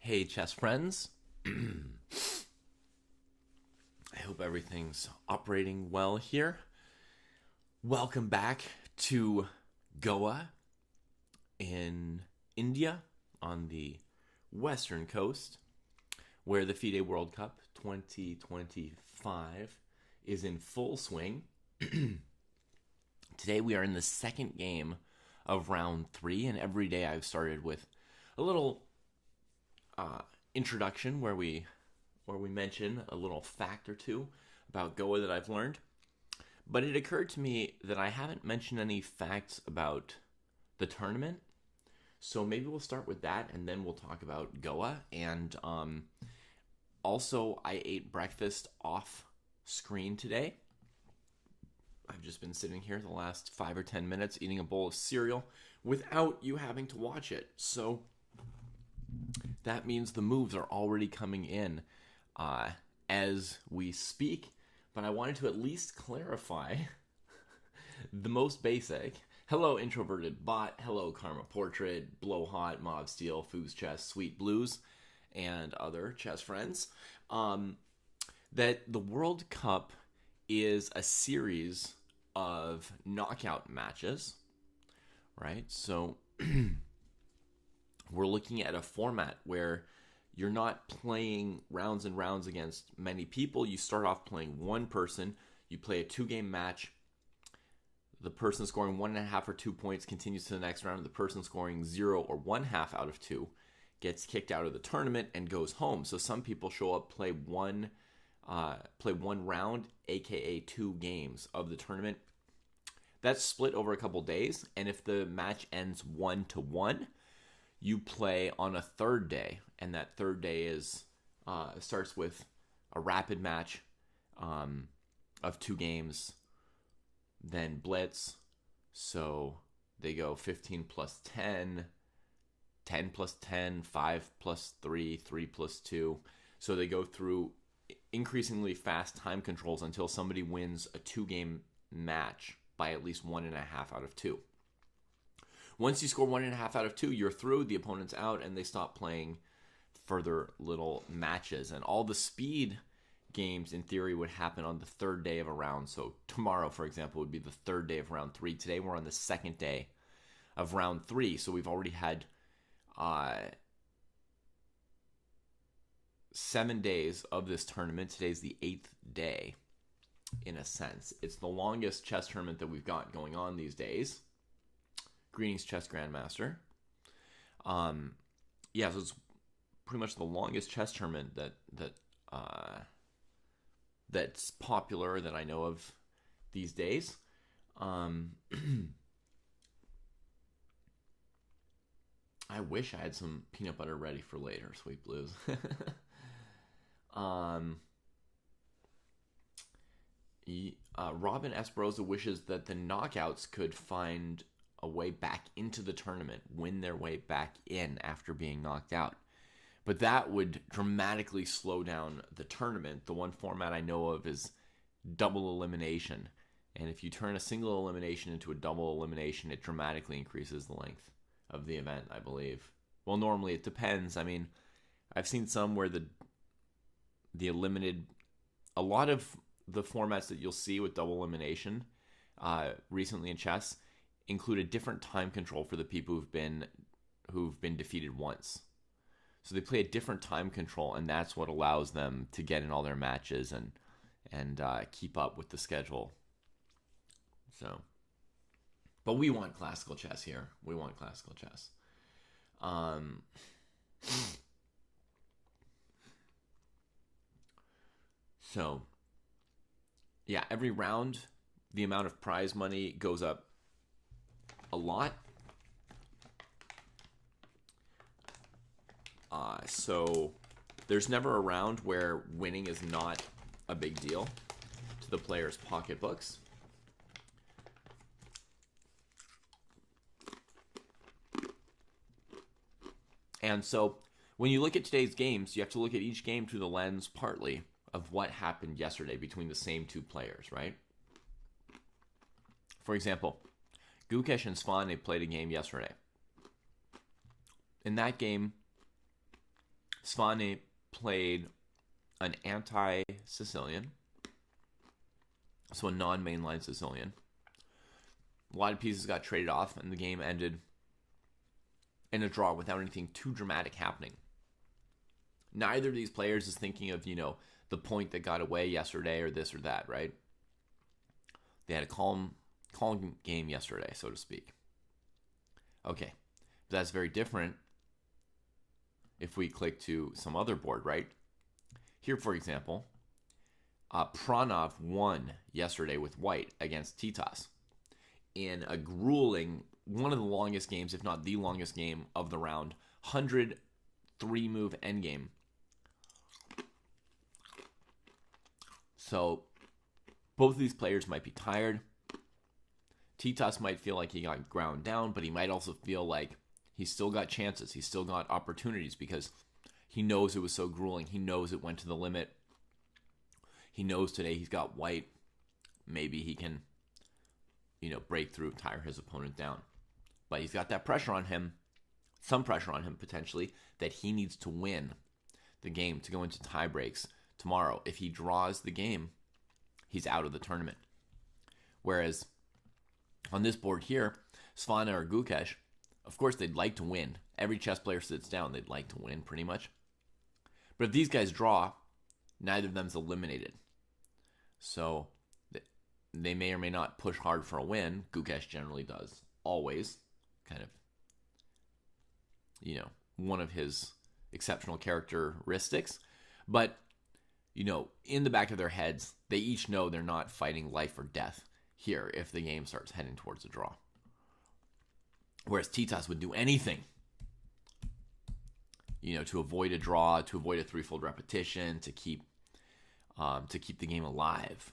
Hey, chess friends. I hope everything's operating well here. Welcome back to Goa in India on the western coast, where the FIDE World Cup 2025 is in full swing. Today we are in the second game of round 3, and every day I've started with a little introduction where we mention a little fact or two about Goa that I've learned. But it occurred to me that I haven't mentioned any facts about the tournament, so maybe we'll start with that and then we'll talk about Goa. And also, I ate breakfast off screen today. I've just been sitting here the last 5 or 10 minutes eating a bowl of cereal without you having to watch it. So that means the moves are already coming in as we speak. But I wanted to at least clarify the most basic. Hello, Introverted Bot. Hello, Karma Portrait, Blowhot, Mob Steel, Foos Chess, Sweet Blues, and other chess friends. That the World Cup is a series of knockout matches, right? So we're looking at a format where you're not playing rounds and rounds against many people. You start off playing one person. You play a 2-game match. The person scoring 1.5 or 2 points continues to the next round. The person scoring 0 or 1/2 out of 2 gets kicked out of the tournament and goes home. So some people show up, play one round, aka 2 games of the tournament. That's split over a couple days, and if the match ends 1-1, you play on a third day, and that third day starts with a rapid match of 2 games, then blitz. So they go 15 plus 10, 10 plus 10, 5 plus 3, 3 plus 2. So they go through increasingly fast time controls until somebody wins a 2-game match by at least 1.5 out of 2. Once you score 1.5 out of 2, you're through, the opponent's out, and they stop playing further little matches. And all the speed games, in theory, would happen on the third day of a round. So tomorrow, for example, would be the third day of round 3. Today, we're on the second day of round 3. So we've already had 7 days of this tournament. Today's the 8th day, in a sense. It's the longest chess tournament that we've got going on these days. Greetings, Chess Grandmaster. So it's pretty much the longest chess tournament that's popular that I know of these days. I wish I had some peanut butter ready for later, Sweet Blues. Robin Esperoza wishes that the knockouts could find a way back into the tournament, win their way back in after being knocked out. But that would dramatically slow down the tournament. The one format I know of is double elimination. And if you turn a single elimination into a double elimination, it dramatically increases the length of the event, I believe. Well, normally it depends. I mean, I've seen some where the eliminated, a lot of the formats that you'll see with double elimination recently in chess include a different time control for the people who've been defeated once. So they play a different time control, and that's what allows them to get in all their matches and keep up with the schedule. So, but we want classical chess here. We want classical chess. So, yeah, every round, the amount of prize money goes up a lot. So there's never a round where winning is not a big deal to the players' pocketbooks. And so when you look at today's games, you have to look at each game through the lens partly of what happened yesterday between the same 2 players, right? For example, Gukesh and Svan, they played a game yesterday. In that game, Svane played an anti-Sicilian, so a non-mainline Sicilian. A lot of pieces got traded off, and the game ended in a draw without anything too dramatic happening. Neither of these players is thinking of, the point that got away yesterday or this or that, right? They had a calm game yesterday, so to speak. Okay, but that's very different if we click to some other board, right? Here, for example, Pranav won yesterday with white against Titas in a grueling, one of the longest games, if not the longest game of the round, 103-move endgame. So both of these players might be tired. Titas might feel like he got ground down, but he might also feel like he's still got chances. He's still got opportunities because he knows it was so grueling. He knows it went to the limit. He knows today he's got white. Maybe he can, break through, tire his opponent down. But he's got that pressure on him, some pressure on him potentially, that he needs to win the game to go into tie breaks tomorrow. If he draws the game, he's out of the tournament. Whereas on this board here, Svane or Gukesh, of course they'd like to win. Every chess player sits down, they'd like to win pretty much. But if these guys draw, neither of them's eliminated. So they may or may not push hard for a win. Gukesh generally does, always. Kind of, one of his exceptional characteristics. But, in the back of their heads, they each know they're not fighting life or death here if the game starts heading towards a draw. Whereas Titas would do anything, to avoid a draw, to avoid a threefold repetition, to keep the game alive.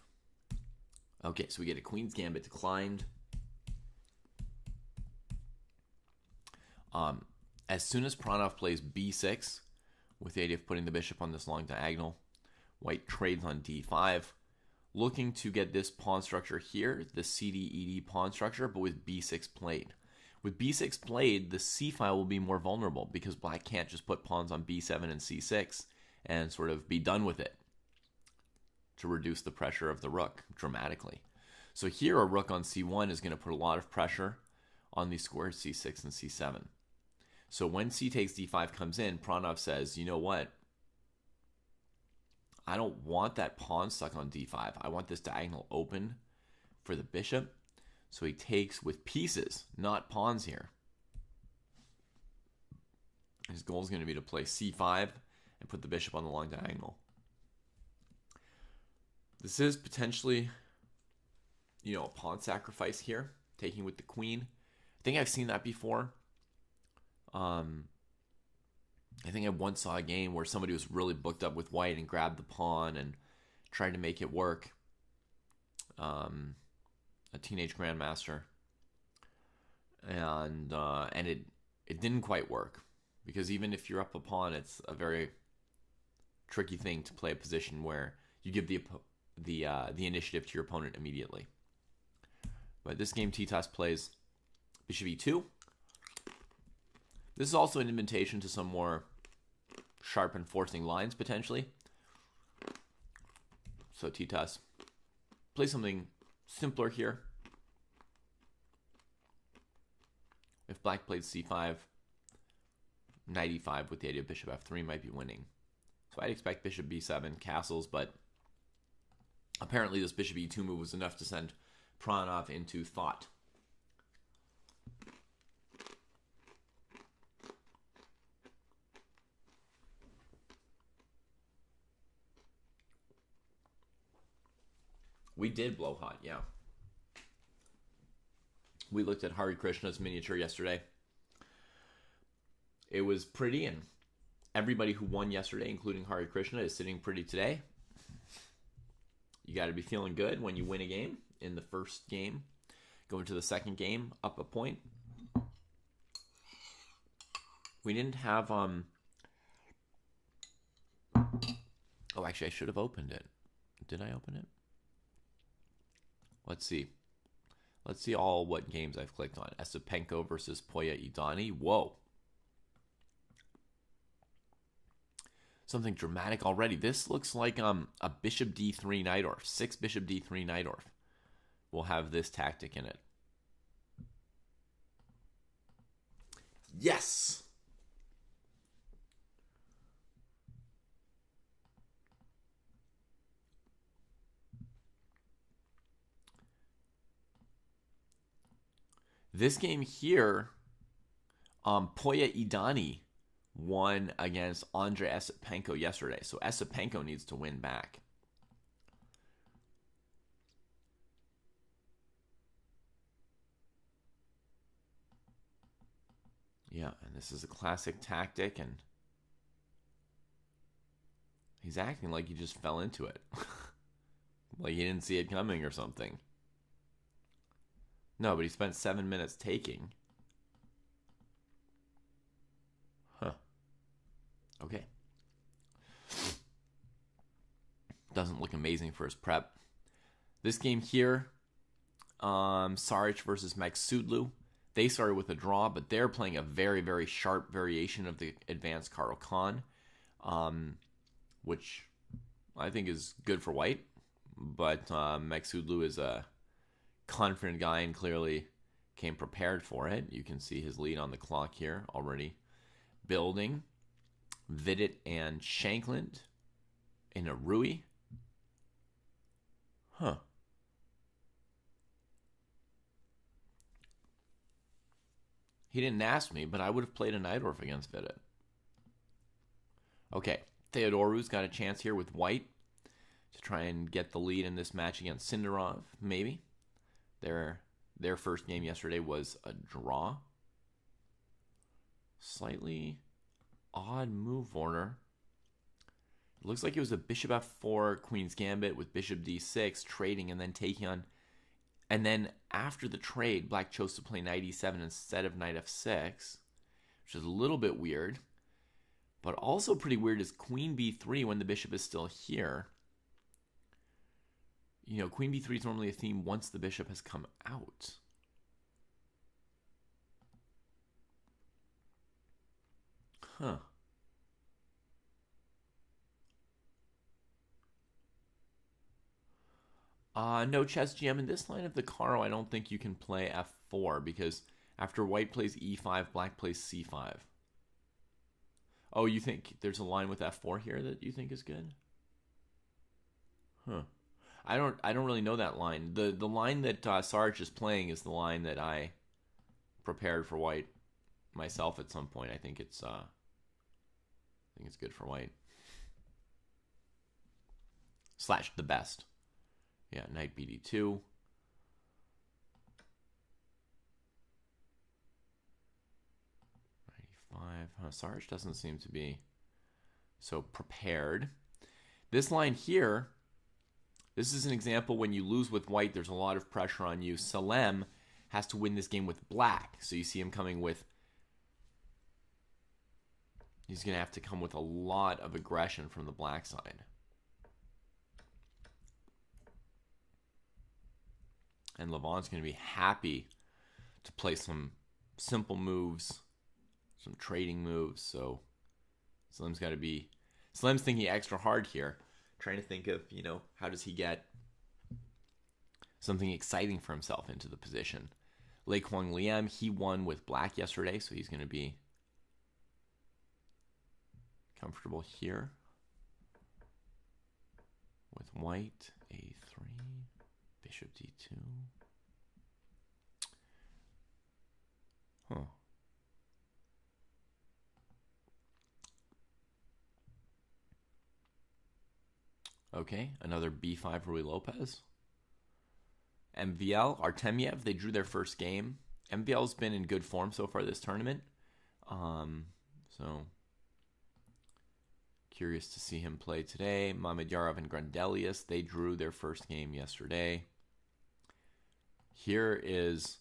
Okay, so we get a Queen's Gambit declined. As soon as Pranav plays b6, with the idea of putting the bishop on this long diagonal, white trades on d5, looking to get this pawn structure here, the CD-ED pawn structure, but with b6 played. With b6 played, the c file will be more vulnerable because black can't just put pawns on b7 and c6 and sort of be done with it to reduce the pressure of the rook dramatically. So here a rook on c1 is going to put a lot of pressure on these squares c6 and c7. So when c takes d5 comes in, Pranav says, you know what? I don't want that pawn stuck on d5. I want this diagonal open for the bishop. So he takes with pieces, not pawns here. His goal is going to be to play c5 and put the bishop on the long diagonal. This is potentially, a pawn sacrifice here, taking with the queen. I think I've seen that before. I think I once saw a game where somebody was really booked up with white and grabbed the pawn and tried to make it work. A teenage grandmaster, and it didn't quite work because even if you're up a pawn, it's a very tricky thing to play a position where you give the initiative to your opponent immediately. But this game, Titas plays bishop e2. This is also an invitation to some more sharp and forcing lines potentially. So Titas plays something simpler here. If black played c5, knight e5 with the idea of bishop f3 might be winning. So I'd expect bishop b7, castles, but apparently this bishop e2 move was enough to send Pranav into thought. We did blow hot, yeah. We looked at Hare Krishna's miniature yesterday. It was pretty, and everybody who won yesterday, including Hare Krishna, is sitting pretty today. You got to be feeling good when you win a game in the first game. Go into the second game, up a point. We didn't have... Oh, actually, I should have opened it. Did I open it? Let's see. Let's see all what games I've clicked on. Esipenko versus Poya Idani. Whoa. something dramatic already. This looks like a bishop d3 Najdorf. 6 bishop d3 Najdorf will have this tactic in it. Yes! This game here, Poya Idani won against Andrei Esipenko yesterday. So Esipenko needs to win back. Yeah, and this is a classic tactic, and he's acting like he just fell into it. Like he didn't see it coming or something. No, but he spent 7 minutes taking. Huh. Okay. Doesn't look amazing for his prep. This game here, Saric versus Magsudlu. They started with a draw, but they're playing a very, very sharp variation of the advanced Karo Khan, which I think is good for white. But Magsudlu is a confident guy and clearly came prepared for it. You can see his lead on the clock here already building. Vidit and Shankland in a Rui. Huh. He didn't ask me, but I would have played a Najdorf against Vidit. Okay, Theodoru's got a chance here with white to try and get the lead in this match against Sindarov, maybe. Their first game yesterday was a draw. Slightly odd move order. It looks like it was a bishop f4, queen's gambit with bishop d6, trading and then taking on. And then after the trade, black chose to play knight e7 instead of knight f6, which is a little bit weird. But also pretty weird is queen b3 when the bishop is still here. You know, queen b3 is normally a theme once the bishop has come out. Huh. No chess GM. In this line of the Karo, I don't think you can play f4 because after white plays e5, black plays c5. Oh, you think there's a line with f4 here that you think is good? Huh. I don't really know that line. The line that Sarge is playing is the line that I prepared for white myself at some point. I think it's good for white. / the best. Yeah, knight bd2. Knight e5. Sarge doesn't seem to be so prepared. This line here, this is an example when you lose with white, there's a lot of pressure on you. Salem has to win this game with black. So you see him coming with, he's going to have to come with a lot of aggression from the black side. And Levon's going to be happy to play some simple moves, some trading moves. So Slim's thinking extra hard here, trying to think of, how does he get something exciting for himself into the position. Lei Kwang Liem, he won with black yesterday, so he's going to be comfortable here. With white, a3, bishop d2. Huh. Okay, another b5 Rui Lopez. MVL, Artemiev, they drew their first game. MVL's been in good form so far this tournament. So curious to see him play today. Mamedyarov and Grandelius, they drew their first game yesterday. Here is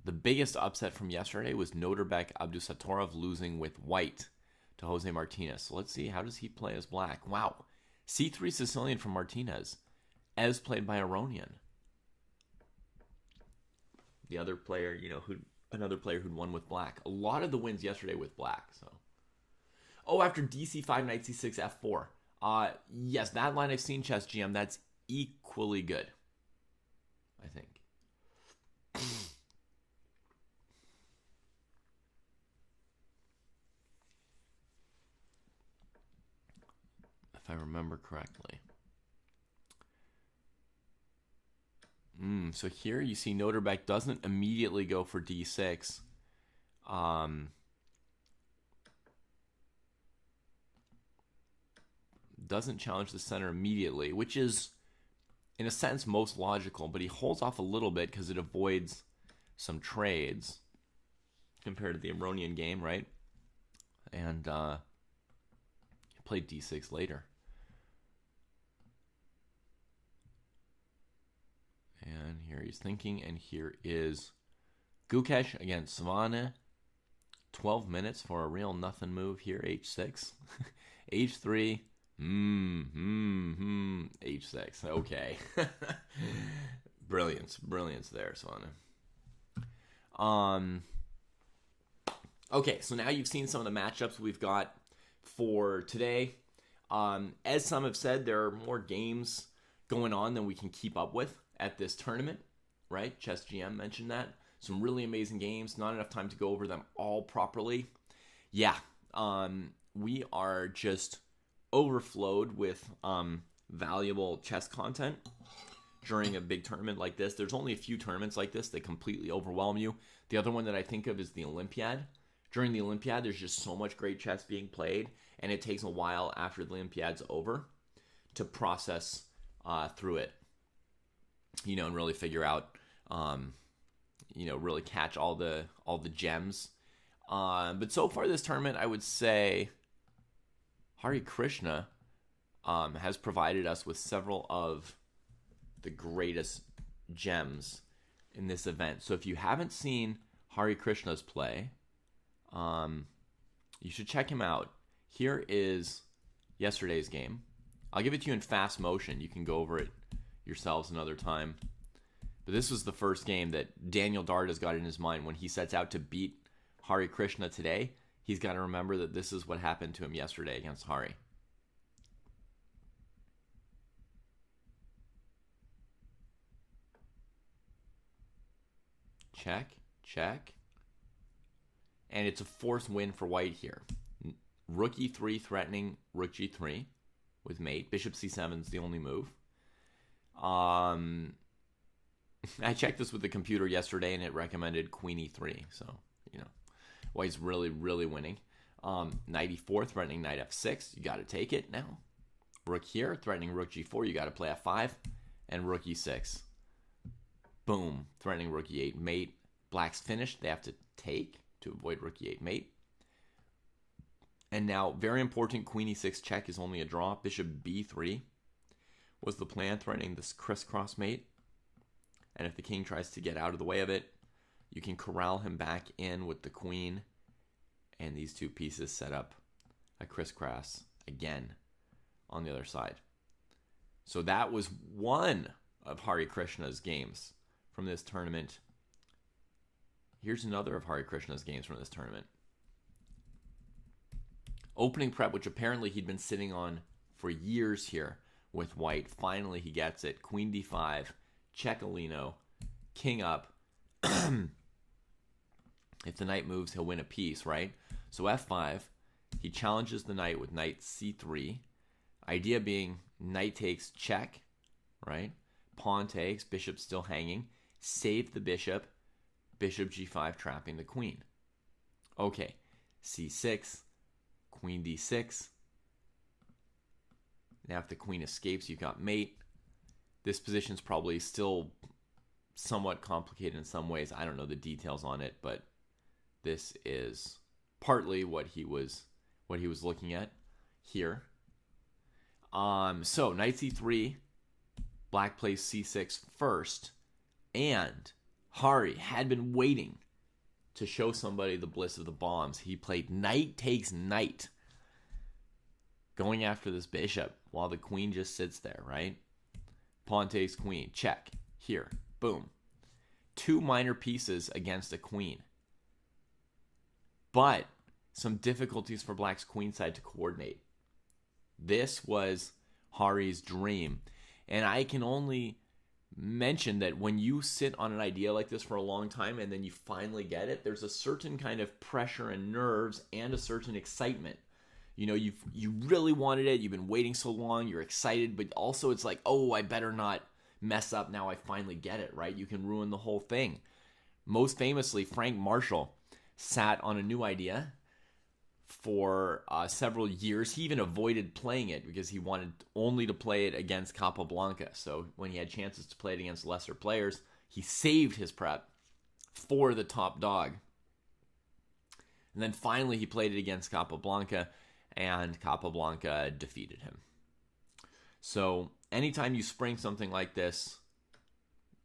the biggest upset from yesterday was Noterbek Abdusatorov losing with white to Jose Martinez. So let's see, how does he play as black? Wow, c3 Sicilian from Martinez, as played by Aronian. The other player, another player who'd won with black. A lot of the wins yesterday with black. So, Oh, after DC5, knight C6, F4. Yes, that line I've seen, Chess GM. That's equally good, I think. If I remember correctly. So here you see Noterbeck doesn't immediately go for D6. Doesn't challenge the center immediately, which is, in a sense, most logical. But he holds off a little bit because it avoids some trades compared to the Aronian game, right? And he played D6 later. And here he's thinking, and here is Gukesh against Svane. 12 minutes for a real nothing move here, H6. H3. H6. Okay. Brilliance there, Svane. Okay, so now you've seen some of the matchups we've got for today. As some have said, there are more games going on than we can keep up with at this tournament, right? Chess GM mentioned that. Some really amazing games, not enough time to go over them all properly. Yeah, we are just overflowed with valuable chess content during a big tournament like this. There's only a few tournaments like this that completely overwhelm you. The other one that I think of is the Olympiad. During the Olympiad, there's just so much great chess being played, and it takes a while after the Olympiad's over to process through it, and really figure out, really catch all the gems. But so far this tournament, I would say Hare Krishna has provided us with several of the greatest gems in this event. So if you haven't seen Hare Krishna's play, you should check him out. Here is yesterday's game. I'll give it to you in fast motion. You can go over it yourselves another time. But this was the first game that Daniel Dard has got in his mind when he sets out to beat Hare Krishna today. He's got to remember that this is what happened to him yesterday against Hari. Check. And it's a forced win for white here. Rook e3 threatening rook g3 with mate. Bishop c7 is the only move. I checked this with the computer yesterday, and it recommended queen e3. So, white's really, really winning. Knight e4 threatening knight f6. You got to take it now. Rook here threatening rook g4. You got to play f5. And rook e6. Boom. Threatening rook e8 mate. Black's finished. They have to take to avoid rook e8 mate. And now, very important, queen e6 check is only a draw. Bishop b3 was the plan, threatening this crisscross mate. And if the king tries to get out of the way of it, you can corral him back in with the queen. And these two pieces set up a crisscross again on the other side. So that was one of Hare Krishna's games from this tournament. Here's another of Hare Krishna's games from this tournament. Opening prep, which apparently he'd been sitting on for years here with white. Finally, he gets it. Queen d5, Cecchino, king up. If the knight moves, he'll win a piece, right? So f5, he challenges the knight with knight c3. Idea being knight takes check, right? Pawn takes, bishop still hanging. Save the bishop. Bishop g5 trapping the queen. Okay, c6, queen d6. Now if the queen escapes, you've got mate. This position's probably still somewhat complicated in some ways. I don't know the details on it, but this is partly what he was looking at here. So knight c3, black plays c6 first, and Hari had been waiting to show somebody the bliss of the bombs. He played knight takes knight, going after this bishop while the queen just sits there, right? Pawn takes queen, check, here, boom. Two minor pieces against a queen. But some difficulties for Black's queenside to coordinate. This was Hari's dream. And I can only mention that when you sit on an idea like this for a long time and then you finally get it, there's a certain kind of pressure and nerves and a certain excitement. You know, you really wanted it, you've been waiting so long, you're excited, but also it's like, oh, I better not mess up now I finally get it, right? You can ruin the whole thing. Most famously, Frank Marshall sat on a new idea for several years. He even avoided playing it because he wanted only to play it against Capablanca. So when he had chances to play it against lesser players, he saved his prep for the top dog. And then finally he played it against Capablanca, and Capablanca defeated him. So anytime you spring something like this,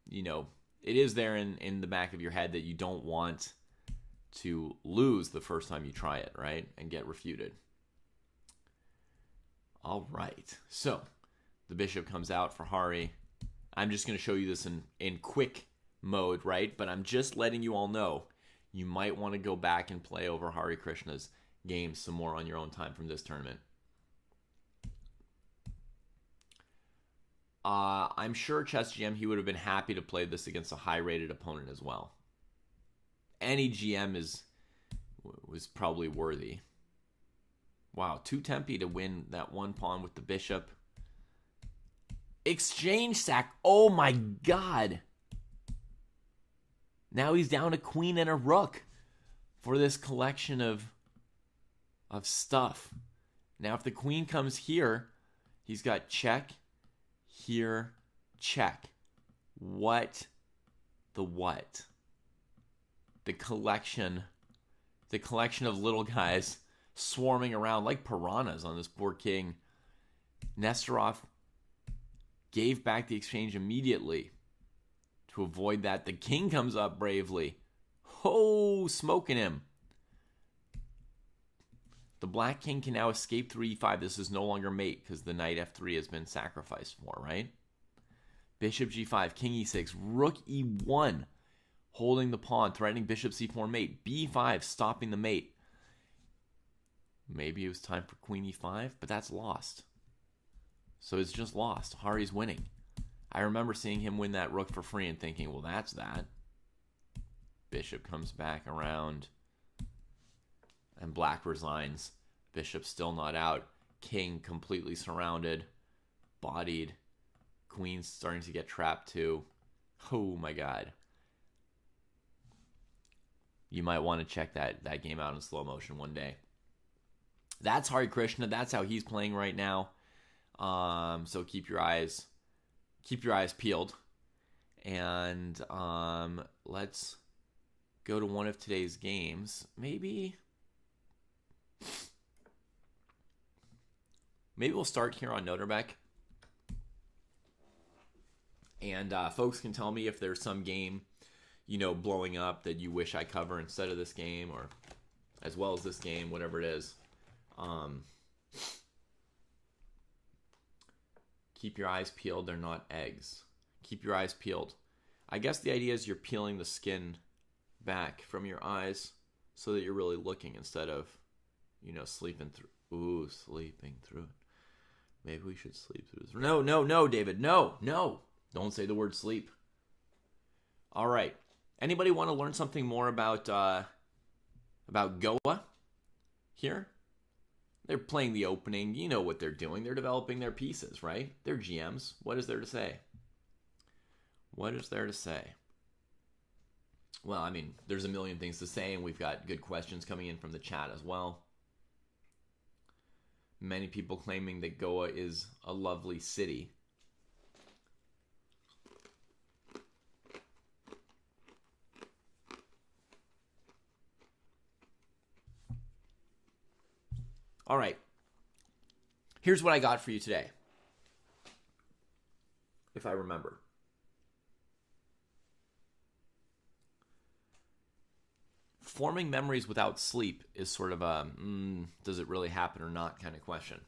you know, it is there in the back of your head that you don't want to lose the first time you try it, right? And get refuted. All right. So the bishop comes out for Hari. I'm just going to show you this in quick mode, right? But I'm just letting you all know you might want to go back and play over Hari Krishna's games some more on your own time from this tournament. I'm sure Chess GM, he would have been happy to play this against a high-rated opponent as well. Any GM was probably worthy. Wow, 2 Tempe to win that one pawn with the bishop. Exchange sack. Oh my god. Now he's down a queen and a rook for this collection of stuff. Now if the queen comes here, he's got check, here, check. What? The what? The collection of little guys swarming around like piranhas on this poor king. Nesterov gave back the exchange immediately to avoid that. The king comes up bravely. Oh, smoking him. The black king can now escape through e5. This is no longer mate because the knight f3 has been sacrificed for, right? Bishop g5, king e6, rook e1, holding the pawn, threatening bishop c4 mate. b5, stopping the mate. Maybe it was time for queen e5, but that's lost. So it's just lost. Hari's winning. I remember seeing him win that rook for free and thinking, well, that's that. Bishop comes back around. And black resigns. Bishop still not out. King completely surrounded. Bodied. Queen's starting to get trapped too. Oh my god. You might want to check that game out in slow motion one day. That's Hari Krishna. That's how he's playing right now. So keep your eyes peeled. And let's go to one of today's games. Maybe we'll start here on Noteboom. And folks can tell me if there's some game, blowing up that you wish I cover instead of this game, or as well as this game, whatever it is. Keep your eyes peeled. They're not eggs. Keep your eyes peeled. I guess the idea is you're peeling the skin back from your eyes so that you're really looking instead of, sleeping through. Ooh, sleeping through it. Maybe we should sleep through this. No, David. No. Don't say the word sleep. All right. Anybody want to learn something more about Goa here? They're playing the opening. You know what they're doing. They're developing their pieces, right? They're GMs. What is there to say? What is there to say? Well, I mean, there's a million things to say, and we've got good questions coming in from the chat as well. Many people claiming that Goa is a lovely city. All right. Here's what I got for you today, if I remember. Forming memories without sleep is sort of a, does it really happen or not kind of question.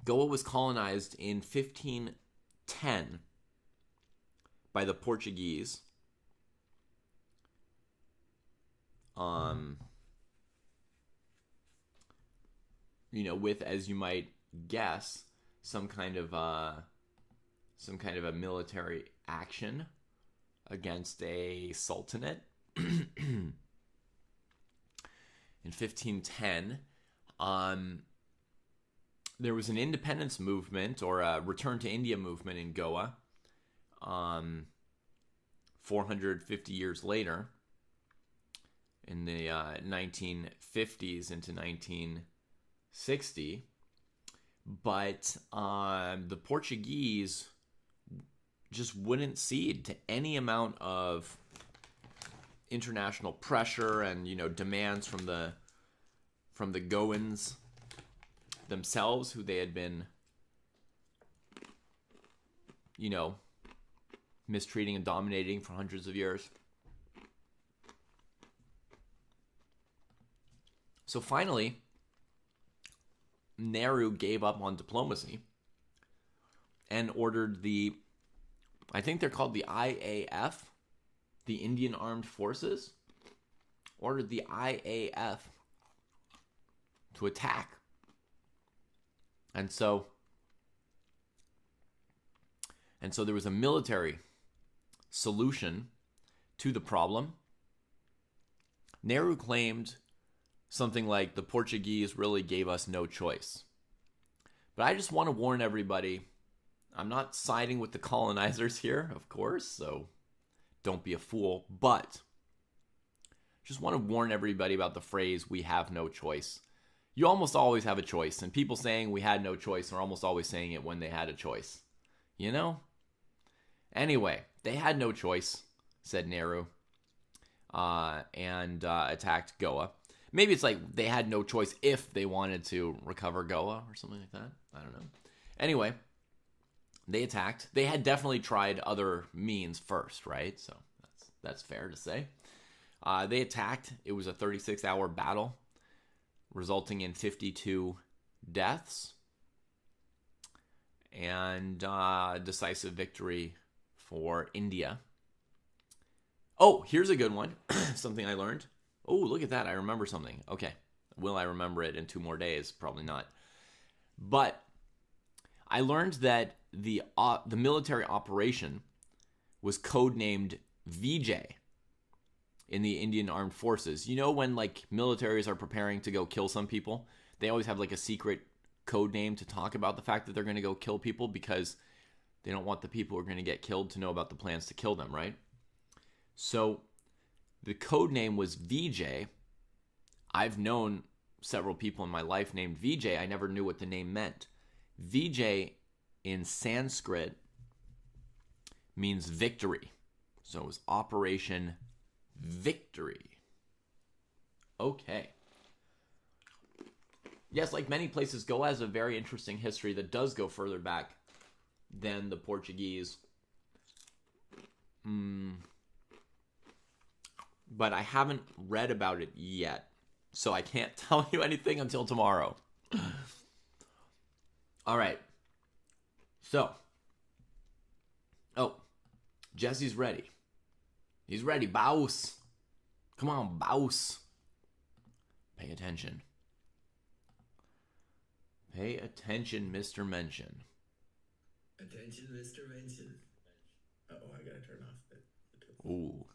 Goa was colonized in 1510 by the Portuguese. with, as you might guess, some kind of a military action against a sultanate. In 1510, there was an independence movement, or a return to India movement in Goa. 450 years later, in the 1950s into 1960, but the Portuguese just wouldn't cede to any amount of international pressure and demands from the Goans themselves, who they had been mistreating and dominating for hundreds of years. So finally, Nehru gave up on diplomacy and ordered I think they're called the IAF, the Indian Armed Forces, ordered the IAF to attack. And so there was a military solution to the problem. Nehru claimed something like, the Portuguese really gave us no choice. But I just want to warn everybody, I'm not siding with the colonizers here, of course, so don't be a fool. But just want to warn everybody about the phrase, we have no choice. You almost always have a choice, and people saying we had no choice are almost always saying it when they had a choice. Anyway, they had no choice, said Nehru, and attacked Goa. Maybe it's like they had no choice if they wanted to recover Goa or something like that. I don't know. Anyway, they attacked. They had definitely tried other means first, right? So that's fair to say. They attacked. It was a 36-hour battle, resulting in 52 deaths and decisive victory for India. Oh, here's a good one. Something I learned. Oh, look at that. I remember something. Okay. Will I remember it in 2 more days? Probably not. But I learned that the military operation was codenamed Vijay in the Indian Armed Forces. When militaries are preparing to go kill some people, they always have a secret code name to talk about the fact that they're going to go kill people, because they don't want the people who are going to get killed to know about the plans to kill them, right? So the code name was Vijay. I've known several people in my life named Vijay. I never knew what the name meant. Vijay in Sanskrit means victory. So it was Operation Victory. Okay. Yes, like many places, Goa has a very interesting history that does go further back than the Portuguese. But I haven't read about it yet, so I can't tell you anything until tomorrow. All right. So, Jesse's ready. He's ready, boss. Come on, boss. Pay attention. Pay attention, Mr. Mention. Attention, Mr. Mention. Uh-oh, I gotta turn off the Ooh,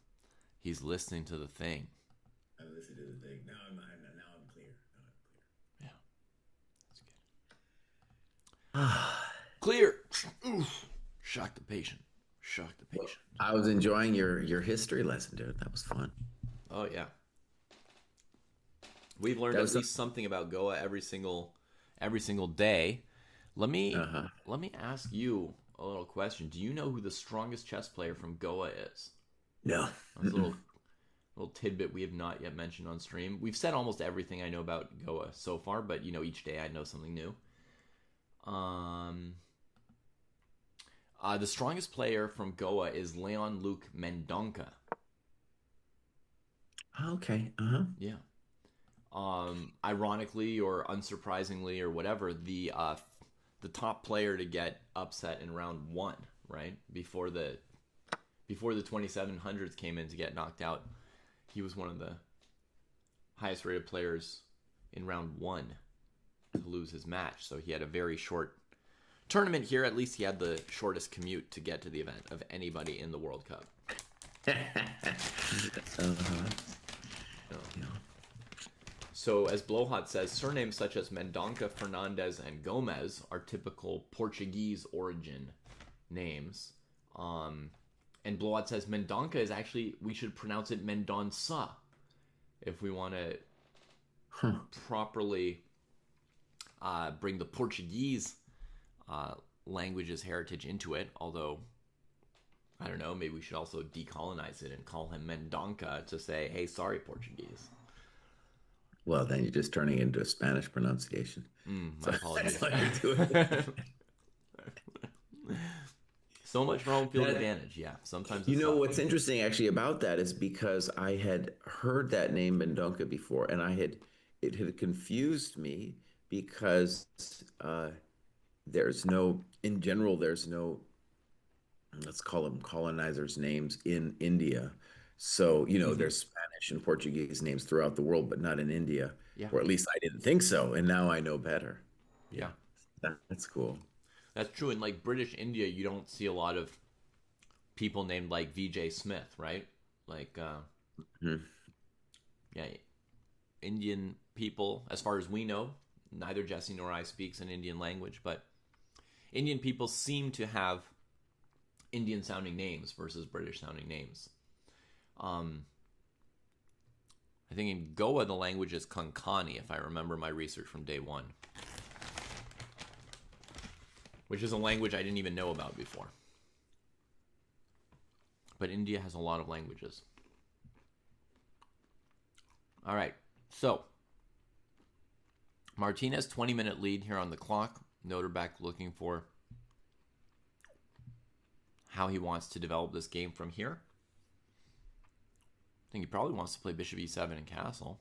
he's listening to the thing. I'm listening to the thing. Now I'm clear. Yeah, that's good. Clear. Oof. Shock the patient. I was enjoying your history lesson, dude. That was fun. Oh yeah. We've learned at least something about Goa every single day. Let me ask you a little question. Do you know who the strongest chess player from Goa is? No. That's a little tidbit we have not yet mentioned on stream. We've said almost everything I know about Goa so far, but each day I know something new. The strongest player from Goa is Leon Luke Mendonca. Okay. Yeah. Ironically or unsurprisingly or whatever, the top player to get upset in round 1, right? Before the 2700s came in to get knocked out, he was one of the highest rated players in round 1 to lose his match. So he had a very short tournament here. At least he had the shortest commute to get to the event of anybody in the World Cup. So as Blowhot says, surnames such as Mendonca, Fernandez, and Gomez are typical Portuguese origin names. And Blowhot says Mendonca is actually, we should pronounce it Mendonça if we want to properly bring the Portuguese language's heritage into it. Although, I don't know, maybe we should also decolonize it and call him Mendonca to say, hey, sorry, Portuguese. Well, then you're just turning into a Spanish pronunciation. My apologies. That's why you do it. So much for home field advantage. Yeah, sometimes. You know what's interesting actually about that is because I had heard that name Mendonca before, and it had confused me because there's no, in general, there's no, let's call them colonizers' names in India. So, there's Spanish and Portuguese names throughout the world, but not in India. Yeah. Or at least I didn't think so. And now I know better. Yeah. That's cool. That's true. In like British India, you don't see a lot of people named like VJ Smith, right? Like, yeah, Indian people, as far as we know, neither Jesse nor I speaks an Indian language, but Indian people seem to have Indian sounding names versus British sounding names. I think in Goa, the language is Konkani, if I remember my research from day one. Which is a language I didn't even know about before. But India has a lot of languages. All right, so Martinez, 20-minute lead here on the clock. Noterback looking for how he wants to develop this game from here. I think he probably wants to play Bishop E7 and Castle.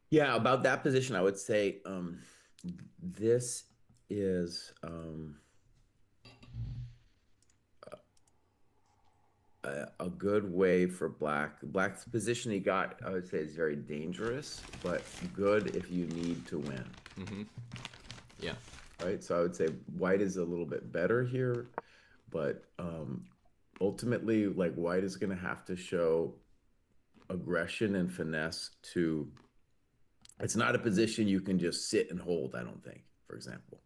Yeah, about that position, I would say this is a good way for Black. Black's position he got, I would say, is very dangerous, but good if you need to win. Mm-hmm. Yeah. Right? So I would say White is a little bit better here, but ultimately, like, White is going to have to show aggression and finesse to... It's not a position you can just sit and hold, I don't think, for example.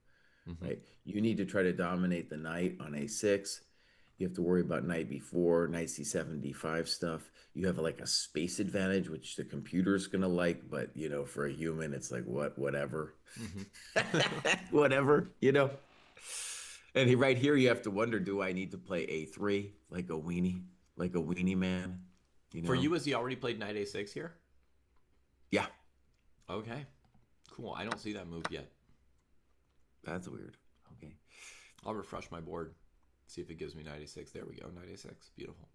Mm-hmm. Right? You need to try to dominate the knight on A6. You have to worry about knight B4, knight C7, D5 stuff. You have like a space advantage, which the computer's going to like, but, for a human, it's like, whatever. Mm-hmm. Whatever, And right here, you have to wonder, do I need to play A3 like a weenie man? For you, has he already played knight A6 here? Yeah. Okay, cool. I don't see that move yet. That's weird. Okay. I'll refresh my board, see if it gives me knight A6. There we go, knight A6. Beautiful.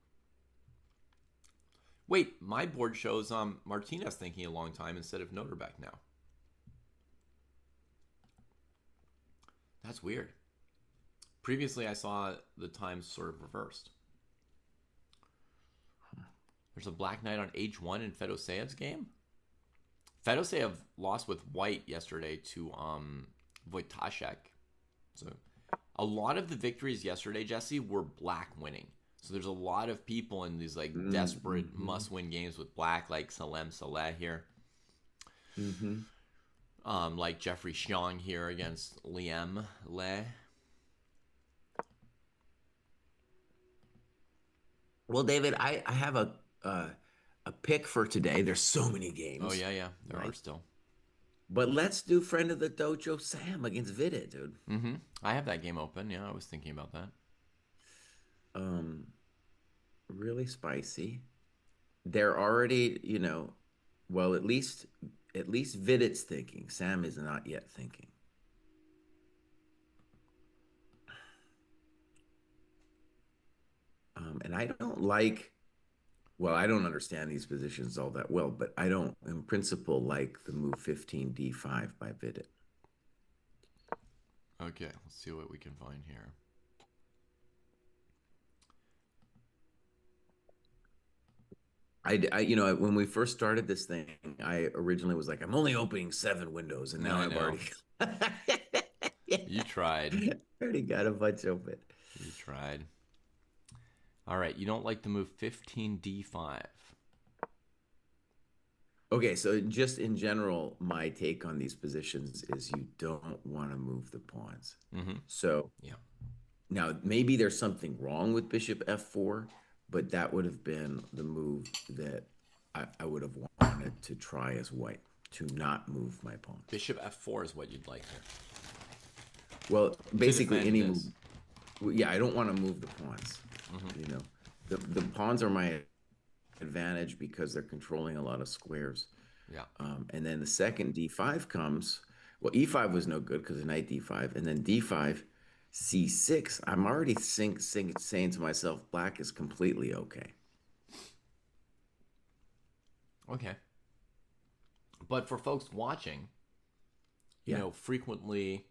Wait, my board shows Martinez thinking a long time instead of Noterback now. That's weird. Previously, I saw the times sort of reversed. There's a black knight on H1 in Fedoseev's game. Fedoseev lost with white yesterday to Wojtaszek. So a lot of the victories yesterday, Jesse, were black winning. So there's a lot of people in these like desperate must-win games with black, like Salem Saleh here. Mm-hmm. Like Jeffrey Xiong here against Liam Le. Well, David, I have a pick for today. There's so many games. Oh, yeah. There are still. But let's do friend of the dojo Sam against Vidit, dude. Mm-hmm. I have that game open. Yeah, I was thinking about that. Really spicy. They're already, well, at least Vidit's thinking. Sam is not yet thinking. And I don't like... Well, I don't understand these positions all that well, but I don't, in principle, like the move 15 D5 by Vidit. Okay, let's see what we can find here. when we first started this thing, I originally was like, I'm only opening 7 windows, and now I I've know. already, yeah, You tried. already got a bunch open. You tried. All right. You don't like to move 15d5. Okay, so just in general, my take on these positions is you don't want to move the pawns. Mm-hmm. So Yeah. now maybe there's something wrong with bishop f4, but that would have been the move that I would have wanted to try as white, to not move my pawns. Bishop f4 is what you'd like here. Well, To basically defend any move. this. Yeah, I don't want to move the pawns. Mm-hmm. You know, the pawns are my advantage because they're controlling a lot of squares. Yeah. And then the second d5 comes. Well, e5 was no good because of knight d5, and then d5, c6. I'm already saying to myself, black is completely okay. Okay. But for folks watching, you Yeah. know, frequently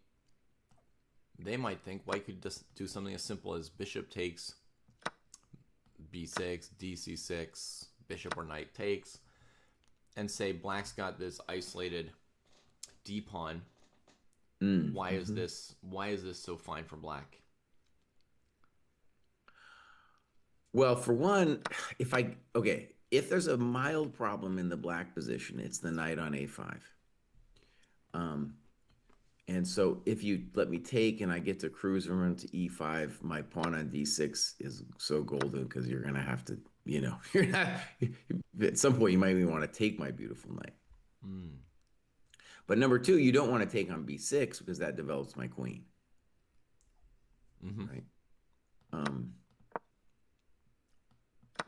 they might think white could just do something as simple as bishop takes b6, dc6, bishop or knight takes, and say black's got this isolated d pawn. Why is this so fine for black? Well, for one, if there's a mild problem in the black position, it's the knight on a5. Um, and so if you let me take and I get to cruise around to e5, my pawn on d6 is so golden because you're gonna have to, you're not at some point you might even want to take my beautiful knight. But number two, you don't want to take on b6 because that develops my queen. Right.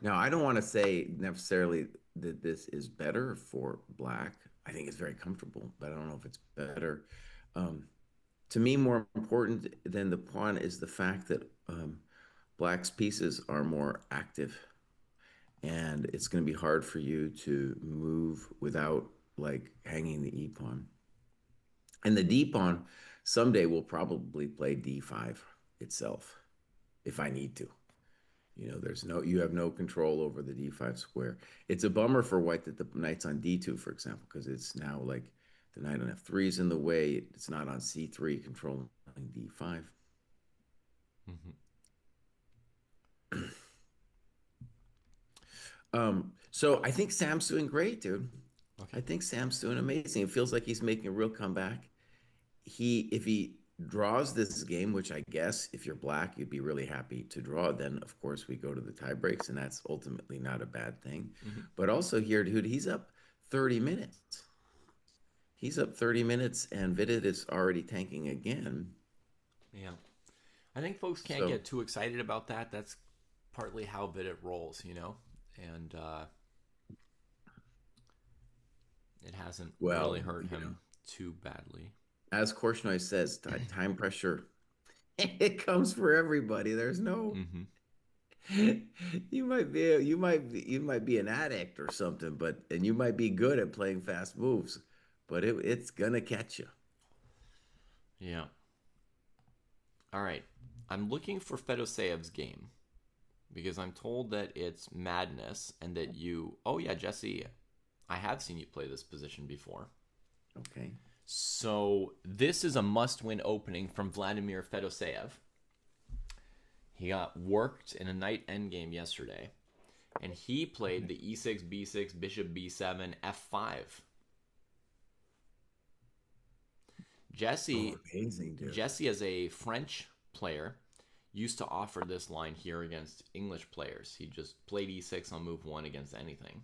Now, I don't want to say necessarily that this is better for black. I think it's very comfortable, but I don't know if it's better. To me, more important than the pawn is the fact that black's pieces are more active, and it's going to be hard for you to move without like hanging the e pawn. And the d pawn someday will probably play d5 itself if I need to. You have no control over the d5 square. It's a bummer for white that the knight's on d2, for example, because it's now like the knight on f3 is in the way. It's not on c3 controlling d5. So I think Sam's doing great, dude. Okay. I think Sam's doing amazing. It feels like he's making a real comeback. If he draws this game, which I guess if you're black, you'd be really happy to draw, then of course we go to the tie breaks, and that's ultimately not a bad thing. But also here, dude, he's up 30 minutes. He's up 30 minutes, and Vidit is already tanking again. Yeah. I think folks can't get too excited about that. That's partly how Vidit rolls, and it hasn't really hurt him too badly. As Korchnoi says, time pressure, it comes for everybody. There's no, you might be an addict or something, and you might be good at playing fast moves, but it's gonna catch you. Yeah. All right. I'm looking for Fedoseev's game because I'm told that it's madness and that oh yeah, Jesse, I have seen you play this position before. Okay. So this is a must-win opening from Vladimir Fedoseev. He got worked in a knight endgame yesterday, and he played the e6, b6, bishop b7, f5. Jesse, amazing, dude. Jesse, as a French player, used to offer this line here against English players. He just played e6 on move 1 against anything.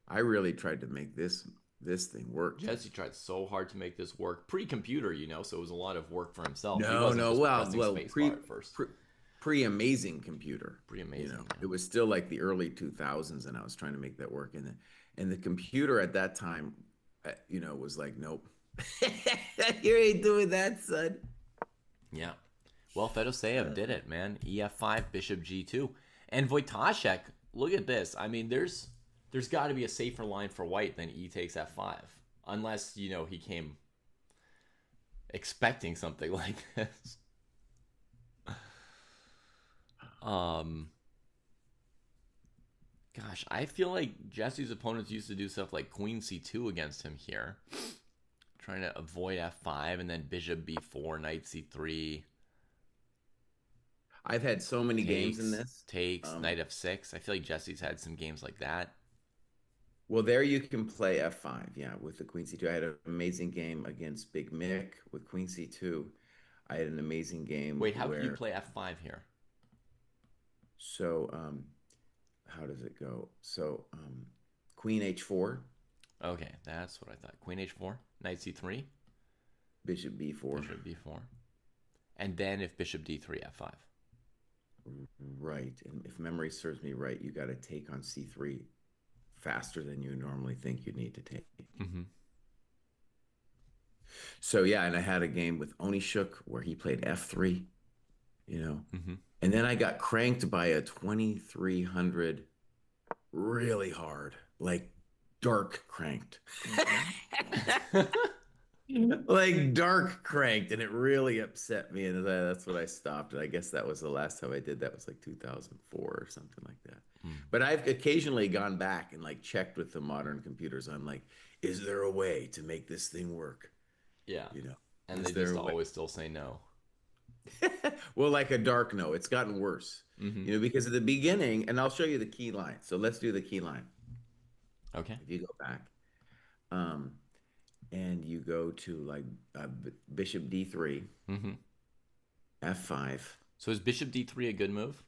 I really tried to make this thing work. Jesse tried so hard to make this work pre-computer, so it was a lot of work for himself. Pre-amazing computer. Pre-amazing. Yeah. It was still like the early 2000s, and I was trying to make that work. And the computer at that time, was like, nope, you ain't doing that, son. Yeah. Well, Fedoseev did it, man. EF5, bishop G2, and Wojtaszek. Look at this. I mean, there's got to be a safer line for white than e takes f5, unless he came expecting something like this. Gosh, I feel like Jesse's opponents used to do stuff like queen c2 against him here, trying to avoid f5 and then bishop b4, knight c3, I've had so many games in this. takes, Um, knight f6. I feel like Jesse's had some games like that. well, there you can play f5, yeah, with the queen c2. I had an amazing game against Big Mick with queen c2. I had an amazing game Wait, how can you where, play f5 here? so how does it go? So queen h4, Okay, that's what I thought. Queen h4, knight c3, bishop b4. bishop b4, and then if bishop d3, f5. Right. And if memory serves me right, you got to take on c3 faster than you normally think you need to take. Mm-hmm. So yeah, and I had a game with Onishuk where he played f3, you know. Mm-hmm. And then I got cranked by a 2300 really hard, like dark cranked. Like dark cranked, and it really upset me, and that's what I stopped. And I guess that was the last time I did that was like 2004 or something like that. But I've occasionally gone back and like checked with the modern computers. I'm like, is there a way to make this thing work? Yeah. You know, And is they there just a way? always still say no. Well, like a dark no, it's gotten worse. Mm-hmm. You know, because at the beginning, and I'll show you the key line. So let's do the key line. Okay. If you go back, um, and you go to like bishop d3, Mm-hmm. f5. So is bishop d3 a good move?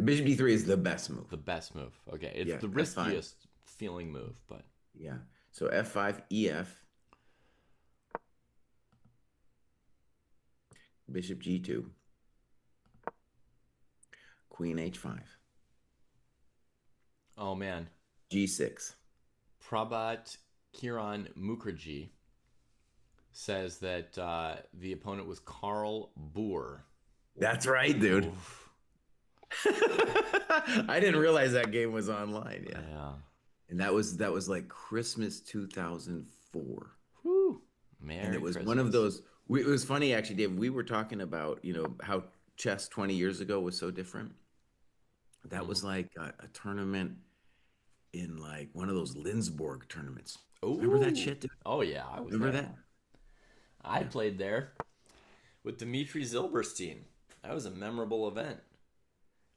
Bishop d3 is the best move. The best move. Okay. It's Yeah, the F5. riskiest feeling move, but Yeah. So f5, ef, bishop g2, queen h5, oh man. g6. Prabhat Kiran Mukherjee says that the opponent was Karl Boer. That's right, dude. Oof. I didn't realize that game was online. Yeah. Yeah. And that was like Christmas 2004. Whew. Merry And it was Christmas. one of those. It was funny actually, Dave. We were talking about how chess 20 years ago was so different. That was like a tournament in like one of those Lindsborg tournaments. Remember that Ooh. shit, dude? Oh yeah, I was Remember there. that? I played there with Dmitry Zilberstein. That was a memorable event.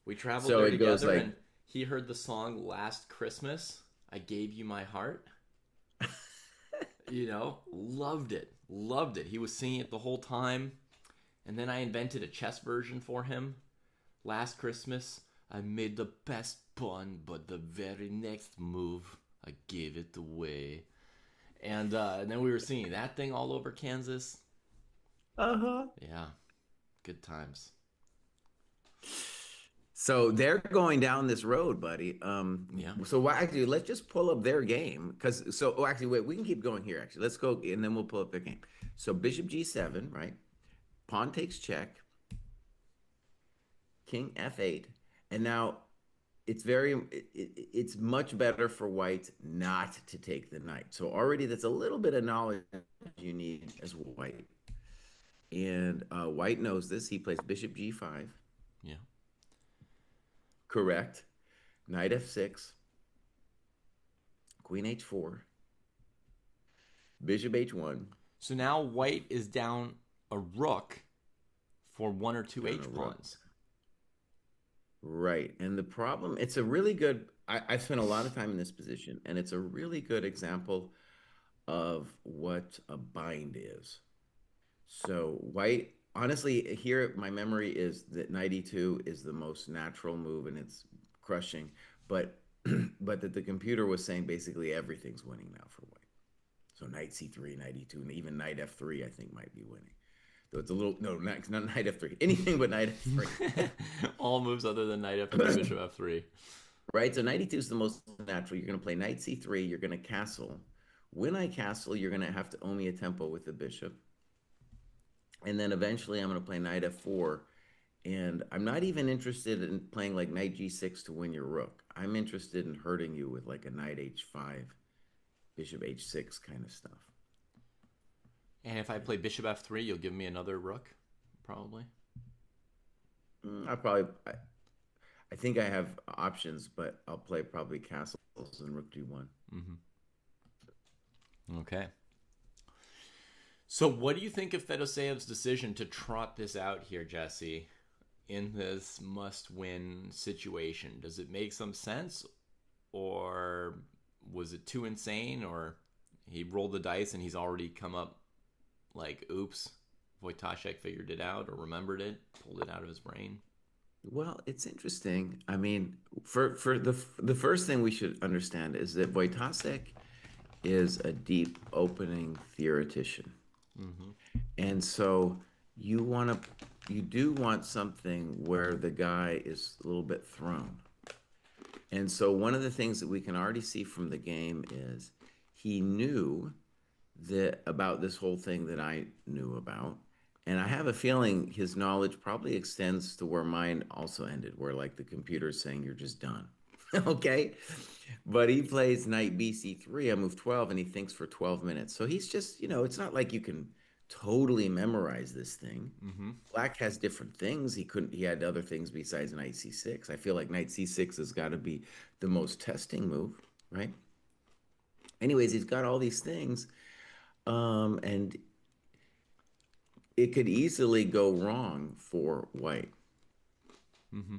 We traveled So there it goes together, like, and he heard the song "Last Christmas." I gave you my heart. Loved it. Loved it. He was singing it the whole time. And then I invented a chess version for him. Last Christmas, I made the best pawn, but the very next move, I gave it away. And then we were singing that thing all over Kansas. uh-huh. Yeah, good times. So they're going down this road, buddy. Yeah. So actually, let's just pull up their game actually, wait, we can keep going here. Actually, let's go and then we'll pull up their game. So bishop g7, right? Pawn takes check. King f8, and now it's much better for white not to take the knight. So already that's a little bit of knowledge you need as white. And white knows this. He plays bishop g5. Yeah. Correct. Knight f6. Queen h4. Bishop h1. So now white is down a rook for one or two Down a H rook. pawns. Right. And the problem, it's a really good, I spent a lot of time in this position, and it's a really good example of what a bind is. So white, honestly, here my memory is that knight e2 is the most natural move, and it's crushing. But but that the computer was saying basically everything's winning now for white. So knight c3, knight e2, and even knight f3, I think might be winning. Though it's a little, no, not knight f3, anything but knight f3. All moves other than knight f3, bishop f3. Right, so knight e2 is the most natural. You're going to play knight c3, you're going to castle. When I castle, you're going to have to owe me a tempo with the bishop. And then eventually I'm going to play knight f4. And I'm not even interested in playing like knight g6 to win your rook. I'm interested in hurting you with like a knight h5, bishop h6 kind of stuff. And if I play bishop f3, you'll give me another rook, probably. I think I have options, but I'll play probably castles and rook g1. Okay. So what do you think of Fedoseev's decision to trot this out here, Jesse, in this must-win situation? Does it make some sense, or was it too insane, or he rolled the dice and he's already come up like, oops, Wojtaszek figured it out or remembered it, pulled it out of his brain? Well, it's interesting. I mean, for the first thing we should understand is that Wojtaszek is a deep opening theoretician. And so you do want something where the guy is a little bit thrown. And so one of the things that we can already see from the game is he knew that about this whole thing that I knew about. And I have a feeling his knowledge probably extends to where mine also ended, where like the computer's saying you're just done. Okay. But he plays knight bc3, I move 12, and he thinks for 12 minutes. So he's just, it's not like you can totally memorize this thing. Black has different things. He had other things besides knight c6. I feel like knight c6 has got to be the most testing move, right? Anyways, he's got all these things. And it could easily go wrong for white.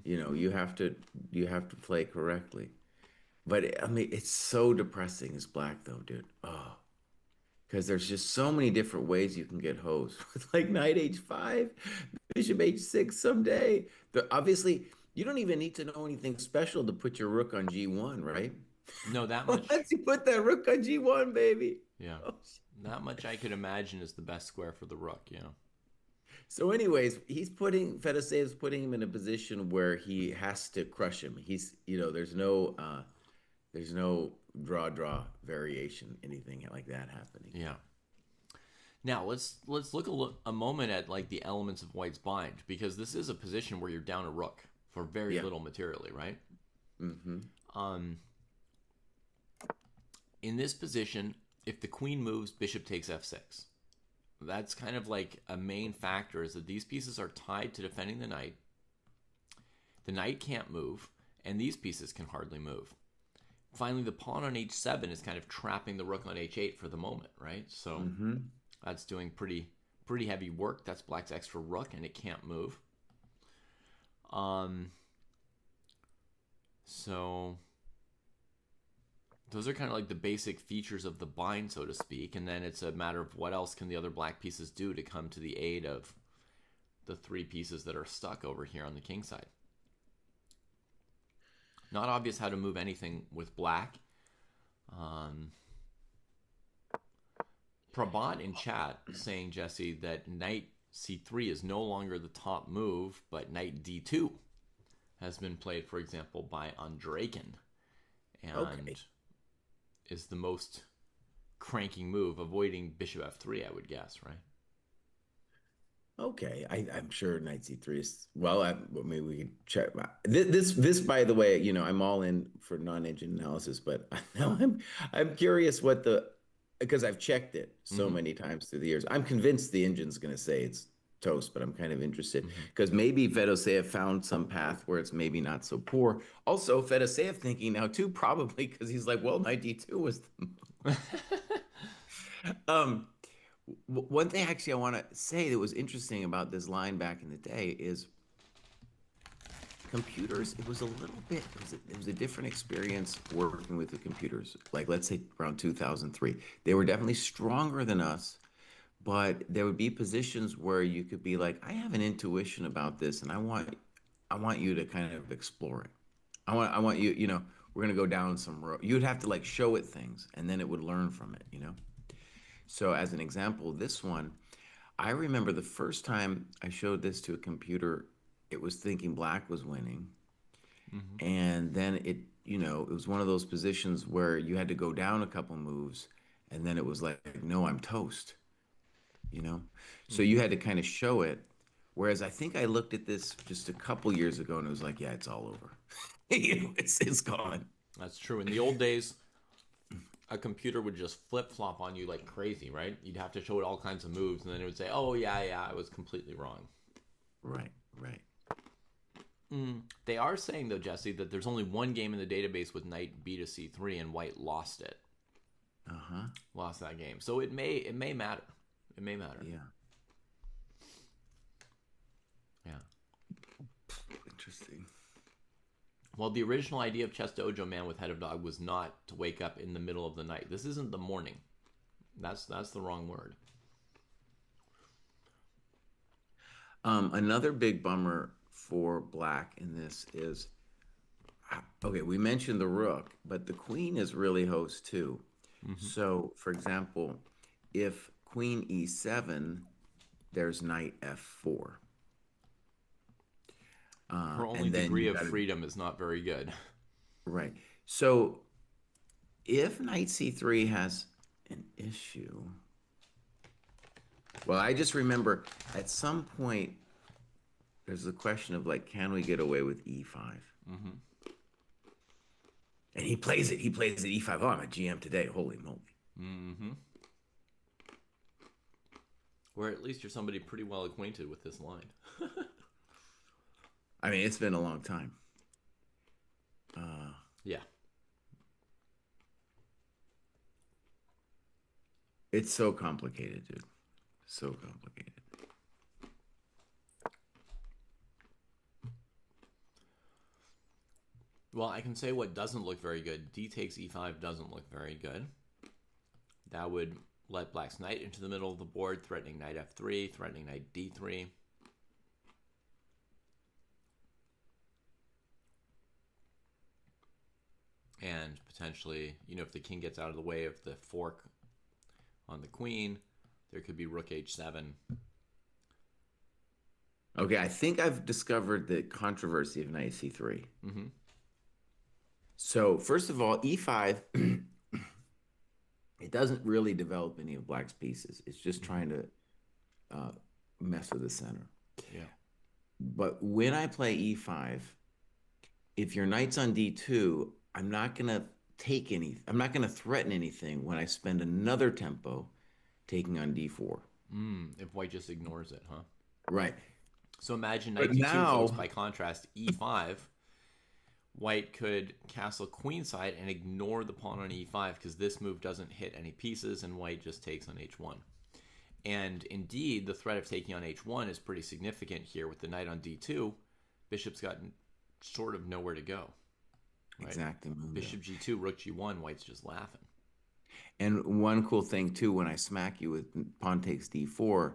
You have to play correctly. But I mean, it's so depressing as black though, dude. Oh, because there's just so many different ways you can get hosed. With like knight h5, bishop h6 someday. Obviously, you don't even need to know anything special to put your rook on g1, right? No, that much. Once you put that rook on g1, baby. Yeah. Oh, that much I could imagine is the best square for the rook, So, anyways, Fedoseev's putting him in a position where he has to crush him. There's no draw variation, anything like that happening. Yeah. Now let's look a moment at like the elements of white's bind, because this is a position where you're down a rook for very little materially, right? In this position, if the queen moves, bishop takes f6. That's kind of like a main factor, is that these pieces are tied to defending the knight. The knight can't move, and these pieces can hardly move. Finally, the pawn on h7 is kind of trapping the rook on h8 for the moment, right? So that's doing pretty heavy work. That's black's extra rook, and it can't move. So those are kind of like the basic features of the bind, so to speak, and then it's a matter of what else can the other black pieces do to come to the aid of the three pieces that are stuck over here on the king side. Not obvious how to move anything with black. Prabhat in chat saying, Jesse, that knight c3 is no longer the top move, but knight d2 has been played, for example, by Andreikin, and is the most cranking move, avoiding bishop f3, I would guess, right? Okay, I'm sure knight c3 is maybe we can check this. By the way, I'm all in for non-engine analysis, but now I'm curious because I've checked it so many times through the years. I'm convinced the engine's going to say it's toast, but I'm kind of interested because maybe Fedoseev found some path where it's maybe not so poor. Also, Fedoseev thinking now too, probably because he's like, well, knight d2 was the one thing actually I want to say that was interesting about this line back in the day is computers. It was a little bit, it was a different experience working with the computers. Like, let's say around 2003, they were definitely stronger than us, but there would be positions where you could be like, I have an intuition about this, and I want you to kind of explore it. I want you, we're going to go down some road. You'd have to like show it things, and then it would learn from it, So as an example, this one, I remember the first time I showed this to a computer, it was thinking black was winning. And then it was one of those positions where you had to go down a couple moves, and then it was like, no, I'm toast, So you had to kind of show it. Whereas I think I looked at this just a couple years ago, and it was like, yeah, it's all over. It's gone. That's true. In the old days, a computer would just flip-flop on you like crazy, right? You'd have to show it all kinds of moves, and then it would say, oh, yeah, I was completely wrong. Right. They are saying, though, Jesse, that there's only one game in the database with knight b to c3, and white lost it. Uh-huh. Lost that game. So it may matter. It may matter. Yeah. Yeah. Interesting. Well, the original idea of Chess Dojo Man with Head of Dog was not to wake up in the middle of the night. This isn't the morning. That's the wrong word. Another big bummer for black in this is, okay, we mentioned the rook, but the queen is really host too. So, for example, if queen e7, there's knight f4. Her only and then degree you of gotta- freedom is not very good. Right. So if knight c3 has an issue, well, I just remember at some point there's the question of like, can we get away with e5? And he plays it. He plays it e5. Oh, I'm a GM today. Holy moly. Or at least you're somebody pretty well acquainted with this line. I mean, it's been a long time. Yeah. It's so complicated, dude. So complicated. Well, I can say what doesn't look very good. D takes e5 doesn't look very good. That would let black's knight into the middle of the board, threatening knight f3, threatening knight d3. And potentially, if the king gets out of the way of the fork on the queen, there could be rook h7. Okay, I think I've discovered the controversy of knight c3. So, first of all, e5, it doesn't really develop any of black's pieces. It's just trying to mess with the center. Yeah. But when I play e5, if your knight's on d2, I'm not going to I'm not going to threaten anything when I spend another tempo taking on d4. If white just ignores it, huh? Right. So imagine knight d2, folks, by contrast, e5. White could castle queenside and ignore the pawn on e5 because this move doesn't hit any pieces and white just takes on h1. And indeed, the threat of taking on h1 is pretty significant here with the knight on d2. Bishop's got sort of nowhere to go. Right? Exactly. Bishop g2, rook g1, white's just laughing. And one cool thing, too, when I smack you with pawn takes d4,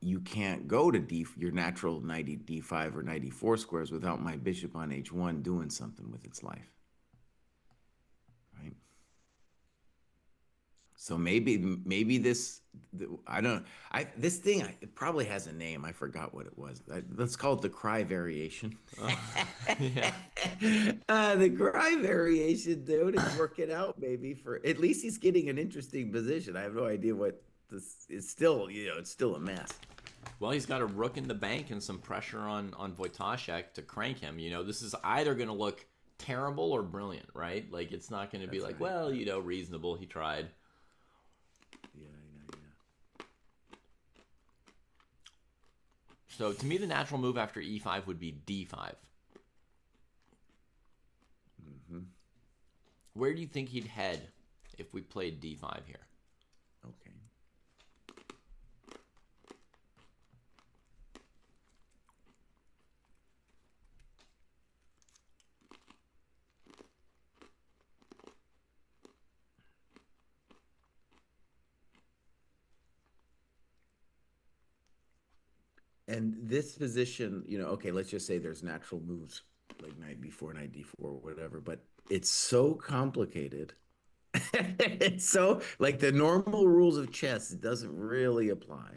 you can't go to your natural knight d5 or knight d4 squares without my bishop on h1 doing something with its life. Right? So maybe this, I don't know. This thing, it probably has a name. I forgot what it was. Let's call it the cry variation. Yeah. The cry variation, dude, is working out, maybe. At least he's getting an interesting position. I have no idea what this is. Still, it's still a mess. Well, he's got a rook in the bank and some pressure on Wojtaszek to crank him. This is either going to look terrible or brilliant, right? Like, it's not going to be like, right. Well, reasonable. He tried. Yeah. So, to me, the natural move after e5 would be d5. Where do you think he'd head if we played d5 here? Okay. And this position, okay, let's just say there's natural moves like knight b4, knight d4, or whatever, but it's so complicated. It's so, like, the normal rules of chess doesn't really apply.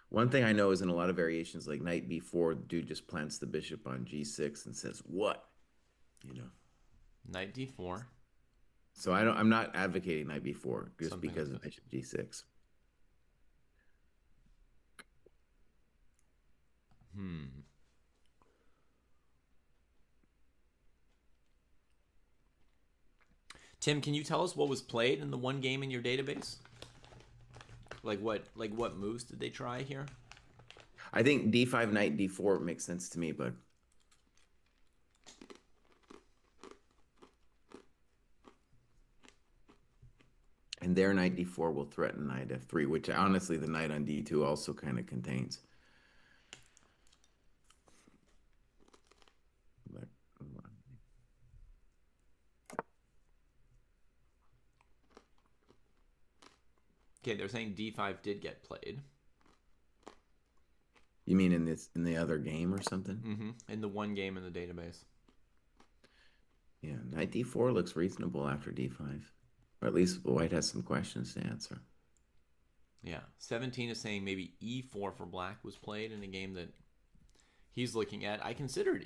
One thing I know is in a lot of variations, like knight b4, the dude just plants the bishop on g6 and says, what? Knight d4. So I'm not advocating knight b4 just Something because like of bishop g6. Tim, can you tell us what was played in the one game in your database? What moves did they try here? I think d5 knight d4 makes sense to me, but and their knight d4 will threaten knight f3, which honestly the knight on d2 also kind of contains. Okay, they're saying d5 did get played. You mean in the other game or something? Mm-hmm. In the one game in the database. Yeah, knight d4 looks reasonable after d5. Or at least white has some questions to answer. Yeah. 17 is saying maybe e4 for black was played in a game that he's looking at. I considered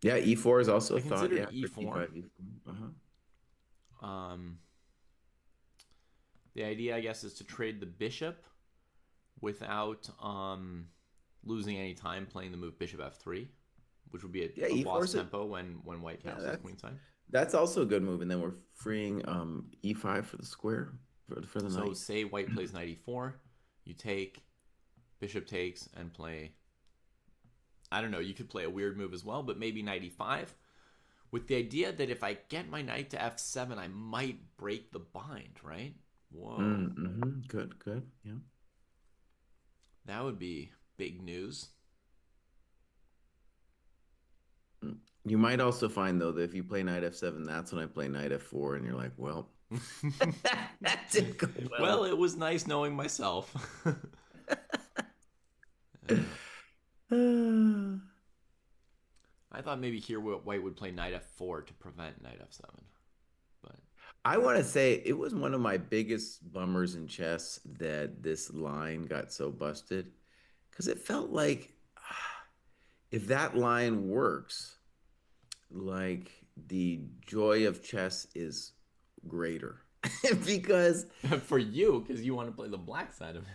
yeah, e4 is also a thought. considered Yeah, e4. The idea, I guess, is to trade the bishop without losing any time playing the move bishop f3, which would be a lost tempo when white castles queenside. That's also a good move, and then we're freeing e5 for the square for the knight. So say white plays knight e4, you take, bishop takes, and play. I don't know. You could play a weird move as well, but maybe knight e5, with the idea that if I get my knight to f7, I might break the bind. Right? Whoa. Mm-hmm. Good. Yeah. That would be big news. You might also find, though, that if you play knight f7, that's when I play knight f4, and you're like, well, that didn't go well. Well, it was nice knowing myself. I thought maybe here white would play knight f4 to prevent knight f7. But I want to say it was one of my biggest bummers in chess that this line got so busted, because it felt like if that line works, like the joy of chess is greater. Because for you, because you want to play the black side of it.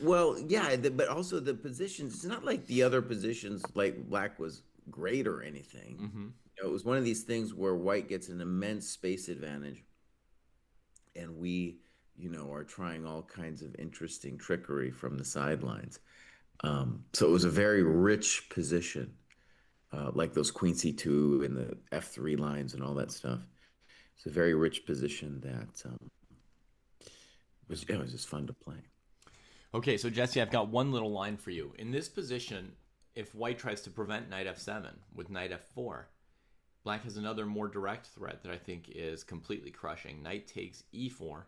Well, yeah, but also the positions. It's not like the other positions, like black was great or anything. Mm-hmm. It was one of these things where white gets an immense space advantage, and we, are trying all kinds of interesting trickery from the sidelines. So it was a very rich position, like those queen c2 and the f3 lines and all that stuff. It's a very rich position that was just fun to play. Okay, so Jesse, I've got one little line for you. In this position, if white tries to prevent knight f7 with knight f4, black has another more direct threat that I think is completely crushing. Knight takes e4.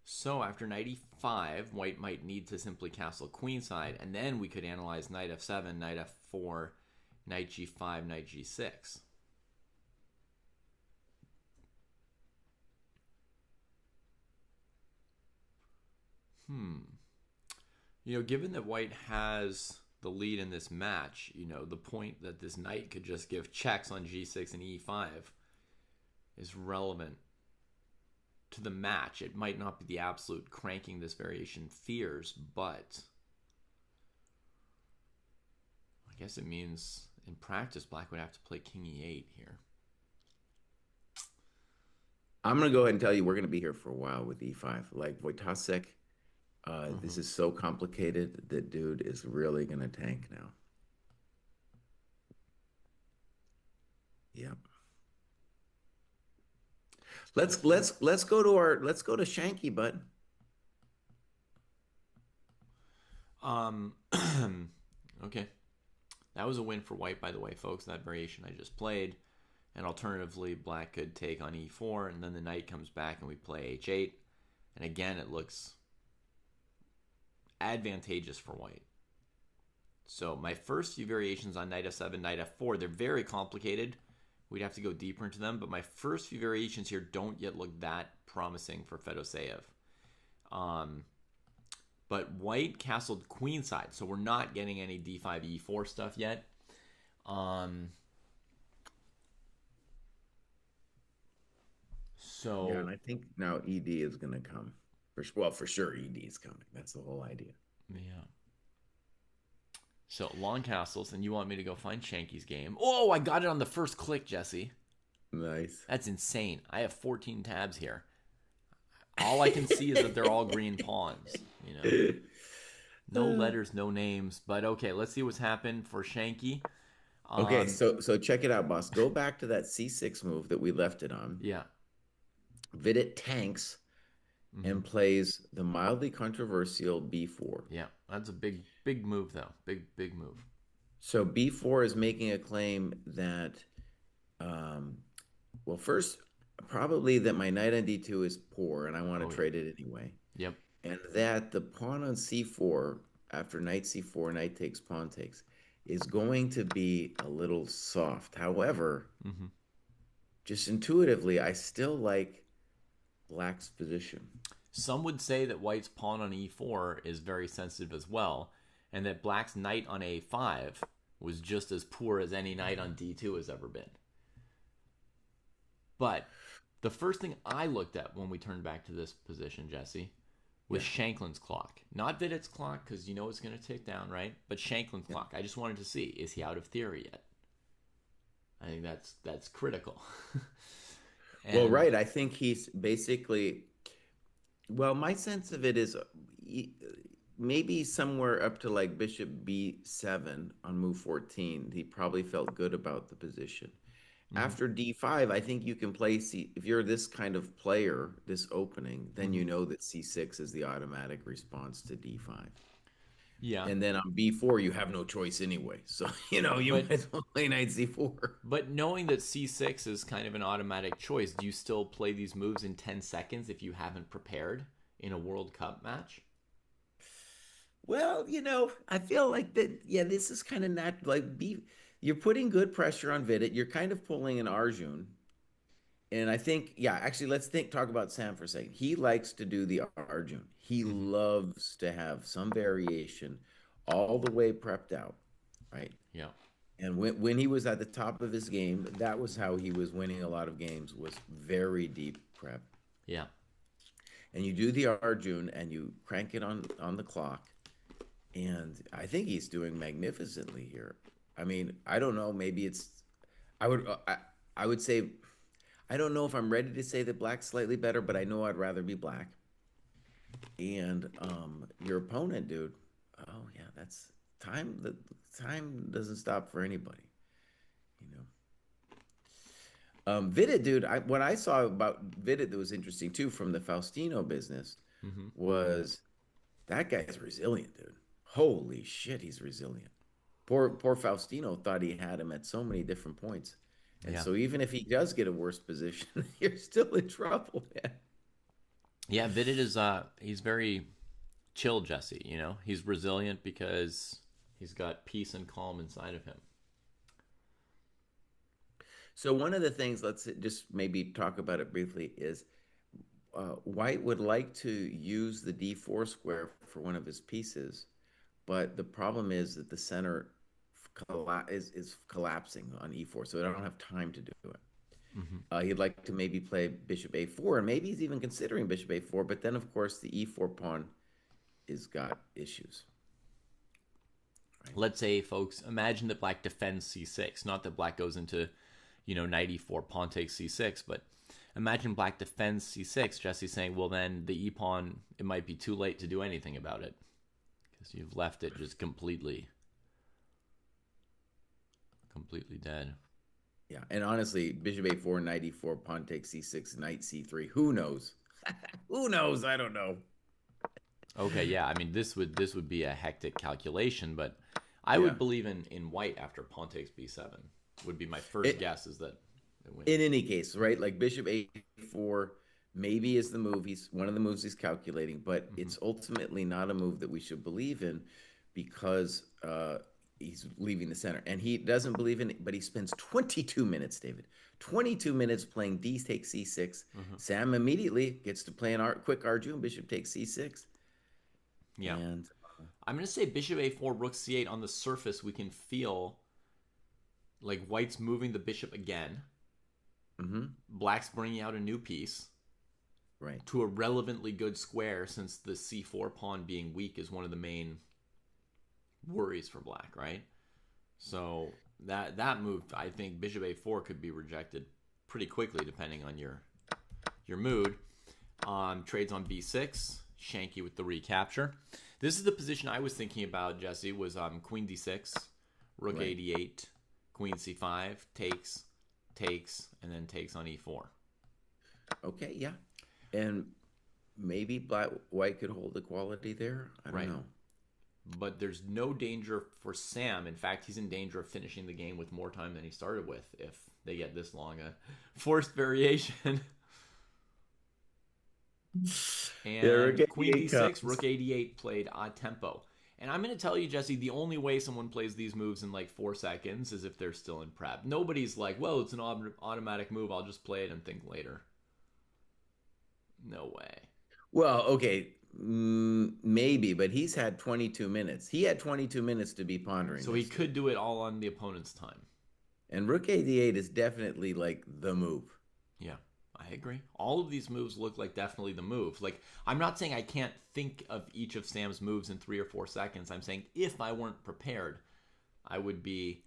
So after knight e5, white might need to simply castle queenside, and then we could analyze knight f7, knight f4, knight g5, knight g6. Given that white has the lead in this match, the point that this knight could just give checks on g6 and e5 is relevant to the match. It might not be the absolute cranking this variation fears, but I guess it means in practice black would have to play king e8 here. I'm going to go ahead and tell you we're going to be here for a while with e5. Like Wojtaszek, this is so complicated that dude is really going to tank now. Yep. Let's go to Shanky, bud. Okay. That was a win for white, by the way, folks. That variation I just played. And alternatively, black could take on e4, and then the knight comes back and we play h8. And again, it looks advantageous for white. So my first few variations on knight f7, knight f4, they're very complicated. We'd have to go deeper into them, but my first few variations here don't yet look that promising for Fedoseev. But white castled queenside, so we're not getting any d5, e4 stuff yet. So yeah, and I think now ED is going to come. For sure ED is coming. That's the whole idea. Yeah. So long castles, and you want me to go find Shanky's game. Oh, I got it on the first click, Jesse. Nice. That's insane. I have 14 tabs here. All I can see is that they're all green pawns, you know. No letters, no names. But okay, let's see what's happened for Shanky. Okay, so check it out, boss. Go back to that c6 move that we left it on. Yeah. Vidit tanks and plays the mildly controversial b4. Yeah, that's a big move, though. Big move. So b4 is making a claim that, well, first, probably that my knight on d2 is poor and I want to trade it anyway. Yep. And that the pawn on c4, after knight c4, knight takes, pawn takes, is going to be a little soft. However, just intuitively, I still like black's position. Some would say that white's pawn on e4 is very sensitive as well, and that black's knight on a5 was just as poor as any knight on d2 has ever been. But the first thing I looked at when we turned back to this position, Jesse, was Shankland's clock. Not Vidit's clock, because you know it's going to tick down, right? But Shankland's clock. I just wanted to see, is he out of theory yet? I think that's critical. Well, right. I think he's basically... Well, my sense of it is maybe somewhere up to like bishop b7 on move 14, he probably felt good about the position. After d5, I think you can play if you're this kind of player, this opening, then you know that c6 is the automatic response to d5. Yeah. And then on b4, you have no choice anyway. So, you might as well play knight c4. But knowing that c6 is kind of an automatic choice, do you still play these moves in 10 seconds if you haven't prepared in a World Cup match? Well, I feel like that, this is kind of not like you're putting good pressure on Vidit. You're kind of pulling an Arjun. And I think, actually, let's talk about Sam for a second. He likes to do the Arjun. He loves to have some variation all the way prepped out, right? Yeah. And when he was at the top of his game, that was how he was winning a lot of games, was very deep prep. Yeah. And you do the Arjun and you crank it on the clock. And I think he's doing magnificently here. I mean, I don't know. Maybe I would say, I don't know if I'm ready to say that black's slightly better, but I know I'd rather be black. And your opponent, dude. Oh yeah, that's time. The time doesn't stop for anybody. Vidit, dude. What I saw about Vidit that was interesting too from the Faustino business was that guy's resilient, dude. Holy shit, he's resilient. Poor Faustino thought he had him at so many different points. And so even if he does get a worse position, you're still in trouble, man. Yeah, Vidit is he's very chill, Jesse, He's resilient because he's got peace and calm inside of him. So one of the things, let's just maybe talk about it briefly, is White would like to use the d4 square for one of his pieces, but the problem is that the center is collapsing on e4, so I don't have time to do it. He'd like to maybe play bishop a4, and maybe he's even considering bishop a4, but then, of course, the e4 pawn is got issues. Right? Let's say, folks, imagine that black defends c6. Not that black goes into, knight e4, pawn takes c6, but imagine black defends c6. Jesse's saying, well, then the e-pawn, it might be too late to do anything about it because you've left it just completely dead. Yeah, and honestly, bishop a4, knight e4, pawn takes c6, knight c3. Who knows? Who knows? I don't know. Okay, yeah. I mean, this would be a hectic calculation, but I would believe in white after pawn takes b7. Would be my first guess is that it wins. In any case, right? Like bishop a4 maybe is the move. He's one of the moves he's calculating, but it's ultimately not a move that we should believe in because he's leaving the center. And he doesn't believe in it, but he spends 22 minutes, David. 22 minutes playing d takes c6. Sam immediately gets to play a quick Arjun, bishop takes c6. Yeah. And I'm going to say bishop a4, rook c8. On the surface, we can feel like white's moving the bishop again. Black's bringing out a new piece. Right. To a relevantly good square, since the c4 pawn being weak is one of the main worries for black, right? So that move, I think bishop a4 could be rejected pretty quickly depending on your mood. Trades on b6, Shanky with the recapture. This is the position I was thinking about, Jesse, was queen d6, rook Right. a8, queen c5, takes, and then takes on e4. Okay, yeah. And maybe white could hold equality there. I don't Right. know. But there's no danger for Sam. In fact, he's in danger of finishing the game with more time than he started with if they get this long a forced variation. And rook queen 88 d6, comes. rook 88 played odd tempo. And I'm going to tell you, Jesse, the only way someone plays these moves in like 4 seconds is if they're still in prep. Nobody's like, well, it's an automatic move. I'll just play it and think later. No way. Well, okay, maybe, but he's had 22 minutes. He had 22 minutes to be pondering. So he could do it all on the opponent's time. And rook 88 is definitely like the move. Yeah, I agree. All of these moves look like definitely the move. Like, I'm not saying I can't think of each of Sam's moves in 3 or 4 seconds. I'm saying if I weren't prepared, I would be,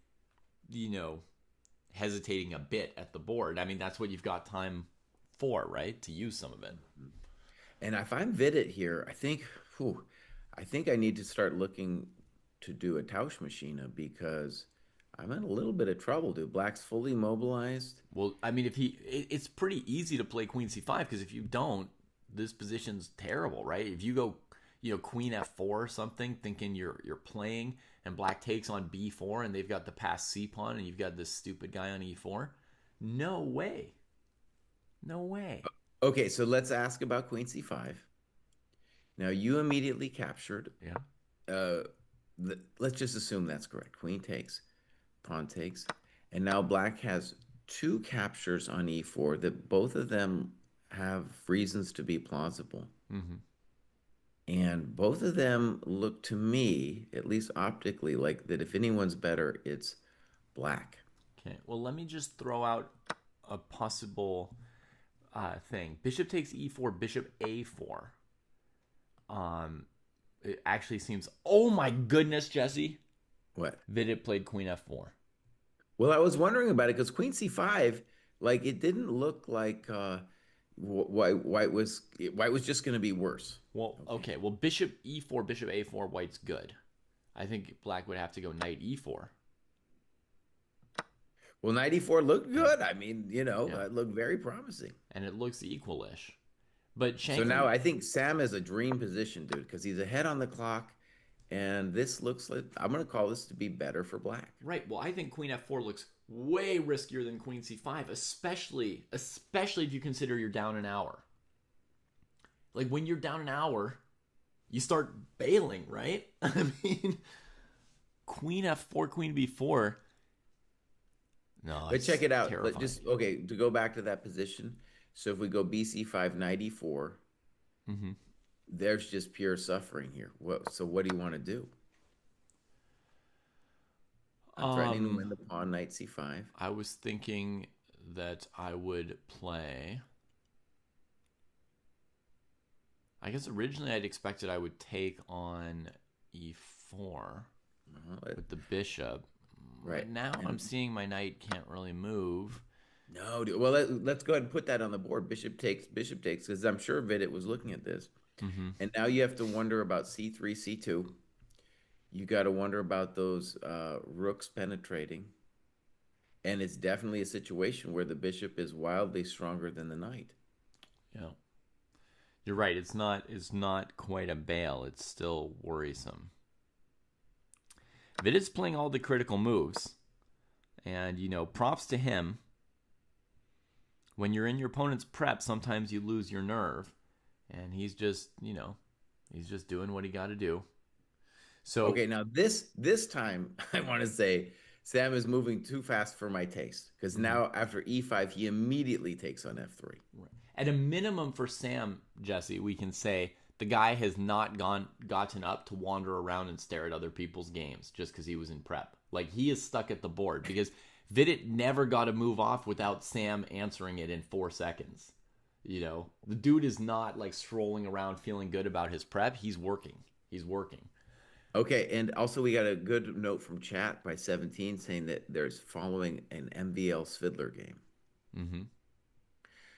hesitating a bit at the board. I mean, that's what you've got time for, right? To use some of it. And if I'm Vidit here, I think I need to start looking to do a Tauschmaschine because I'm in a little bit of trouble, dude. Black's fully mobilized. Well, I mean, it's pretty easy to play queen c5 because if you don't, this position's terrible, right? If you go, queen f4 or something, thinking you're playing, and black takes on b4, and they've got the passed c pawn, and you've got this stupid guy on e4, no way. Okay, so let's ask about queen c5. Now you immediately captured. Yeah. Let's just assume that's correct. Queen takes, pawn takes, and now black has 2 captures on e4 that both of them have reasons to be plausible. Mm-hmm. And both of them look to me, at least optically, like that if anyone's better, it's black. Okay, well, let me just throw out a possible thing. Bishop takes e4, bishop a4. It actually seems... Oh my goodness, Jesse. What? Vidit played queen f4. Well, I was wondering about it because queen c5, like it didn't look like white was just going to be worse. Well, okay. Well, bishop e4, bishop a4, white's good. I think black would have to go knight e4. Well, knight e4 looked good. I mean, it looked very promising. And it looks equalish. But Shankland... So now I think Sam is a dream position, dude, because he's ahead on the clock. And this looks like, I'm going to call this to be better for black. Right. Well, I think queen f4 looks way riskier than queen c5, especially if you consider you're down an hour. Like, when you're down an hour, you start bailing, right? I mean, queen f4, queen b4. No, but check it out. Terrifying. To go back to that position. So if we go bc5, knight e4, mm-hmm. There's just pure suffering here. So what do you want to do? I'm threatening to win the pawn, knight c5. I was thinking that I would play... I guess originally I'd expected I would take on e4 with the bishop. Right. But now I'm seeing my knight can't really move. No, dude. Well, let's go ahead and put that on the board. Bishop takes, because I'm sure Vidit was looking at this. Mm-hmm. And now you have to wonder about c3, c2. You got to wonder about those rooks penetrating. And it's definitely a situation where the bishop is wildly stronger than the knight. Yeah. You're right. It's not quite a bail. It's still worrisome. Vidit's playing all the critical moves. And, props to him. When you're in your opponent's prep, sometimes you lose your nerve. And he's just, he's just doing what he got to do. So okay, now this time I want to say Sam is moving too fast for my taste because now after e5 he immediately takes on f3. Right. At a minimum for Sam, Jesse, we can say the guy has not gotten up to wander around and stare at other people's games just because he was in prep. Like, he is stuck at the board because Vidit never got a move off without Sam answering it in 4 seconds. The dude is not like strolling around feeling good about his prep. He's working. Okay, and also we got a good note from chat by 17 saying that there's following an MVL Svidler game. Mm-hmm.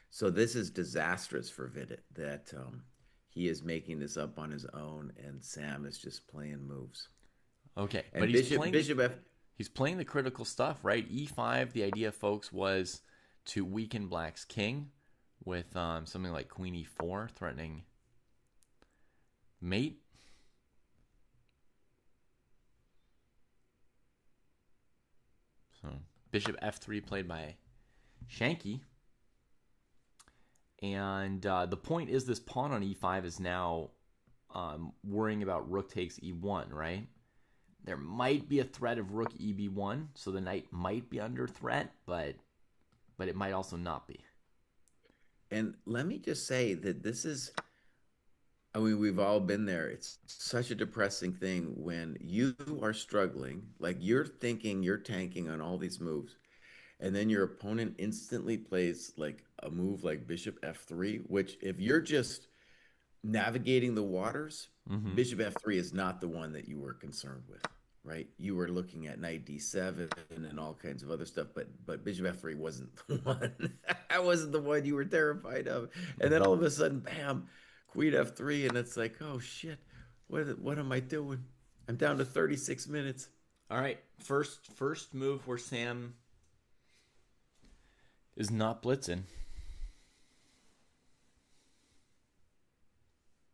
So this is disastrous for Vidit that he is making this up on his own and Sam is just playing moves. Okay, but And he's playing the critical stuff, right? E5. The idea, folks, was to weaken Black's king with something like Queen E4 threatening mate. So Bishop F3 played by Shanky. And the point is this pawn on E5 is now worrying about rook takes E1, right? There might be a threat of rook EB1, so the knight might be under threat, but it might also not be. And let me just say that this is, I mean, we've all been there. It's such a depressing thing when you are struggling, like you're thinking you're tanking on all these moves, and then your opponent instantly plays like a move like Bishop F3, which if you're just navigating the waters, Mm-hmm. Bishop F3 is not the one that you were concerned with, right? You were looking at Knight D7 and all kinds of other stuff, but Bishop F3 wasn't the one. That wasn't the one you were terrified of. And then all of a sudden, bam, Queen F3, and it's like, oh shit, what am I doing? I'm down to 36 minutes. All right, first move where Sam is not blitzing.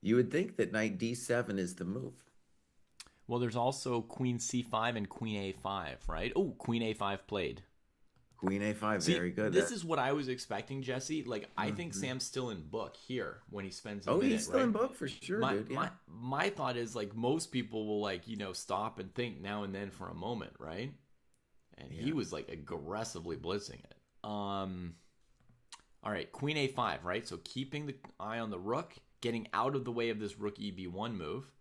You would think that Knight D7 is the move. Well, there's also Queen C5 and Queen A5, right? Oh, Queen A5 played. Queen A5, See, very good. This is what I was expecting, Jesse. Like, I think Sam's still in book here when he spends a minute, he's still right? in book for sure, dude. Yeah. My thought is, like, most people will, like, stop and think now and then for a moment, right? And he was, like, aggressively blitzing it. All right, Queen A5, right? So keeping the eye on the rook, getting out of the way of this rook EB1 move,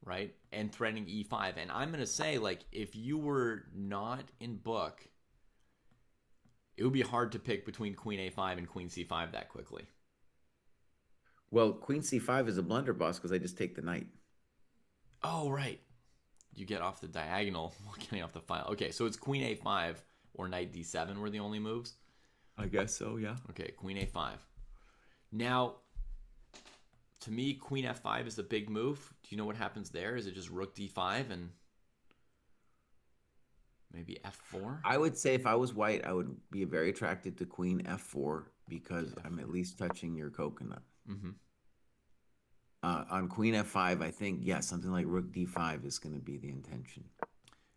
right? And threatening E5. And I'm going to say, like, if you were not in book, it would be hard to pick between Queen A5 and Queen C5 that quickly. Well, Queen C5 is a blunderbuss because I just take the knight. Oh, right. You get off the diagonal while getting off the file. Okay, so it's Queen A5 or Knight D7 were the only moves? I guess so, yeah. Okay, Queen A5. Now, to me, Queen F5 is a big move. Do you know what happens there? Is it just Rook D5 and maybe F4? I would say if I was white, I would be very attracted to Queen F4 because I'm at least touching your coconut. Mm-hmm. On Queen F5, I think, yeah, something like Rook D5 is going to be the intention.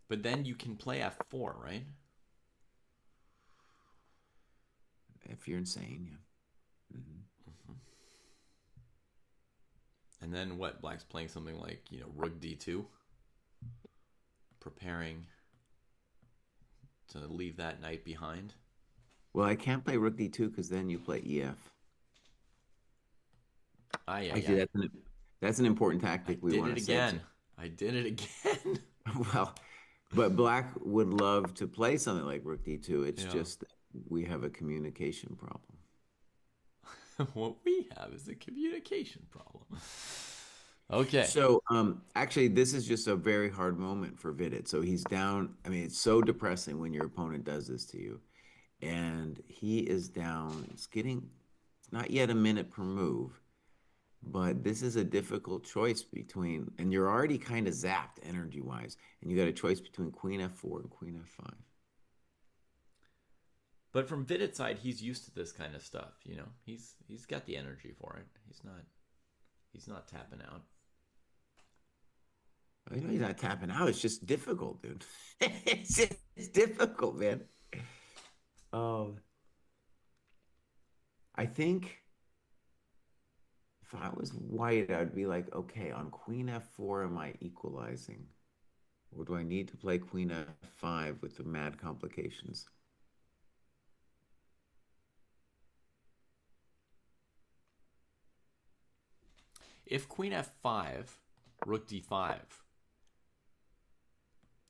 But then you can play F4, right? If you're insane, yeah. Mm-hmm. And then what? Black's playing something like, Rook D2. Preparing to leave that knight behind. Well, I can't play Rook D2 because then you play EF. Actually, that's an important tactic we want to say. I did it again. Well, but Black would love to play something like Rook D2. It's just that we have a communication problem. What we have is a communication problem. Okay. So, actually, this is just a very hard moment for Vidit. So he's down. I mean, it's so depressing when your opponent does this to you. And he is down. It's not yet a minute per move. But this is a difficult choice between, and you're already kind of zapped energy-wise. And you got a choice between Queen F4 and Queen F5. But from Vidit's side, he's used to this kind of stuff. He's got the energy for it. He's not tapping out. He's not tapping out. It's just difficult, dude. It's difficult, man. I think if I was white, I'd be like, okay, on Queen F4, am I equalizing? Or do I need to play Queen F5 with the mad complications? If Queen F5, Rook D5,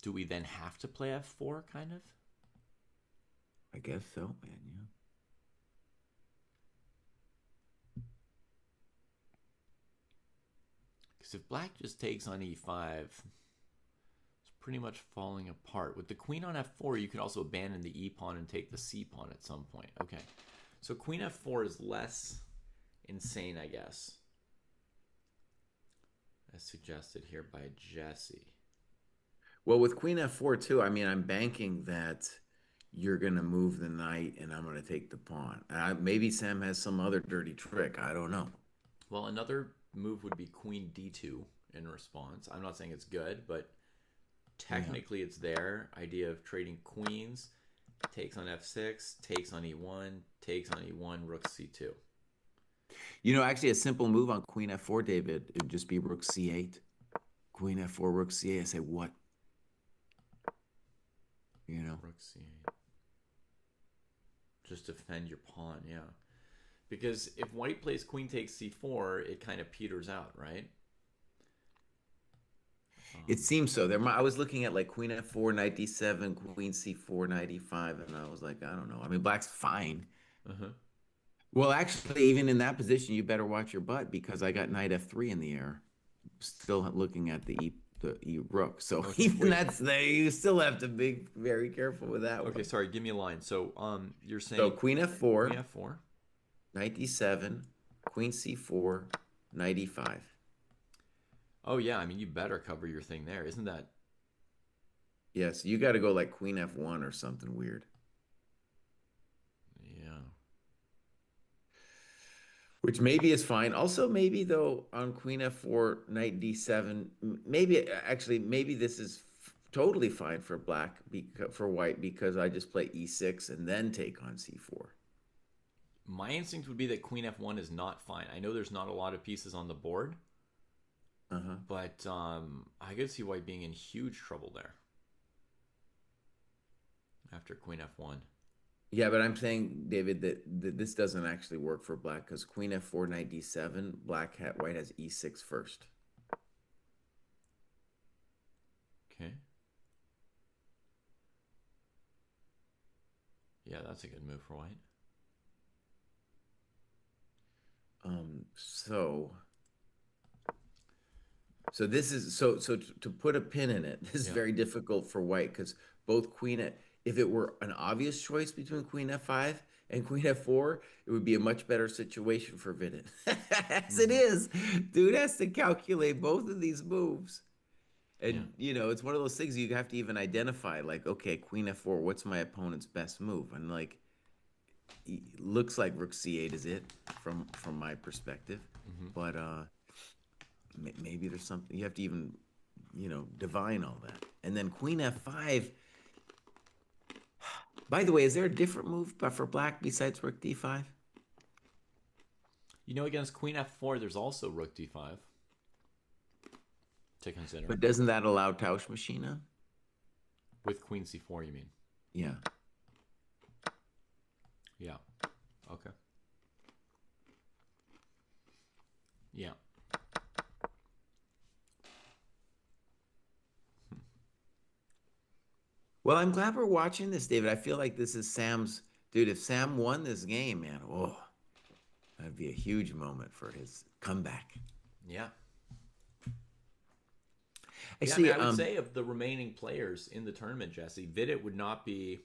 do we then have to play F4, kind of? I guess so, man, yeah. Because if black just takes on e5, it's pretty much falling apart. With the queen on f4, you could also abandon the e pawn and take the c pawn at some point. Okay, so queen f4 is less insane, I guess, as suggested here by Jesse. Well, with queen f4 too, I mean, I'm banking that you're going to move the knight and I'm going to take the pawn. Maybe Sam has some other dirty trick. I don't know. Well, another move would be queen d2 in response. I'm not saying it's good, but technically it's there. Idea of trading queens, takes on f6, takes on e1, takes on e1, rook c2. You know, actually, a simple move on queen f4, David, it would just be rook c8. Queen f4, rook c8. I say, what? You know? Rook c8. Just defend your pawn, yeah. Because if white plays queen takes c4, it kind of peters out, right? It seems so. I was looking at like queen f4, knight d7, queen c4, knight e5, and I was like, I don't know. I mean, black's fine. Uh-huh. Well, actually, even in that position, you better watch your butt because I got knight f3 in the air. Still looking at the e rook. So Okay, even that's there. You still have to be very careful with that one. Okay, sorry. Give me a line. So, you're saying So queen f4, queen f4, knight d7, queen c4, knight e5. Oh yeah, I mean you better cover your thing there, isn't that? Yes, you got to go like queen f1 or something weird. Yeah. Which maybe is fine. Also, maybe though on queen f4, knight d7, maybe actually maybe this is totally fine for black for white because I just play e6 and then take on c4. My instinct would be that queen f1 is not fine. I know there's not a lot of pieces on the board, but I could see white being in huge trouble there after queen f1. Yeah, but I'm saying, David, that this doesn't actually work for black because queen f4, knight d7, white has e6 first. Okay. Yeah, that's a good move for white. So this is to put a pin in it, this is very difficult for white because both if it were an obvious choice between queen f5 and queen f4, it would be a much better situation for Vidit. As it is, dude has to calculate both of these moves. And you know, it's one of those things you have to even identify, like, okay, queen f4, what's my opponent's best move? And like, looks like rook c8 is it from my perspective, but maybe there's something you have to even, you know, divine all that. And then queen f5. By the way, is there a different move for black besides rook d5? You know, against queen f4, there's also rook d5 to consider. But doesn't that allow Tauschmaschine? With queen c4, you mean? Yeah. Yeah. Okay. Yeah. Well, I'm glad we're watching this, David. I feel like this is Sam's... Dude, if Sam won this game, man, oh, that'd be a huge moment for his comeback. Yeah. Actually, yeah, I would say of the remaining players in the tournament, Jesse, Vidit would not be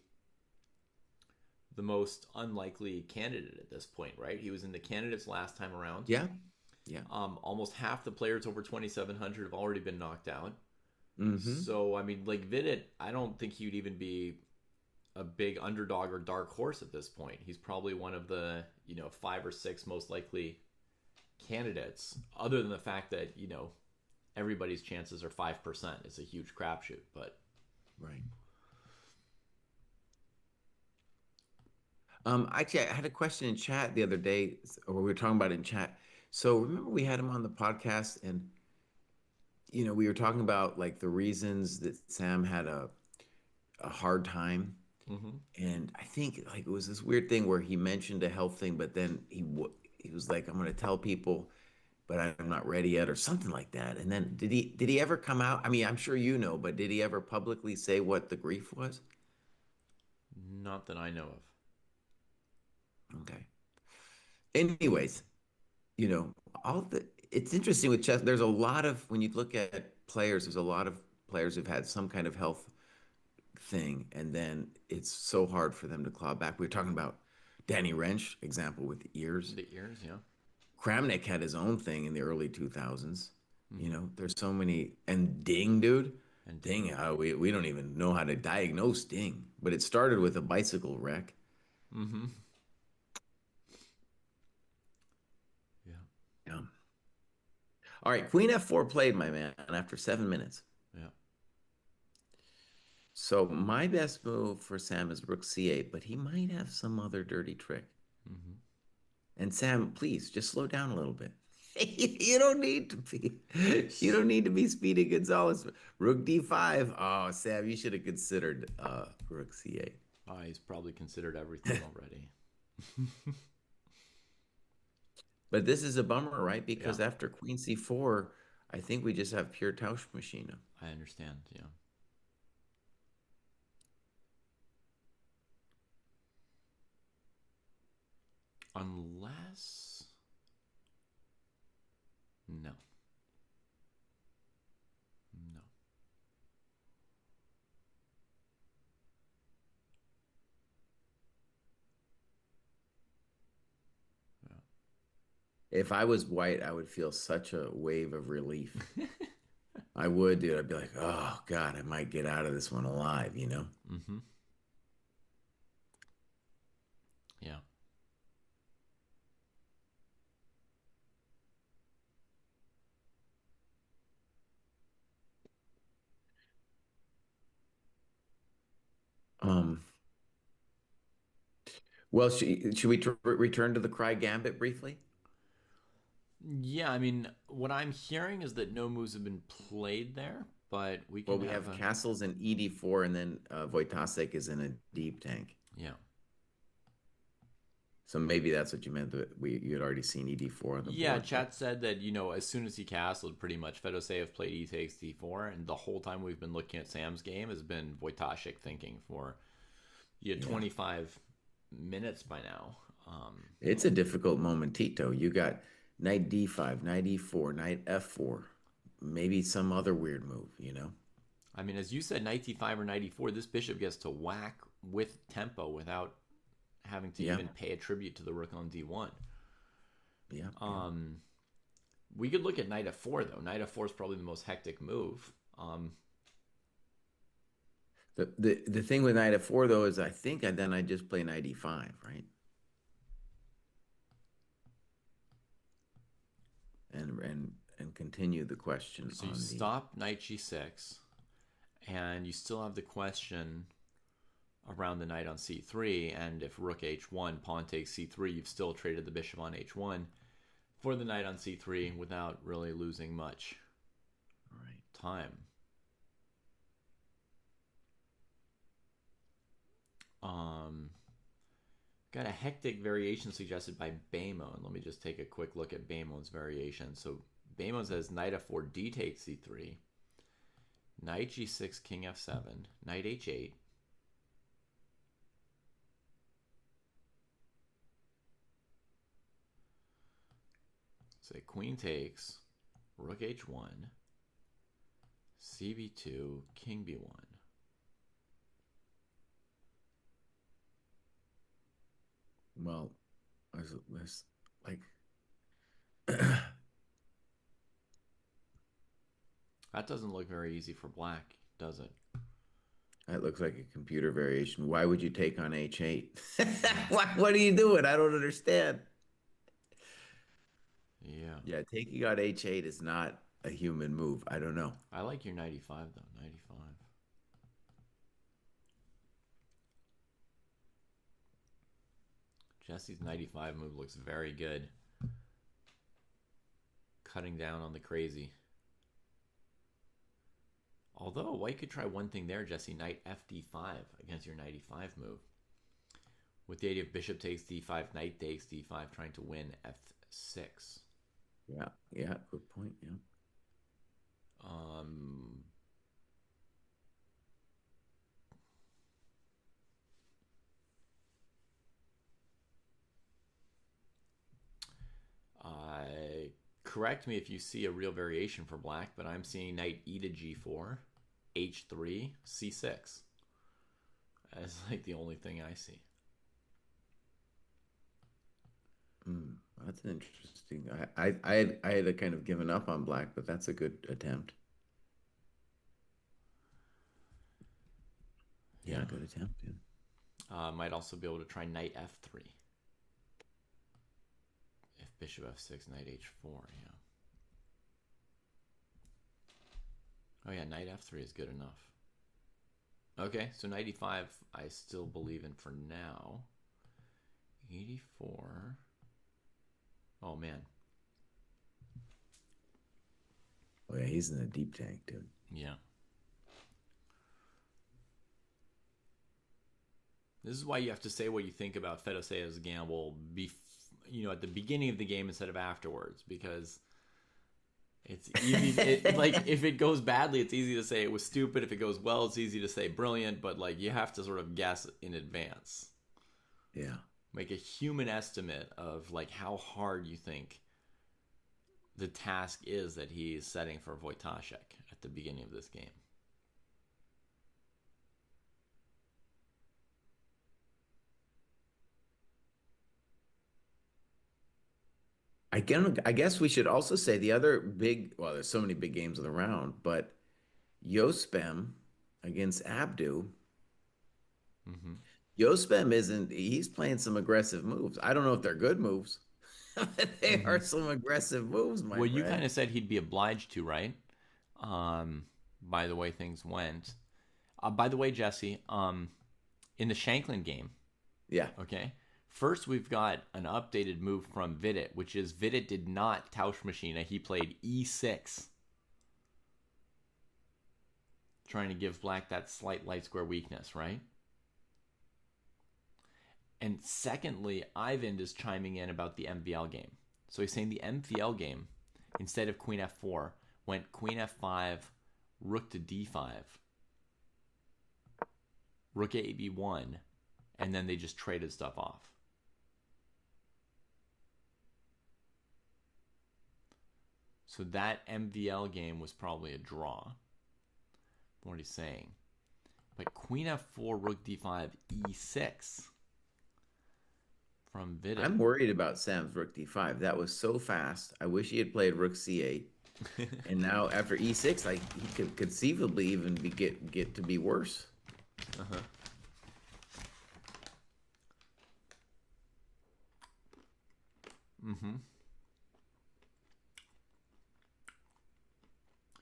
the most unlikely candidate at this point, right? He was in the candidates last time around. Yeah. Yeah. Almost half the players over 2,700 have already been knocked out. Mm-hmm. So, I mean, like Vidit, I don't think he would even be a big underdog or dark horse at this point. He's probably one of the, 5 or 6 most likely candidates, other than the fact that, everybody's chances are 5%. It's a huge crapshoot, but... Right. Actually, I had a question in chat the other day, or we were talking about it in chat. So remember we had him on the podcast and, we were talking about like the reasons that Sam had a hard time. And I think like it was this weird thing where he mentioned a health thing, but then he was like, I'm going to tell people, but I'm not ready yet or something like that. And then did he ever come out? I mean, I'm sure you know, but did he ever publicly say what the grief was? Not that I know of. Okay. Anyways, it's interesting with chess. There's a lot of when you look at players, there's a lot of players who've had some kind of health thing, and then it's so hard for them to claw back. We were talking about Danny Wrench, example with the ears. The ears, yeah. Kramnik had his own thing in the early 2000s. You Mm-hmm. know, there's so many, and Ding, dude, And Ding, Ding. we don't even know how to diagnose Ding, but it started with a bicycle wreck. Mm-hmm. Yeah. Yeah. All right, Queen F4 played, my man, after 7 minutes. Yeah. So my best move for Sam is Rook C8, but he might have some other dirty trick. Mm-hmm. And Sam, please just slow down a little bit. You don't need to be you don't need to be Speedy Gonzalez. Rook D5. Oh, Sam, you should have considered Rook C8. He's probably considered everything already. But this is a bummer, right? Yeah, Because after Queen C4, I think we just have pure Tausch machine. I understand. Yeah. Unless. No. No. If I was white, I would feel such a wave of relief. I would, dude. I'd be like, oh God, I might get out of this one alive, you know? Mm-hmm. Yeah. Um, well, should we return to the Cry Gambit briefly? Yeah, I mean, what I'm hearing is that no moves have been played there, but we Well, can we have have a. castles in ED4, and then Wojtasek is in a deep tank. Yeah. So maybe that's what you meant. That you had already seen ED4 on the Yeah, board. chat said that, as soon as he castled, pretty much Fedoseev played e takes d4, and the whole time we've been looking at Sam's game has been Wojtaszek thinking for Yeah, 25 minutes by now. it's a difficult moment, Tito. You got knight D5, knight E4, knight F4, maybe some other weird move. You know? I mean, as you said, knight d5 or knight e4, this bishop gets to whack with tempo without having to Yeah, even pay a tribute to the rook on d1. yeah, yeah. Um, we could look at knight f4 though. Knight f4 is probably the most hectic move. The thing with knight F4 though is I think then I just play knight E5, right? And continue the question So you on the. stop knight g6, and you still have the question around the knight on c3, and if rook h1, pawn takes c3, you've still traded the bishop on h1 for the knight on c3 without really losing much Right. time. Got a hectic variation suggested by Baymon. Let me just take a quick look at Baymon's variation. So Baymon says knight f4, d takes c3, knight g6, king f7, knight h8, say queen takes, rook h1, cb2, king b1. Well, there's like That doesn't look very easy for black, does it? that looks like a computer variation. Why would you take on H8? Yeah. What are you doing? I don't understand. Yeah. Yeah, taking on H8 is not a human move. I don't know. I like your 95 though. 95. Jesse's 95 move looks very good. Cutting down on the crazy. Although white could try one thing there, Jesse. Knight fd5 against your 95 move. With the idea of bishop takes d5, knight takes d5, trying to win f6. Yeah, yeah, good point. Yeah. Um, correct me if you see a real variation for black, but I'm seeing knight e to g4, h3, c6 as like the only thing I see. That's an interesting. I had kind of given up on black, but that's a good attempt. Yeah, good attempt. Yeah. Might also be able to try knight f3. If bishop f6, knight h4, yeah. Oh yeah, knight f3 is good enough. Okay, so knight e5 I still believe in for now. 84. Oh man. Oh yeah, he's in a deep tank, dude. Yeah. This is why you have to say what you think about Fedoseev's gamble, at the beginning of the game instead of afterwards, because it's easy. Like if it goes badly, it's easy to say it was stupid. If it goes well, it's easy to say brilliant. But like you have to sort of guess in advance. Yeah. Make a human estimate of like how hard you think the task is that he's setting for Wojtaszek at the beginning of this game. I guess we should also say the other big, well, there's so many big games of the round, but Yospem against Abdu. Mm-hmm. Yospem he's playing some aggressive moves. I don't know if they're good moves. They are some aggressive moves, my friend. You kind of said he'd be obliged to, right? By the way things went. By the way, Jesse, in the Shankland game. Yeah. Okay. First, we've got an updated move from Vidit, which is Vidit did not Tauschmaschine. He played e6. Trying to give black that slight light square weakness, right? And secondly, Ivan is chiming in about the MVL game. So he's saying the MVL game, instead of queen f4, went queen f5, rook to d5, rook a b1, and then they just traded stuff off. So that MVL game was probably a draw. What he's saying. But queen f4, rook d5, e6 from Vidit. I'm worried about Sam's rook d5. That was so fast. I wish he had played rook c8. And now after e6, like he could conceivably even get to be worse. Uh-huh. Mm-hmm.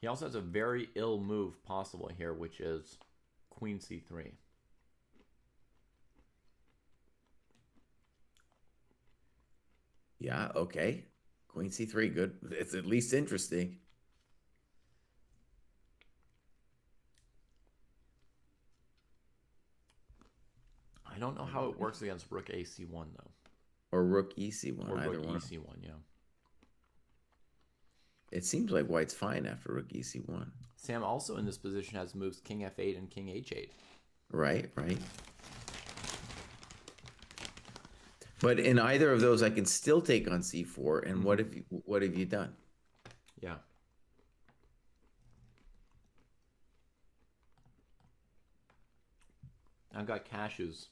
He also has a very ill move possible here, which is queen c3. Yeah, okay. Queen c3, good. It's at least interesting. I don't know how it works against rook ac1, though. Or rook ec1. Or either rook one. ec1, yeah. It seems like white's fine after rook ec1. Sam also in this position has moves king f8 and king h8. Right. But in either of those, I can still take on c4. And what have you done? Yeah. I've got cashews,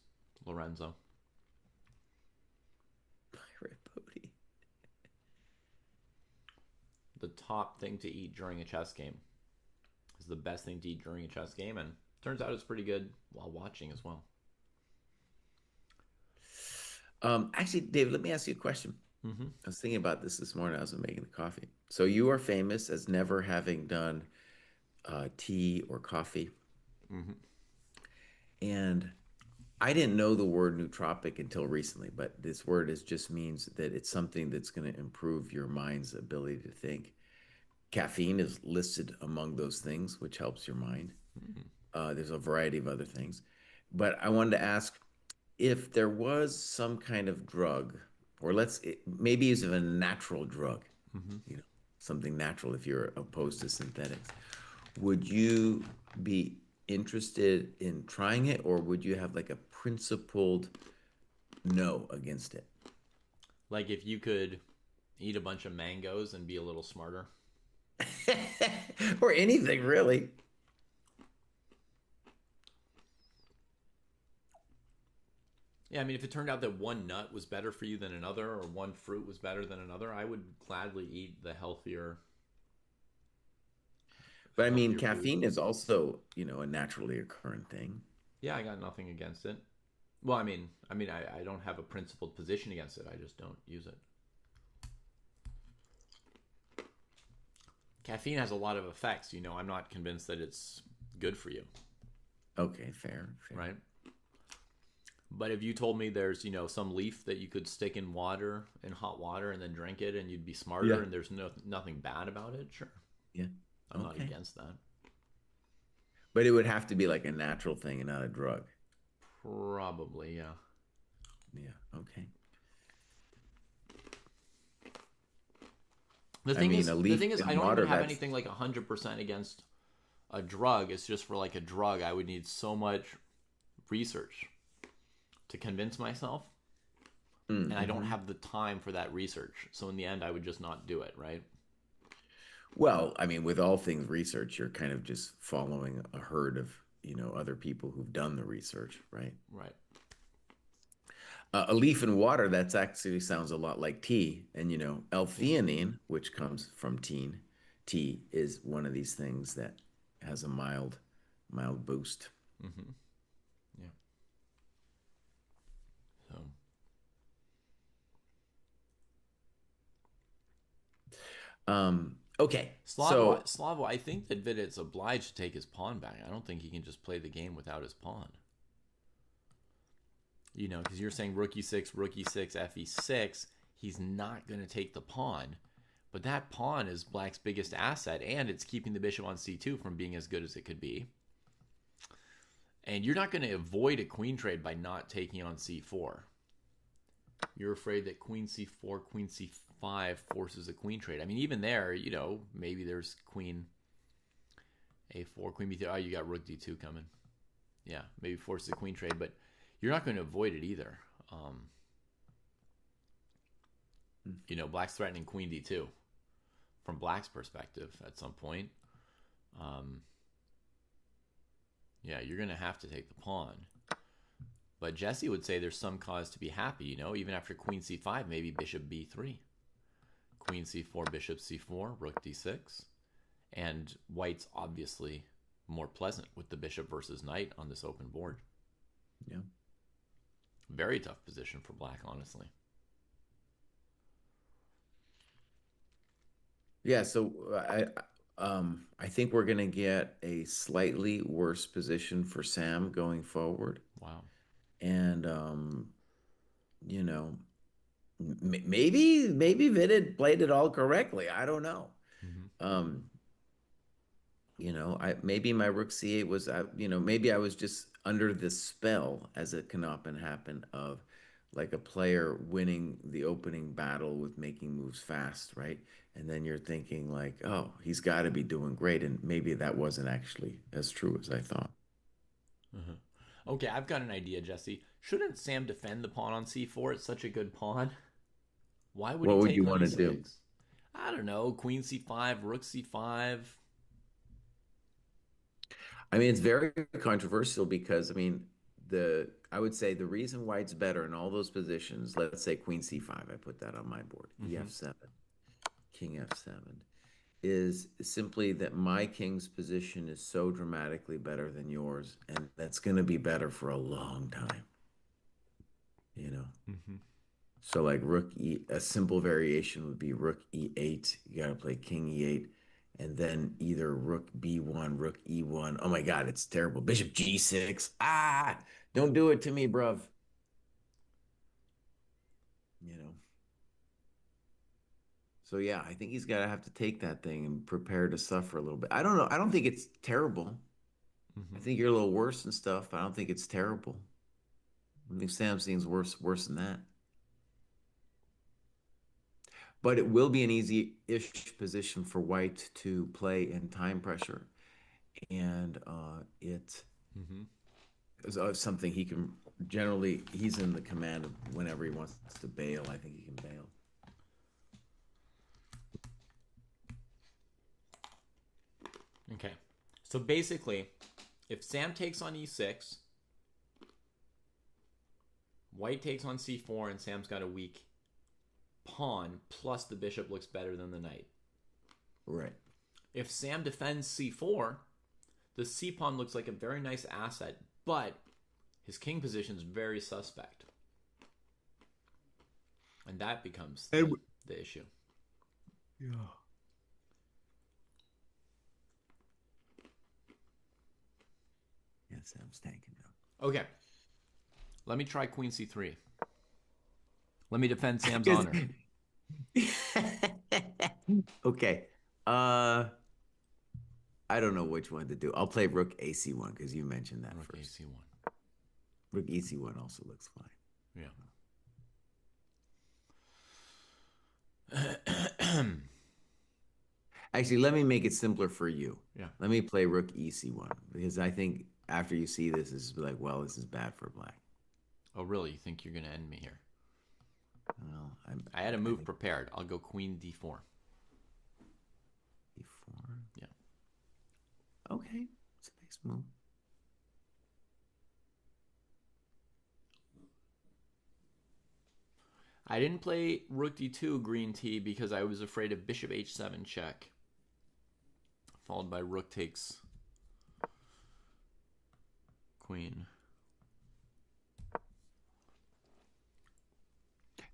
Lorenzo. Pirate booty. The top thing to eat during a chess game is the best thing to eat during a chess game, and turns out it's pretty good while watching as well. Actually, David, let me ask you a question. Mm-hmm. I was thinking about this morning. I was making the coffee. So you are famous as never having done tea or coffee. Mm-hmm. And I didn't know the word nootropic until recently, but this word just means that it's something that's going to improve your mind's ability to think. Caffeine is listed among those things, which helps your mind. Mm-hmm. There's a variety of other things. But I wanted to ask if there was some kind of drug, or maybe use of a natural drug, something natural if you're opposed to synthetics, would you be interested in trying it, or would you have like a principled no against it? Like if you could Eat a bunch of mangoes and be a little smarter. Or anything really. Yeah, I mean, if it turned out that one nut was better for you than another, or one fruit was better than another, I would gladly eat the But I mean, healthier food. caffeine is also, a naturally occurring thing. Yeah, I got nothing against it. Well, I don't have a principled position against it. I just don't use it. Caffeine has a lot of effects. I'm not convinced that it's good for you. Okay, fair. Right? But if you told me there's, some leaf that you could stick in water, in hot water, and then drink it, and you'd be smarter, and there's nothing bad about it, sure. Yeah. I'm not against that. But it would have to be like a natural thing and not a drug. Probably, yeah. Yeah, okay. The thing is, I don't even have anything like 100% against a drug. It's just for like a drug, I would need so much research to convince myself. And I don't have the time for that research. So in the end, I would just not do it, right? Well, I mean, with all things research, you're kind of just following a herd of, other people who've done the research, right? Right. A leaf in water, that's actually sounds a lot like tea. And, L-theanine, which comes from tea is one of these things that has a mild boost. Mm-hmm. Yeah. So. Okay. Slavo, I think that Vidit's obliged to take his pawn back. I don't think he can just play the game without his pawn. Because you're saying rook e6, fe6. He's not going to take the pawn. But that pawn is black's biggest asset, and it's keeping the bishop on c2 from being as good as it could be. And you're not going to avoid a queen trade by not taking on c4. You're afraid that queen c4, queen c5 forces a queen trade. I mean, even there, maybe there's queen a4, queen b3. Oh, you got rook d2 coming. Yeah, maybe forces a queen trade, but you're not going to avoid it either. Black's threatening queen d2 from black's perspective at some point. Yeah, you're going to have to take the pawn. But Jesse would say there's some cause to be happy, even after queen c5, maybe bishop b3. Queen c4, bishop c4, rook d6. And white's obviously more pleasant with the bishop versus knight on this open board. Yeah. Very tough position for black, honestly. Yeah, so I think we're going to get a slightly worse position for Sam going forward. Wow. And maybe Vidit played it all correctly. I don't know. Mm-hmm. Maybe my rook c8 was, maybe I was just under this spell, as it can often happen, of like a player winning the opening battle with making moves fast, right? And then you're thinking like, oh, he's got to be doing great. And maybe that wasn't actually as true as I thought. Uh-huh. Okay, I've got an idea, Jesse. Shouldn't Sam defend the pawn on c4? It's such a good pawn. Why would What he would take you on want to e6? do? I don't know. Queen c5, rook c5. I mean, it's very controversial because, I mean, I would say the reason white's better in all those positions, let's say queen c5, I put that on my board, ef7, king f7, is simply that my king's position is so dramatically better than yours, and that's going to be better for a long time. Mm-hmm. So like a simple variation would be rook e8. You got to play king e8, and then either rook b1, rook e1. Oh my God, it's terrible. Bishop g6. Don't do it to me, bruv. So yeah, I think he's got to have to take that thing and prepare to suffer a little bit. I don't know. I don't think it's terrible. I think you're a little worse and stuff, but I don't think it's terrible. I think Samson's worse than that. But it will be an easy-ish position for white to play in time pressure. And it is something he can generally, he's in the command of whenever he wants to bail. I think he can bail. Okay. So basically, if Sam takes on e6, white takes on c4, and Sam's got a weak pawn, plus the bishop looks better than the knight. Right. If Sam defends c4, the c pawn looks like a very nice asset, but his king position is very suspect. And that becomes the issue. Yeah. Yeah, Sam's tanking now. Okay. Let me try queen c3. Let me defend Sam's honor. Okay. I don't know which one to do. I'll play rook ac1 because you mentioned that Rook first. ac1. Rook ec1 also looks fine. Yeah. Actually, let me make it simpler for you. Yeah. Let me play rook ec1 because I think after you see this, it's like, well, this is bad for black. Oh, really? You think you're going to end me here? Well, I had a move prepared. I'll go queen d4. d4? Yeah. Okay. It's a nice move. I didn't play rook d2 green t because I was afraid of bishop h7 check, followed by rook takes queen.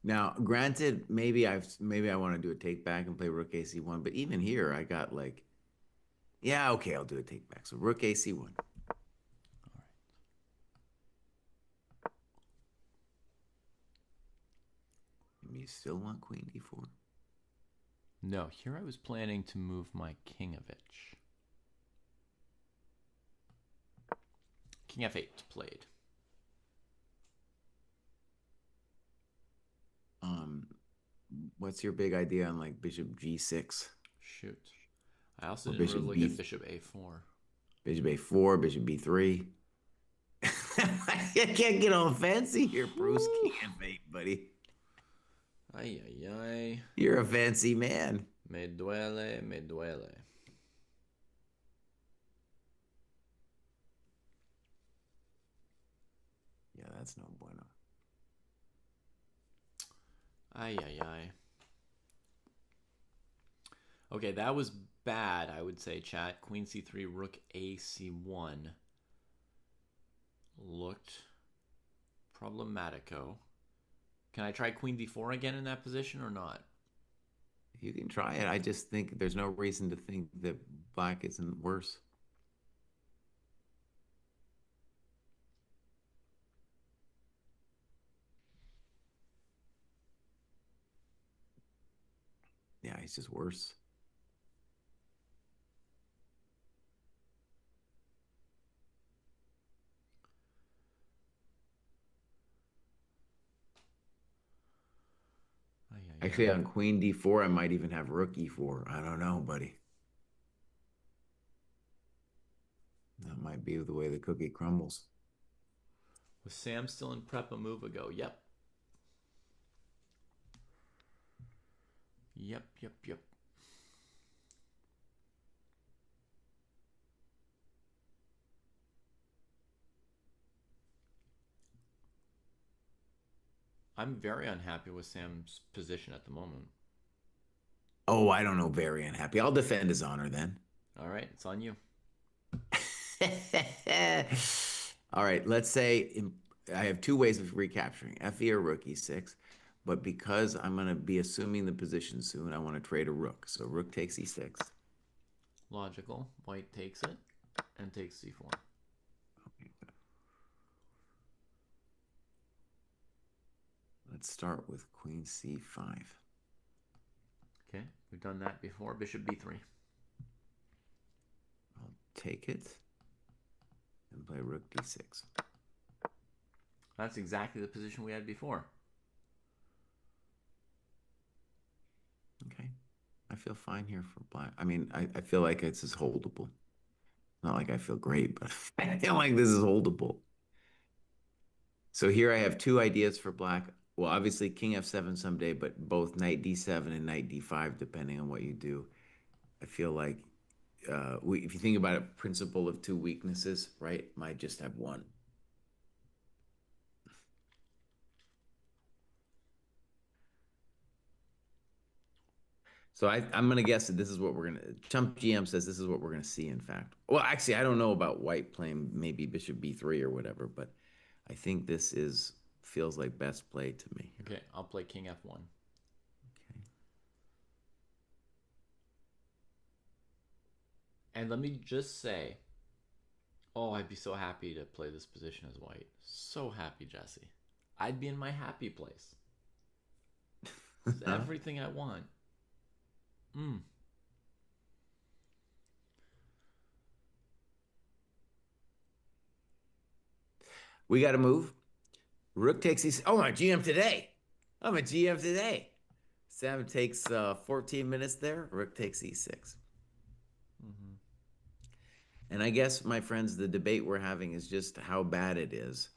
Now, granted, maybe I want to do a take back and play rook ac1, but even here I got like, yeah, okay, I'll do a take back. So rook ac1. All right. You still want queen d4? No, here I was planning to move my Kingovich. King f8 played. What's your big idea on like bishop g6? Shoot. I also didn't really look at bishop a4. Bishop a4, bishop b3. I can't get all fancy here, Bruce. King f8, buddy. Ay, ay, ay. You're a fancy man. Me duele, me duele. Yeah, that's no bueno. Ay, ay, ay. Okay, that was bad, I would say, chat. Queen c3, rook ac1 looked problematico. Can I try queen d4 again in that position or not? You can try it. I just think there's no reason to think that black isn't worse. Yeah, he's just worse. Actually, on queen d4, I might even have rook e4. I don't know, buddy. That might be the way the cookie crumbles. Was Sam still in prep a move ago? Yep. Yep. I'm very unhappy with Sam's position at the moment. Oh, I don't know. Very unhappy. I'll defend his honor then. All right, it's on you. All right, let's say I have two ways of recapturing, fe or rook e6, but because I'm going to be assuming the position soon, I want to trade a rook. So rook takes e6. Logical. White takes it and takes c4. Okay. Let's start with queen c5. Okay, we've done that before. Bishop b3. I'll take it and play rook d6. That's exactly the position we had before. Okay. I feel fine here for black. I mean, I feel like this is holdable. Not like I feel great, but I feel like this is holdable. So here I have two ideas for black. Well, obviously king f7 someday, but both knight d7 and knight d5, depending on what you do. I feel like if you think about it, principle of two weaknesses, right? Might just have one. So I'm going to guess that this is what we're going to. Chump GM says this is what we're going to see. In fact, well, actually, I don't know about white playing maybe Bishop B3 or whatever, but I think this is feels like best play to me. Okay, I'll play King F1. Okay. And let me just say, oh, I'd be so happy to play this position as white. So happy, Jesse. I'd be in my happy place. It's everything I want. We got to move. Rook takes E6. Oh, I'm a GM today. I'm a GM today. Sam takes 14 minutes there. Rook takes E6. Mm-hmm. And I guess, my friends, the debate we're having is just how bad it is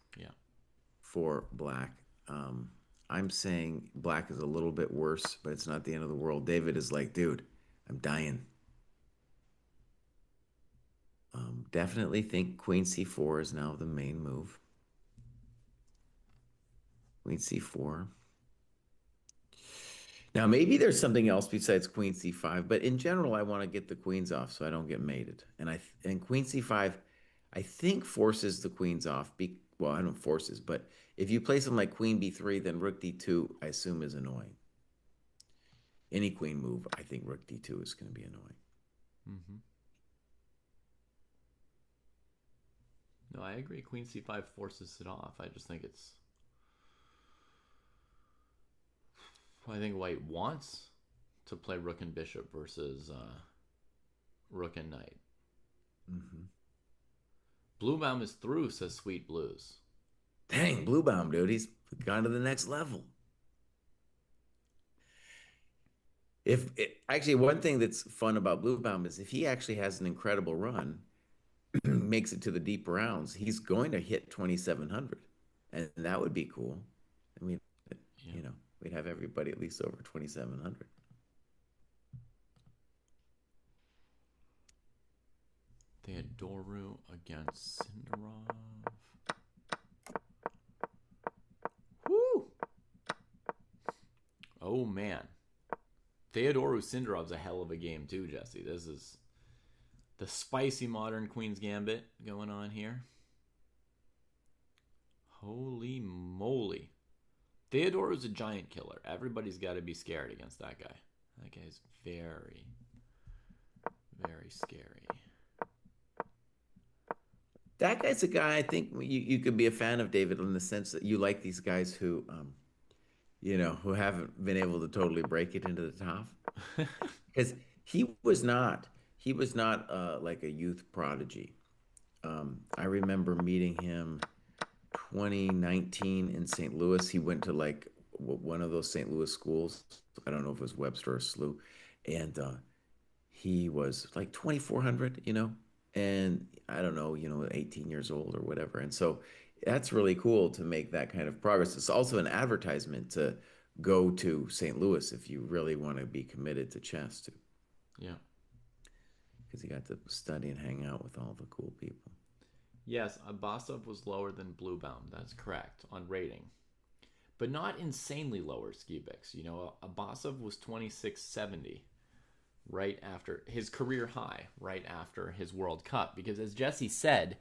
for black. I'm saying black is a little bit worse, but it's not the end of the world. David is like, dude, I'm dying. Definitely think Queen C4 is now the main move. Queen C4. Now, maybe there's something else besides Queen C5, but in general, I want to get the queens off so I don't get mated. And Queen C5, I think forces the queens off. Well, I don't forces, but if you play something like Queen B3, then Rook D2, I assume, is annoying. Any queen move, I think Rook D2 is going to be annoying. Mm-hmm. No, I agree. Queen C5 forces it off. I just think it's... I think white wants to play rook and bishop versus rook and knight. Mm-hmm. Bluebaum is through, says Sweet Blues. Dang, Bluebaum, dude. He's gone to the next level. Actually, one thing that's fun about Bluebaum is if he actually has an incredible run, makes it to the deep rounds, he's going to hit 2,700. And that would be cool. I mean, we'd have everybody at least over 2,700. Theodoru against Sindarov. Woo! Oh, man. Theodoru Sindarov's a hell of a game, too, Jesse. This is the spicy modern Queen's Gambit going on here. Holy moly. Theodoru's a giant killer. Everybody's got to be scared against that guy. That guy's very, very scary. That guy's a guy I think you could be a fan of, David, in the sense that you like these guys who, who haven't been able to totally break it into the top. Because he was not like a youth prodigy. I remember meeting him 2019 in St. Louis. He went to like one of those St. Louis schools. I don't know if it was Webster or SLU. And he was like 2,400, and I don't know, 18 years old or whatever. And so that's really cool to make that kind of progress. It's also an advertisement to go to St. Louis if you really want to be committed to chess too. Yeah. Because you got to study and hang out with all the cool people. Yes, Abasov was lower than Bluebaum. That's correct on rating. But not insanely lower, Skibix. Abasov was 2,670 right after his career high, right after his World Cup. Because as Jesse said,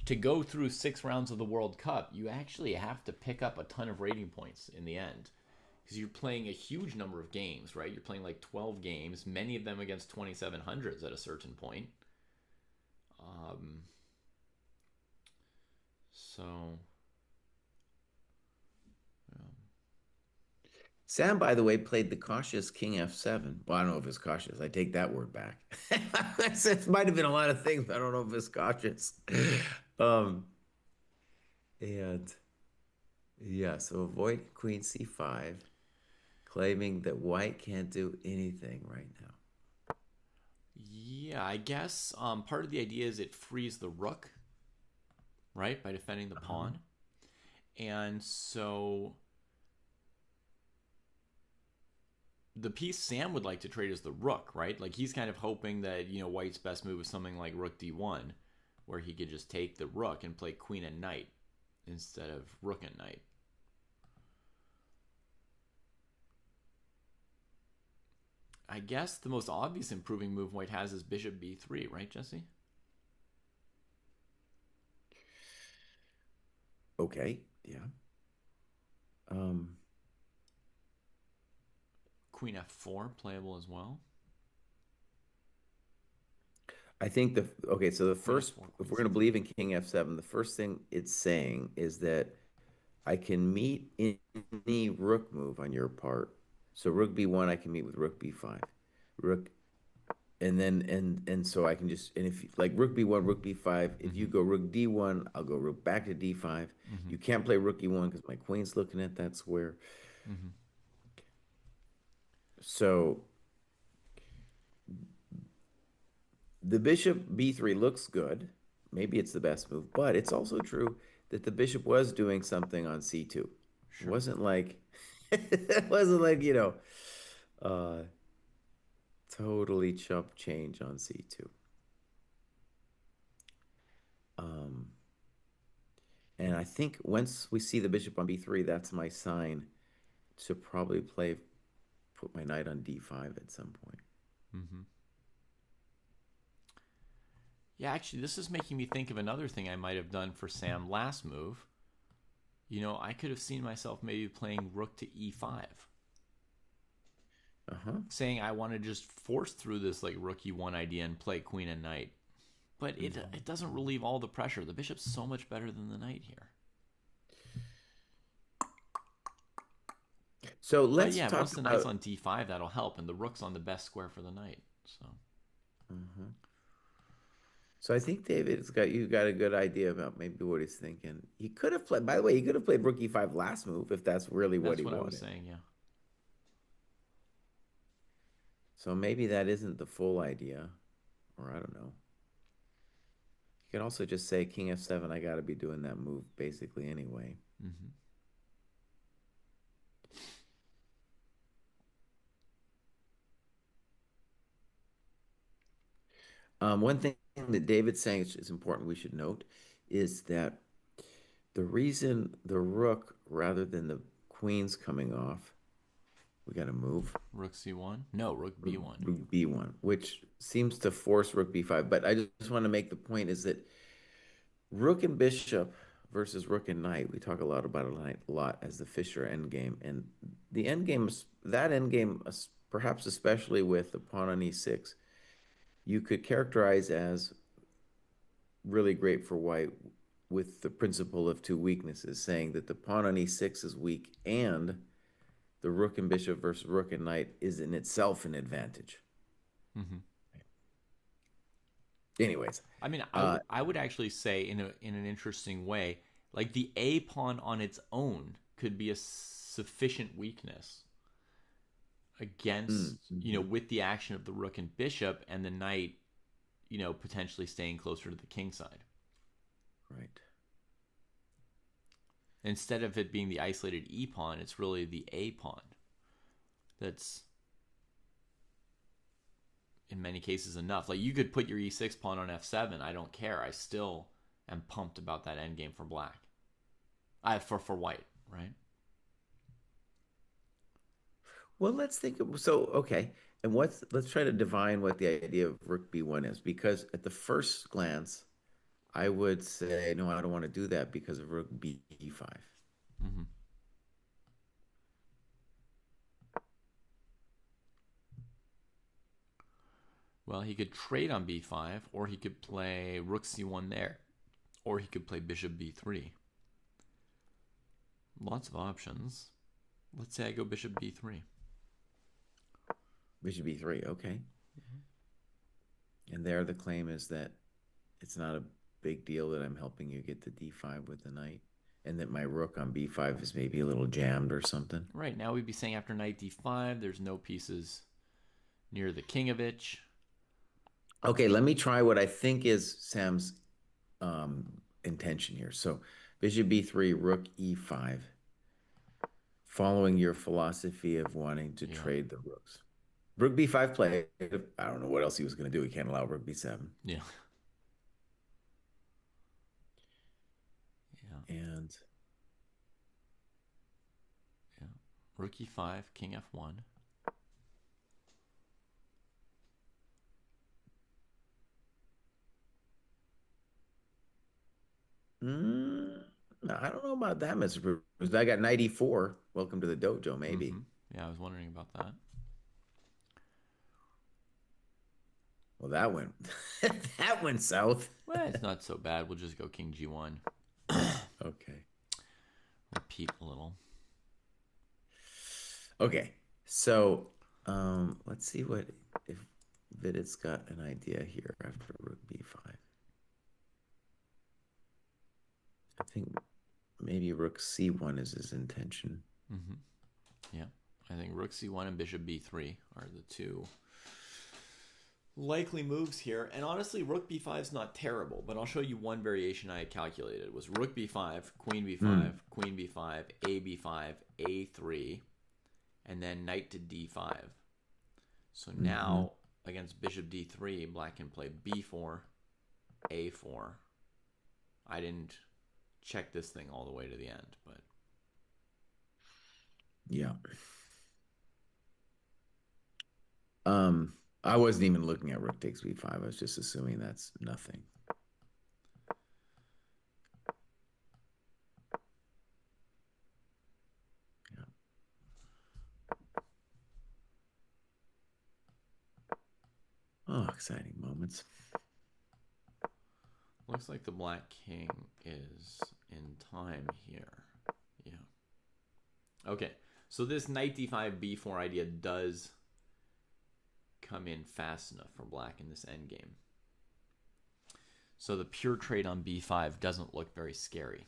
to go through 6 rounds of the World Cup, you actually have to pick up a ton of rating points in the end. Because you're playing a huge number of games, right? You're playing like 12 games, many of them against 2,700s at a certain point. Sam, by the way, played the cautious King F7. Well, I don't know if it's cautious. I take that word back. It might have been a lot of things, but I don't know if it's cautious. And yeah, so avoid Queen C5, claiming that white can't do anything right now. Yeah, I guess part of the idea is it frees the rook, right, by defending the pawn. And so the piece Sam would like to trade is the rook, right? Like he's kind of hoping that, White's best move is something like rook d1, where he could just take the rook and play queen and knight instead of rook and knight. I guess the most obvious improving move White has is bishop b3, right, Jesse? Okay, yeah. Queen f4 playable as well. I think so the Queen first, f4, if queen we're going to c4. believe in king f7, the first thing it's saying is that I can meet any rook move on your part. So rook b1, I can meet with rook b5, rook, and then and so I can just, and if like rook b1, rook b5, if you Mm-hmm. go rook d1, I'll go rook back to d5. Mm-hmm. You can't play rook e1 because my queen's looking at that square. Mm-hmm. So the bishop b3 looks good. Maybe it's the best move, but it's also true that the bishop was doing something on c2. It Sure. wasn't like it wasn't like, uh totally chump change on c2. Um and I think once we see the bishop on b3, that's my sign to probably put my knight on d5 at some point. Mm-hmm. Yeah, actually, this is making me think of another thing I might have done for Sam last move. I could have seen myself maybe playing rook to e5, Uh-huh. saying I want to just force through this like rook e1 idea and play queen and knight. But it doesn't relieve all the pressure. The bishop's so much better than the knight here. So But let's yeah, talk once the knight's about. on d5, that'll help, and the rook's on the best square for the knight. So Mhm. So I think David's got a good idea about maybe what he's thinking. He could have played, by the way, he could have played rook e5 last move if that's really what that's he what I was wanted. saying. Yeah. So maybe that isn't the full idea, or I don't know. You could also just say king f7, I got to be doing that move basically anyway. Mm-hmm. One thing that David's saying is important we should note is that the reason the rook rather than the queen's coming off, we got to move Rook c1? No, rook b1. rook b1, which seems to force rook b5. But I just want to make the point is that rook and bishop versus rook and knight, we talk a lot about it a lot as the Fischer endgame. And the endgame, that endgame, perhaps especially with the pawn on e6, you could characterize as really great for white with the principle of two weaknesses, saying that the pawn on e6 is weak and the rook and bishop versus rook and knight is in itself an advantage. Mm-hmm. Anyways, I mean, uh, I would actually say in an interesting way, like the a pawn on its own could be a sufficient weakness against mhm, with the action of the rook and bishop and the knight potentially staying closer to the king side right. instead of it being the isolated e pawn. It's really the a pawn that's in many cases enough. Like you could put your e6 pawn on f7, I don't care, I still am pumped about that endgame for black. For white, right? Well, let's think so okay. And let's try to divine what the idea of rook b1 is, because at the first glance, I would say, no, I don't want to do that because of rook b5. Mm-hmm. Well, he could trade on b5, or he could play rook c1 there, or he could play bishop b3. Lots of options. Let's say I go bishop b3. Bishop b3, okay. And there the claim is that it's not a big deal that I'm helping you get to d5 with the knight, and that my rook on b5 is maybe a little jammed or something. Right, now we'd be saying after knight d5, there's no pieces near the Kingovich. Okay, let me try what I think is Sam's intention here. So bishop b3, rook e5. following your philosophy of wanting to Yeah. trade the rooks. Rook b5 play. I don't know what else he was going to do. He can't allow rook b7. Yeah. Yeah. And Yeah. Rook e5, king f1. I don't know about that, Mr. Bruce. I got 94. Welcome to the dojo, maybe. Yeah, I was wondering about that. Well, that went that went south. Well, it's not so bad. We'll just go king g1. Okay. Repeat a little. Okay. So, let's see what if Vidit's got an idea here after rook b5. I think maybe rook c1 is his intention. Yeah, I think rook c1 and bishop b3 are the two likely moves here. And honestly, rook b5 is not terrible, but I'll show you one variation I had calculated. It was rook b5, queen b5, queen b5, a b5, a3, and then knight to d5. So now against bishop d3, black can play b4, a4. I didn't check this thing all the way to the end, but yeah. I wasn't even looking at rook takes b5. I was just assuming that's nothing. Yeah. Oh, exciting moments. looks like the black king is in time here. Yeah. Okay, so this knight d5 b4 idea does come in fast enough for black in this endgame. So the pure trade on b5 doesn't look very scary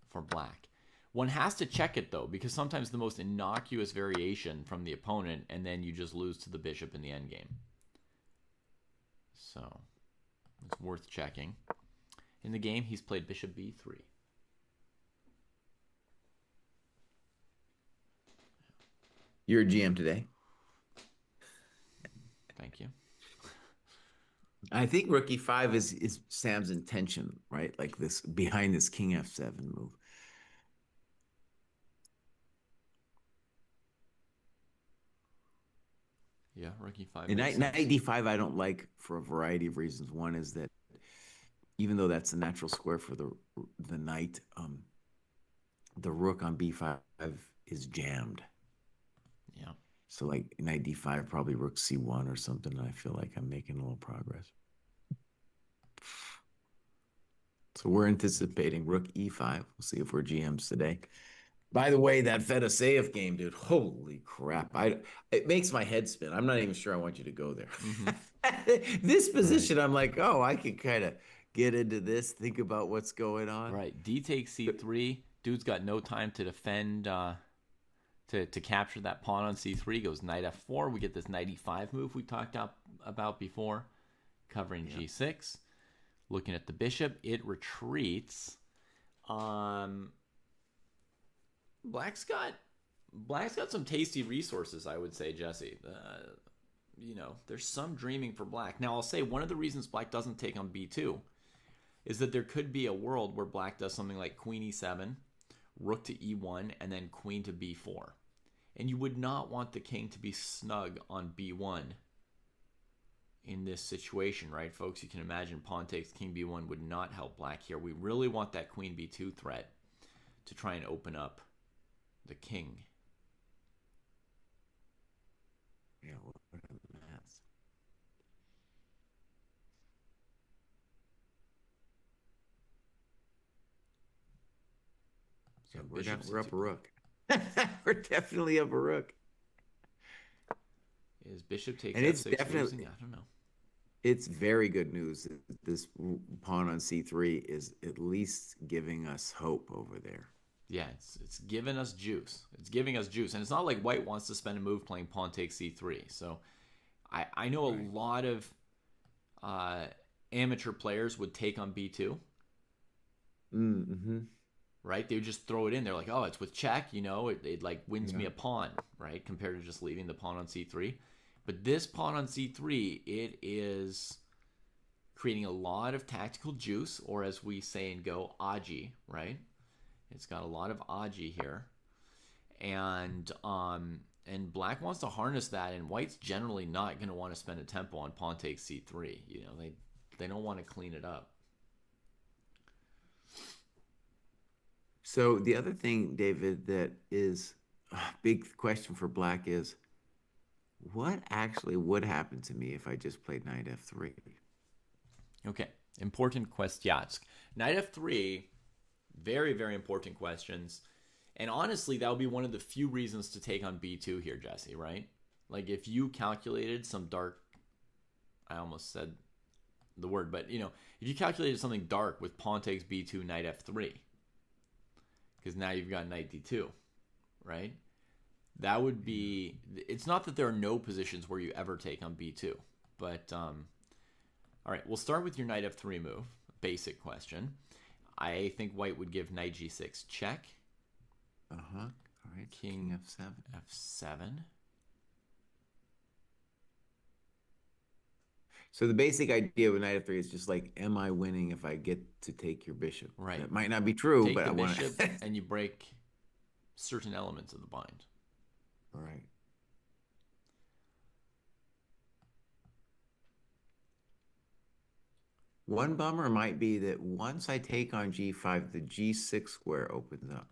for black. One has to check it though, because sometimes the most innocuous variation from the opponent, and then you just lose to the bishop in the endgame. So it's worth checking. In the game, he's played bishop b3. You're a GM today. Thank you. I think rook e5 is Sam's intention, right? Like this behind this king f7 move. Yeah, rook e5. And knight d5 I don't like for a variety of reasons. One is that even though that's the natural square for the knight, the rook on b5 is jammed. Yeah. So like knight d5, probably rook c1 or something. And I feel like I'm making a little progress. So we're anticipating rook e5. We'll see if we're GMs today. By the way, that Fedoseev game, dude, holy crap. It makes my head spin. I'm not even sure I want you to go there. This position, right. I'm like, oh, I can kind of get into this, think about what's going on. Right. D takes c3. Dude's got no time to defend, to capture that pawn on c3. Goes knight f4. We get this knight e5 move we talked about before, covering g6. Looking at the bishop, it retreats. Black's got some tasty resources, I would say, Jesse. There's some dreaming for black. Now, I'll say one of the reasons black doesn't take on b2 is that there could be a world where black does something like queen e7, rook to e1, and then queen to b4. And you would not want the king to be snug on b1 in this situation, right, folks? You can imagine pawn takes king b1 would not help black here. We really want that queen b2 threat to try and open up the king. Yeah, what a mess. So we're up a rook. We're definitely up a rook. Is bishop takes and it's f6 definitely losing? I don't know. It's very good news that this pawn on c3 is at least giving us hope over there. Yeah, it's giving us juice. It's giving us juice. And it's not like white wants to spend a move playing pawn takes c3. So I know a lot of amateur players would take on b2. Mm-hmm. right? They would just throw it in there like, oh, it's with check, it like wins me a pawn, right? Compared to just leaving the pawn on c3. But this pawn on c3, it is creating a lot of tactical juice, or as we say in Go, aji, right? It's got a lot of aji here. And black wants to harness that, and white's generally not going to want to spend a tempo on pawn takes c3. They don't want to clean it up. So the other thing, David, that is a big question for black is, what actually would happen to me if I just played knight f3? Okay, important questions. Knight f3, very, very important questions. And honestly, that would be one of the few reasons to take on b2 here, Jesse, right? Like if you calculated some dark, I almost said the word, but if you calculated something dark with pawn takes b2, knight f3, because now you've got knight d2, right? That would be, it's not that there are no positions where you ever take on b2, but all right, we'll start with your knight f3 move. Basic question. I think white would give knight g6 check. All right. King f7. F7. So the basic idea with knight f3 is just like, am I winning if I get to take your bishop? Right. It might not be true, take but the I want bishop and you break certain elements of the bind. All right. One bummer might be that once I take on g5, the g6 square opens up.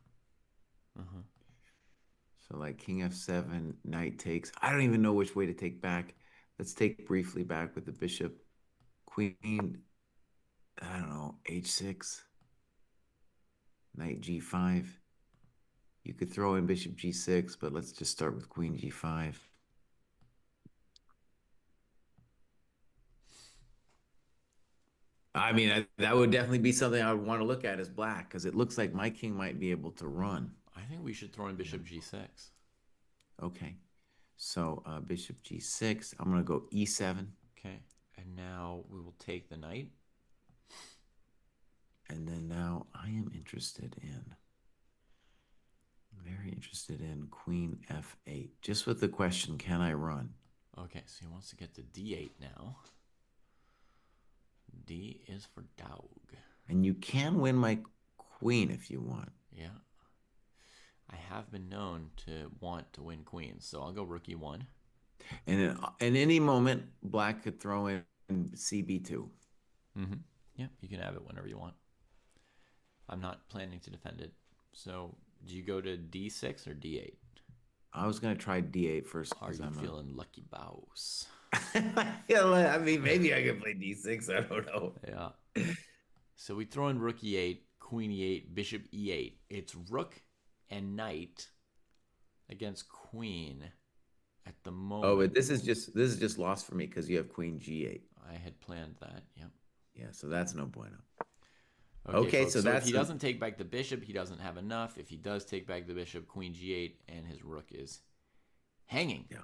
So like king f7, knight takes. I don't even know which way to take back. Let's take briefly back with the bishop. Queen, I don't know, h6. Knight g5. You could throw in bishop g6, but let's just start with queen g5. I mean, that would definitely be something I would want to look at as black, because it looks like my king might be able to run. I think we should throw in bishop g6. Okay. So bishop g6. I'm going to go e7. Okay. And now we will take the knight. And then now I am very interested in queen f8. Just with the question, can I run? Okay, so he wants to get to d8 now. D is for dog. And you can win my queen if you want. Yeah. I have been known to want to win queens, so I'll go rook e1. And in any moment, black could throw in cb2. Yeah, you can have it whenever you want. I'm not planning to defend it. So, do you go to d6 or d8? I was going to try d8 first. Are you feeling lucky, boss? I mean, maybe I could play d6. I don't know. Yeah. So we throw in rook e8, queen e8, bishop e8. It's rook and knight against queen at the moment. Oh, but this is just lost for me because you have queen g8. I had planned that. Yep. Yeah, so that's no bueno. Okay, folks, so if he doesn't take back the bishop, he doesn't have enough. If he does take back the bishop, queen g8, and his rook is hanging. Yeah.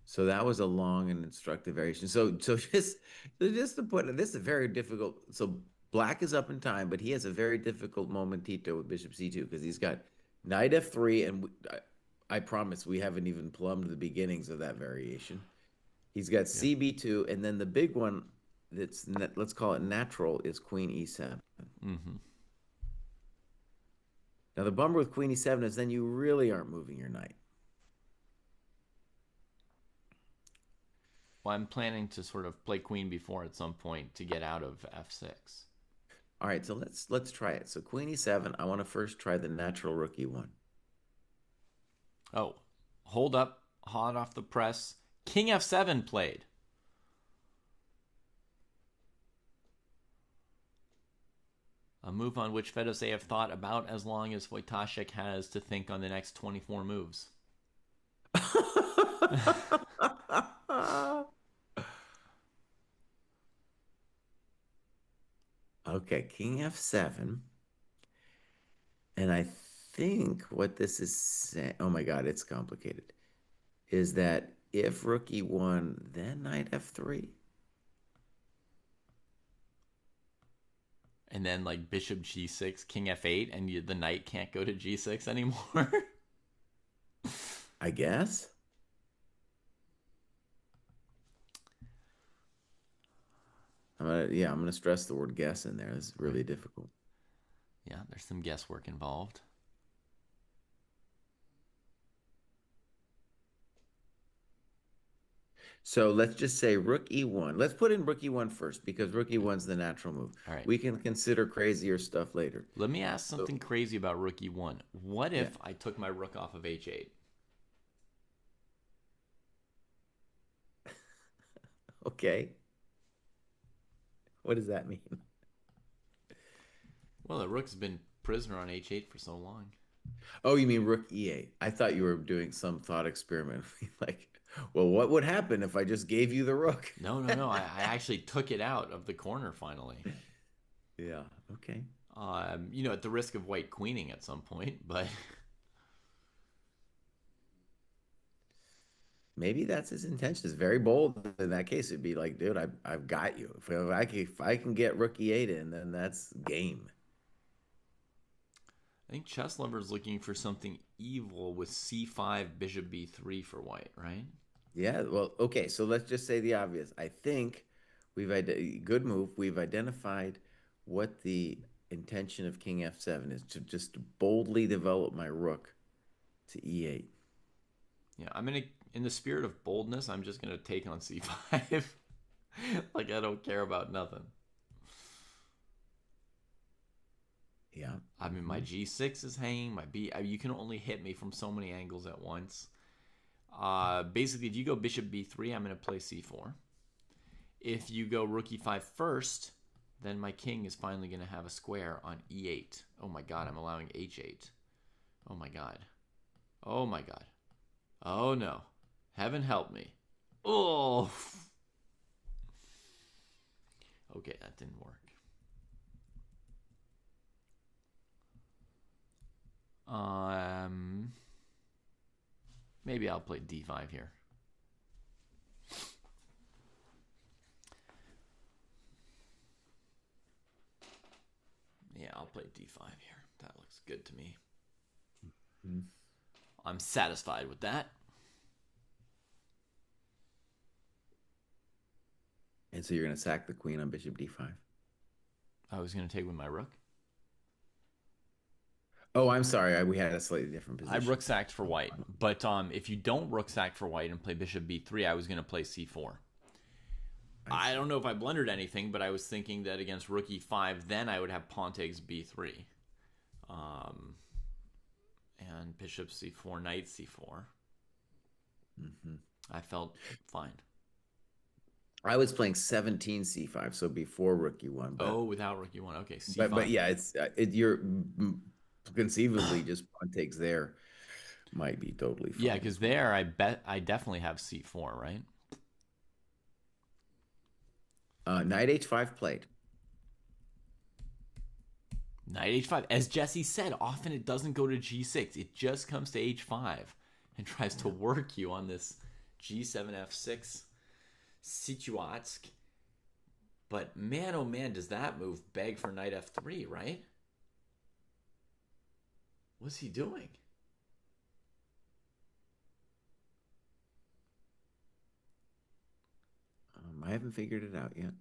So that was a long and instructive variation. So just to put it, this is a very difficult. So black is up in time, but he has a very difficult momentito with bishop c2 because he's got knight f3, and I promise we haven't even plumbed the beginnings of that variation. He's got cb2, and then the big one that's, let's call it natural, is queen e7. Now the bummer with queen e7 is then you really aren't moving your knight. Well, I'm planning to sort of play queen before at some point to get out of f6. All right, so let's try it. So queen e7, I want to first try the natural rook e1. Oh, hold up, hot off the press. King f7 played. A move on which Fedoseev thought about as long as Wojtaszek has to think on the next 24 moves. Okay, king f7. And I think what this is saying, oh my God, it's complicated, is that if rook e1, then knight f3. And then like bishop g6, king f8, and the knight can't go to g6 anymore. I guess. I'm gonna stress the word guess in there. This is really difficult. Yeah, there's some guesswork involved. So let's just say rook e1. Let's put in rook e1 first because rook e1's the natural move. All right. We can consider crazier stuff later. Let me ask something crazy about rook e1. What if Yeah. I took my rook off of h8? Okay. What does that mean? Well, the rook's been prisoner on h8 for so long. Oh, you mean rook e8. I thought you were doing some thought experiment. Like, well, what would happen if I just gave you the rook? No, no, no. I actually took it out of the corner finally. Yeah. Okay. At the risk of white queening at some point, but Maybe that's his intention. It's very bold. In that case, it'd be like, dude, I've got you. If I can get rook e8 in, then that's game. I think chess lover's looking for something evil with c5, bishop b3 for white, right? Yeah. Well, okay. So let's just say the obvious. I think good move. We've identified what the intention of king f7 is to just boldly develop my rook to e8. Yeah, in the spirit of boldness, I'm just gonna take on c5. Like I don't care about nothing. Yeah. I mean, my g6 is hanging. You can only hit me from so many angles at once. Basically, if you go bishop b3, I'm gonna play c4. If you go rook e5 first, then my king is finally gonna have a square on e8. Oh my god, I'm allowing h8. Oh my god. Oh my god. Oh no. Heaven help me. Oh. Okay, that didn't work. Maybe I'll play d5 here. Yeah, I'll play d5 here. That looks good to me. Mm-hmm. I'm satisfied with that. And so you're going to sack the queen on bishop d5. I was going to take with my rook. Oh, I'm sorry. We had a slightly different I position. rook sacked for white. But if you don't rook sack for white and play bishop b3, I was going to play c4. I don't know if I blundered anything, but I was thinking that against rook e5, then I would have pawn takes b3. And bishop c4, knight c4. Mm-hmm. I felt fine. I was playing 17 c5, so before rook e1. But, without rook e1. Okay, c5. but yeah, you're conceivably just pawn takes there might be totally fine. Yeah, because there I definitely have c4, right? Knight h5 played. Knight h5. As Jesse said, often it doesn't go to g6. It just comes to h5 and tries to work you on this g7 f6 situatsk. But man, oh man, does that move beg for knight f3, right? What's he doing? I haven't figured it out yet.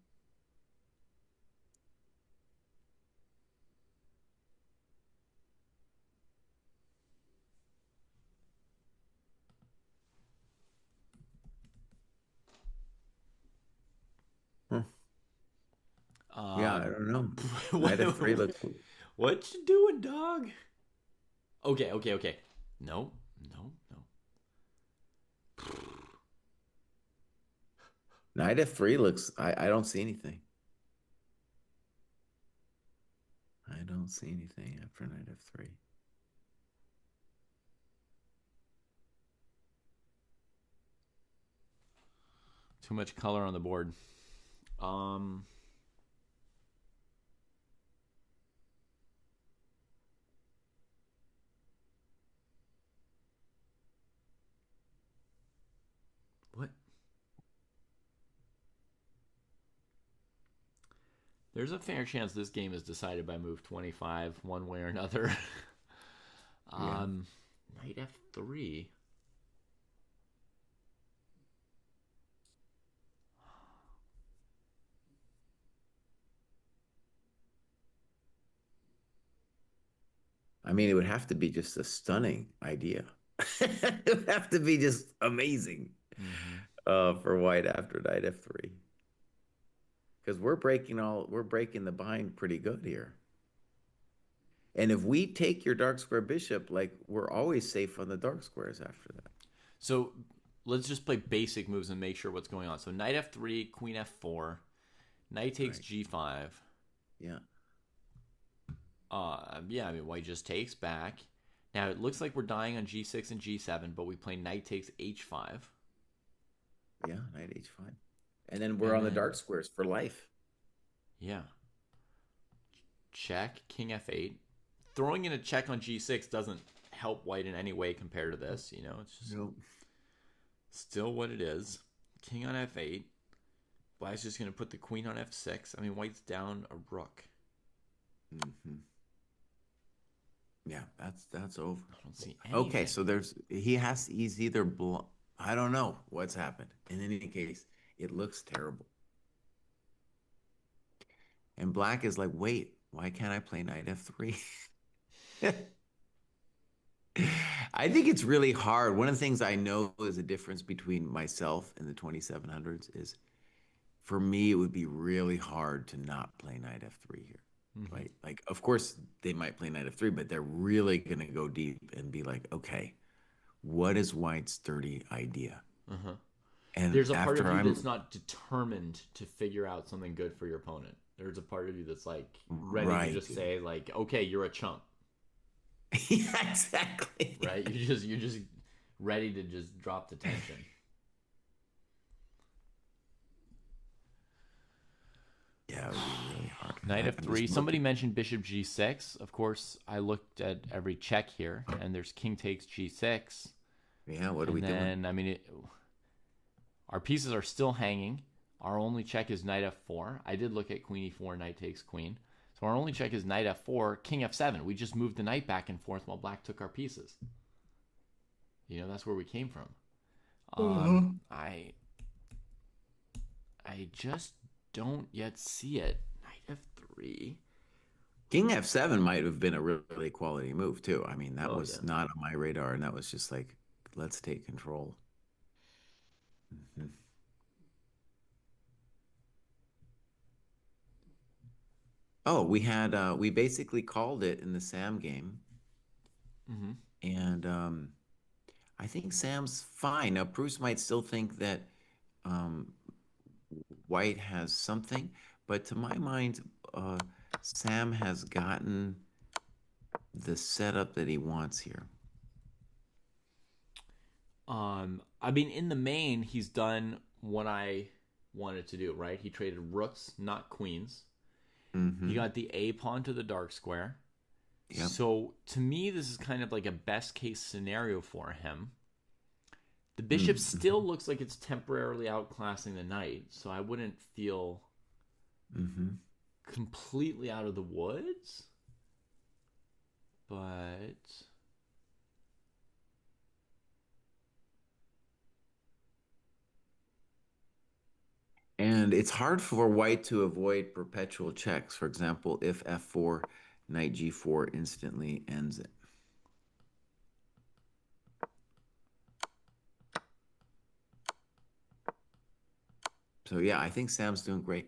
Yeah, I don't know. Knight f3 looks. What you doing, dog? Okay. No. Knight f3 looks. I don't see anything. I don't see anything after knight f3. Too much color on the board. What? There's a fair chance this game is decided by move 25, one way or another. Yeah. Knight f3. I mean, it would have to be just a stunning idea. It would have to be just amazing Mm-hmm. for white after knight f3. Because we're breaking the bind pretty good here. And if we take your dark square bishop, like we're always safe on the dark squares after that. So let's just play basic moves and make sure what's going on. So knight f3, queen f4, knight takes g5. Yeah. Yeah, I mean, white just takes back. Now, it looks like we're dying on g6 and g7, but we play knight takes h5. Yeah, knight h5. And then we're on the dark squares for life. Yeah. Check, king f8. Throwing in a check on g6 doesn't help white in any way compared to this. You know, it's just still what it is. King on f8. Black's just going to put the queen on f6. I mean, white's down a rook. Mm-hmm. Yeah, that's over. I don't see anything. Okay, so he's either I don't know what's happened. In any case, it looks terrible. And black is like, wait, why can't I play knight f3? I think it's really hard. One of the things I know is a difference between myself and the 2700s is, for me, it would be really hard to not play knight f3 here. Mm-hmm. Right? Like, of course, they might play knight f3, but they're really going to go deep and be like, okay, what is white's dirty idea? Uh-huh. And there's a part of you that's not determined to figure out something good for your opponent. There's a part of you that's like ready to just say, like, okay, you're a chump. Yeah, exactly. Right? You're just ready to just drop the tension. Yeah, it would be really hard. Knight f3. Somebody mentioned bishop g6. Of course, I looked at every check here, and there's king takes g6. Yeah, what are we doing? I mean, our pieces are still hanging. Our only check is knight f4. I did look at queen e4, knight takes queen. So our only check is knight f4, king f7. We just moved the knight back and forth while black took our pieces. You know, that's where we came from. I just don't yet see it. Knight f3. King f7 might have been a really quality move too. I mean, that was not on my radar, and that was just like, let's take control. Mm-hmm. Oh, we basically called it in the Sam game. Mm-hmm. And I think Sam's fine. Now, Bruce might still think that white has something, but to my mind, Sam has gotten the setup that he wants here. I mean, in the main, he's done what I wanted to do, right? He traded rooks, not queens. Mm-hmm. He got the A pawn to the dark square. Yep. So, to me, this is kind of like a best case scenario for him. The bishop still looks like it's temporarily outclassing the knight, so I wouldn't feel completely out of the woods. But and it's hard for white to avoid perpetual checks. For example, if f4, knight g4 instantly ends it. So yeah, I think Sam's doing great.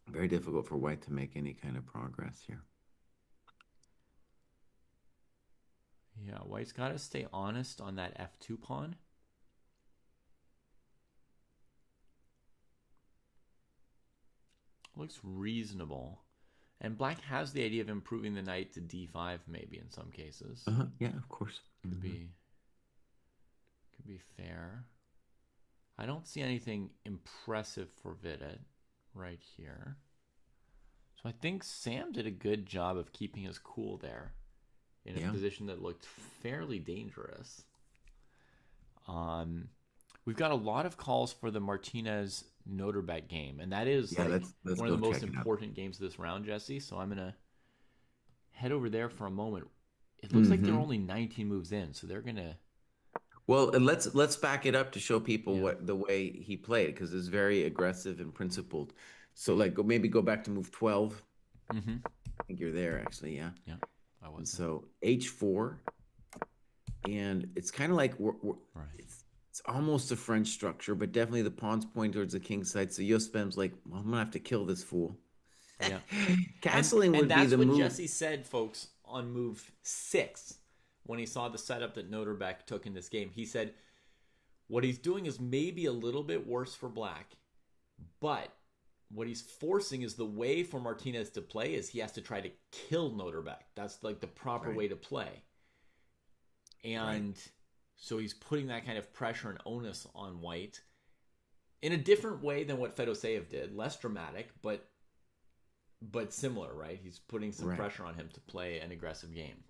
Very difficult for white to make any kind of progress here. yeah, white's got to stay honest on that f2 pawn. Looks reasonable. And black has the idea of improving the knight to d5 maybe in some cases. Yeah, of course. Could be fair. I don't see anything impressive for Vidit right here. So I think Sam did a good job of keeping his cool there in a position that looked fairly dangerous. We've got a lot of calls for the Martinez Noteboom game, and that is let's one of the go most check it out. important games of this round, Jesse. So I'm gonna head over there for a moment. It looks like they're only 19 moves in, so they're gonna. Well, and let's back it up to show people Yeah. what the way he played, because it's very aggressive and principled. So like maybe go back to move 12. Mm-hmm. I think you're there actually, yeah. Yeah, I was. So H4, and it's kind of like Right. It's almost a French structure, but definitely the pawn's pointing towards the king side. So Yospem's like, well, I'm gonna have to kill this fool. Yeah. Castling and would be that's the what move. Jesse said, folks, on move 6 when he saw the setup that Noteboom took in this game. He said what he's doing is maybe a little bit worse for black, but what he's forcing is the way for Martinez to play is he has to try to kill Noteboom. That's like the proper way to play. And so he's putting that kind of pressure and onus on white in a different way than what Fedoseev did. Less dramatic, but similar, right? He's putting some pressure on him to play an aggressive game.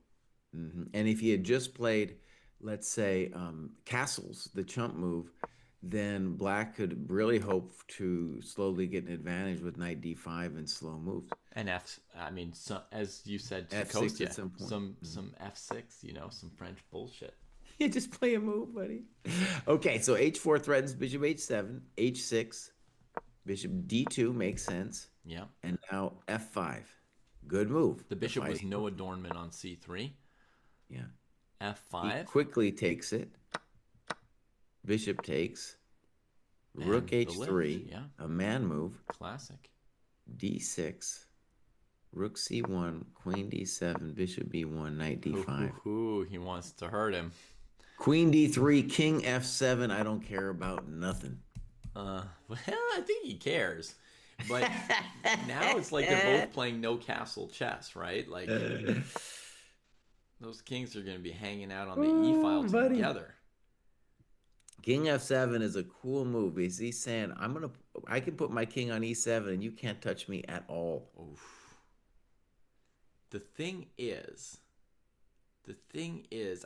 And if he had just played, let's say, castles, the chump move, then black could really hope to slowly get an advantage with knight d5 and slow moves. And as you said, to F6 Kostya, at some point. some F6, some French bullshit. Yeah, just play a move, buddy. Okay, so H4 threatens bishop H7, H6, bishop D2 makes sense. Yeah. And now F5. Good move. The bishop was no adornment on C3. Yeah. F5. He quickly takes it. Bishop takes. And Rook the H3. lift, yeah. A man move. Classic. D6. Rook C1. Queen D7. Bishop B1. Knight D5. Ooh, he wants to hurt him. Queen D3. King F7. I don't care about nothing. Well, I think he cares. But now it's like they're both playing no castle chess, right? Like those kings are going to be hanging out on the e-file together. King F7 is a cool move because he's saying, I can put my king on E7 and you can't touch me at all. Oof. The thing is,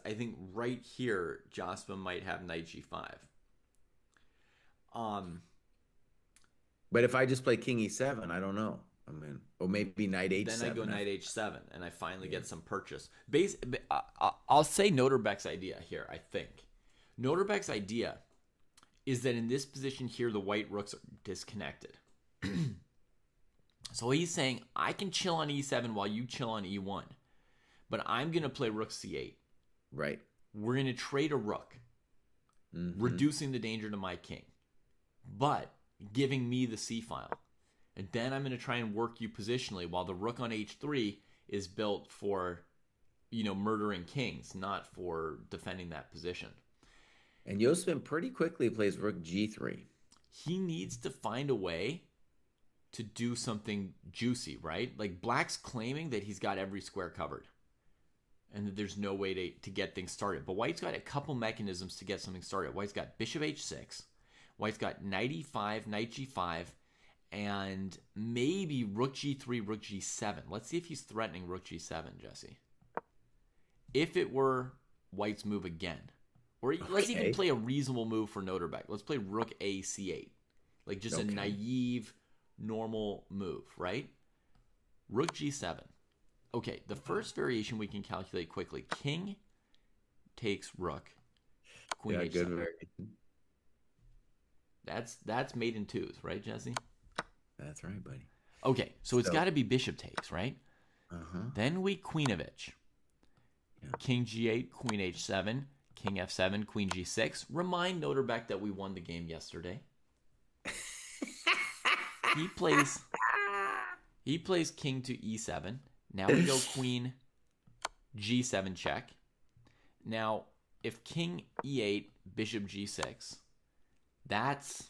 I think right here, Jospa might have knight G5. But if I just play king E7, I don't know. I mean, or maybe knight H7. Then I go knight H7, and I finally get some purchase. I'll say Noteboom's idea here, I think. Noteboom's idea is that in this position here, the white rooks are disconnected. So he's saying, I can chill on E7 while you chill on E1. But I'm going to play rook C8. Right. We're going to trade a rook, reducing the danger to my king, but giving me the C-file. And then I'm going to try and work you positionally while the rook on H3 is built for, murdering kings, not for defending that position. And Yospin pretty quickly plays rook G3. He needs to find a way to do something juicy, right? Like black's claiming that he's got every square covered and that there's no way to get things started. But white's got a couple mechanisms to get something started. White's got bishop H6. White's got knight E5, knight G5, and maybe rook G3, rook G7. Let's see if he's threatening rook G7, Jesse. If it were white's move again. Or let's even play a reasonable move for Noteboom. Let's play rook A C8. Like just a naive, normal move, right? Rook G7. Okay, the first variation we can calculate quickly. King takes rook. Queen H7. Good variation. That's mate in twos, right, Jesse? That's right, buddy. Okay, so it's got to be bishop takes, right? Then we Queenovich. Yeah. King G8, Queen H7, King F7, Queen G6. Remind Noteboom that we won the game yesterday. He plays King to E7. Now we go Queen G7 check. Now, if King E8, Bishop G6. That's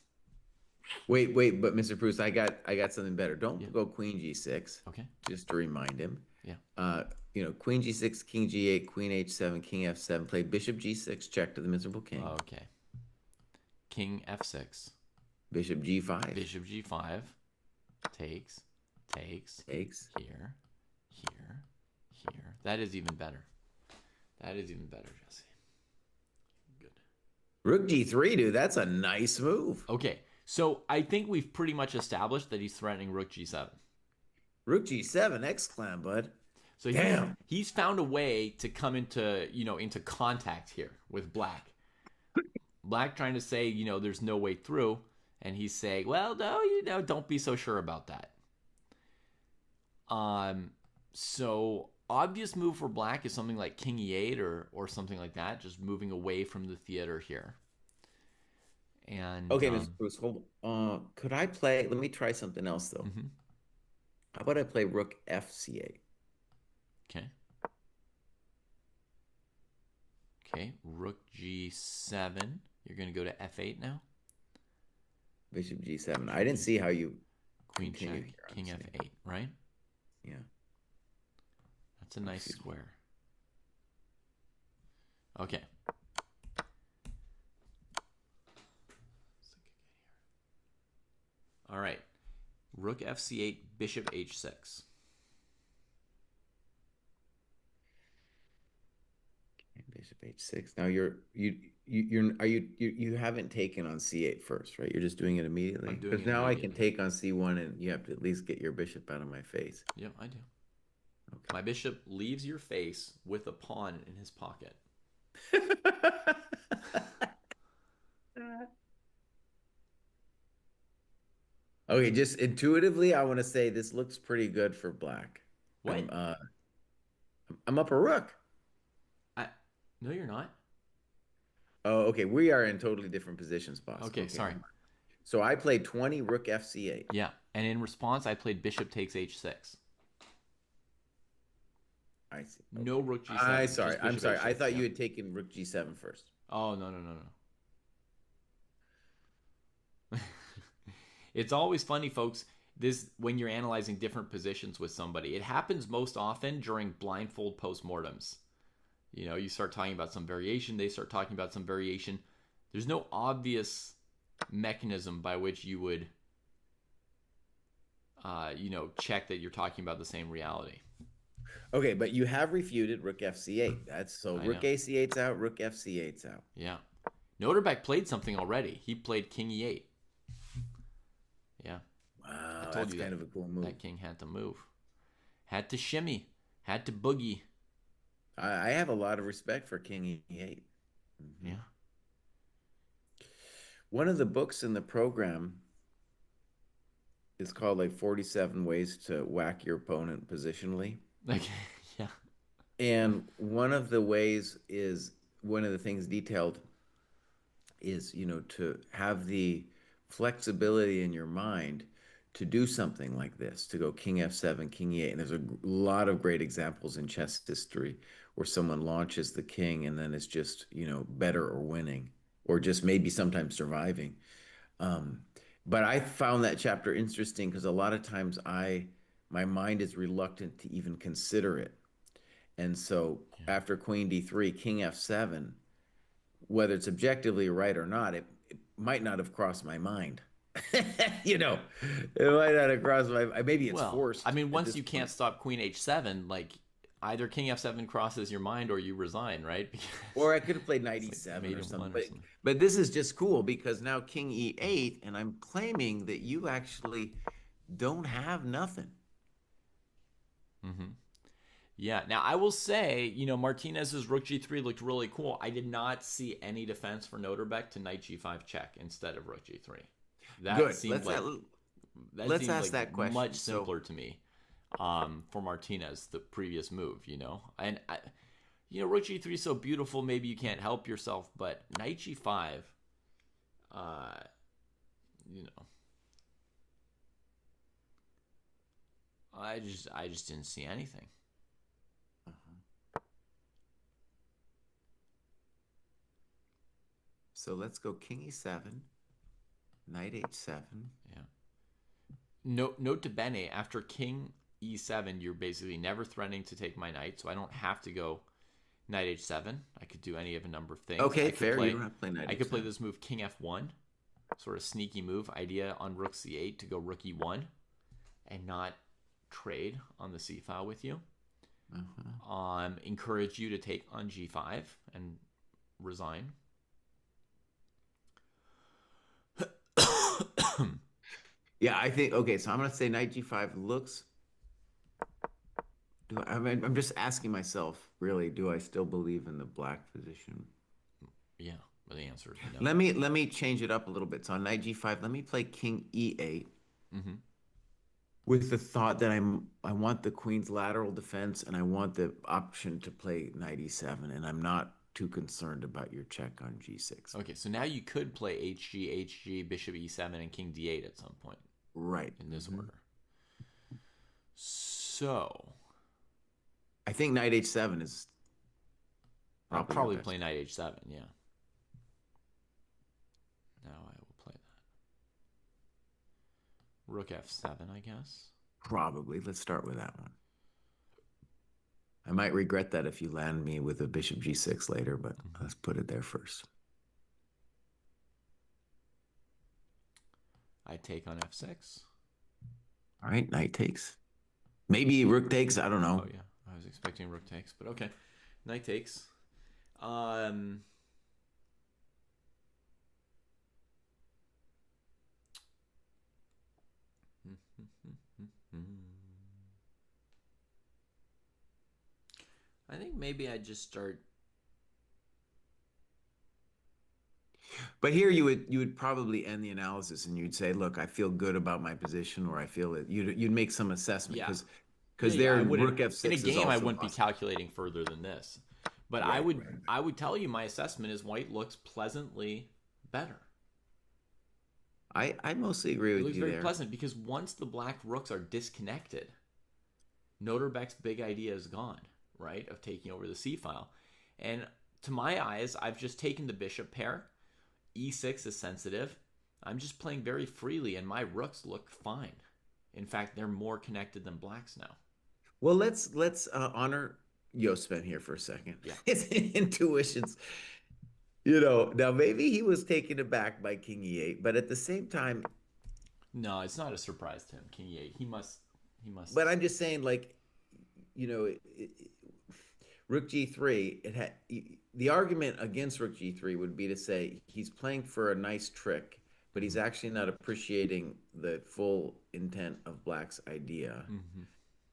wait, but Mr. Bruce, I got something better. Don't go Queen G6. Okay. Just to remind him. Yeah. Queen G6, King G8, Queen H7, King F7. Play Bishop G6, check to the miserable king. Okay. King F6. Bishop G5. Bishop G5. Takes. Here. That is even better. Jesse. Good. Rook G3, dude. That's a nice move. Okay, so I think we've pretty much established that he's threatening Rook G7. Rook G7, X-Clan, bud. So Damn. he's found a way to come into, into contact here with Black. Black trying to say, there's no way through, and he's saying, well, no, don't be so sure about that. So obvious move for Black is something like King E8 or something like that, just moving away from the theater here. And okay, Mr. Bruce, hold on. Could I play? Let me try something else though. Mm-hmm. How about I play Rook FC8? Okay, Rook G7. You're going to go to F8 now? Bishop G7. I didn't see how you Queen check, here, King F8, right? Yeah. That's a nice square. Okay. All right. Rook FC8, Bishop H6. Bishop H6. Now you haven't taken on C8 first, right? You're just doing it immediately. Because now I can take on C1, and you have to at least get your bishop out of my face. Yep, I do. Okay. My bishop leaves your face with a pawn in his pocket. Okay, just intuitively, I want to say this looks pretty good for Black. What? I'm up a rook. No, you're not. Oh, okay. We are in totally different positions, boss. Okay, sorry. So I played 20 Rook FC8. Yeah, and in response, I played Bishop takes H6. I see. Okay. No Rook G7. I'm sorry. I thought you had taken Rook G7 first. Oh, no. It's always funny, folks, when you're analyzing different positions with somebody. It happens most often during blindfold postmortems. You start talking about some variation, they start talking about some variation. There's no obvious mechanism by which you would, check that you're talking about the same reality. Okay, but you have refuted Rook FC8. That's so Rook AC8's out, Rook FC8's out. Yeah. Noterbeck played something already. He played King E8. Yeah. Wow, I told that's you kind of a cool move. That king had to move. Had to shimmy. Had to boogie. I have a lot of respect for King E8. Yeah. One of the books in the program is called like 47 Ways to Whack Your Opponent Positionally. Okay. Yeah. And one of the things detailed is, to have the flexibility in your mind to do something like this, to go King F7, King E8. And there's a lot of great examples in chess history where someone launches the king and then is just, better or winning, or just maybe sometimes surviving. But I found that chapter interesting because a lot of times my mind is reluctant to even consider it. And so after Queen D3, King F7, whether it's objectively right or not, it might not have crossed my mind. It might not have crossed my mind. Maybe it's forced. I mean, once you can't stop Queen H7, like either King F7 crosses your mind or you resign, right? Or I could have played Knight E7 or something. But this is just cool because now King E8, and I'm claiming that you actually don't have nothing. Mm-hmm. Yeah. Now, I will say, Martinez's Rook G3 looked really cool. I did not see any defense for Noterbeck to Knight G5 check instead of Rook G3. That Good. seemed Let's ask that question. Much simpler to me for Martinez, the previous move, And, Rook G3 is so beautiful, maybe you can't help yourself, but Knight G5, I just didn't see anything. So let's go King E7, Knight H7. Yeah. Note to Bene, after King E7, you're basically never threatening to take my knight, so I don't have to go Knight H7. I could do any of a number of things. Okay, fair. You don't have to play Knight I H7. could play this move King F1, sort of sneaky move idea on Rook C8 to go Rook E1 and not trade on the C file with you. Encourage you to take on G5 and resign. Yeah, I think okay. So I'm gonna say knight g5 looks. I'm just asking myself, really, do I still believe in the black position? Yeah, well, the answer is no. Let me change it up a little bit. So on knight g5, let me play king e8 Hmm. with the thought that I want the queen's lateral defense and I want the option to play knight e7, and I'm not too concerned about your check on g6. Okay, so now you could play HG, bishop e7, and king d8 at some point Right. in this order. So I think knight h7 is I'll probably your probably best. play knight h7. Yeah. Now I will play that. Rook f7, I guess. Probably. Let's start with that one. I might regret that if you land me with a bishop g6 later, but let's put it there first. I take on f6. All right, knight takes. Maybe rook takes. I don't know. Oh yeah, I was expecting rook takes, but okay, knight takes. Um, I think maybe I just start. But here you would probably end the analysis and you'd say, "Look, I feel good about my position," or "I feel that you'd make some assessment Yeah, because yeah. their I wouldn't rook in a f6 is game. I also wouldn't be possible." calculating further than this, but Right. I would tell you my assessment is white looks pleasantly better. I mostly agree It with looks you very there. pleasant because once the black rooks are disconnected, Notre Beck's big idea is gone, right? Of taking over the c file. And to my eyes, I've just taken the bishop pair. E6 is sensitive. I'm just playing very freely, and my rooks look fine. In fact, they're more connected than black's now. Well, let's honor Yospen here for a second. Yeah. His intuitions. Now maybe he was taken aback by King E8, but at the same time, No, it's not a surprise to him. King E8. He must. He must. but I'm just saying, like, you know, Rook G3, the argument against Rook G3 would be to say he's playing for a nice trick, but he's actually not appreciating the full intent of Black's idea. Mm-hmm.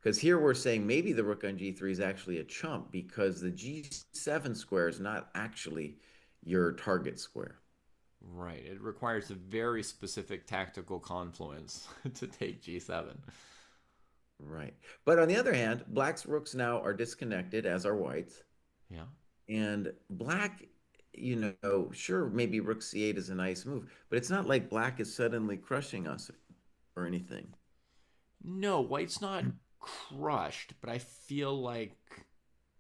Because here we're saying maybe the Rook on G3 is actually a chump because the G7 square is not actually your target square. Right. It requires a very specific tactical confluence to take G7. Right. But on the other hand, Black's rooks now are disconnected, as are White's. Yeah. And Black, sure, maybe Rook C8 is a nice move, but it's not like Black is suddenly crushing us or anything. No, white's not crushed, but I feel like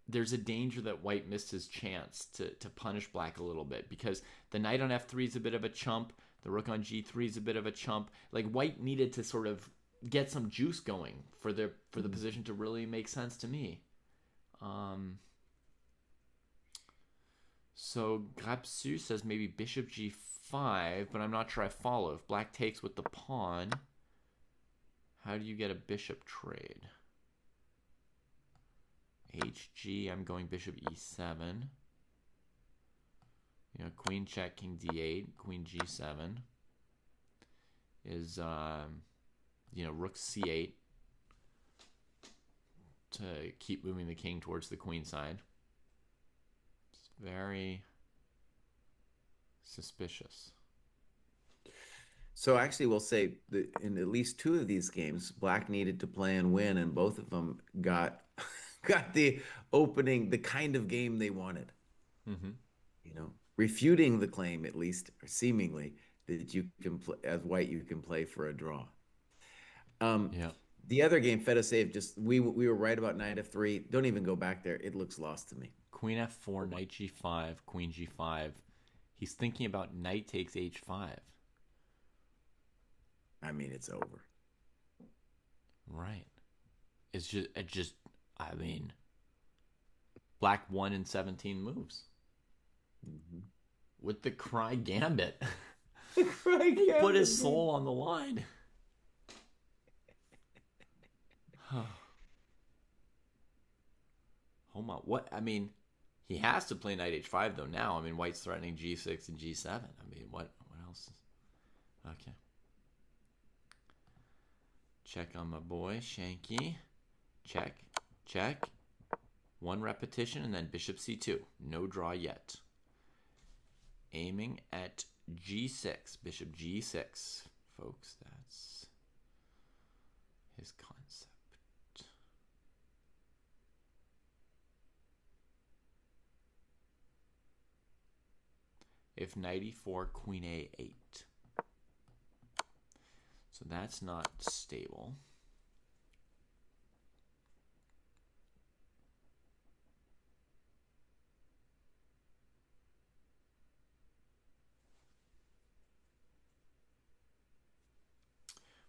there's a danger that white missed his chance to punish black a little bit because the knight on f3 is a bit of a chump. The rook on g3 is a bit of a chump. Like white needed to sort of get some juice going for the position to really make sense to me. So Grapsu says maybe bishop g5, but I'm not sure I follow. If black takes with the pawn, how do you get a bishop trade? HG, I'm going bishop e7. Queen check, king d8, queen g7 is, rook c8 to keep moving the king towards the queen side. It's very suspicious. So actually, we'll say that in at least two of these games, Black needed to play and win, and both of them got the opening, the kind of game they wanted. Mm-hmm. Refuting the claim, at least, or seemingly, that you can play as white, you can play for a draw. Yeah. The other game, Fedoseev, just we were right about knight f3. Don't even go back there. It looks lost to me. Queen f4, knight g5, queen g5. He's thinking about knight takes h5. I mean, it's over. Right. I mean, black won in 17 moves. Mm-hmm. With the cry gambit. He put his soul on the line. Hold on. What? I mean, he has to play knight h5 though now. I mean, white's threatening g6 and g7. I mean, what else? Okay. Check on my boy, Shanky. Check, check. One repetition, and then bishop c2. No draw yet. Aiming at g6. Bishop g6. Folks, that's his concept. If knight e4, queen a8. So that's not stable.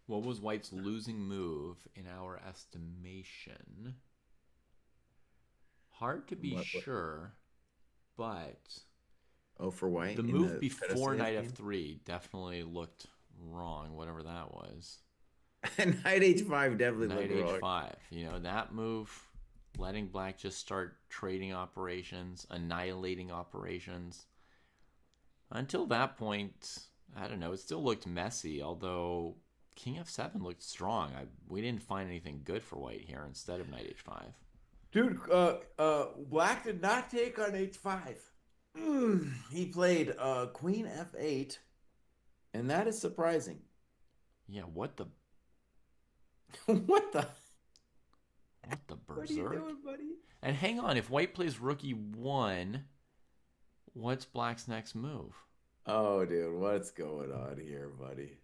What was White's losing move in our estimation? Hard to be sure, but Oh, for White? the in move the before Fedoseev knight game? f3 definitely looked wrong, whatever that was. Knight h5 definitely Knight looked wrong. h5. You know, that move, letting black just start trading operations, annihilating operations. Until that point, I don't know, it still looked messy, although king f7 looked strong. We didn't find anything good for White here instead of knight h5. Dude, Black did not take on h5. He played queen f8, and that is surprising. Yeah, what the What the? berserk? What are you doing, buddy? And hang on, if White plays rook e1, what's Black's next move? Oh, dude, what's going on here, buddy?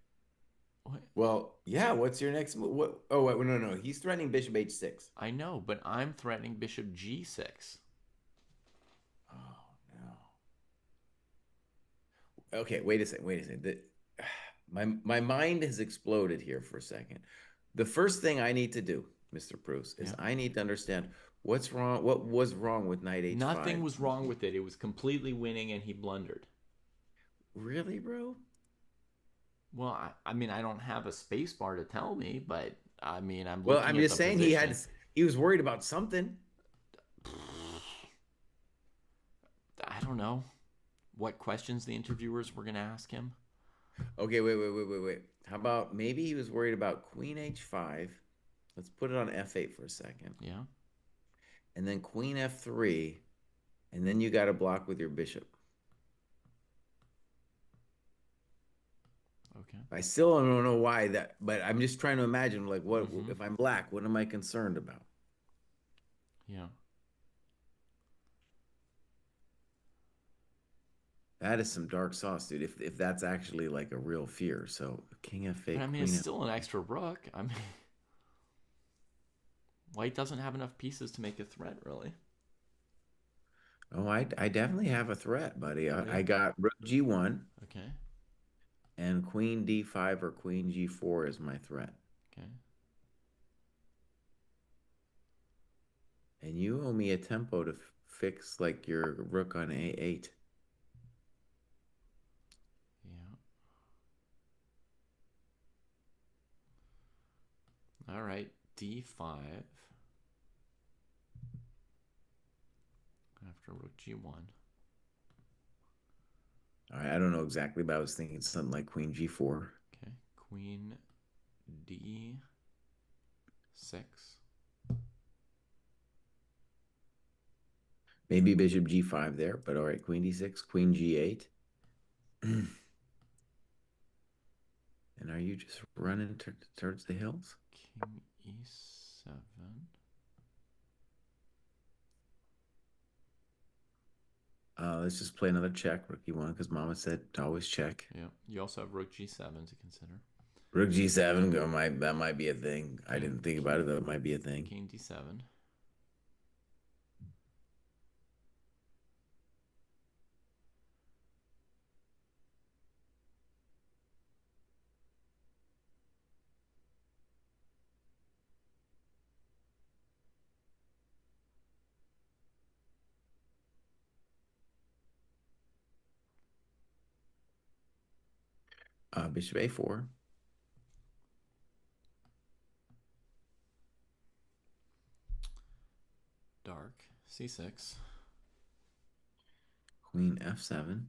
What? Well, yeah, what's your next move? What? Oh, wait, no. He's threatening bishop h6. I know, but I'm threatening bishop g6. Oh, no. Okay, wait a second. My mind has exploded here for a second. The first thing I need to do, Mr. Bruce, is I need to understand what's wrong. What was wrong with knight h5? Nothing was wrong with it. It was completely winning, and he blundered. Really, bro? Well, I mean, I don't have a space bar to tell me, but I mean, I'm Well, looking I'm at just the saying position. he was worried about something. I don't know what questions the interviewers were going to ask him. Okay, wait. How about maybe he was worried about queen h5? Let's put it on f8 for a second. Yeah. And then queen f3, and then you got to block with your bishop. Okay. I still don't know why that, but I'm just trying to imagine, like, what if I'm Black? What am I concerned about? Yeah. That is some dark sauce, dude. If that's actually like a real fear. So king f8, But I mean, queen it's f. still an extra rook. I mean, White doesn't have enough pieces to make a threat, really. Oh, I definitely have a threat, buddy. Yeah. I got rook g1. Okay. And queen d5 or queen g4 is my threat. Okay. And you owe me a tempo to fix like your rook on a8. Yeah. All right. d5. After rook g1. All right, I don't know exactly, but I was thinking something like queen g4. Okay. Queen d6. Maybe bishop g5 there, but all right, queen d6, queen g8. And are you just running towards the hills? King e7. Let's just play another check, rook e1, because Mama said to always check. Yeah. You also have rook g7 to consider. Rook g7, that might be a thing. I didn't think about it. That might be a thing. King d7. Bishop a4. Dark c6. Queen f7.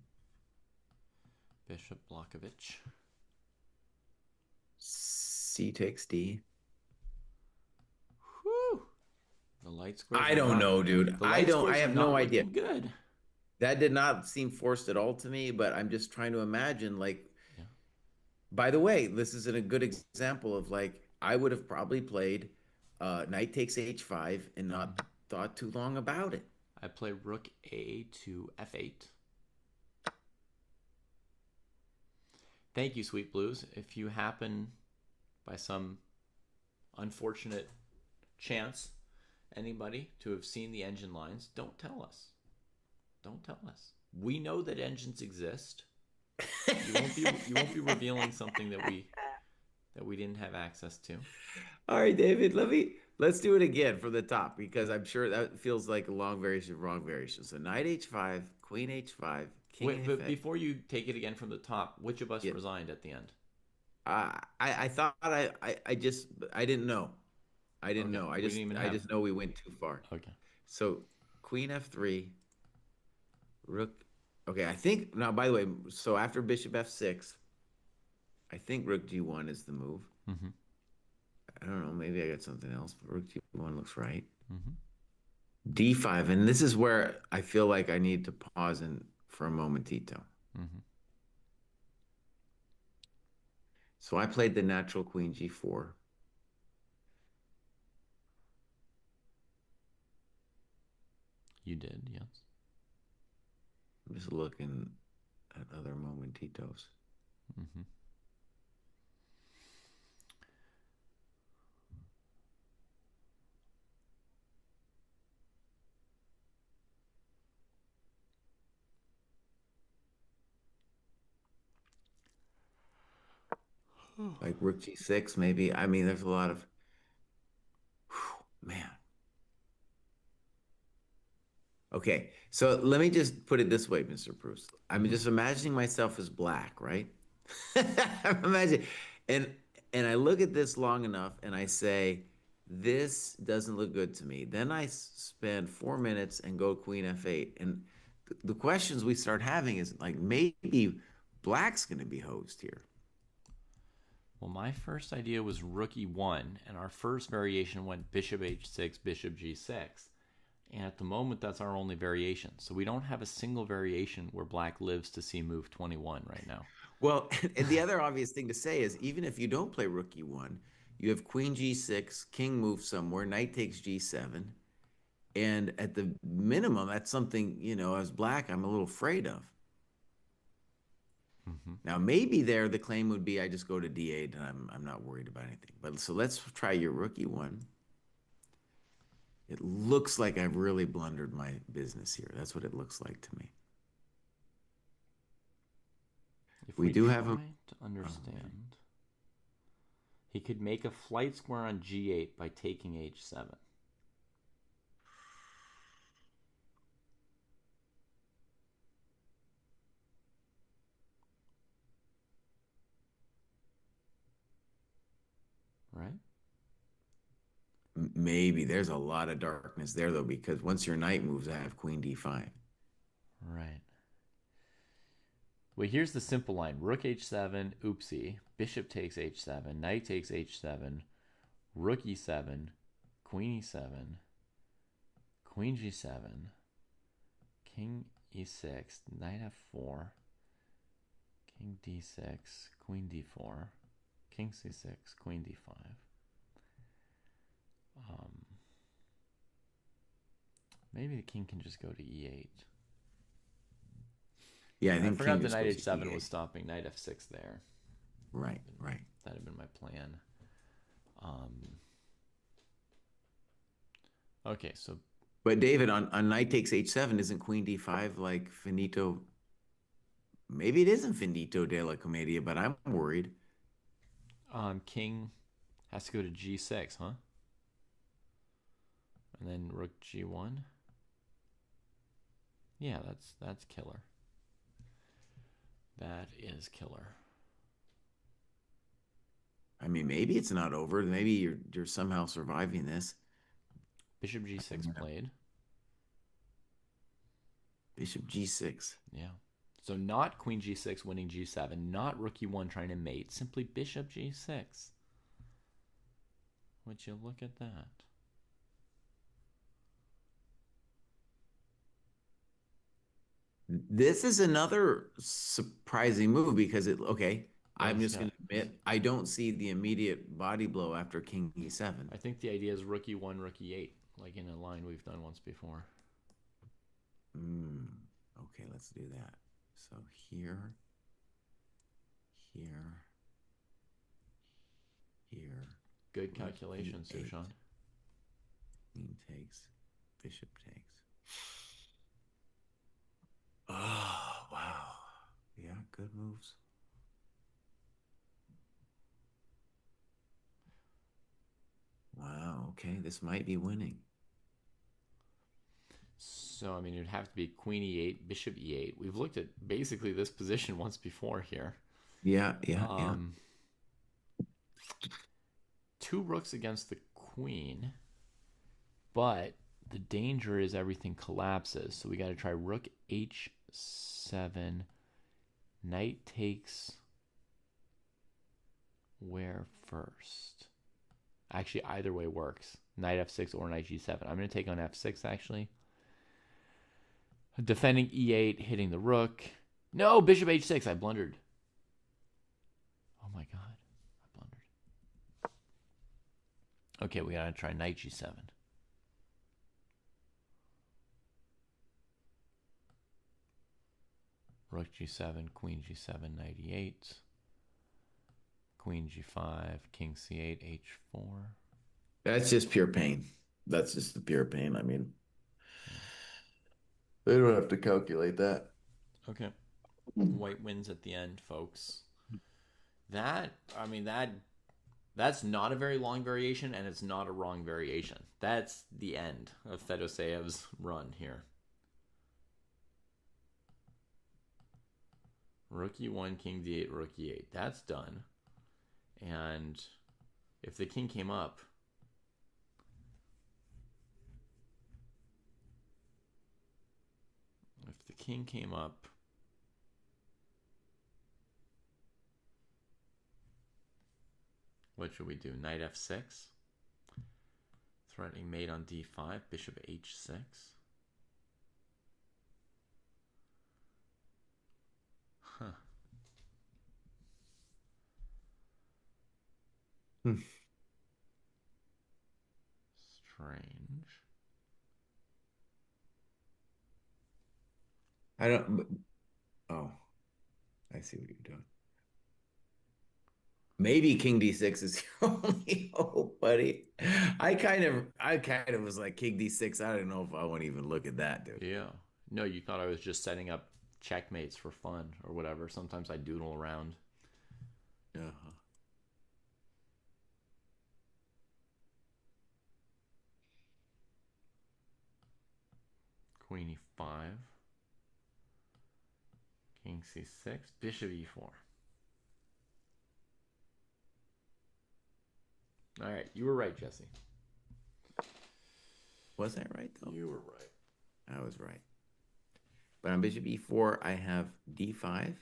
Bishop Blockovich. C takes d. light squares I are don't not. know, dude. The light I squares are have not no idea. looking good. That did not seem forced at all to me, but I'm just trying to imagine, like, Yeah. by the way, this is a good example of like I would have probably played knight takes h5 and not Mhm. thought too long about it. I play rook a to f8. Thank you, Sweet Blues. If you happen, by some unfortunate chance, anybody to have seen the engine lines, don't tell us. Don't tell us. We know that engines exist. You won't be revealing something that we didn't have access to. All right, David, let's do it again from the top because I'm sure that feels like a long variation, wrong variation. So knight h5, queen h5, king Wait, but f8. before you take it again from the top, which of us Yeah. resigned at the end? I thought I didn't know. I didn't Okay, know. we didn't even I have. just know we went too far. Okay. So queen f3, rook. Okay, I think now by the way, so after bishop f6, I think rook g1 is the move. Mm-hmm. I don't know, maybe I got something else, but rook g1 looks right. Mm-hmm. d5, and this is where I feel like I need to pause and for a momentito. Mm-hmm. So I played the natural queen g4. You did, yes. I'm just looking at other momentitos. Mm-hmm. Like rook g6, maybe. I mean, there's a lot of, man. Okay, so let me just put it this way, Mr. Bruce. I'm just imagining myself as black, right? I'm imagining, and and I look at this long enough, and I say, this doesn't look good to me. Then I spend 4 minutes and go queen f8, and the questions we start having is like maybe black's going to be hosed here. Well, my first idea was rook e1, and our first variation went bishop h6, bishop g6. And at the moment, that's our only variation. So we don't have a single variation where black lives to see move 21 right now. Well, and the other obvious thing to say is even if you don't play rook e1, you have queen g6, king moves somewhere, knight takes g7. And at the minimum, that's something, as black, I'm a little afraid of. Mm-hmm. Now, maybe there the claim would be I just go to d8 and I'm not worried about anything. But so let's try your rook e1. It looks like I've really blundered my business here. That's what it looks like to me. If we we do try have a to understand, he could make a flight square on g8 by taking h7. Right? Maybe there's a lot of darkness there though, because once your knight moves, I have queen d5. Right. Well, here's the simple line. Rook h7, oopsie. Bishop takes h7, knight takes h7, rook e7, queen e7, queen g7, king e6, knight f4, king d6, queen d4, king c6, queen d5. Maybe the king can just go to e8. Yeah, I think forgot king the just knight goes to h7 E8. was stopping knight f6 there. Right. That had been my plan. Okay, so. But David, on knight takes h7, isn't queen d5 like finito? Maybe it isn't finito della commedia, but I'm worried. King has to go to g6, huh? And then rook g1. Yeah, that's killer. That is killer. I mean, maybe it's not over. Maybe you're somehow surviving this. Bishop g6 played. Bishop g6. Yeah. So not queen g6 winning g7, not rook e1 trying to mate, simply bishop g6. Would you look at that? This is another surprising move because I'm Yes, just yeah. going to admit I don't see the immediate body blow after King E7. I think the idea is Rook E1, Rook E8, like in a line we've done once before. Mm, okay, let's do that. So here, here, here. Good Rook calculation, E8. Sushan. Queen takes, bishop takes. Oh, wow. Yeah, good moves. Wow, okay, this might be winning. So, I mean, it'd have to be Queen E8, Bishop E8. We've looked at basically this position once before here. Yeah, yeah, yeah. Two rooks against the queen, but the danger is everything collapses. So we got to try Rook H7. Knight takes where first? Actually, either way works. Knight F6 or Knight G7. I'm going to take on F6, actually. Defending E8, hitting the rook. No, Bishop H6. I blundered. Oh my god. I blundered. Okay, we got to try Knight G7. Rook G7, Queen G7, Knight E8. Queen G5, King C8, H4. That's just pure pain. That's just the pure pain. I mean, they don't have to calculate that. Okay. White wins at the end, folks. That's not a very long variation, and it's not a wrong variation. That's the end of Fedoseev's run here. Rook E1, King D8, Rook E8. That's done. And if the king came up, what should we do? Knight F6. Threatening mate on D5. Bishop H6. Huh. Strange. I don't. Oh, I see what you're doing. Maybe King D6 is your only hope, buddy. I kind of was like King D6. I don't know if I want to even look at that, dude. Yeah. No, you thought I was just setting up checkmates for fun or whatever. Sometimes I doodle around. Uh-huh. Queen E5. King C6. Bishop E4. All right. You were right, Jesse. Was I right, though? You were right. I was right. But on Bishop E4, I have D5.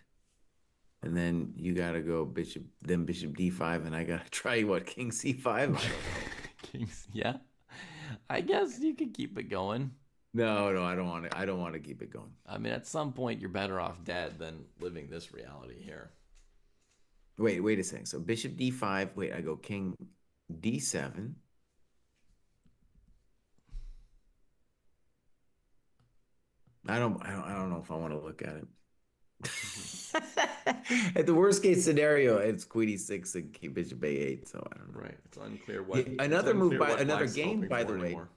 And then you got to go Bishop D5. And I got to try, what, King C5? I don't know. Kings, yeah. I guess you could keep it going. No, I don't want to. I don't want to keep it going. I mean, at some point, you're better off dead than living this reality here. Wait a second. So Bishop D5. Wait, I go King D7. I don't know if I want to look at it. At the worst case scenario, it's Queen E6 and King Bishop A8. So I don't know. Right. It's unclear what. Yeah, another move by another Black's game, hoping by for the way, anymore.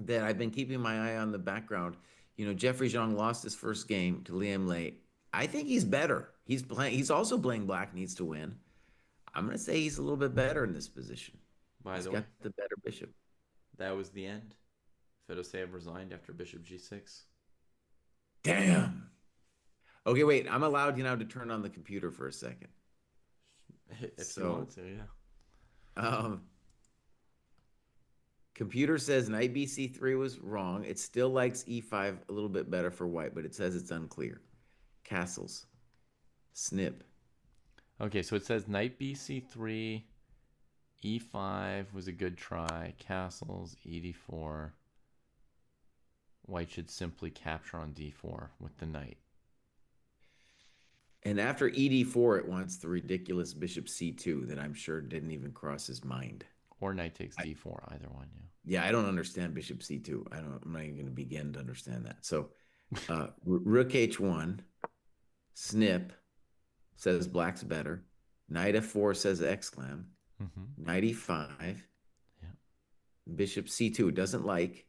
that I've been keeping my eye on the background. You know, Jeffrey Zhang lost his first game to Liam Late. I think he's better. He's playing. He's also playing black. Needs to win. I'm gonna say he's a little bit better in this position. By He's the got way, the better bishop. that was the end. Fedoseev resigned after Bishop G6. Damn. Okay, wait. I'm allowed you now to turn on the computer for a second. If you want to, yeah. Computer says knight bc3 was wrong. It still likes e5 a little bit better for white, but it says it's unclear. Castles. Snip. Okay, so it says knight bc3, e5 was a good try. Castles, ed4. White should simply capture on d4 with the knight. And after ED4, it wants the ridiculous bishop C2 that I'm sure didn't even cross his mind. Or knight takes d4, either one. Yeah, I don't understand bishop C2. I'm not even going to begin to understand that. So, rook H1, snip says black's better. Knight F4 says exclam. Knight E5. Yeah. Bishop C2 doesn't like.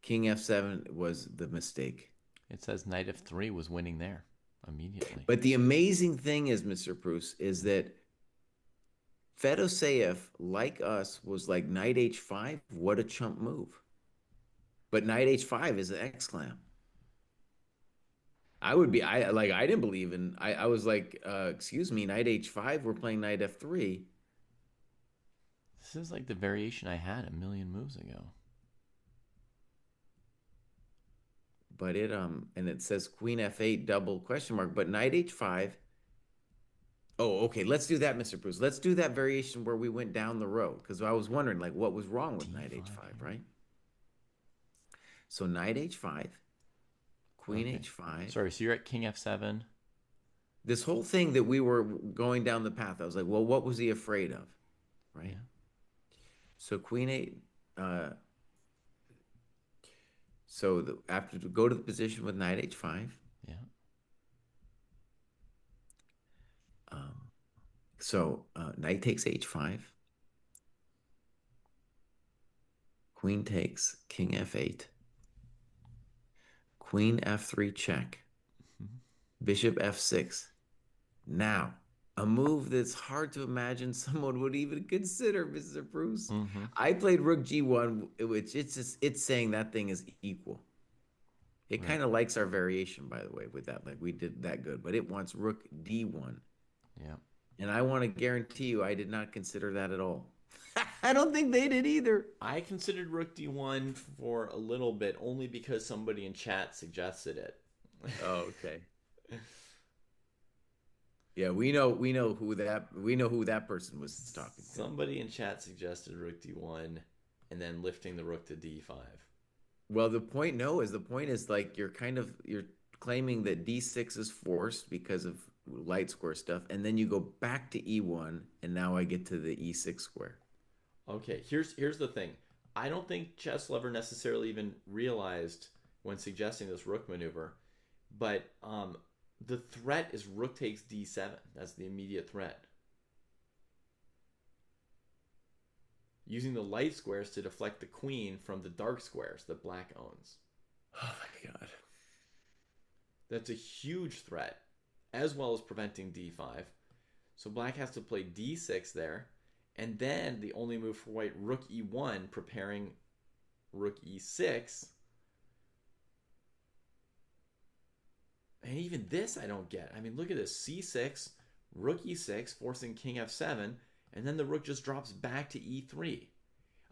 King F7 was the mistake. It says knight F3 was winning there immediately. But the amazing thing is, Mr. Bruce, is that Fedoseev, like us, was like knight H5. What a chump move. But knight H5 is an exclam. I didn't believe in, I was like, excuse me, knight H5, we're playing knight F3. This is like the variation I had a million moves ago. But and it says queen F8 double question mark, but knight H5. Oh, okay, let's do that, Mr. Bruce. Let's do that variation where we went down the road, because I was wondering, like, what was wrong with knight H5, right? So knight H5, queen H5. Sorry, so you're at king F7. This whole thing that we were going down the path, I was like, well, what was he afraid of, right? Yeah. So queen 8, after to go to the position with knight H5. Yeah. Knight takes H5. Queen takes king F8. Queen F3 check. Bishop F6. Now, a move that's hard to imagine someone would even consider, Mr. Bruce. I played rook G1, which it's saying that thing is equal. It kind of likes our variation, by the way, with that. Like, we did that good, but it wants rook D1. Yeah. And I want to guarantee you I did not consider that at all. I don't think they did either. I considered rook D1 for a little bit, only because somebody in chat suggested it. Oh, okay. Yeah, we know who that person was talking to. Somebody in chat suggested rook D1 and then lifting the rook to D5. Well, the point is like you're claiming that D6 is forced because of light square stuff, and then you go back to E1, and now I get to the E6 square. Okay, here's the thing. I don't think chess lover necessarily even realized when suggesting this rook maneuver, but the threat is rook takes D7. That's the immediate threat. Using the light squares to deflect the queen from the dark squares that black owns. Oh my god. That's a huge threat, as well as preventing D5. So black has to play D6 there, and then the only move for white, rook E1, preparing rook E6. And even this I don't get. I mean, look at this. C6, rook E6, forcing king F7, and then the rook just drops back to E3.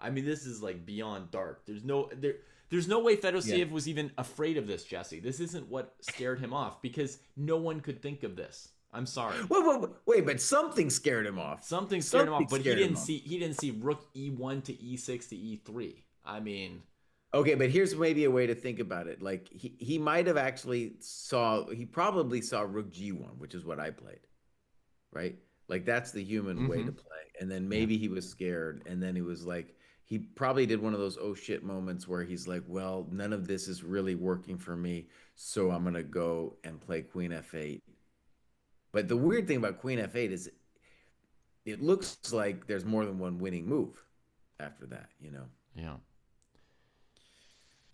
I mean, this is like beyond dark. There's no way Fedoseev was even afraid of this, Jesse. This isn't what scared him off, because no one could think of this. I'm sorry. Wait, but something scared him off. Something scared him off, but he didn't see rook E1 to E6 to E3. I mean, okay, but here's maybe a way to think about it. Like he might have he probably saw rook G1, which is what I played, right? Like that's the human way to play. And then maybe he was scared, and then he was like, he probably did one of those oh shit moments where he's like, well, none of this is really working for me, so I'm gonna go and play queen F8. But the weird thing about queen F8 is it looks like there's more than one winning move after that, you know? Yeah.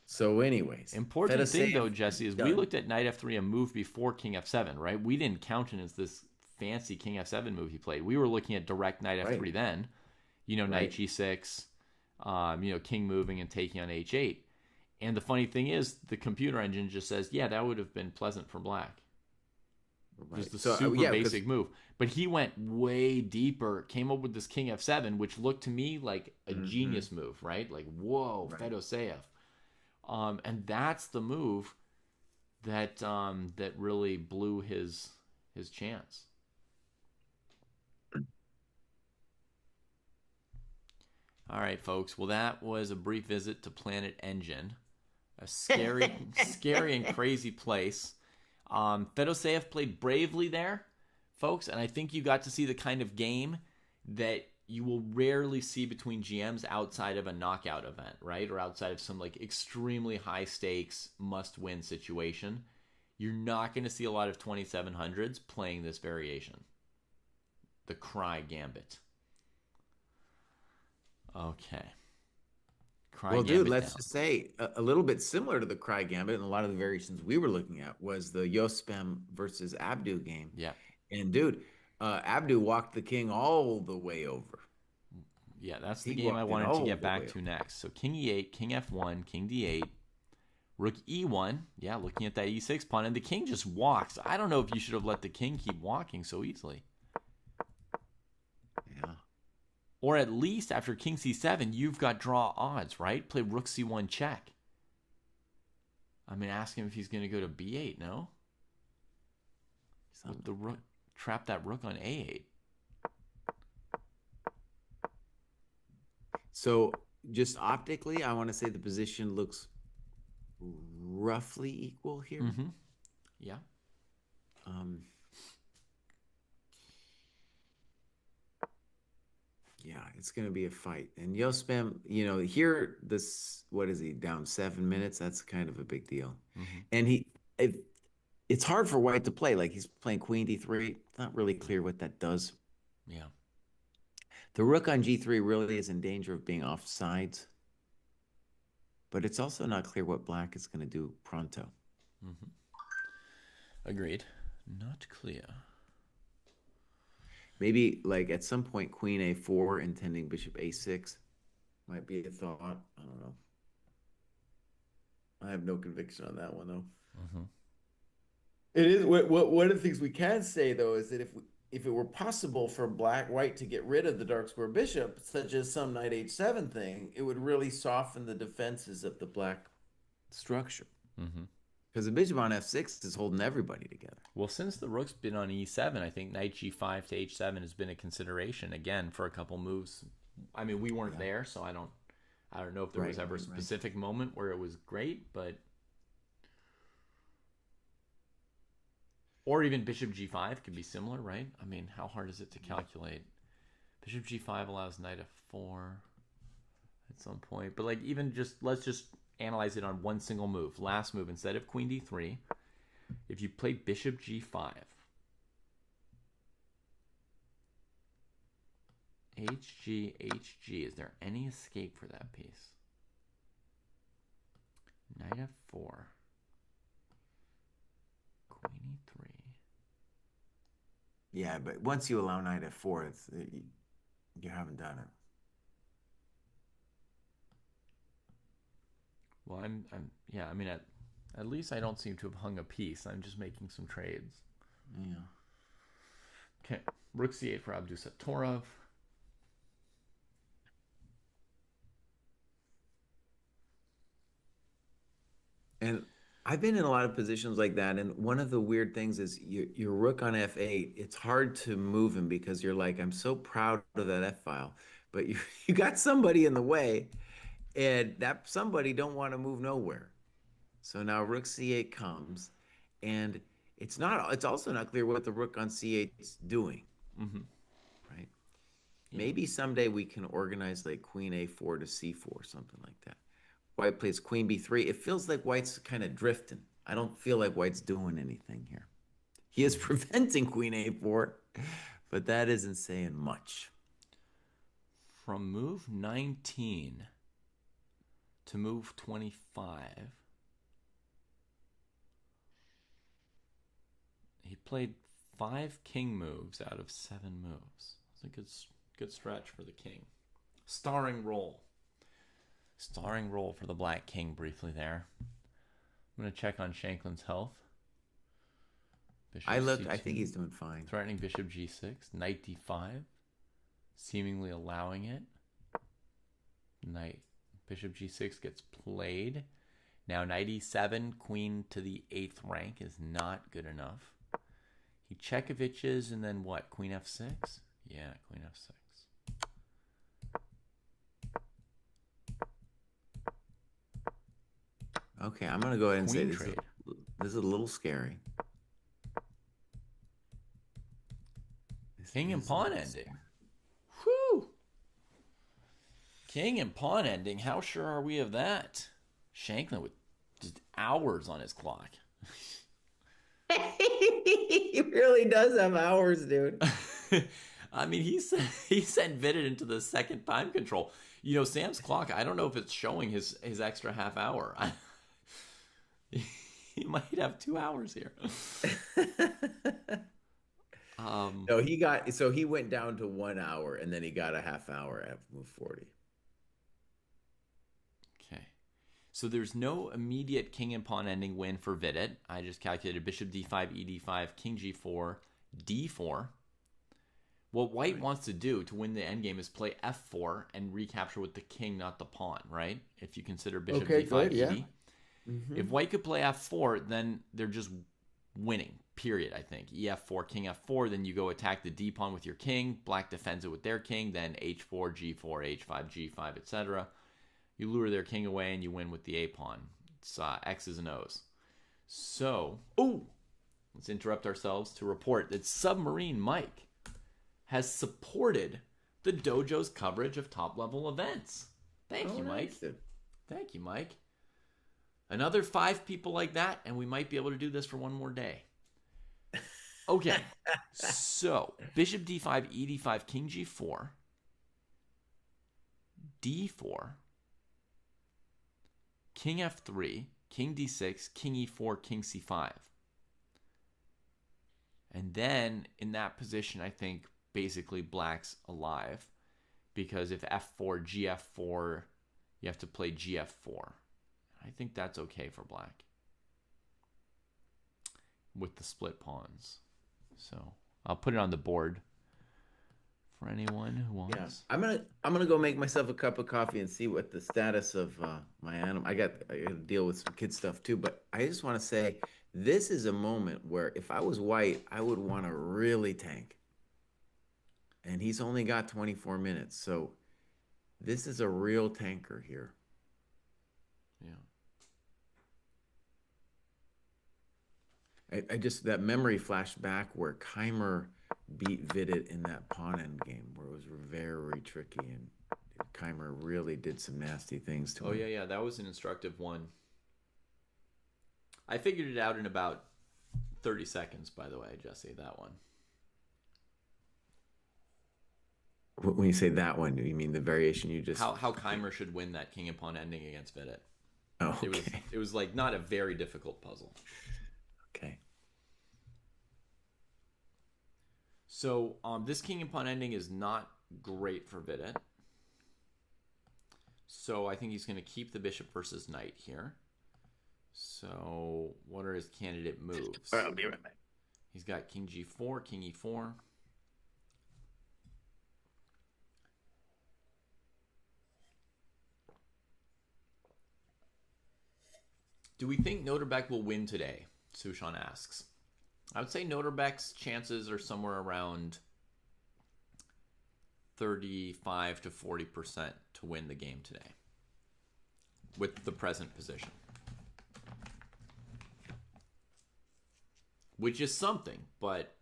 So anyways. Important thing, though, Jesse, is we looked at knight F3, a move before king F7, right? We didn't count it as this fancy king F7 move he played. We were looking at direct knight F3 then. You know, knight G6, king moving and taking on H8. And the funny thing is, the computer engine just says, yeah, that would have been pleasant for black. Right. Just the super basic move. But he went way deeper, came up with this king F7, which looked to me like a genius move, right? Like, whoa, Fedoseev. And that's the move that that really blew his chance. All right, folks. Well, that was a brief visit to Planet Engine, a scary, scary and crazy place. Fedoseev played bravely there, folks, and I think you got to see the kind of game that you will rarely see between GMs outside of a knockout event, right? Or outside of some like extremely high stakes must-win situation. You're not going to see a lot of 2700s playing this variation. The Cry Gambit. Okay. Well, dude, let's just say a little bit similar to the Cry Gambit and a lot of the variations we were looking at was the Yospem versus Abdu game. Yeah. And dude, Abdu walked the king all the way over. Yeah, that's the game I wanted to get back to next. So King E8, King F1, King D8, Rook E1. Yeah, looking at that E6 pawn. And the king just walks. I don't know if you should have let the king keep walking so easily. Yeah. Or at least after King C7, you've got draw odds, right? Play Rook C1 check. I mean, ask him if he's going to go to B8, no? The rook, trap that rook on A8. So just optically, I want to say the position looks roughly equal here. Mm-hmm. Yeah. Yeah, it's going to be a fight. And Yospem, you know, here, what is he, down 7 minutes? That's kind of a big deal. Mm-hmm. And it's hard for White to play. Like, he's playing Queen D3. It's not really clear what that does. Yeah. The rook on G3 really is in danger of being off sides. But it's also not clear what Black is going to do pronto. Mm-hmm. Agreed. Not clear. Maybe, like, at some point, Queen A4 intending Bishop A6 might be a thought. I don't know. I have no conviction on that one, though. Mm-hmm. It is one of the things we can say, though, is that if it were possible for White to get rid of the dark square bishop, such as some knight H7 thing, it would really soften the defenses of the Black structure. Mm-hmm. Because the bishop on F6 is holding everybody together. Well, since the rook's been on E7, I think knight G5 to H7 has been a consideration again for a couple moves. I mean, we weren't there, so I don't know if there was ever a specific moment where it was great, but or even Bishop G5 could be similar, right? I mean, how hard is it to calculate? Bishop G5 allows knight F4 at some point, but like even just let's just analyze it on one single move. Last move, instead of Queen D3, if you play Bishop G5, HG, HG, is there any escape for that piece? Knight F4, Queen E3. Yeah, but once you allow knight F4, you haven't done it. Well, yeah, I mean, at least I don't seem to have hung a piece. I'm just making some trades. Yeah. Okay, Rook C8 for Abdusatorov. And I've been in a lot of positions like that, and one of the weird things is your rook on F8, it's hard to move him because you're like, I'm so proud of that F file, but you got somebody in the way, and that somebody don't want to move nowhere. So now rook C8 comes, and it's also not clear what the rook on C8 is doing. Mm-hmm. Right? Yeah. Maybe someday we can organize like Queen A4 to C4, something like that. White plays Queen B3. It feels like White's kind of drifting. I don't feel like White's doing anything here. He is preventing Queen A4, but that isn't saying much. From move 19 to move 25, he played 5 king moves out of 7 moves. It's a good stretch for the king. Starring role for the Black King briefly there. I'm going to check on Shankland's health. Bishop C2, I think he's doing fine. Threatening Bishop G6, Knight D5, seemingly allowing it. Bishop G6 gets played. Now Knight E7, Queen to the 8th rank is not good enough. He Chekhoviches and then what? Queen F6? Yeah, Queen F6. Okay, I'm gonna go ahead and say Queen this trade. this is a little scary. This King and is a pawn little ending. scary. Whew. King and pawn ending. How sure are we of that? Shankland with just hours on his clock. He really does have hours, dude. I mean, he sent Vidit into the second time control. You know, Sam's clock, I don't know if it's showing his extra half hour. He might have 2 hours here. No, he went down to 1 hour and then he got a half hour at move 40. Okay. So there's no immediate king and pawn ending win for Vidit. I just calculated bishop d5, ed5, king g4, d4. What white wants to do to win the endgame is play f4 and recapture with the king, not the pawn, right? If you consider bishop d5, good, yeah. ed. If white could play f4, then they're just winning, period, I think. ef4, king f4, then you go attack the d pawn with your king. Black defends it with their king, then h4, g4, h5, g5, etc. You lure their king away and you win with the a pawn. It's X's and O's. So, let's interrupt ourselves to report that Submarine Mike has supported the Dojo's coverage of top-level events. Thank you, Mike. Nice. Thank you, Mike. Another 5 people like that, and we might be able to do this for one more day. Okay, so bishop d5, ed5, king g4, d4, king f3, king d6, king e4, king c5. And then in that position, I think basically black's alive, because if f4, gf4, you have to play gf4. I think that's okay for black with the split pawns. So I'll put it on the board for anyone who wants. Yeah, I'm gonna go make myself a cup of coffee and see what the status of my animal. I got to deal with some kid stuff too, but I just want to say this is a moment where if I was white, I would want to really tank. And he's only got 24 minutes, so this is a real tanker here. Yeah. I just, that memory flashed back where Keimer beat Vidit in that pawn end game where it was very tricky and Keimer really did some nasty things to him. Oh, yeah, that was an instructive one. I figured it out in about 30 seconds, by the way, Jesse, that one. When you say that one, you mean the variation you just... How Keimer should win that king and pawn ending against Vidit. Oh, okay. It was like not a very difficult puzzle. Okay. So this king and pawn ending is not great for Vidit. So I think he's going to keep the bishop versus knight here. So what are his candidate moves? All right, I'll be right back. He's got king g4, king e4. Do we think Noterbeck will win today? Sushan asks. I would say Noterbeck's chances are somewhere around 35 to 40% to win the game today with the present position. Which is something, but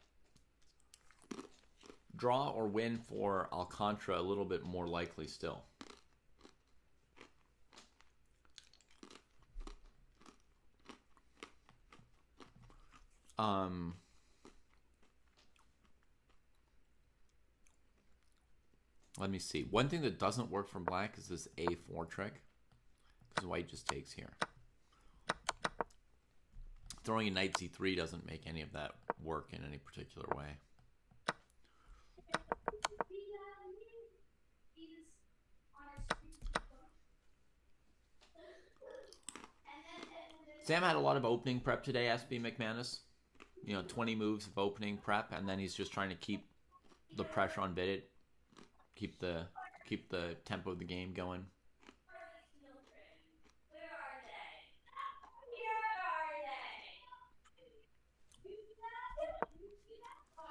draw or win for Alcantara a little bit more likely still. Let me see. One thing that doesn't work from black is this a4 trick, because white just takes here. Throwing a knight c3 doesn't make any of that work in any particular way. Sam had a lot of opening prep today, SB McManus. 20 moves of opening prep, and then he's just trying to keep the pressure on Vidit, keep the tempo of the game going.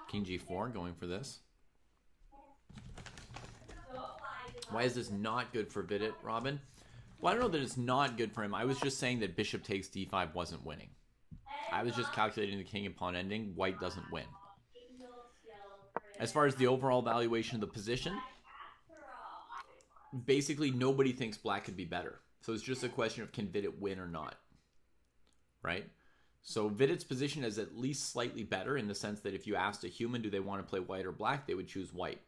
King g4, going for this. Why is this not good for Vidit, Robin? Well, I don't know that it's not good for him. I was just saying that bishop takes d5 wasn't winning. I was just calculating the king and pawn ending. White doesn't win. As far as the overall valuation of the position, basically nobody thinks black could be better. So it's just a question of can Vidit win or not, right? So Vidit's position is at least slightly better in the sense that if you asked a human, do they want to play white or black, they would choose white.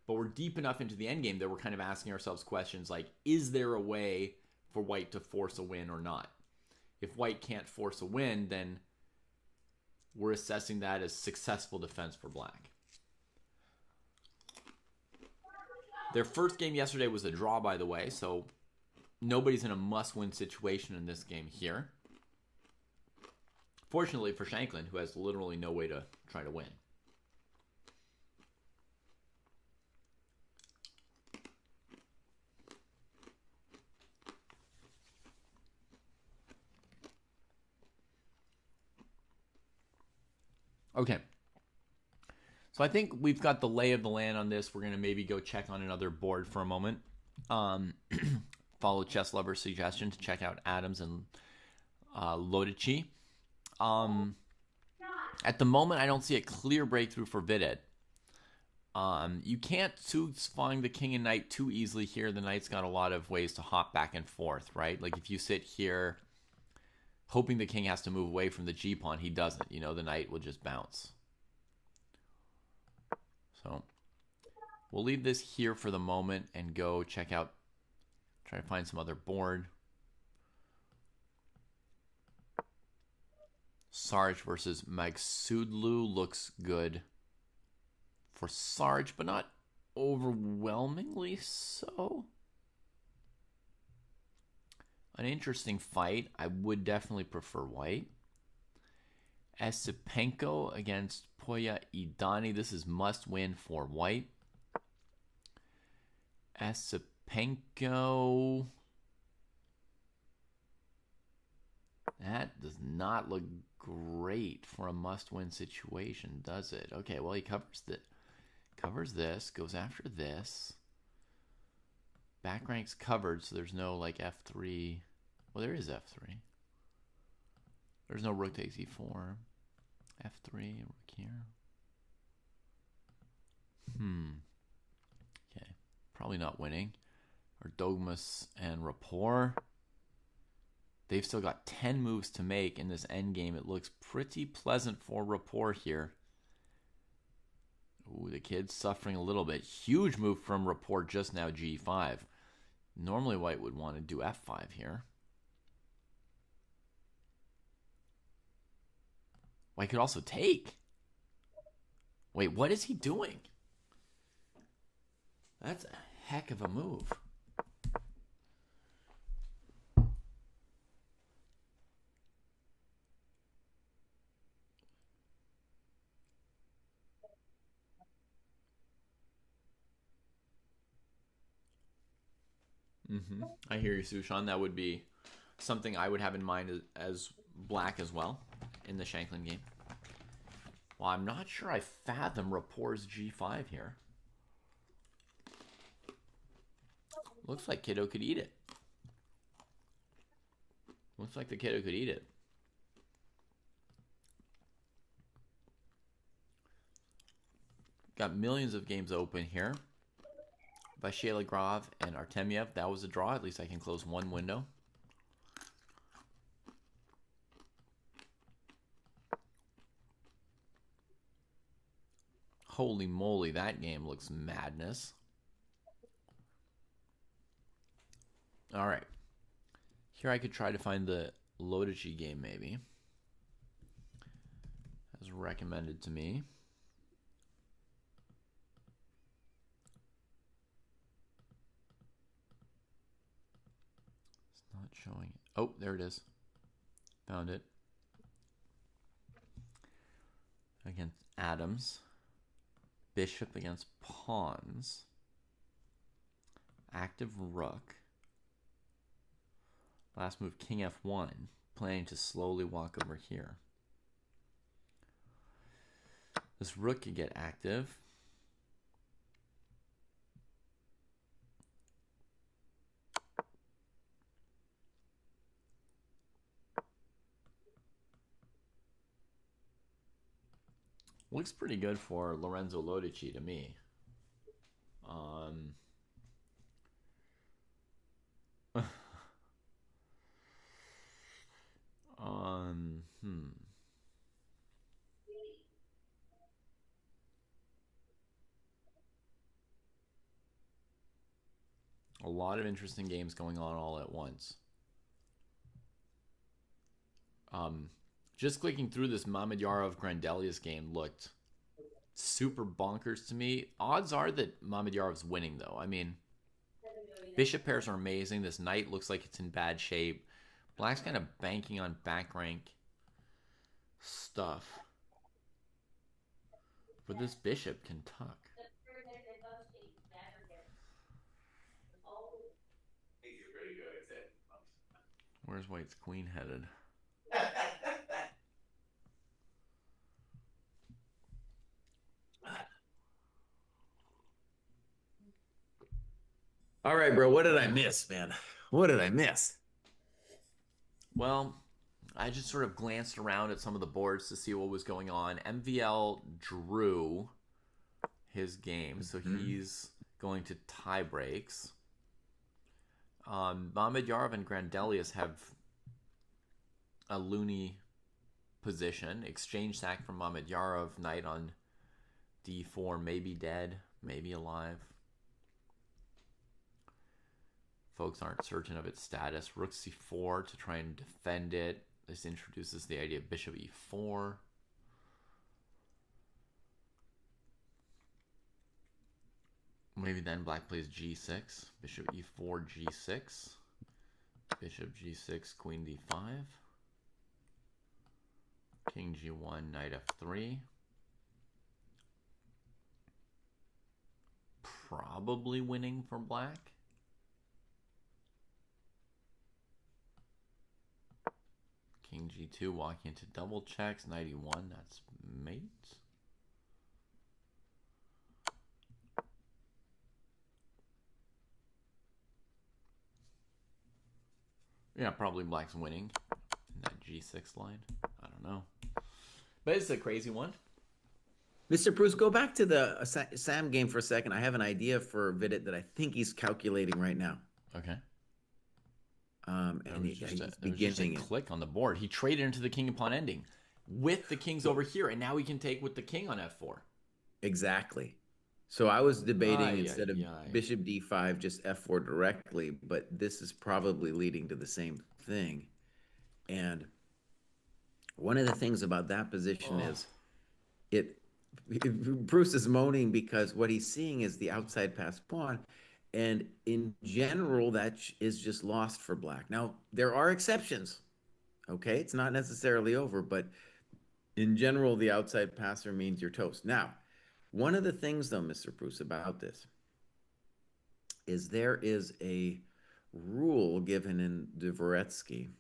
But we're deep enough into the endgame that we're kind of asking ourselves questions like, is there a way for white to force a win or not? If white can't force a win, then we're assessing that as successful defense for black. Their first game yesterday was a draw, by the way, so nobody's in a must-win situation in this game here. Fortunately for Shankland, who has literally no way to try to win. Okay. So I think we've got the lay of the land on this. We're going to maybe go check on another board for a moment. Follow Chess Lover's suggestion to check out Adams and Lodici. At the moment, I don't see a clear breakthrough for Vidit. You can't find the king and knight too easily here. The knight's got a lot of ways to hop back and forth, right? Like if you sit here hoping the king has to move away from the g-pawn, he doesn't. You know, the knight will just bounce. So we'll leave this here for the moment and go check out, try to find some other board. Sarge versus Magsudlu looks good for Sarge, but not overwhelmingly so. An interesting fight. I would definitely prefer white. Esipenko against Poya Idani. This is must win for white. Esipenko. That does not look great for a must-win situation, does it? Okay, well, he covers this, goes after this. Back rank's covered, so there's no, like, F3. Well, there is F3. There's no rook takes E4. F3, rook here. Okay, probably not winning. Or Dogmas and Rapport. They've still got 10 moves to make in this endgame. It looks pretty pleasant for Rapport here. Ooh, the kid's suffering a little bit. Huge move from Rapport just now, G5. Normally white would want to do F5 here. White could also take. Wait, what is he doing? That's a heck of a move. I hear you, Sushan. That would be something I would have in mind as black as well in the Shankland game. Well, I'm not sure I fathom Rapport's G5 here. Looks like Kiddo could eat it. Looks like the Kiddo could eat it. Got millions of games open here. Vasyligrov and Artemiev, that was a draw. At least I can close one window. Holy moly, that game looks madness. All right. Here I could try to find the Lodici game maybe. As recommended to me. Not showing. Oh, there it is. Found it. Against Adams. Bishop against pawns. Active rook. Last move, king f1. Planning to slowly walk over here. This rook could get active. Looks pretty good for Lorenzo Lodici to me. Um, um, hmm. A lot of interesting games going on all at once. Um, just clicking through this Mamedyarov Grandelius game looked super bonkers to me. Odds are that Mamedyarov's winning, though. I mean, bishop pairs are amazing. This knight looks like it's in bad shape. Black's kind of banking on back rank stuff. But this bishop can tuck. Where's White's queen headed? All right, bro. What did I miss, man? What did I miss? Well, I just sort of glanced around at some of the boards to see what was going on. MVL drew his game, so he's going to tie breaks. Mamedyarov and Grandelius have a loony position. Exchange sack from Mamedyarov. Knight on d4, maybe dead, maybe alive. Folks aren't certain of its status. Rook c4 to try and defend it. This introduces the idea of bishop e4. Maybe then black plays g6. Bishop e4, g6. Bishop g6, queen d5. King g1, knight f3. Probably winning for black. King g2, walking into double checks. Knight e1, that's mate. Yeah, probably black's winning in that g6 line. I don't know. But it's a crazy one. Mr. Bruce, go back to the Sam game for a second. I have an idea for Vidit that I think he's calculating right now. Okay. And he's beginning a click on the board. He traded into the king upon ending with the kings over here, and now he can take with the king on f4. Exactly. So I was debating instead of bishop d5, just f4 directly, but this is probably leading to the same thing. And one of the things about that position is Bruce is moaning because what he's seeing is the outside pass pawn. And in general, that is just lost for black. Now, there are exceptions. Okay, it's not necessarily over, but in general, the outside passer means you're toast. Now, one of the things, though, Mr. Bruce, about this is there is a rule given in Dvoretsky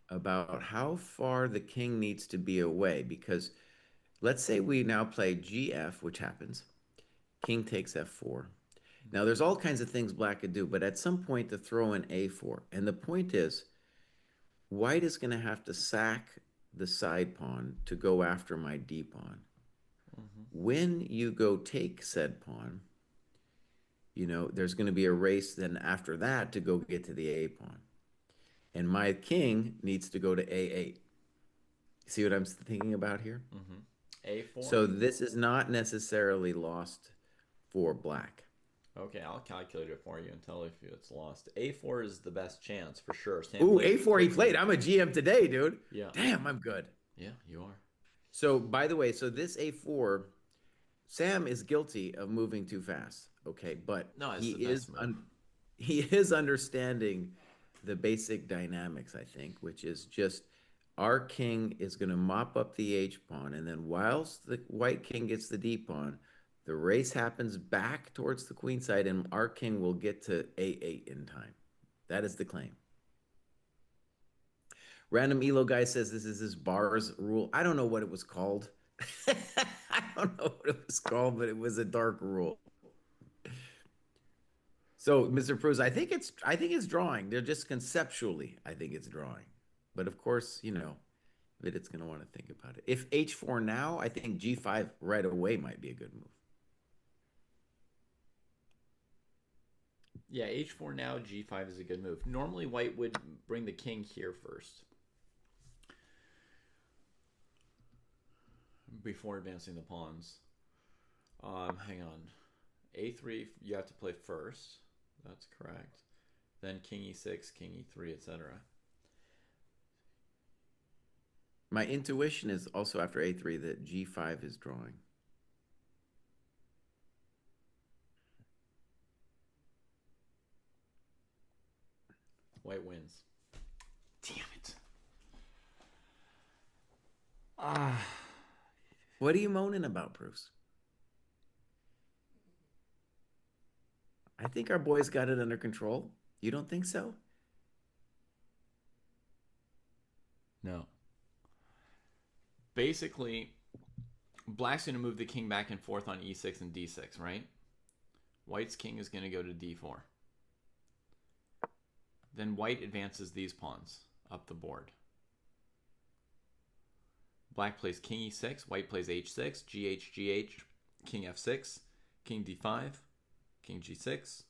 about how far the king needs to be away. Because let's say we now play gf, which happens. King takes f4. Now, there's all kinds of things black could do, but at some point to throw in a4. And the point is, white is going to have to sack the side pawn to go after my d pawn. When you go take said pawn, you know, there's going to be a race then after that to go get to the a pawn. And my king needs to go to a8. See what I'm thinking about here? A4. So this is not necessarily lost for black. Okay, I'll calculate it for you and tell if it's lost. A4 is the best chance for sure. Ooh, A4 he played. I'm a GM today, dude. Yeah. Damn, I'm good. Yeah, you are. So, by the way, so this A4, Sam is guilty of moving too fast. Okay, but no, he is understanding the basic dynamics, I think, which is just our king is going to mop up the H pawn, and then whilst the white king gets the D pawn, the race happens back towards the queen side, and our king will get to A8 in time. That is the claim. Random Elo guy says this is his bars rule. I don't know what it was called. I don't know what it was called, but it was a dark rule. So, Mr. Pruz, I think it's drawing. They're just conceptually, I think it's drawing. But of course, you know, Vidit's going to want to think about it. If h4 now, I think g5 right away might be a good move. Yeah, h4 now, g5 is a good move. Normally, white would bring the king here first before advancing the pawns. Hang on. a3, you have to play first. That's correct. Then king e6, king e3, etc. My intuition is also after a3 that g5 is drawing. White wins. Damn it. What are you moaning about, Bruce? I think our boys got it under control. You don't think so? No. Basically, black's going to move the king back and forth on e6 and d6, right? White's king is going to go to d4. Then white advances these pawns up the board. Black plays king e6, white plays h6, gh, king f6, king d5, king g6,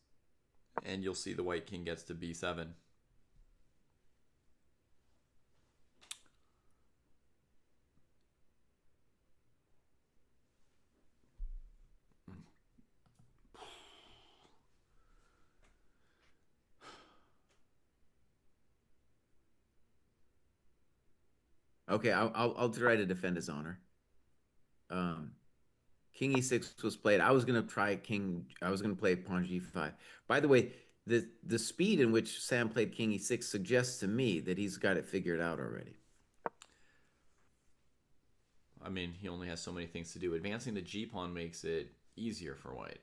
and you'll see the white king gets to b7. Okay, I'll try to defend his honor. King e6 was played. I was gonna play pawn g5. By the way, the speed in which Sam played king e6 suggests to me that he's got it figured out already. I mean, he only has so many things to do. Advancing the g pawn makes it easier for white.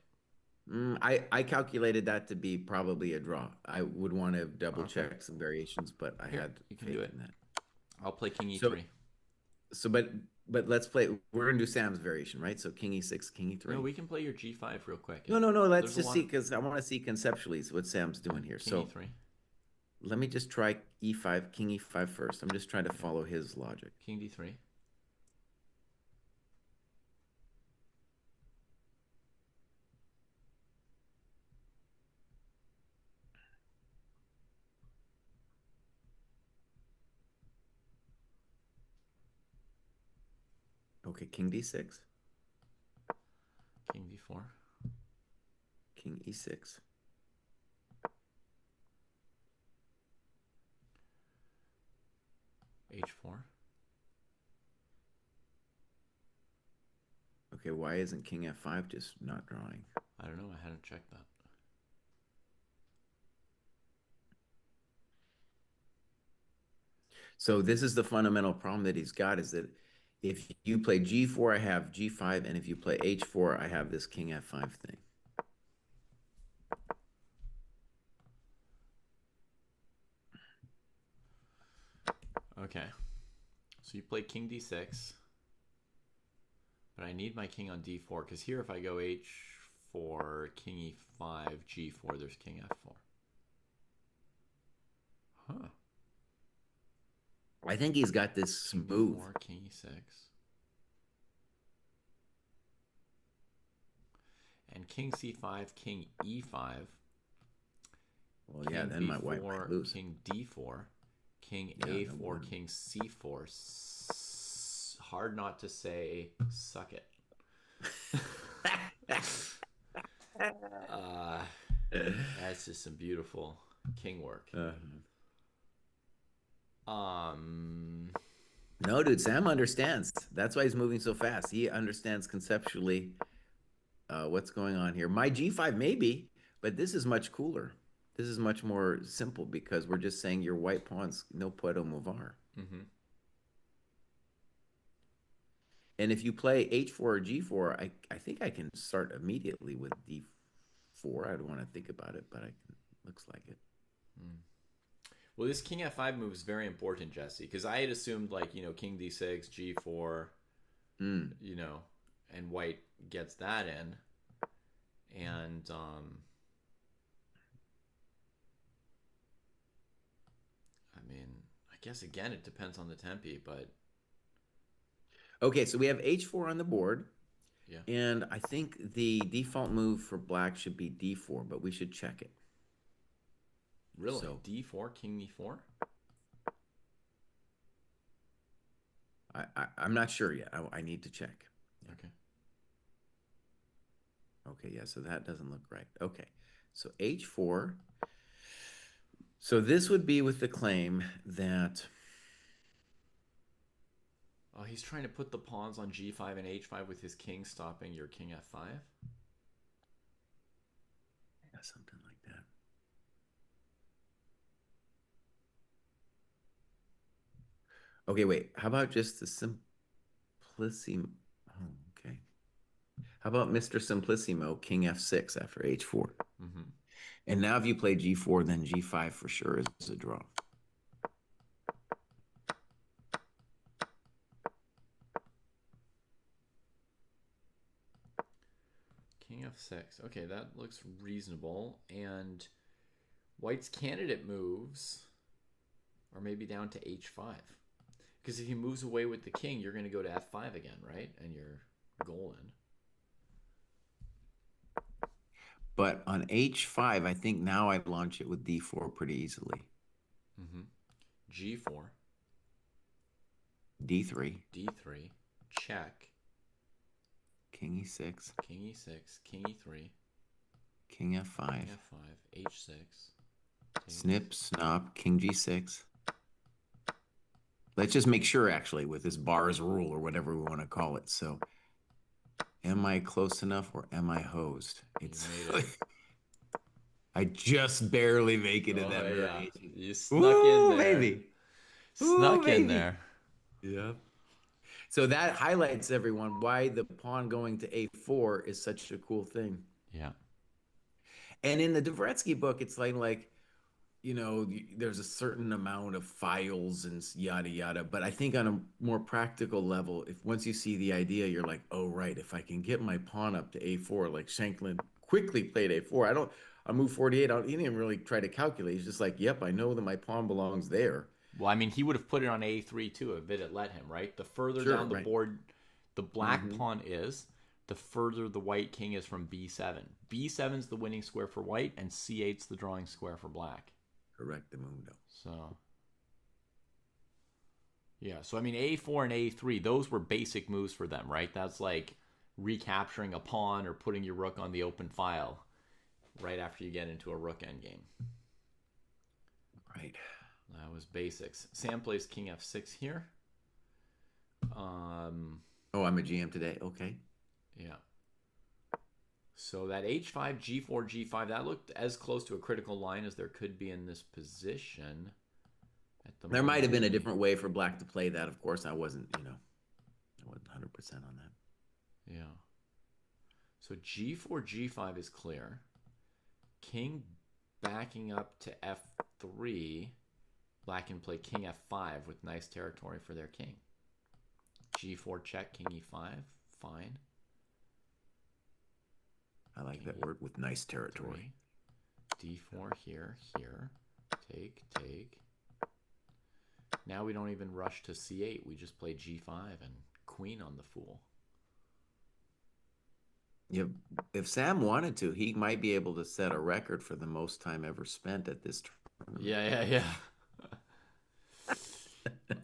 I calculated that to be probably a draw. I would want to double check some variations, but I had you can faith do it. in that. I'll play king e3. But let's play. We're gonna do Sam's variation, right? So king e6, king e3. No, we can play your g5 real quick. No. Let's just see, because I want to see conceptually what Sam's doing here. King So e3. let me just try e5, king e5 first. I'm just trying to follow his logic. King d3. Okay, king d6, King d4. king e6. h4. Okay, why isn't king f5 just not drawing? I don't know. I hadn't checked that. So this is the fundamental problem that he's got, is that if you play g4, I have g5, and if you play h4, I have this king f5 thing. Okay. So you play king d6. But I need my king on d4, because here if I go h4, king e5, g4, there's king f4. Huh. I think he's got this smooth. King d4, king e6. And king c5, king e5. Well, yeah, then my white might lose. King d4, king a4, king c4. Hard not to say, suck it. That's just some beautiful king work. No, dude, Sam understands. That's why he's moving so fast. He understands conceptually what's going on here. My g5 maybe, but this is much cooler. This is much more simple, because we're just saying your white pawn's no puedo mover. Mm-hmm. And if you play h4 or g4, I think I can start immediately with d4. I don't want to think about it, but looks like it. Well, this king f5 move is very important, Jesse, because I had assumed, like, king d6, g4, and white gets that in. And, I mean, I guess, again, it depends on the tempi, but Okay, so we have h4 on the board, Yeah. and I think the default move for black should be d4, but we should check it. Really? So D4, king e4? I'm not sure yet. I need to check. Okay. Okay, yeah, so that doesn't look right. Okay, so h4. So this would be with the claim that, Oh, he's trying to put the pawns on g5 and h5 with his king stopping your king f5. yeah, something like that. Okay, wait. How about just the simplicity? Oh, okay. How about Mr. Simplissimo, King F6 after H4? Mm-hmm. And now if you play G4, then G5 for sure is a draw. King f6. Okay, that looks reasonable. And white's candidate moves are maybe down to h5. Because if he moves away with the king, you're going to go to f5 again, right? And you're golden. But on H5, I think now I'd launch it with D4 pretty easily. Mm-hmm. G4. D3. D3. Check. King E6. King e6. King e3. King F5. King f5. h6. Snip, snop, King G6. Let's just make sure, actually, with this bar's rule or whatever we want to call it. So, am I close enough or am I hosed? It's I just barely make it in that variation. You snuck in there. Baby. Snuck Ooh, in baby. there. Yeah. So that highlights, everyone, why the pawn going to A4 is such a cool thing. Yeah. And in the Dvoretsky book, it's like, you know, there's a certain amount of files and yada yada. But I think on a more practical level, if once you see the idea, you're like, oh right, if I can get my pawn up to A4, like Shankland quickly played A4. I move 48 out. He didn't really try to calculate. He's just like, yep, I know that my pawn belongs there. Well, I mean, he would have put it on A3 too if Vidit let him, right? The further Sure, down the right. board the black pawn is, the further the white king is from B7. B7's the winning square for white, and C8's the drawing square for black. Correct the mundo. So, yeah. So, I mean, A4 and A3, those were basic moves for them, right? That's like recapturing a pawn or putting your rook on the open file right after you get into a rook endgame. Right. That was basics. Sam plays king f6 here. Oh, I'm a GM today. Okay. Yeah. So that h5, g4, g5, that looked as close to a critical line as there could be in this position. There might have been a different way for black to play that. Of course, I wasn't 100% on that. Yeah. So g4, g5 is clear. King backing up to f3. Black can play king f5 with nice territory for their king. G4 check, king e5. Fine. I like that word, with nice territory. D4 here, here. Take, take. Now we don't even rush to c8. We just play g5 and queen on the fool. Yeah, if Sam wanted to, he might be able to set a record for the most time ever spent at this tournament. Yeah.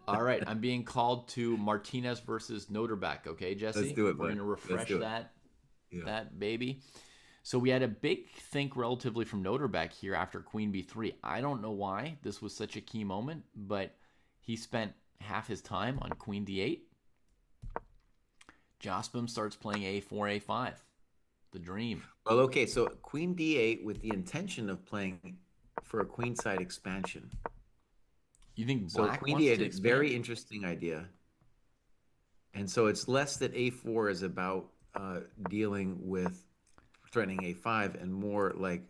All right, I'm being called to Martinez versus Noterback. Okay, Jesse? Let's do it, We're bud. going to refresh Let's do it. that baby. So we had a big think relatively from Noterback here after queen b3. I don't know why this was such a key moment, but he spent half his time on queen d8. Jospin starts playing a4, a5. The dream. Well, okay, so queen d8 with the intention of playing for a queenside expansion. You think So black queen wants d8 to is expand? very interesting idea. And so it's less that a4 is about dealing with threatening a5 and more like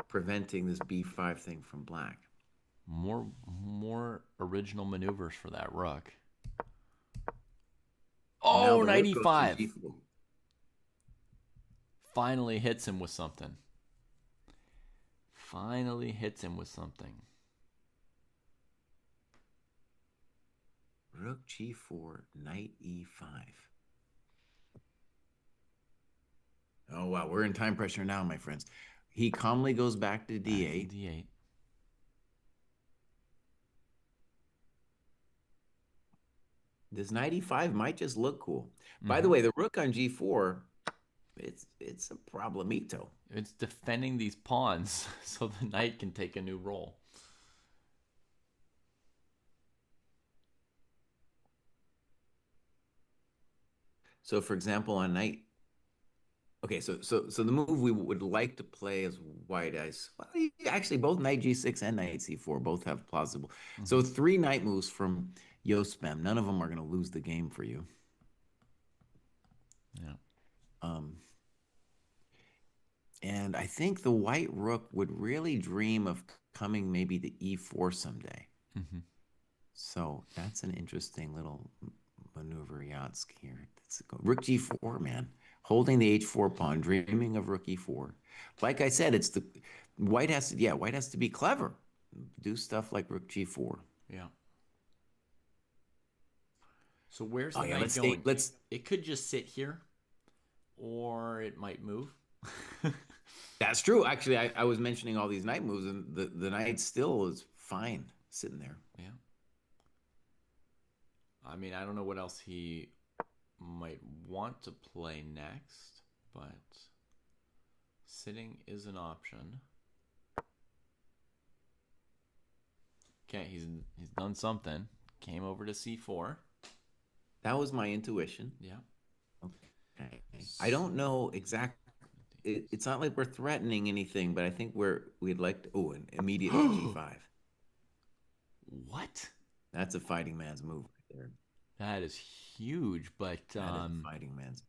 preventing this b5 thing from black. More original maneuvers for that rook. Now Oh, the rook 95. goes to g4. Finally hits him with something. Rook G4, Knight E5. Oh, wow. We're in time pressure now, my friends. He calmly goes back to D8. D8. This Knight E5 might just look cool. By the way, the Rook on G4, it's a problemito. It's defending these pawns so the knight can take a new role. So, for example, on Knight. Okay, so the move we would like to play is white as well. Actually, both Knight G6 and Knight C4 both have plausible. So 3 knight moves from Yospem. None of them are going to lose the game for you. Yeah. And I think the white rook would really dream of coming maybe to E4 someday. So that's an interesting little maneuver Yatsk here. Rook G4, man. Holding the H4 pawn, dreaming of rook E4. Like I said, it's the white has to be clever. Do stuff like rook G4. Yeah. So where's the knight going? It could just sit here, or it might move. That's true. Actually, I was mentioning all these knight moves, and the knight still is fine sitting there. Yeah. I mean, I don't know what else he might want to play next, but sitting is an option. Okay, he's done something. Came over to C4. That was my intuition. Yeah. Okay. I don't know exactly. It's not like we're threatening anything, but I think we'd like to. Oh, and immediately G5. What? That's a fighting man's move right there. That is huge, but that is a fighting man's.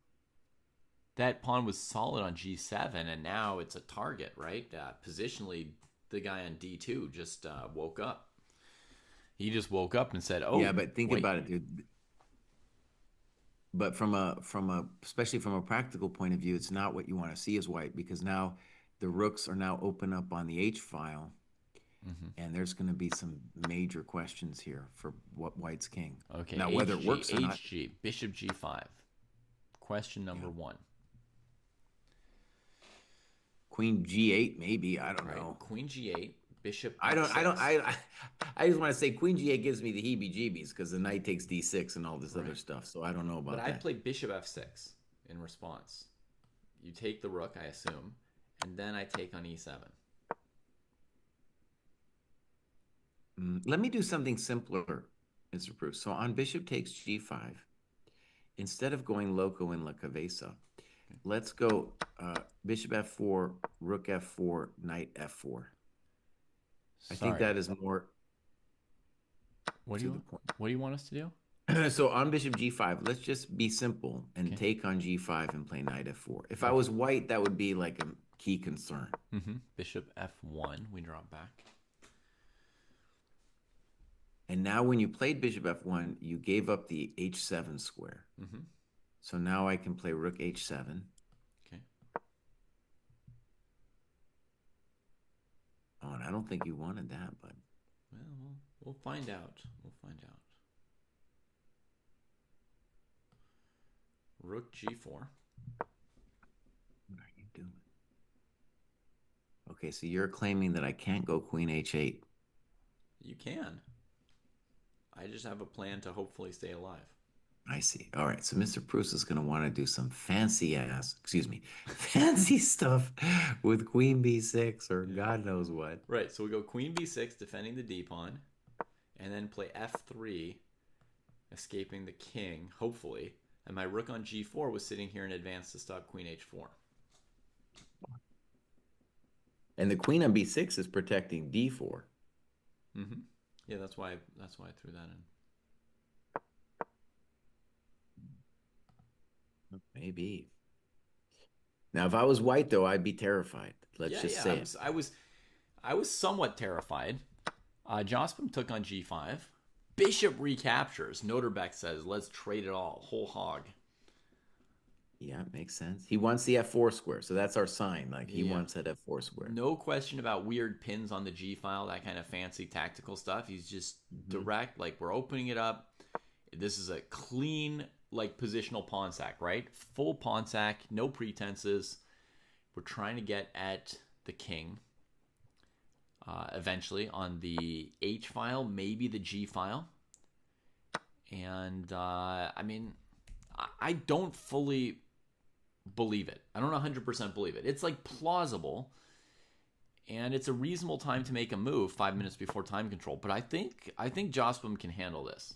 That pawn was solid on G7, and now it's a target, right? Positionally, the guy on D2 just woke up. He just woke up and said, "Oh, yeah." But think about it, dude. But especially from a practical point of view, it's not what you want to see as white, because now the rooks are now open up on the H file. And there's going to be some major questions here for what white's king. Okay. Now, whether it works or not. HG, Bishop G5. Question number 1. Queen G8, maybe. I don't know. Queen G8, Bishop. I just want to say Queen G8 gives me the heebie-jeebies because the knight takes D6 and all this other stuff. So I don't know about that. But I play Bishop F6 in response. You take the rook, I assume, and then I take on E7. Let me do something simpler, Mr. Bruce. So on Bishop takes G5, instead of going loco in La Cabeza, let's go Bishop F4, Rook F4, Knight F4. I think that is more. What do you want us to do? So on Bishop G5, let's just be simple and take on G5 and play Knight F4. If I was white, that would be like a key concern. Bishop F1, we drop back. And now when you played Bishop F1, you gave up the H7 square. So now I can play Rook H7. Okay. Oh, and I don't think you wanted that, but... Well, we'll find out. Rook G4. What are you doing? Okay, so you're claiming that I can't go Queen H8. You can. I just have a plan to hopefully stay alive. I see. All right. So Mr. Proust is going to want to do some fancy stuff with Queen B6 or God knows what. Right. So we go Queen B6, defending the D pawn, and then play F3, escaping the king, hopefully. And my rook on G4 was sitting here in advance to stop Queen H4. And the queen on B6 is protecting D4. Yeah, that's why I threw that in. Maybe. Now, if I was white, though, I'd be terrified. Let's just say it. I was somewhat terrified. Jospin took on G5. Bishop recaptures. Noterbeck says, let's trade it all. Whole hog. Yeah, makes sense. He wants the F4 square, so that's our sign. Like, he wants that F4 square. No question about weird pins on the G file, that kind of fancy tactical stuff. He's just direct, like, we're opening it up. This is a clean, like, positional pawn sack, right? Full pawn sack, no pretenses. We're trying to get at the king. Eventually on the H file, maybe the G file. And, I mean, I don't fully believe it. I don't 100% believe it. It's, like, plausible. And it's a reasonable time to make a move 5 minutes before time control. But I think Josbum can handle this.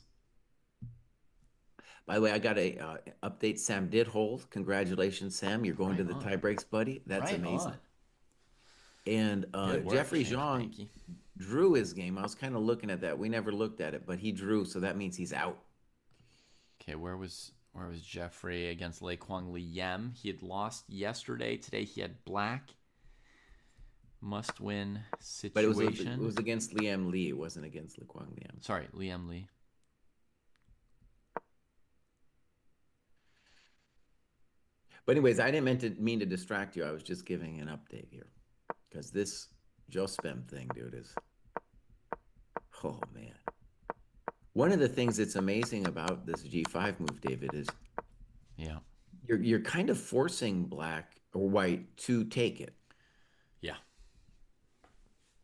By the way, I got a update. Sam did hold. Congratulations, Sam. You're going to the tie breaks, buddy. That's amazing. And Jeffrey Zhang drew his game. I was kind of looking at that. We never looked at it, but he drew, so that means he's out. Okay, where was Jeffrey against Lei Kwang Liem? He had lost yesterday. Today he had black. Must win situation. But it was against Liam Lee. It wasn't against Lei Kwang Liem. Sorry, Liam Lee. But anyways, I didn't mean to distract you. I was just giving an update here. Because this Jospem thing, dude, is... Oh, man. One of the things that's amazing about this G5 move, David, is... Yeah. You're kind of forcing black or white to take it. Yeah.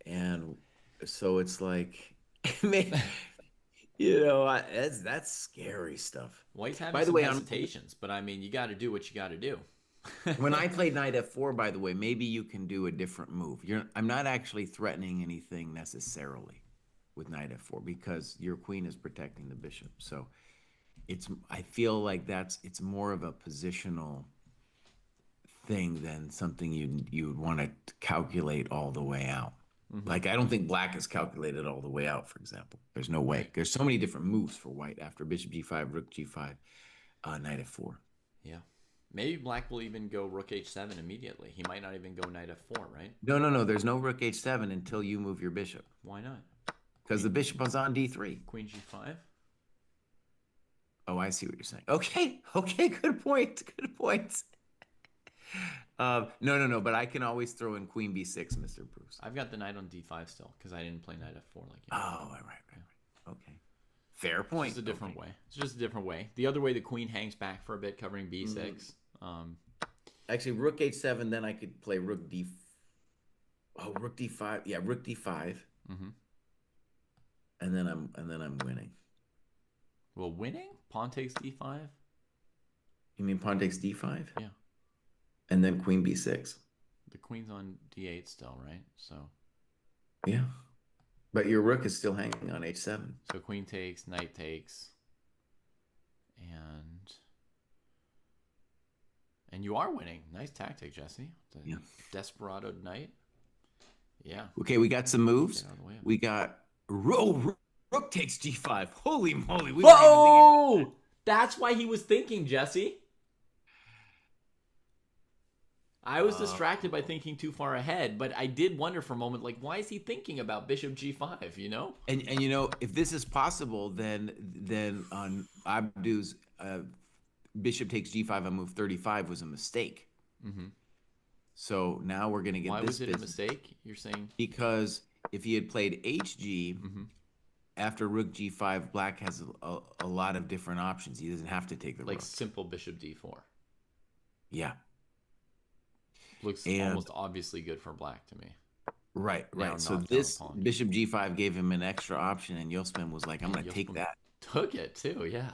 And so it's like... You know, that's scary stuff. White's having some hesitations, but I mean, you got to do what you got to do. When I played knight f4, by the way, maybe you can do a different move. I'm not actually threatening anything necessarily with knight f4 because your queen is protecting the bishop. So I feel like it's more of a positional thing than something you'd want to calculate all the way out. Mm-hmm. Like, I don't think black is calculated all the way out, for example. There's no way. There's so many different moves for white after bishop g5, rook g5, knight f4. Yeah. Maybe black will even go rook h7 immediately. He might not even go knight f4, right? No. There's no rook h7 until you move your bishop. Why not? Because the bishop is on d3. Queen g5? Oh, I see what you're saying. Okay. Good point. No. But I can always throw in queen b6, Mr. Bruce. I've got the knight on d5 still because I didn't play knight f4 like you. Oh, right. Okay. Fair point. It's just a different way. It's just a different way. The other way, the queen hangs back for a bit, covering b6. Actually, rook h7. Then I could play rook d. Oh, rook d5. Yeah, rook d5. Mm-hmm. And then I'm winning. Well, winning? Pawn takes d5. You mean pawn takes d5? Yeah. And then queen b6. The queen's on d8 still, right? So. Yeah. But your rook is still hanging on h7. So queen takes, knight takes, and you are winning. Nice tactic, Jesse. The Desperado knight. Yeah. Okay, we got some moves. We got rook takes g5. Holy moly! Whoa! That's why he was thinking, Jesse. I was distracted by thinking too far ahead, but I did wonder for a moment, like, why is he thinking about bishop g5, you know? And you know, if this is possible, then on Abdu's bishop takes g5 on move 35 was a mistake. Mm-hmm. So now we're going to get Why was it a mistake, you're saying? Because if he had played hg, after rook g5, black has a lot of different options. He doesn't have to take the rook. Like simple bishop d4. Yeah. Looks almost obviously good for black to me. Right. So this bishop g5 gave him an extra option, and Jospem was like, I'm going to take that. Took it too, yeah.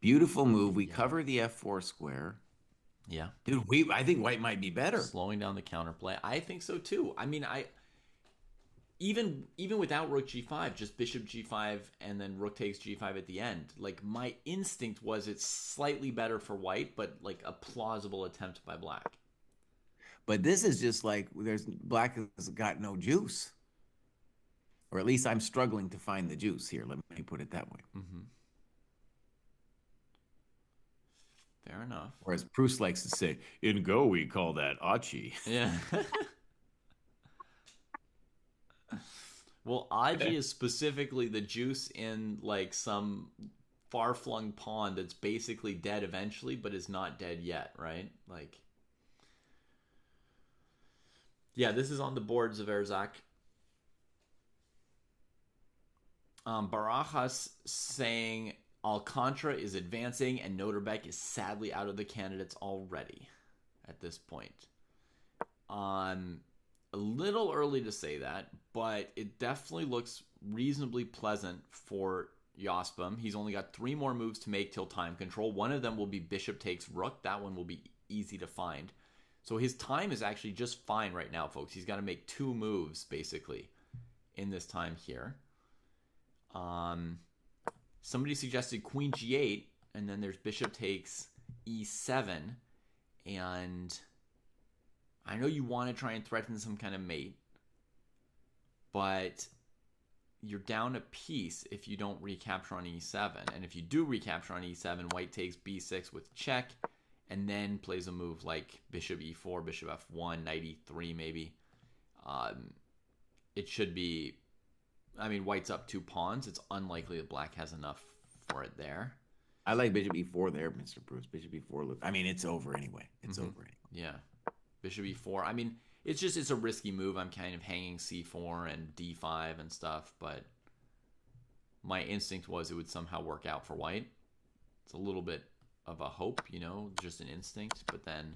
Beautiful move. We cover the f4 square. Yeah. Dude, I think white might be better. Slowing down the counterplay. I think so too. I mean, even without rook g5, just bishop g5 and then rook takes g5 at the end, like, my instinct was it's slightly better for white, but like a plausible attempt by black. But this is just like black has got no juice, or at least I'm struggling to find the juice here. Let me put it that way. Mm-hmm. Fair enough. Or as Proust likes to say, in Go we call that achi. Yeah. Well, aji is specifically the juice in like some far-flung pawn that's basically dead eventually, but is not dead yet, right? Like, yeah, this is on the boards of Erzak. Barajas saying Alcantara is advancing and Noterbeck is sadly out of the candidates already at this point. A little early to say that, but it definitely looks reasonably pleasant for Jospem. He's only got 3 more moves to make till time control. One of them will be bishop takes rook. That one will be easy to find. So his time is actually just fine right now, folks. He's got to make 2 moves, basically, in this time here. Somebody suggested queen g8, and then there's bishop takes e7. And I know you want to try and threaten some kind of mate, but you're down a piece if you don't recapture on e7. And if you do recapture on e7, white takes b6 with check, and then plays a move like bishop e4, bishop f1, knight e3 maybe. It should be, I mean, white's up 2 pawns. It's unlikely that black has enough for it there. I like bishop e4 there, Mr. Bruce. Bishop e4. I mean, it's over anyway. It's over anyway. Yeah. Bishop e4. I mean, it's a risky move. I'm kind of hanging c4 and d5 and stuff, but my instinct was it would somehow work out for white. It's a little bit of a hope, just an instinct, but then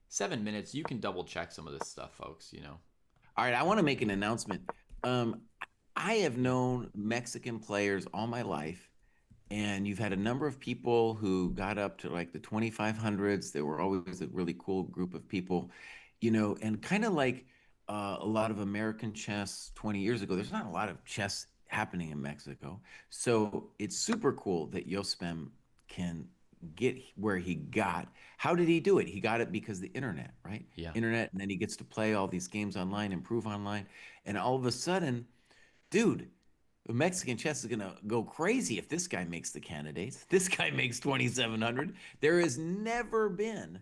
7 minutes, you can double check some of this stuff, folks, All right, I want to make an announcement. I have known Mexican players all my life, and you've had a number of people who got up to like the 2500s. They were always a really cool group of people, and kind of like a lot of American chess 20 years ago, there's not a lot of chess happening in Mexico. So it's super cool that Jospem can get where he got. How did he do it? He got it because the internet, right? Yeah. Internet, and then he gets to play all these games online, improve online, and all of a sudden, dude, Mexican chess is going to go crazy if this guy makes the candidates. This guy makes 2,700. There has never been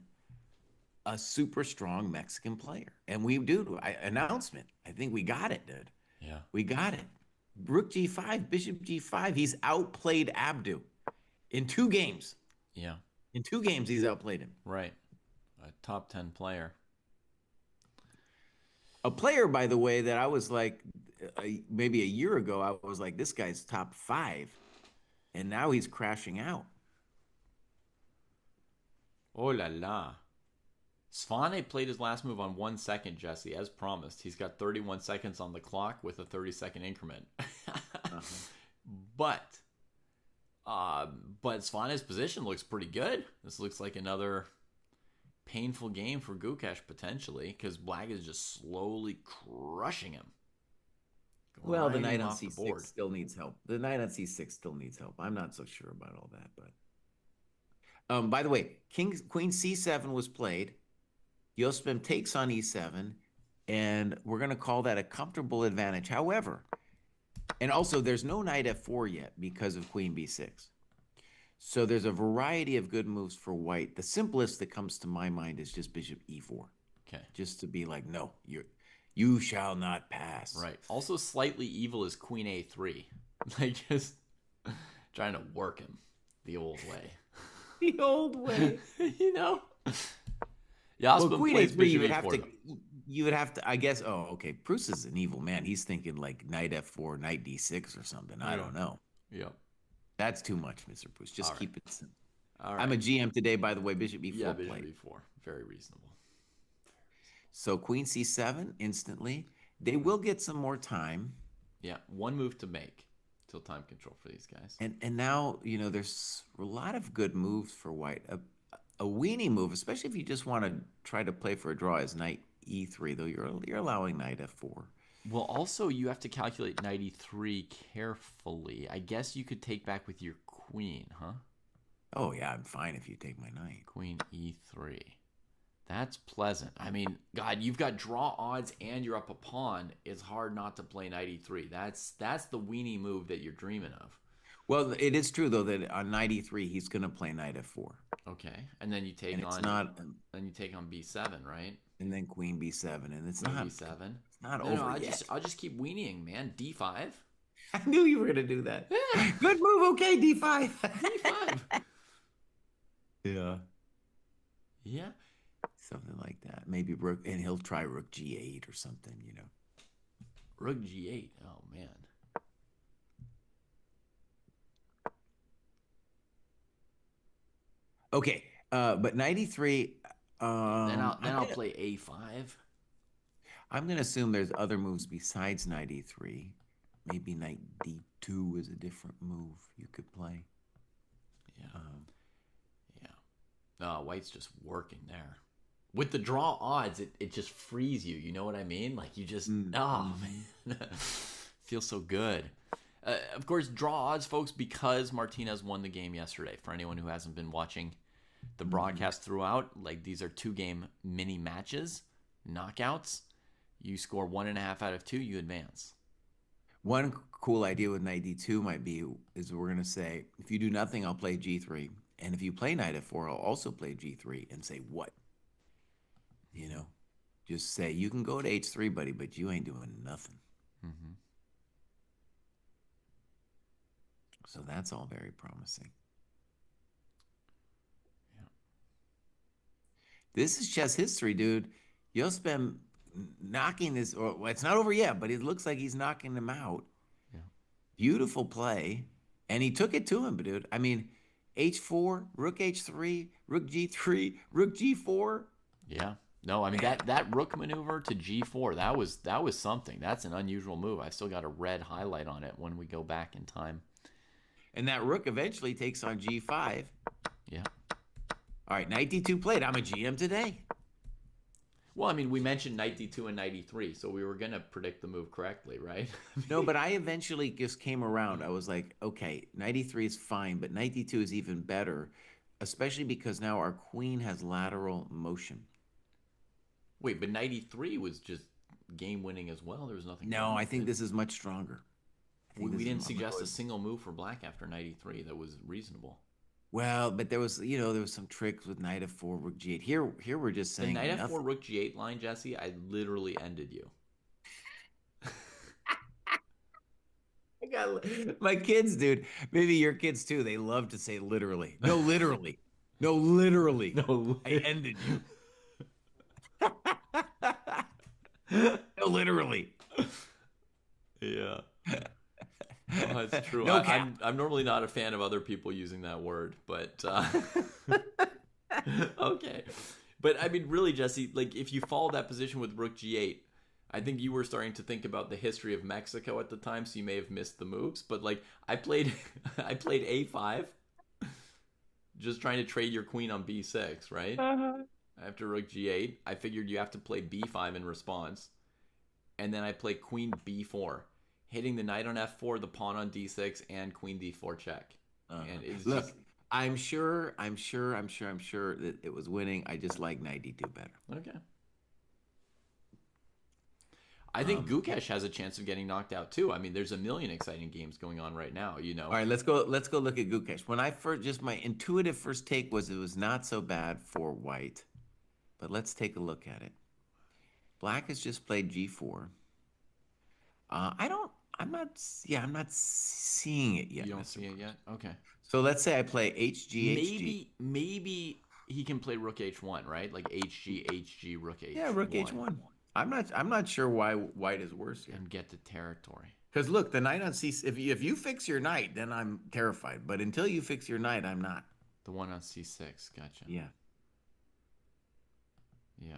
a super strong Mexican player. And we do. Announcement. I think we got it, dude. Yeah. We got it. Rook g5, bishop g5. He's outplayed Abdu in 2 games. Yeah. In 2 games, he's outplayed him. Right. A top 10 player. A player, by the way, that I was like, maybe a year ago, I was like, this guy's top 5. And now he's crashing out. Oh la la. Svane played his last move on 1 second, Jesse, as promised. He's got 31 seconds on the clock with a 30-second increment. But Svane's position looks pretty good. This looks like another painful game for Gukesh, potentially, because black is just slowly crushing him. Well, the knight on c6 still needs help. The knight on c6 still needs help. I'm not so sure about all that, but by the way, queen c7 was played. Jospem takes on e7, and we're going to call that a comfortable advantage. However, and also there's no knight f4 yet because of queen b6. So there's a variety of good moves for white. The simplest that comes to my mind is just bishop e4. Okay. Just to be like, no, you shall not pass. Right. Also slightly evil is queen a3. Like, just trying to work him the old way. The old way. Jospem well, queen plays a3, bishop you would have to, I guess, okay, Bruce is an evil man. He's thinking like knight f4, knight d6 or something. I don't know. Yeah. That's too much, Mr. Bruce. Just keep it simple. All right. I'm a GM today, by the way. Bishop e4 Yeah, bishop played. e4. Very reasonable. So queen c7 instantly. They will get some more time. Yeah, 1 move to make till time control for these guys. And now, there's a lot of good moves for white. A weenie move, especially if you just want to try to play for a draw, is knight e3, though you're allowing knight f4. Well, also, you have to calculate knight e3 carefully. I guess you could take back with your queen, huh? Oh, yeah, I'm fine if you take my knight. Queen e3. That's pleasant. I mean, God, you've got draw odds and you're up a pawn. It's hard not to play knight e3. That's the weenie move that you're dreaming of. Well, it is true, though, that on knight e3, he's going to play knight f4. Okay. And then you take then you take on b7, right? And then queen b7, and it's queen not b7. It's not over yet. I'll just keep weenieing, man. d5. I knew you were going to do that. Yeah. Good move. Okay, d5. d5. Yeah. Yeah. Something like that. Maybe rook, and he'll try rook g8 or something, Rook g8. Oh, man. Okay, but 93. Then I'll I'm then I'll gonna play a5. I'm gonna assume there's other moves besides 93. Maybe 92 is a different move you could play. Yeah, Um, yeah. White's just working there. With the draw odds, it just frees you. You know what I mean? Like you just oh mhm. man, feels so good. Of course, draw odds, folks, because Martinez won the game yesterday. For anyone who hasn't been watching the Mhm. broadcast throughout, like these are 2 game mini matches, knockouts. You score 1.5 out of 2, you advance. One cool idea with knight d2 might be is we're gonna say if you do nothing, I'll play g3, and if you play knight f4, I'll also play g3, and say what? You know, just say you can go to h3, buddy, but you ain't doing nothing. Mm-hmm. So that's all very promising. Yeah. This is chess history, dude. You'll spend knocking this, or well, it's not over yet, but it looks like he's knocking him out. Yeah. Beautiful play. And he took it to him, dude. I mean, h4, rook h3, rook g3, rook g4. Yeah. No, I mean Man. that rook maneuver to g4, that was something. That's an unusual move. I still got a red highlight on it when we go back in time. And that rook eventually takes on g5. Yeah. All right, knight d2 played. I'm a GM today. Well, I mean, we mentioned knight d2 and knight e3, so we were gonna predict the move correctly, right? No, but I eventually just came around. I was like, okay, knight e3 is fine, but knight d2 is even better, especially because now our queen has lateral motion. Wait, but knight e3 was just game winning as well. There was nothing No, wrong I with think it. this is much stronger. I think We this is didn't I'm gonna suggest go a single move for black after knight e3 that was reasonable. well, but there was some tricks with knight f4, rook g8. Here we're just The knight saying f4 nothing. rook g8 line, Jesse, I literally ended you. I got my kids, dude. Maybe your kids too. They love to say literally. No, literally. No, literally. No. I ended you. No, literally. Yeah. Oh, that's true. No I, cap. I'm normally not a fan of other people using that word, but okay. But I mean, really, Jesse, like if you follow that position with Rook G8, I think you were starting to think about the history of Mexico at the time, so you may have missed the moves. But like I played, I played A5, just trying to trade your queen on B6, right? Uh-huh. After Rook G8, I figured you have to play B5 in response, and then I play Queen B4, hitting the knight on F4, the pawn on D6, and Queen D4 check. Uh-huh. And it's Look, just I'm sure that it was winning. I just like 92 better. okay. I think Um, Gukesh has a chance of getting knocked out too. I mean, there's a million exciting games going on right now. all right, let's go look at Gukesh. When I first just my intuitive first take was it was not so bad for white, but let's take a look at it. Black has just played G4. I don't I'm not seeing it You yet, don't Mr. see it yet? Bruce. Okay. So let's say I play HG. Maybe he can play Rook H1, right? Like HG Rook Yeah, Rook H1 H1. I'm not sure why white is worse here. and get the territory. Because look, the knight on C. If you fix your knight, then I'm terrified. But until you fix your knight, I'm not. The one on C6. Gotcha. Yeah. Yeah.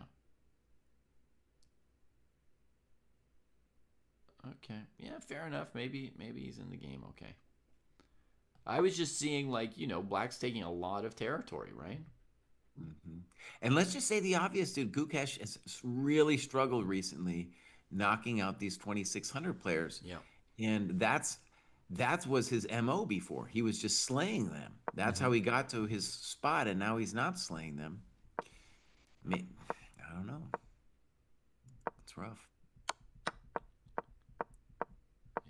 Okay. Yeah, fair enough. Maybe he's in the game. Okay. I was just seeing like, Black's taking a lot of territory, right? Hmm. And let's just say the obvious, dude. Gukesh has really struggled recently, knocking out these 2600 players, Yeah. and that was his MO before. He was just slaying them. That's Hmm. how he got to his spot, and now he's not slaying them. I don't know. It's rough.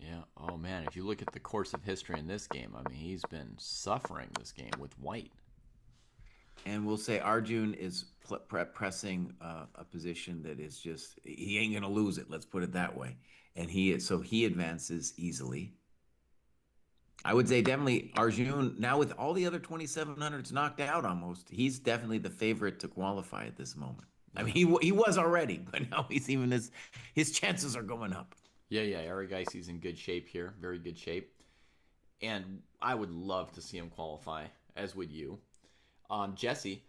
Yeah. Oh man, if you look at the course of history in this game, I mean, he's been suffering this game with white. And we'll say Arjun is pressing a position that is just he ain't gonna lose it. Let's put it that way. And he advances easily. I would say definitely Arjun now with all the other 2700s knocked out almost. He's definitely the favorite to qualify at this moment. I Yeah. mean he was already, but now he's even his chances are going up. Yeah. Aragai's in good shape here. Very good shape. And I would love to see him qualify, as would you. Jesse,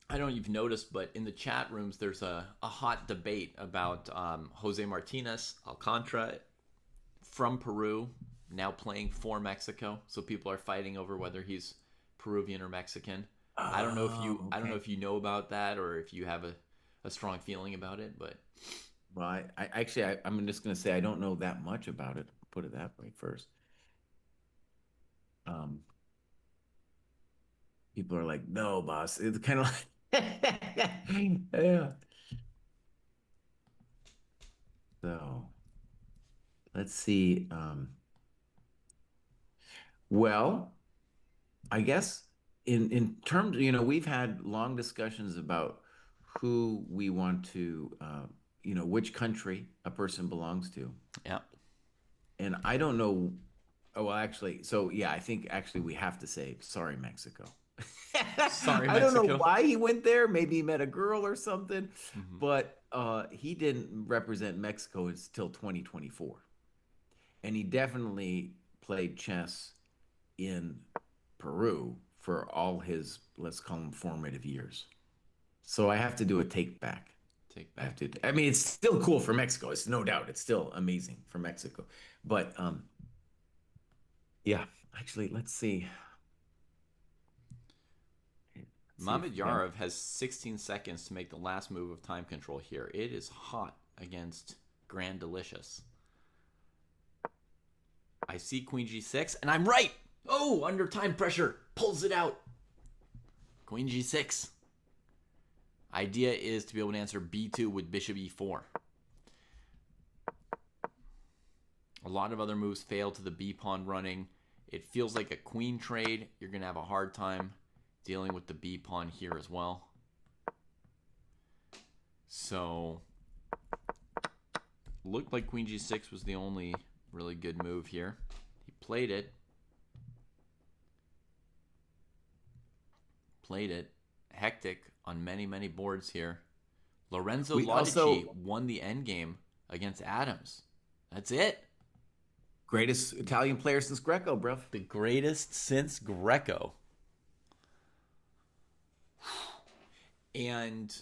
I don't know if you've noticed, but in the chat rooms, there's a hot debate about Jose Martinez Alcantara from Peru, now playing for Mexico. So people are fighting over whether he's Peruvian or Mexican. I don't know if you Oh, I don't know okay. if you know about that or if you have a strong feeling about it, but Well, I'm just gonna say I don't know that much about it. Put it that way first. Um, People are like, no, boss. It's kind of like, yeah. So let's see. Well, I guess in terms, we've had long discussions about who we want to, which country a person belongs to. yeah. And I don't know. Oh, well, actually, so yeah, I think actually we have to say sorry, Mexico. Sorry, I don't know Mexico. why he went there. Maybe he met a girl or something, Hmm. but he didn't represent Mexico until 2024. And he definitely played chess in Peru for all his, let's call them formative years. So I have to do a take back. Take I have back. to. I mean, it's still cool for Mexico. It's no doubt. It's still amazing for Mexico. But yeah, actually, let's see. Let's see if Mamad we have. Yarov has 16 seconds to make the last move of time control here. It is hot against Grand Delicious. I see Queen G6, and I'm right! Oh, under time pressure. Pulls it out. Queen G6. Idea is to be able to answer B2 with Bishop E4. A lot of other moves fail to the B pawn running. It feels like a queen trade. You're going to have a hard time dealing with the B pawn here as well. So, looked like Queen G6 was the only really good move here. He played it. Hectic on many, many boards here. Lorenzo We Lodici also won the endgame against Adams. That's it. greatest Italian player since Greco, bruv. The greatest since Greco. And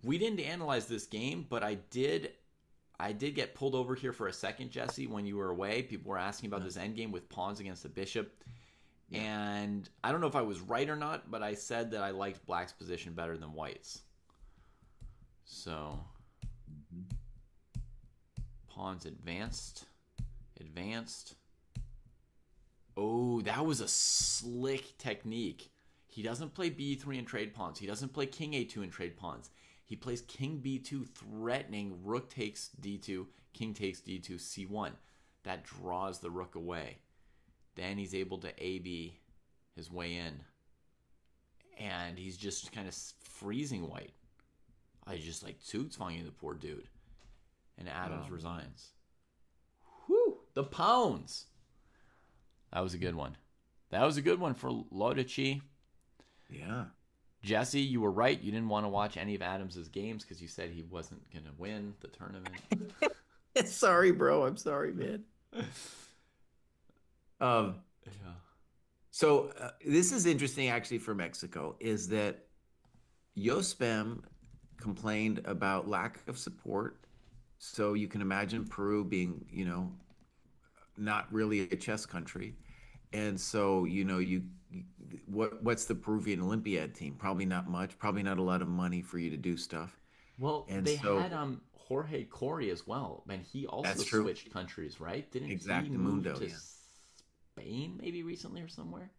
we didn't analyze this game, but I did get pulled over here for a second, Jesse, when you were away. People were asking about this endgame with pawns against the bishop. Yeah. And I don't know if I was right or not, but I said that I liked black's position better than white's. So, pawns advanced. Oh, that was a slick technique. He doesn't play b3 and trade pawns. He doesn't play king a2 and trade pawns. He plays king b2 threatening rook takes d2, king takes d2, c1. That draws the rook away. Then he's able to AB his way in. And he's just kind of freezing white. I just like Zugzwanging the poor dude. And Adams resigns. Whew! The pounds! That was a good one. That was a good one for Lodici. Yeah. Jesse, you were right. You didn't want to watch any of Adams' games because you said he wasn't going to win the tournament. Sorry, bro. I'm sorry, man. Um, Yeah. so this is interesting actually for Mexico is that Yospam complained about lack of support. So you can imagine Peru being, not really a chess country. And so, what's the Peruvian Olympiad team? Probably not much, probably not a lot of money for you to do stuff. Well, And they so had Jorge Cory as well, and he also that's true. switched countries, right? Didn't he move Exactamundo, to yeah. Spain maybe recently or somewhere?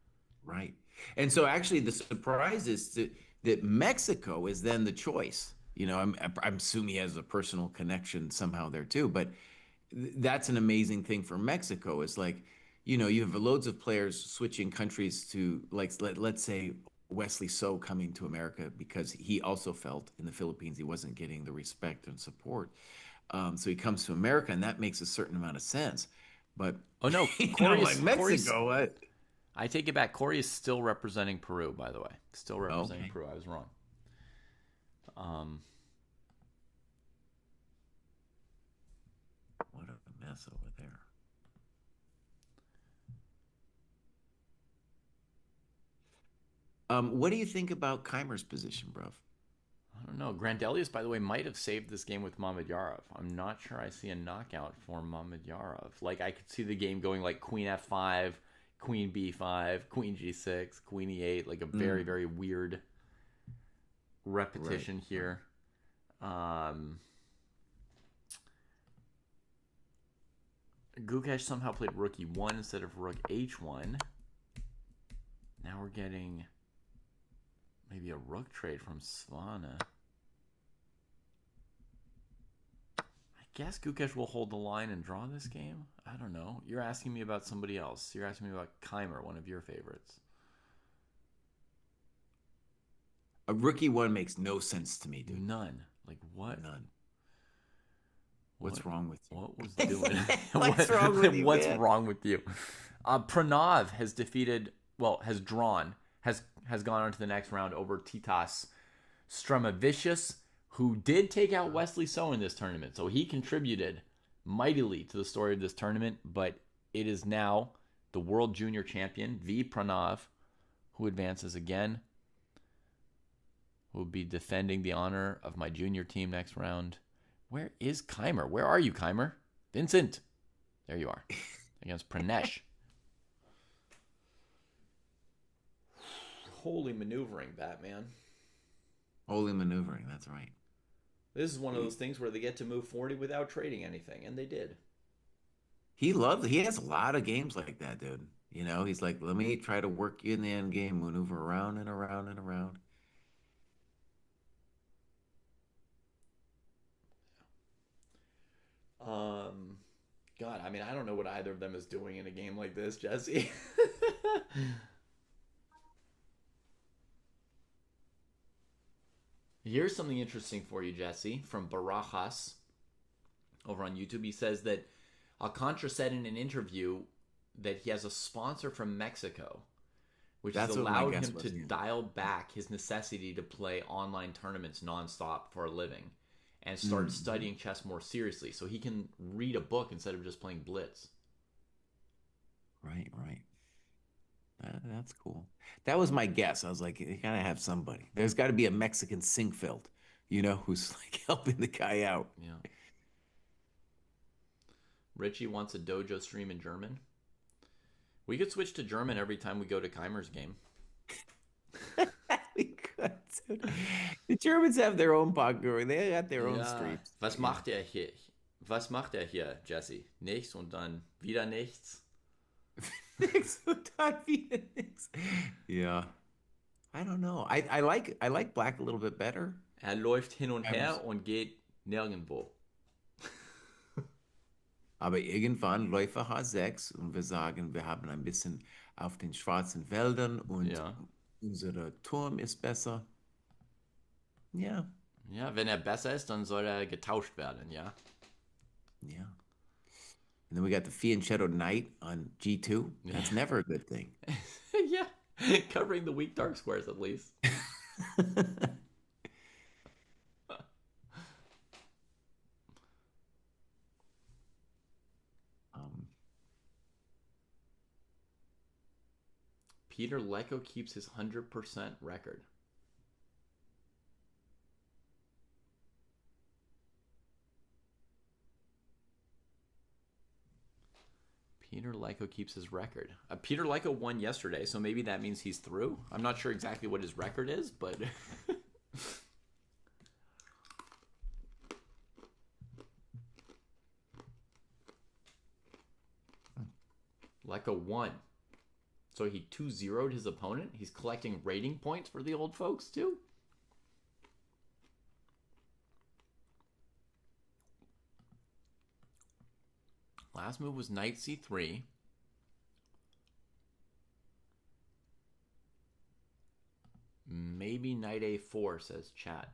Right. And so actually the surprise is that Mexico is then the choice. I'm assuming he has a personal connection somehow there too, but that's an amazing thing for Mexico. It's like, you have loads of players switching countries to like let's say Wesley So coming to America because he also felt in the Philippines he wasn't getting the respect and support. So he comes to America, and that makes a certain amount of sense. But Oh no, like Mexico, what? I take it back. Cory is still representing Peru, by the way. Still representing Okay. Peru. I was wrong. What a mess over there. What do you think about Keimer's position, bro? I don't know. Grandelius, by the way, might have saved this game with Mamedyarov. I'm not sure I see a knockout for Mamedyarov. Like, I could see the game going like Queen F5, Queen B5, Queen G6, Queen E8, like a very, very weird repetition here. Gukesh somehow played rook E1 instead of rook H1. Now we're getting maybe a rook trade from Svana. I guess Gukesh will hold the line and draw this game. I don't know. You're asking me about somebody else. You're asking me about Keimer, one of your favorites. A rookie one makes no sense to me, dude. None. Like what? None. What's wrong with you? What was doing? What's wrong with you? What's man? wrong with you? Pranav has gone on to the next round over Titas Stremavicius, who did take out Wesley So in this tournament. So he contributed mightily to the story of this tournament, but it is now the world junior champion, V. Pranav, who advances again. Will be defending the honor of my junior team next round. Where is Keimer? Where are you, Keimer? Vincent. There you are. Against Pranesh. Holy maneuvering, Batman. Holy maneuvering, that's right. This is one of those things where they get to move 40 without trading anything, and they did. He has a lot of games like that, dude. You know, he's like, let me try to work you in the end game, maneuver around and around and around. God, I mean, I don't know what either of them is doing in a game like this, Jesse. Here's something interesting for you, Jesse, from Barajas over on YouTube. He says that Alcantara said in an interview that he has a sponsor from Mexico, which has allowed him to dial back his necessity to play online tournaments nonstop for a living and start studying chess more seriously, so he can read a book instead of just playing Blitz. Right. That's cool. That was my guess. I was like, you gotta have somebody. There's got to be a Mexican Sinkfeld, who's like helping the guy out. Yeah. Richie wants a Dojo stream in German. We could switch to German every time we go to Keimer's game. We could. The Germans have their own Parkour. They got their own streams. Was macht er hier? Was macht er hier, Jesse? Nichts und dann wieder nichts. Nichts und dann wieder nichts. Yeah. I don't know. I like Black a little bit better. Er läuft hin und her und geht nirgendwo. Aber irgendwann läuft er H6 und wir sagen, wir haben ein bisschen auf den schwarzen Wäldern und unser Turm ist besser. Ja. Ja, wenn er besser ist, dann soll er getauscht werden, ja. Yeah. And then we got the Fianchetto Knight on G2. That's never a good thing. Yeah. Covering the weak dark squares at least. Peter Lecco keeps his 100% record. Peter Lecco keeps his record. Peter Lecco won yesterday, so maybe that means he's through. I'm not sure exactly what his record is, but... Lecco won. So he 2-0'd his opponent. He's collecting rating points for the old folks, too. Last move was knight c3. Maybe knight a4, says chat.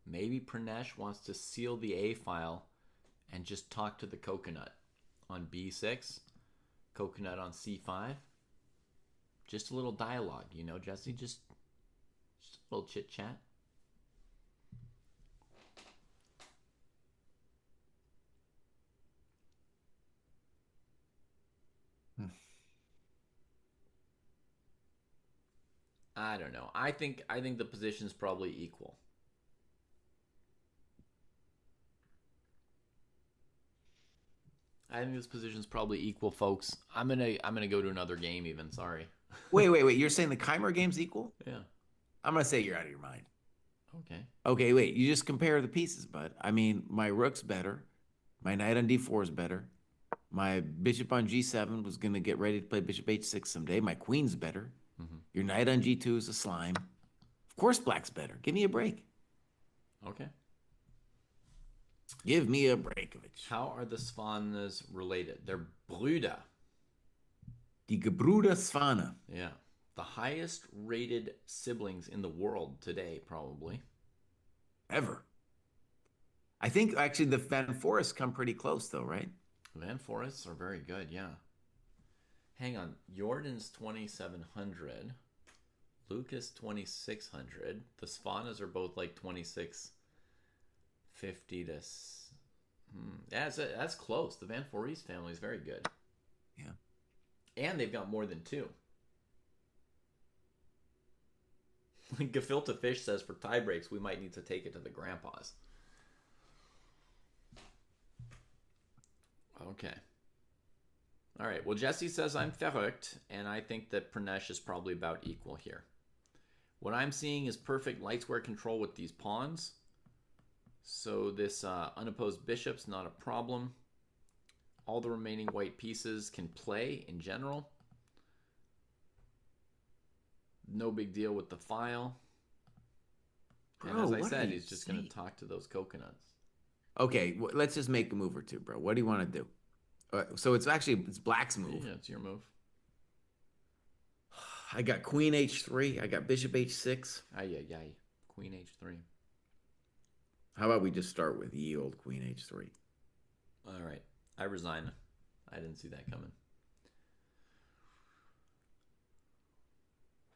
Maybe Pranesh wants to seal the a file and just talk to the coconut on b6. Coconut on c5. Just a little dialogue, Jesse? Just a little chit-chat. I don't know. I think the position's probably equal. I think this position's probably equal, folks. I'm gonna go to another game. Even sorry. Wait. You're saying the Chimer game's equal? Yeah. I'm gonna say you're out of your mind. Okay. Okay, wait. You just compare the pieces, bud. I mean, my rook's better. My knight on d4 is better. My bishop on g7 was gonna get ready to play bishop h6 someday. My queen's better. Mm-hmm. Your knight on g2 is a slime. Of course, black's better. Give me a break. Okay. Give me a breakage. How are the Svanas related? They're Brüder. Die Gebrüder Svana. Yeah. The highest rated siblings in the world today, probably. Ever. I think actually the Van Forests come pretty close though, right? Van Forests are very good, yeah. Hang on. Jordan's 2,700. Lucas 2,600. The Svanas are both like 2,650 to... Yeah, that's close. The Van Forests family is very good. Yeah. And they've got more than two. Gefilte Fish says for tie breaks, we might need to take it to the grandpas. Okay. All right. Well, Jesse says I'm verrückt, and I think that Pranesh is probably about equal here. What I'm seeing is perfect light square control with these pawns. So this unopposed bishop's not a problem. All the remaining white pieces can play in general. No big deal with the file. And as I said, he's just going to talk to those coconuts. Okay, let's just make a move or two, bro. What do you want to do? So it's black's move. Yeah, it's your move. I got queen h3. I got bishop h6. Ay. Queen h3. How about we just start with ye old queen h3? All right. I resign. I didn't see that coming.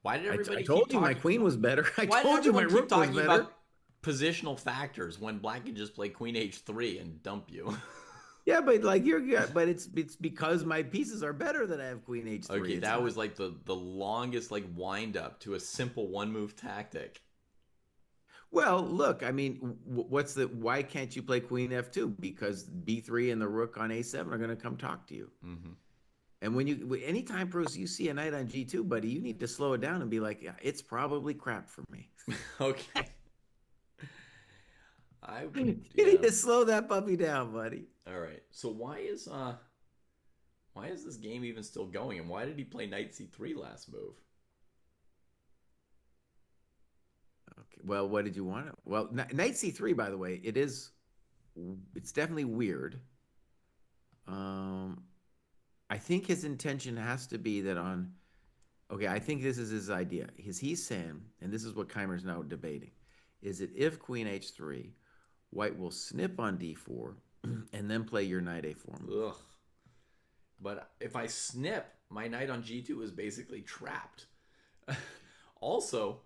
Why did everybody I told you my queen was better. I told you my rook was better. About positional factors when black can just play queen h3 and dump you. Yeah, but but it's because my pieces are better that I have queen h3. Okay, that was like the longest like wind up to a simple one move tactic. Well, look, I mean, why can't you play queen f2? Because b3 and the rook on a7 are going to come talk to you. Mm-hmm. And anytime, Bruce, you see a knight on g2, buddy, you need to slow it down and be like, yeah, it's probably crap for me. Okay. You need to slow that puppy down, buddy. All right. So why is this game even still going? And why did he play knight c3 last move? Okay. Well, what did you want? Well, knight c3, by the way, it's definitely weird. I think his intention has to be that I think this is his idea. He's saying, and this is what Keimer's now debating, is that if queen h3, white will snip on d4 and then play your knight a4. Ugh. But if I snip, my knight on g2 is basically trapped. Also,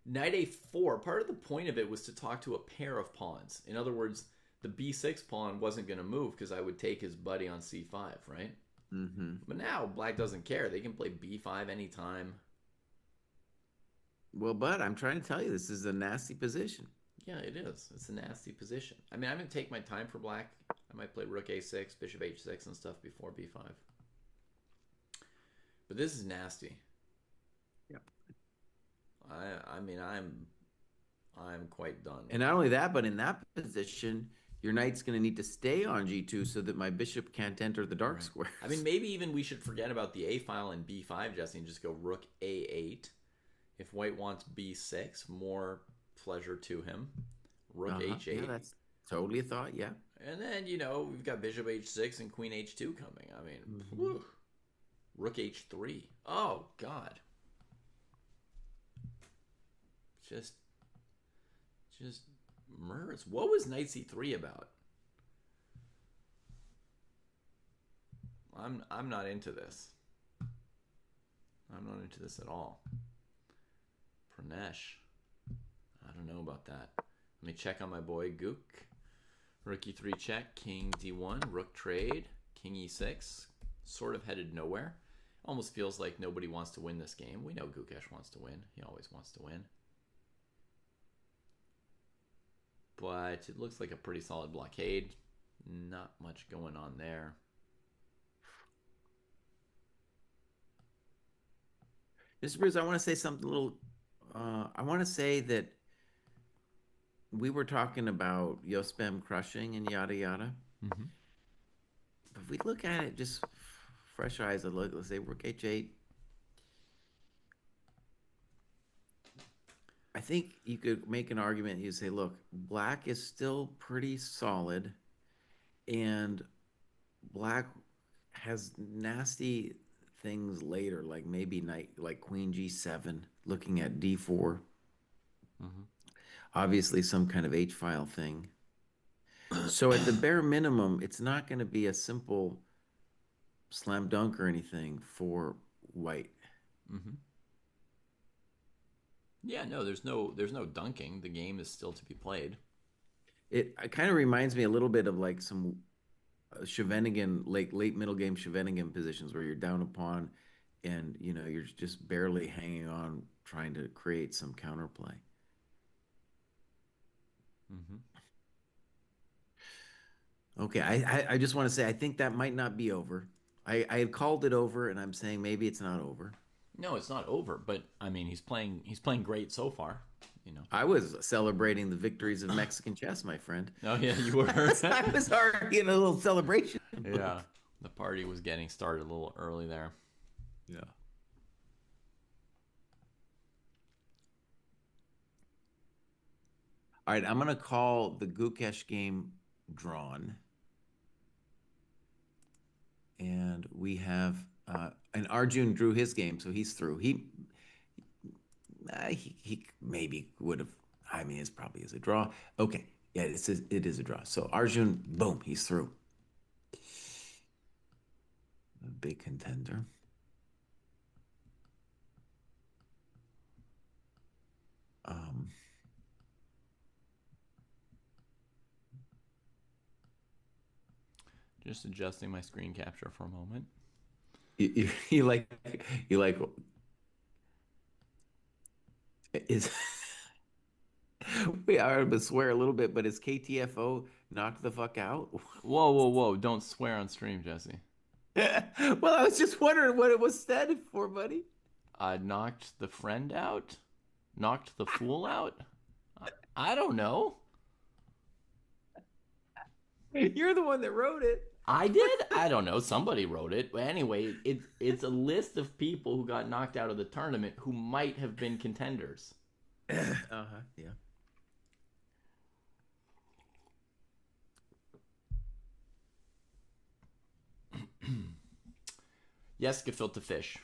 knight a4, part of the point of it was to talk to a pair of pawns. In other words, the b6 pawn wasn't going to move because I would take his buddy on c5, right? Mm-hmm. But now black doesn't care. They can play b5 anytime. Well, bud, I'm trying to tell you, this is a nasty position. Yeah, it is. It's a nasty position. I mean, I'm going to take my time for black. I might play rook a6, bishop h6 and stuff before b5. But this is nasty. Yeah. I mean, I'm quite done. And not only that, but in that position, your knight's going to need to stay on g2 so that my bishop can't enter the dark square. I mean, maybe even we should forget about the a file and b5, Jesse, and just go rook a8. If white wants b6, more pleasure to him. Rook h8. Yeah, that's totally a thought, yeah. And then, we've got bishop h6 and queen h2 coming. I mean, whew. Rook h3. Oh, God. Just murders. What was knight c3 about? I'm not into this. I'm not into this at all. Pranesh. I don't know about that. Let me check on my boy Gook. Rook e3 check, king d1, rook trade, king e6. Sort of headed nowhere. Almost feels like nobody wants to win this game. We know Gukesh wants to win. He always wants to win. But it looks like a pretty solid blockade. Not much going on there. Mr. Bruce, I want to say something a little. I want to say that we were talking about Yospam crushing and yada yada. Mm-hmm. But if we look at it just fresh eyes, let's say Rook H8. I think you could make an argument. You say, look, black is still pretty solid, and black has nasty things later, like maybe knight, like Queen G7, looking at D4. Mm-hmm. Obviously, some kind of H file thing. So at the bare minimum, it's not going to be a simple slam dunk or anything for white. Mm-hmm. Yeah, no, there's no dunking. The game is still to be played. It kind of reminds me a little bit of like some Scheveningen, like late middle game Scheveningen positions where you're down a pawn and you're just barely hanging on trying to create some counterplay. Mm-hmm. Okay, I just want to say I think that might not be over. I had called it over, and I'm saying maybe it's not over. No, it's not over, but I mean he's playing great so far. I was celebrating the victories of Mexican chess, my friend. Oh yeah, you were. I was already in a little celebration. Yeah, the party was getting started a little early there. Yeah. All right, I'm gonna call the Gukesh game drawn. And we have and Arjun drew his game, so he's through. He maybe would have. I mean, it's probably is a draw. Okay, yeah, it is a draw. So Arjun, boom, he's through. A big contender. Just adjusting my screen capture for a moment. You like is we are to swear a little bit, but is KTFO knocked the fuck out? Whoa! Don't swear on stream, Jesse. Well, I was just wondering what it was said for, buddy. Knocked the friend out? Knocked the fool out? I don't know. You're the one that wrote it. I did? I don't know. Somebody wrote it. But anyway, it's a list of people who got knocked out of the tournament who might have been contenders. Uh-huh, yeah. Yes, gefilte fish.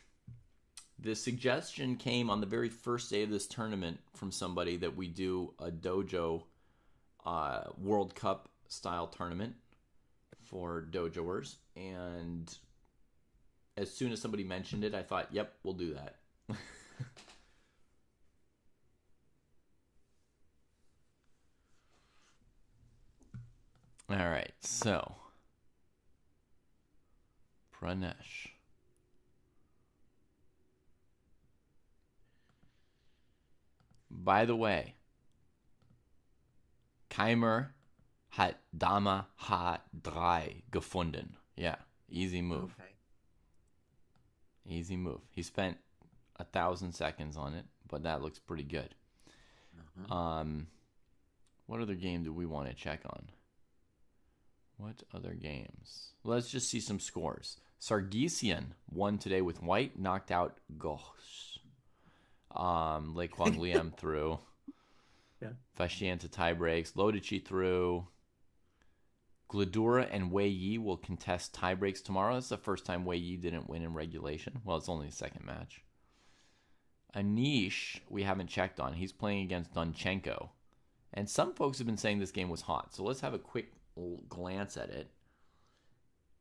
The suggestion came on the very first day of this tournament from somebody that we do a Dojo World Cup style tournament for Dojoers. And as soon as somebody mentioned it, I thought, yep, we'll do that. All right, so Pranesh. By the way, Keimer hat Dame H3 gefunden. Yeah, easy move. Okay. Easy move. He spent 1,000 seconds on it, but that looks pretty good. Uh-huh. What other game do we want to check on? What other games? Let's just see some scores. Sargsyan won today with white, knocked out Gosh. Lei Kwang Liam through. Yeah. Fascienta tie breaks. Lodici through. Gladura and Wei Yi will contest tie breaks tomorrow. That's the first time Wei Yi didn't win in regulation. Well, it's only the second match. Anish, we haven't checked on. He's playing against Donchenko. And some folks have been saying this game was hot. So let's have a quick glance at it.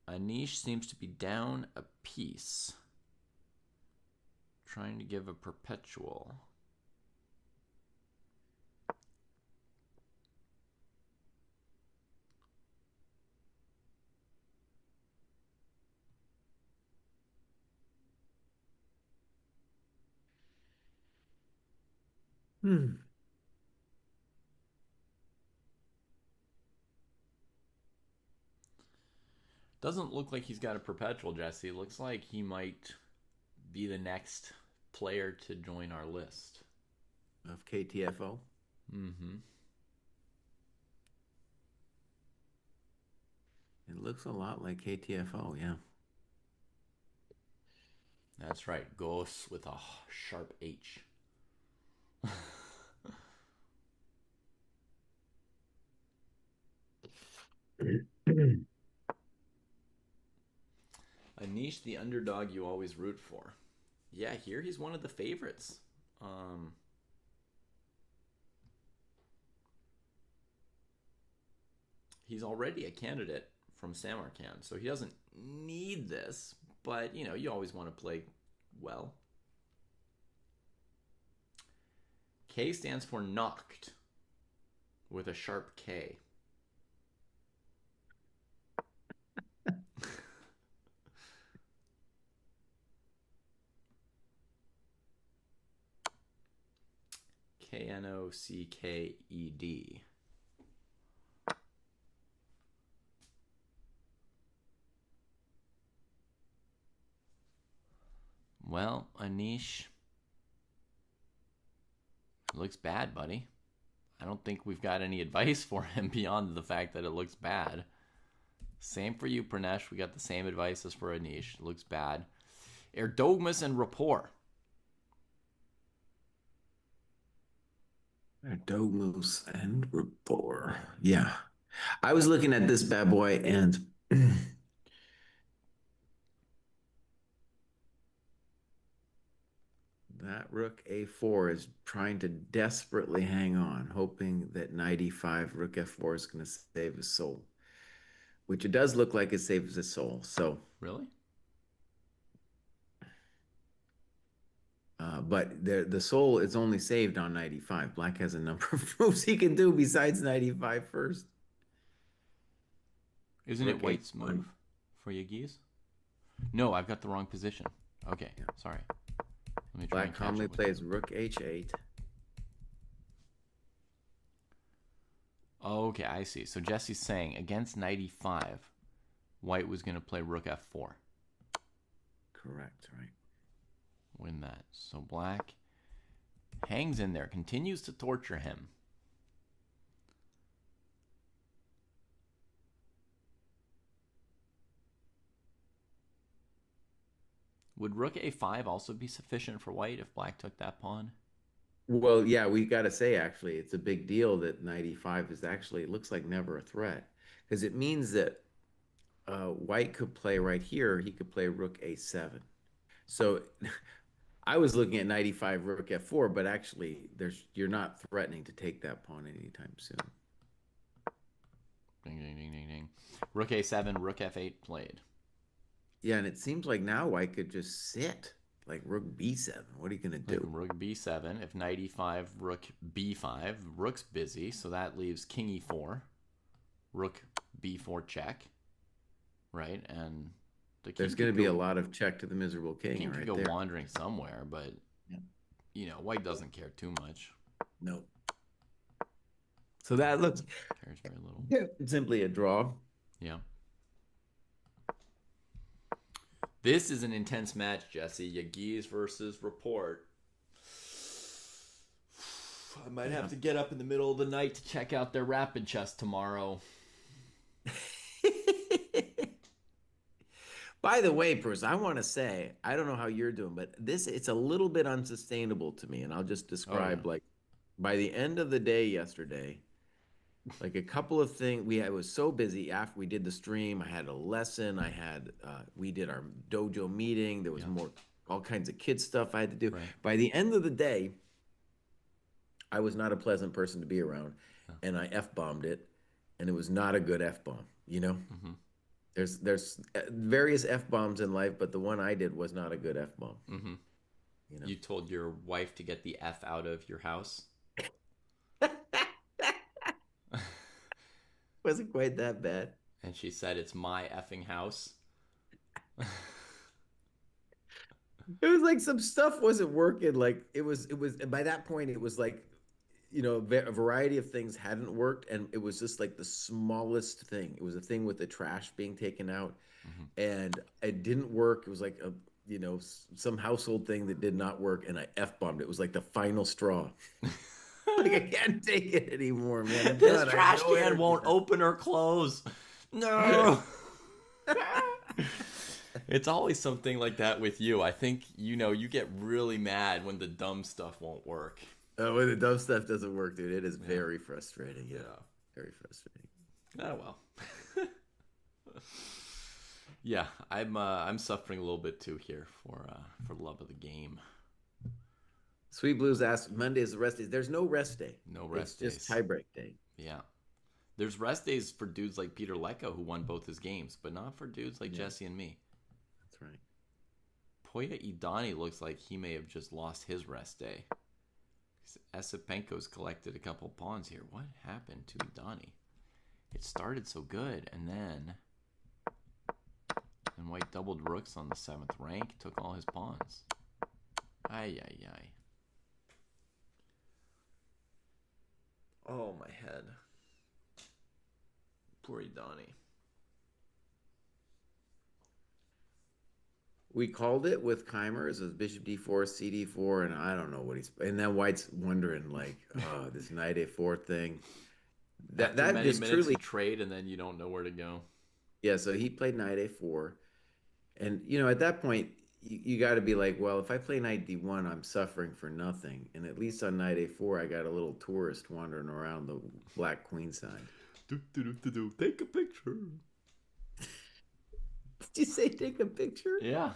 Anish seems to be down a piece. Trying to give a perpetual. Hmm. Doesn't look like he's got a perpetual, Jesse. Looks like he might be the next player to join our list. Of KTFO. Mm-hmm. It looks a lot like KTFO, yeah. That's right. Ghosts with a sharp H. Anish, the underdog you always root for. Yeah, here he's one of the favorites. Um, he's already a candidate from Samarkand, so he doesn't need this, but you always want to play well. K stands for knocked with a sharp K. Knocked. Well, Anish, looks bad, buddy. I don't think we've got any advice for him beyond the fact that it looks bad. Same for you, Pranesh. We got the same advice as for Anish. It looks bad. Erdogmus and Rapport. Domus and Rapport. Yeah. I was looking at this bad boy and that rook a4 is trying to desperately hang on, hoping that knight e5, rook f4 is going to save his soul, which it does look like it saves his soul. So, Really? but the soul is only saved on knight e5. Black has a number of moves he can do besides knight e5 first. Isn't Rook it White's h1. move for Yagis? No, I've got the wrong position. Okay, Yeah. sorry. Let me try Black and catch calmly up with plays you. rook h8. Okay, I see. So Jesse's saying against knight e5, White was going to play rook f4. Correct, right? Win that. So Black hangs in there, continues to torture him. Would rook a5 also be sufficient for White if Black took that pawn? Well, yeah, we got to say actually, it's a big deal that knight e5 is actually, it looks like never a threat because it means that White could play right here. He could play rook a7. So I was looking at knight e5, rook f4, but actually, you're not threatening to take that pawn anytime soon. Ding, ding, ding, ding, ding. Rook a7, rook f8 played. Yeah, and it seems like now White could just sit like rook b7. What are you gonna Like do? rook b7. If knight e5, rook b5. Rook's busy, so that leaves king e4. Rook b4 check. Right? And the king There's going could to be go, a lot of check to the miserable king king could right go there. wandering somewhere, but Yeah. White doesn't care too much. No. So that looks Cares very little. simply a draw. Yeah. This is an intense match, Jesse. Yagis versus Report. I might have to get up in the middle of the night to check out their rapid chess tomorrow. By the way, Bruce, I want to say, I don't know how you're doing, but it's a little bit unsustainable to me. And I'll just describe Oh, like by the end of the day yesterday, like a couple of things I was so busy after we did the stream. I had a lesson. We did our dojo meeting. There was yeah. more, all kinds of kid stuff I had to do. Right. By the end of the day, I was not a pleasant person to be around, Yeah. and I F-bombed it, and it was not a good F-bomb, you know? Mm-hmm. There's various F-bombs in life, but the one I did was not a good F-bomb, Mm-hmm. you know? You told your wife to get the F out of your house? Wasn't quite that bad. And she said, it's my effing house. It was like some stuff wasn't working. Like it was by that point, it was like a variety of things hadn't worked, and it was just like the smallest thing. It was a thing with the trash being taken out, Mm-hmm. and it didn't work. It was like some household thing that did not work, and I F-bombed. It was like the final straw. Like I can't take it anymore, man. I'm This done. I have trash no can energy won't open or close. No. It's always something like that with you. I think, you get really mad when the dumb stuff won't work. When the dumb stuff doesn't work, dude, it is Yeah. very frustrating. Yeah, Yeah. very frustrating. Oh, well. Yeah, I'm suffering a little bit too here for love of the game. Sweet Blues asks, Monday is the rest day. There's no rest day. No It's rest just days. tiebreak day. Yeah. There's rest days for dudes like Peter Lecco who won both his games, but not for dudes like Jesse and me. That's right. Poya Idani looks like he may have just lost his rest day. Esipenko's collected a couple pawns here. What happened to Idani? It started so good, and then White doubled rooks on the 7th rank, took all his pawns. Ay, ay, ay. Oh, my head. Poor Idani. We called it with Keimers as Bishop D4, CD4, and I don't know what he's. And then White's wondering, like, oh, this Knight A4 thing. After That many is minutes truly. of trade, and then you don't know where to go. Yeah, so he played Knight A4. And, at that point, you got to be like, well, if I play Knight D1, I'm suffering for nothing. And at least on Knight A4, I got a little tourist wandering around the Black Queen side. Take a picture. Did you say take a picture? Yeah.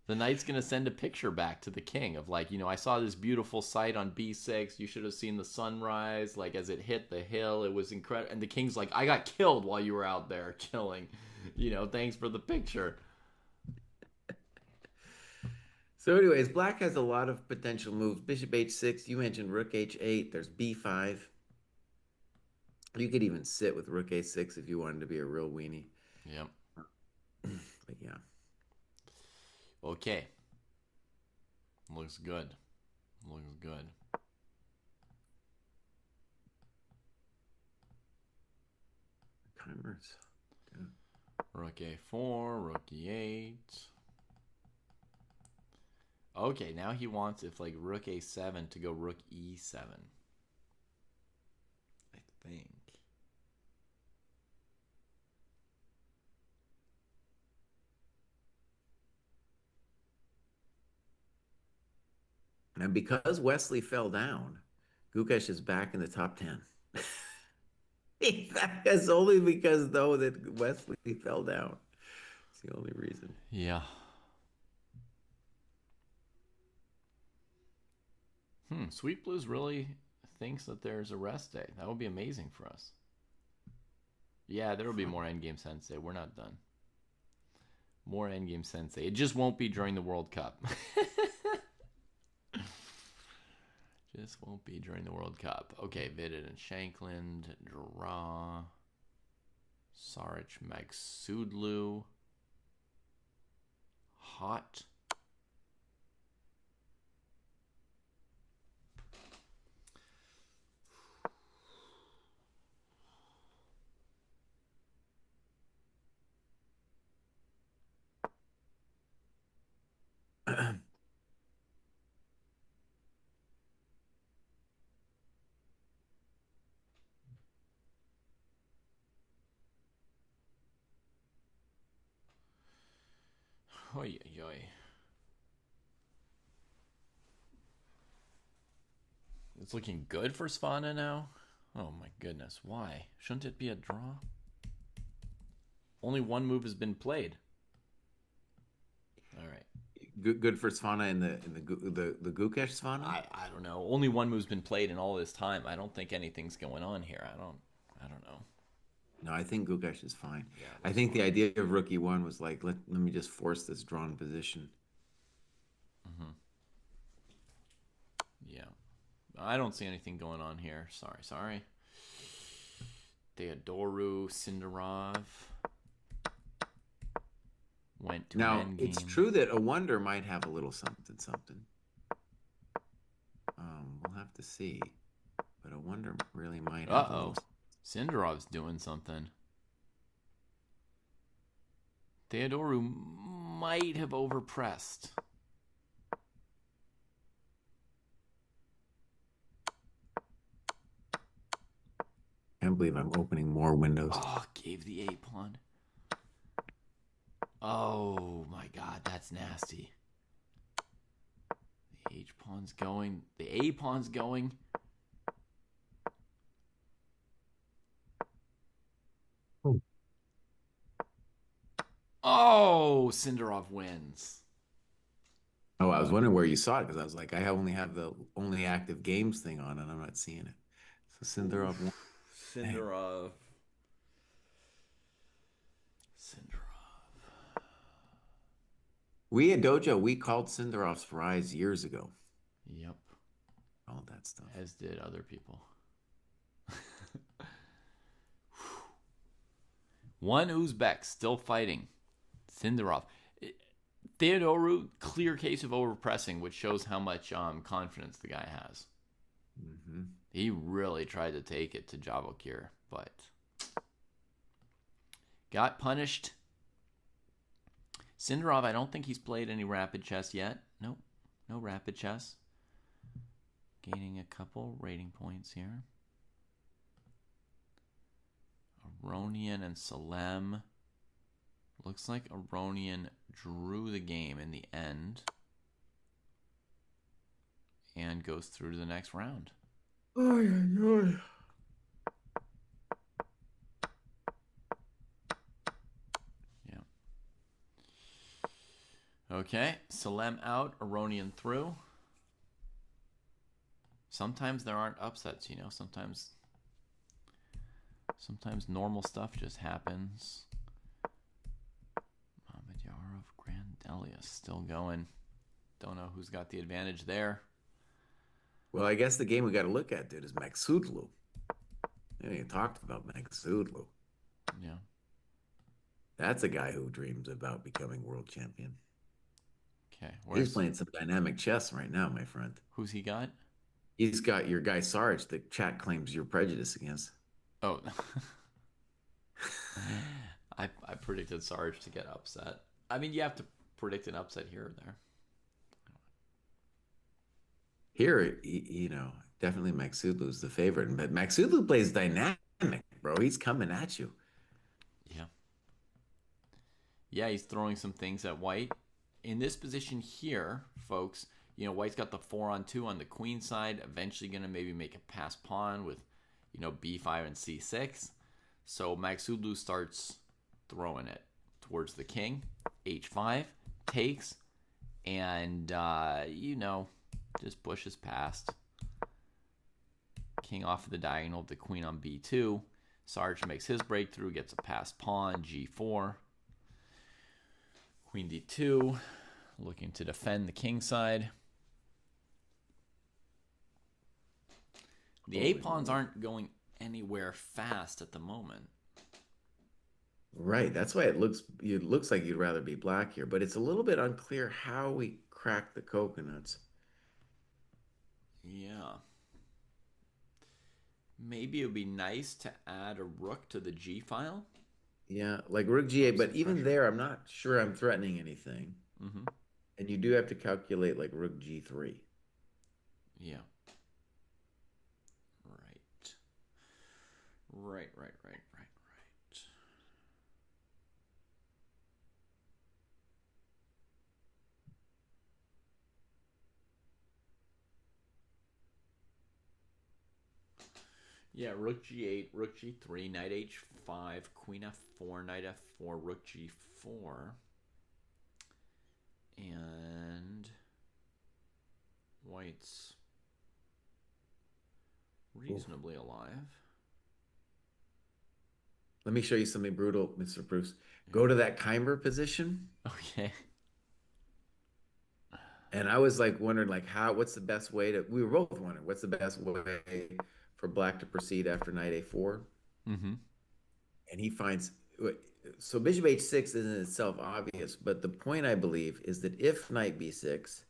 The knight's going to send a picture back to the king of like, I saw this beautiful sight on B6. You should have seen the sunrise. Like as it hit the hill, it was incredible. And the king's like, I got killed while you were out there killing. Thanks for the picture. So anyways, Black has a lot of potential moves. Bishop H6, you mentioned Rook H8. There's B5. You could even sit with Rook A6 if you wanted to be a real weenie. Yep. But yeah. Okay. Looks good. Looks good. Timers. Yeah. Rook A4, Rook E8. Okay, now he wants if like Rook A7 to go Rook E7. I think. And because Wesley fell down, Gukesh is back in the top 10. That's only because, though, that Wesley fell down. It's the only reason. Yeah. Sweet Blues really thinks that there's a rest day. That would be amazing for us. Yeah, there will be more Endgame Sensei. We're not done. More Endgame Sensei. It just won't be during the World Cup. Just won't be during the World Cup. Okay, Vidit and Shankland. Draw. Sarich Magsudlu. Hot. Oy, oy, oy. It's looking good for Svana now? Oh my goodness, why? Shouldn't it be a draw? Only one move has been played. All right. Good for Svana in the Gukesh Svana? I don't know. Only one move's been played in all this time. I don't think anything's going on here. I don't know. No, I think Gukesh is fine. Yeah, I think the idea of Rookie 1 was like, let me just force this drawn position. Mm-hmm. Yeah. I don't see anything going on here. Sorry. Theodoru Sindarov went to now, endgame. it's true that a wonder might have a little something. We'll have to to see. But a wonder really might have a Uh-oh. little. Sindarov's doing something. Theodoru might have overpressed. Can't believe I'm opening more windows. Oh, gave the A pawn. Oh my god, that's nasty. The H pawn's going. The A pawn's going. Oh, Sindarov wins. Oh, I was wondering where you saw it because I was like, I only have the only active games thing on and I'm not seeing it. So Sindarov won. Sindarov. Sindarov. We at Dojo, we called Sindarov's rise years ago. Yep. All that stuff. As did other people. One Uzbek still fighting. Sindarov. Theodoru, clear case of overpressing, which shows how much confidence the guy has. Mm-hmm. He really tried to take it to Javokir, but got punished. Sindarov, I don't think he's played any rapid chess yet. Nope, no rapid chess. Gaining a couple rating points here. Aronian and Salem. Looks like Aronian drew the game in the end and goes through to the next round. Oh, yeah. Yeah. Okay, Salem out, Aronian through. Sometimes there aren't upsets, you know. Sometimes normal stuff just happens. Mamedyarov, Grandelius still going. Don't know who's got the advantage there. Well, I guess the game we got to look at, dude, is Maksudlu. We ain't talked about Maksudlu. Yeah. That's a guy who dreams about becoming world champion. Okay. He's playing some dynamic chess right now, my friend. Who's he got? He's got your guy Sarge that chat claims you're prejudiced against. Oh. I predicted Sarge to get upset. I mean, you have to predict an upset here or there. Here, definitely Maksudlu's the favorite. But Maksudlu plays dynamic, bro. He's coming at you. Yeah. Yeah, he's throwing some things at White. In this position here, folks, White's got the 4-on-2 on the queen side. Eventually going to maybe make a pass pawn with, b5 and c6. So Maksudlu starts throwing it towards the king. h5 takes, and just pushes past. King off of the diagonal, the queen on b2. Sarge makes his breakthrough, gets a passed pawn, g4. Queen d2, looking to defend the king side. The A pawns aren't going anywhere fast at the moment. Right. That's why it looks like you'd rather be black here, but it's a little bit unclear how we crack the coconuts. Yeah. Maybe it would be nice to add a rook to the G file. Yeah, like rook g8, but even there, I'm not sure I'm threatening anything. Mm-hmm. And you do have to calculate like rook g3. Yeah. Right. Yeah, rook g8, rook g3, knight h5, queen f4, knight f4, rook g4. And White's reasonably alive. Let me show you something brutal, Mr. Bruce. Go to that Keimer position. Okay. And I was like wondering, like, what's the best way to, we were both wondering, what's the best way for black to proceed after knight a4? Mm-hmm. And he finds, so bishop h6 isn't itself obvious, but the point I believe is that if knight b6,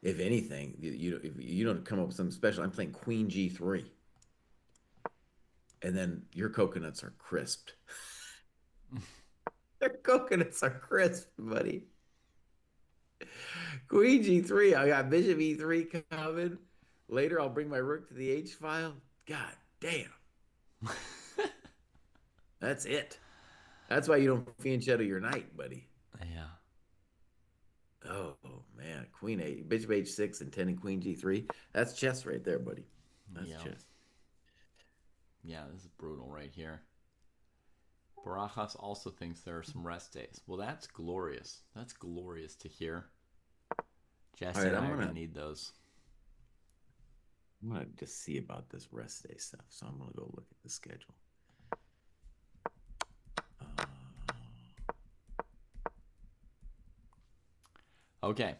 If anything, if you don't come up with something special, I'm playing Queen G3, and then your coconuts are crisped. Their coconuts are crisp, buddy. Queen G3. I got Bishop E3 coming. Later, I'll bring my rook to the H file. God damn. That's it. That's why you don't fianchetto your knight, buddy. Yeah. Oh, man. Queen A, Bishop H6 and 10 and Queen G3. That's chess right there, buddy. That's Yeah. chess. Yeah, this is brutal right here. Barajas also thinks there are some rest days. Well, that's glorious. That's glorious to hear. Jesse and I are going to need those. I'm going to just see about this rest day stuff. So I'm going to go look at the schedule. Okay.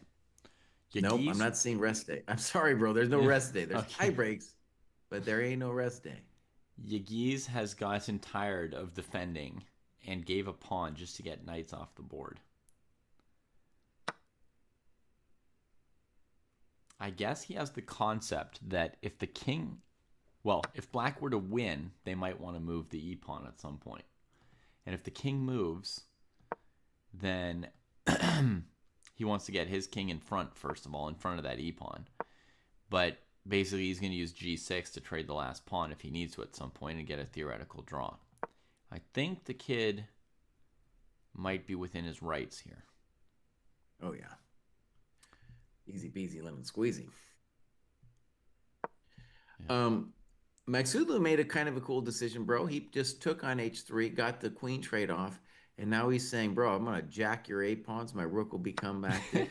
Nope, I'm not seeing rest day. I'm sorry, bro. There's no rest day. There's tie breaks, but there ain't no rest day. Yagiz has gotten tired of defending and gave a pawn just to get knights off the board. I guess he has the concept that if the king, well, if black were to win, they might want to move the e-pawn at some point. And if the king moves, then he wants to get his king in front, first of all, in front of that e-pawn. But basically, he's going to use g6 to trade the last pawn if he needs to at some point and get a theoretical draw. I think the kid might be within his rights here. Oh, yeah. Easy peasy, lemon squeezy. Yeah. Maxulu made a kind of a cool decision, bro. He just took on h3, got the queen trade off, and now he's saying, bro, I'm going to jack your a-pawns. My rook will become active.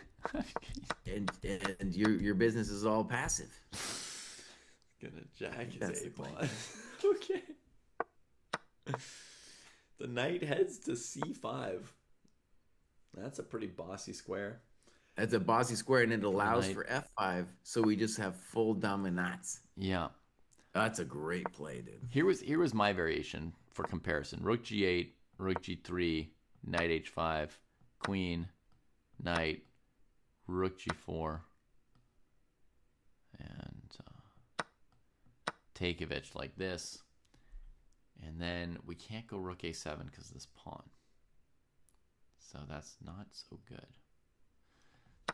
and your business is all passive. Gonna jack his a-pawn. Okay. The knight heads to c5. That's a pretty bossy square. That's a bossy square, and it allows for f5, so we just have full dominance. Yeah. That's a great play, dude. Here was my variation for comparison. Rook g8, rook g3, knight h5, queen, knight, rook g4, and Takeovich like this. And then we can't go rook a7 because of this pawn. So that's not so good.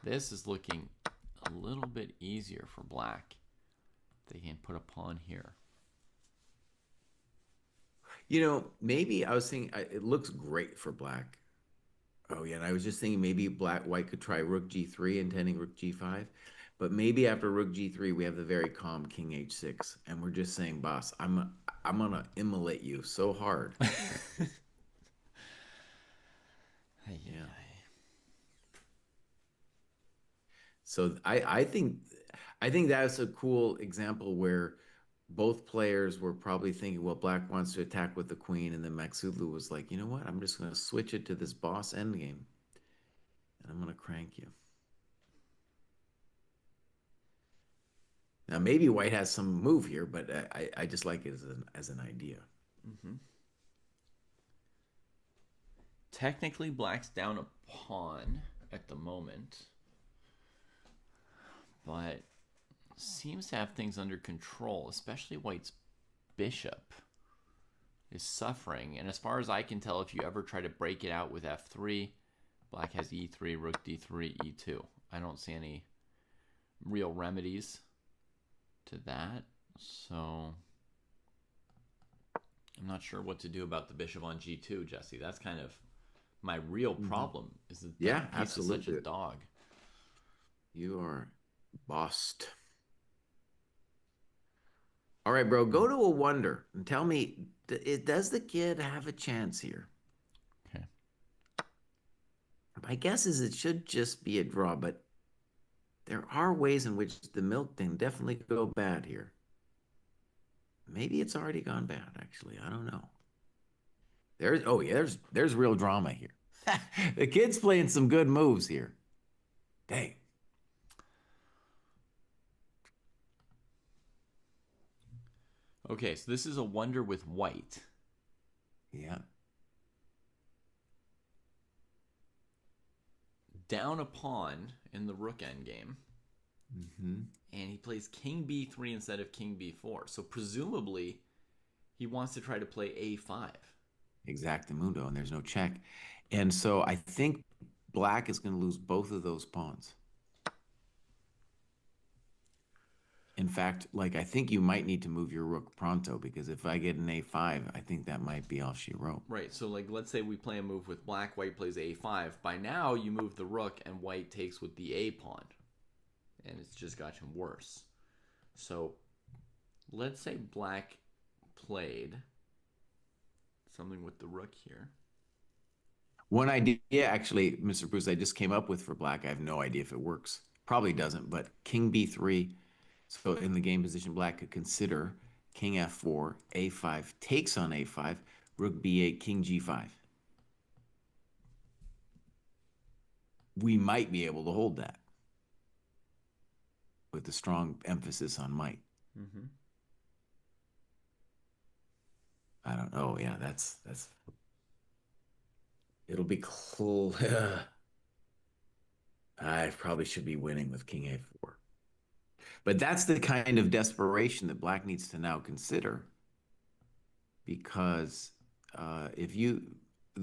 This is looking a little bit easier for black. They can put a pawn here. You know, maybe I was thinking it looks great for black. Oh, yeah, and I was just thinking maybe white could try rook g3 intending rook g5. But maybe after rook g3, we have the very calm king h6. And we're just saying, boss, I'm going to immolate you so hard. Yeah. So I think that's a cool example where both players were probably thinking, well, black wants to attack with the queen, and then Maxulu was like, you know what? I'm just going to switch it to this boss endgame, and I'm going to crank you. Now, maybe white has some move here, but I just like it as an idea. Mm-hmm. Technically, black's down a pawn at the moment, but seems to have things under control, especially white's bishop is suffering. And as far as I can tell, if you ever try to break it out with f3, black has e3, rook d3, e2. I don't see any real remedies to that, so I'm not sure what to do about the bishop on g2, Jesse. That's kind of my real problem. Is that piece is such a dog. You are bossed. All right, bro, go to a wonder and tell me, does the kid have a chance here? Okay. My guess is it should just be a draw, but there are ways in which the milk can definitely go bad here. Maybe it's already gone bad, actually. I don't know. There's real drama here. The kid's playing some good moves here. Dang. Okay, so this is a wonder with white. Yeah. Down a pawn in the rook endgame. Mm-hmm. And he plays king b3 instead of king b4. So presumably, he wants to try to play a5. Exactamundo, and there's no check. And so I think black is going to lose both of those pawns. In fact, like I think you might need to move your rook pronto because if I get an a5, I think that might be all she wrote. Right, so like let's say we play a move with black, white plays a5. By now, you move the rook and white takes with the a pawn. And it's just gotten worse. So let's say black played something with the rook here. One idea, actually, Mr. Bruce, I just came up with for black. I have no idea if it works. Probably doesn't, but king b3. So in the game position, black could consider king f4, a5 takes on a5, rook b8, king g5. We might be able to hold that with a strong emphasis on might. Mm-hmm. I don't know. Yeah, that's it'll be cool. I probably should be winning with king a4. But that's the kind of desperation that black needs to now consider. Because if you,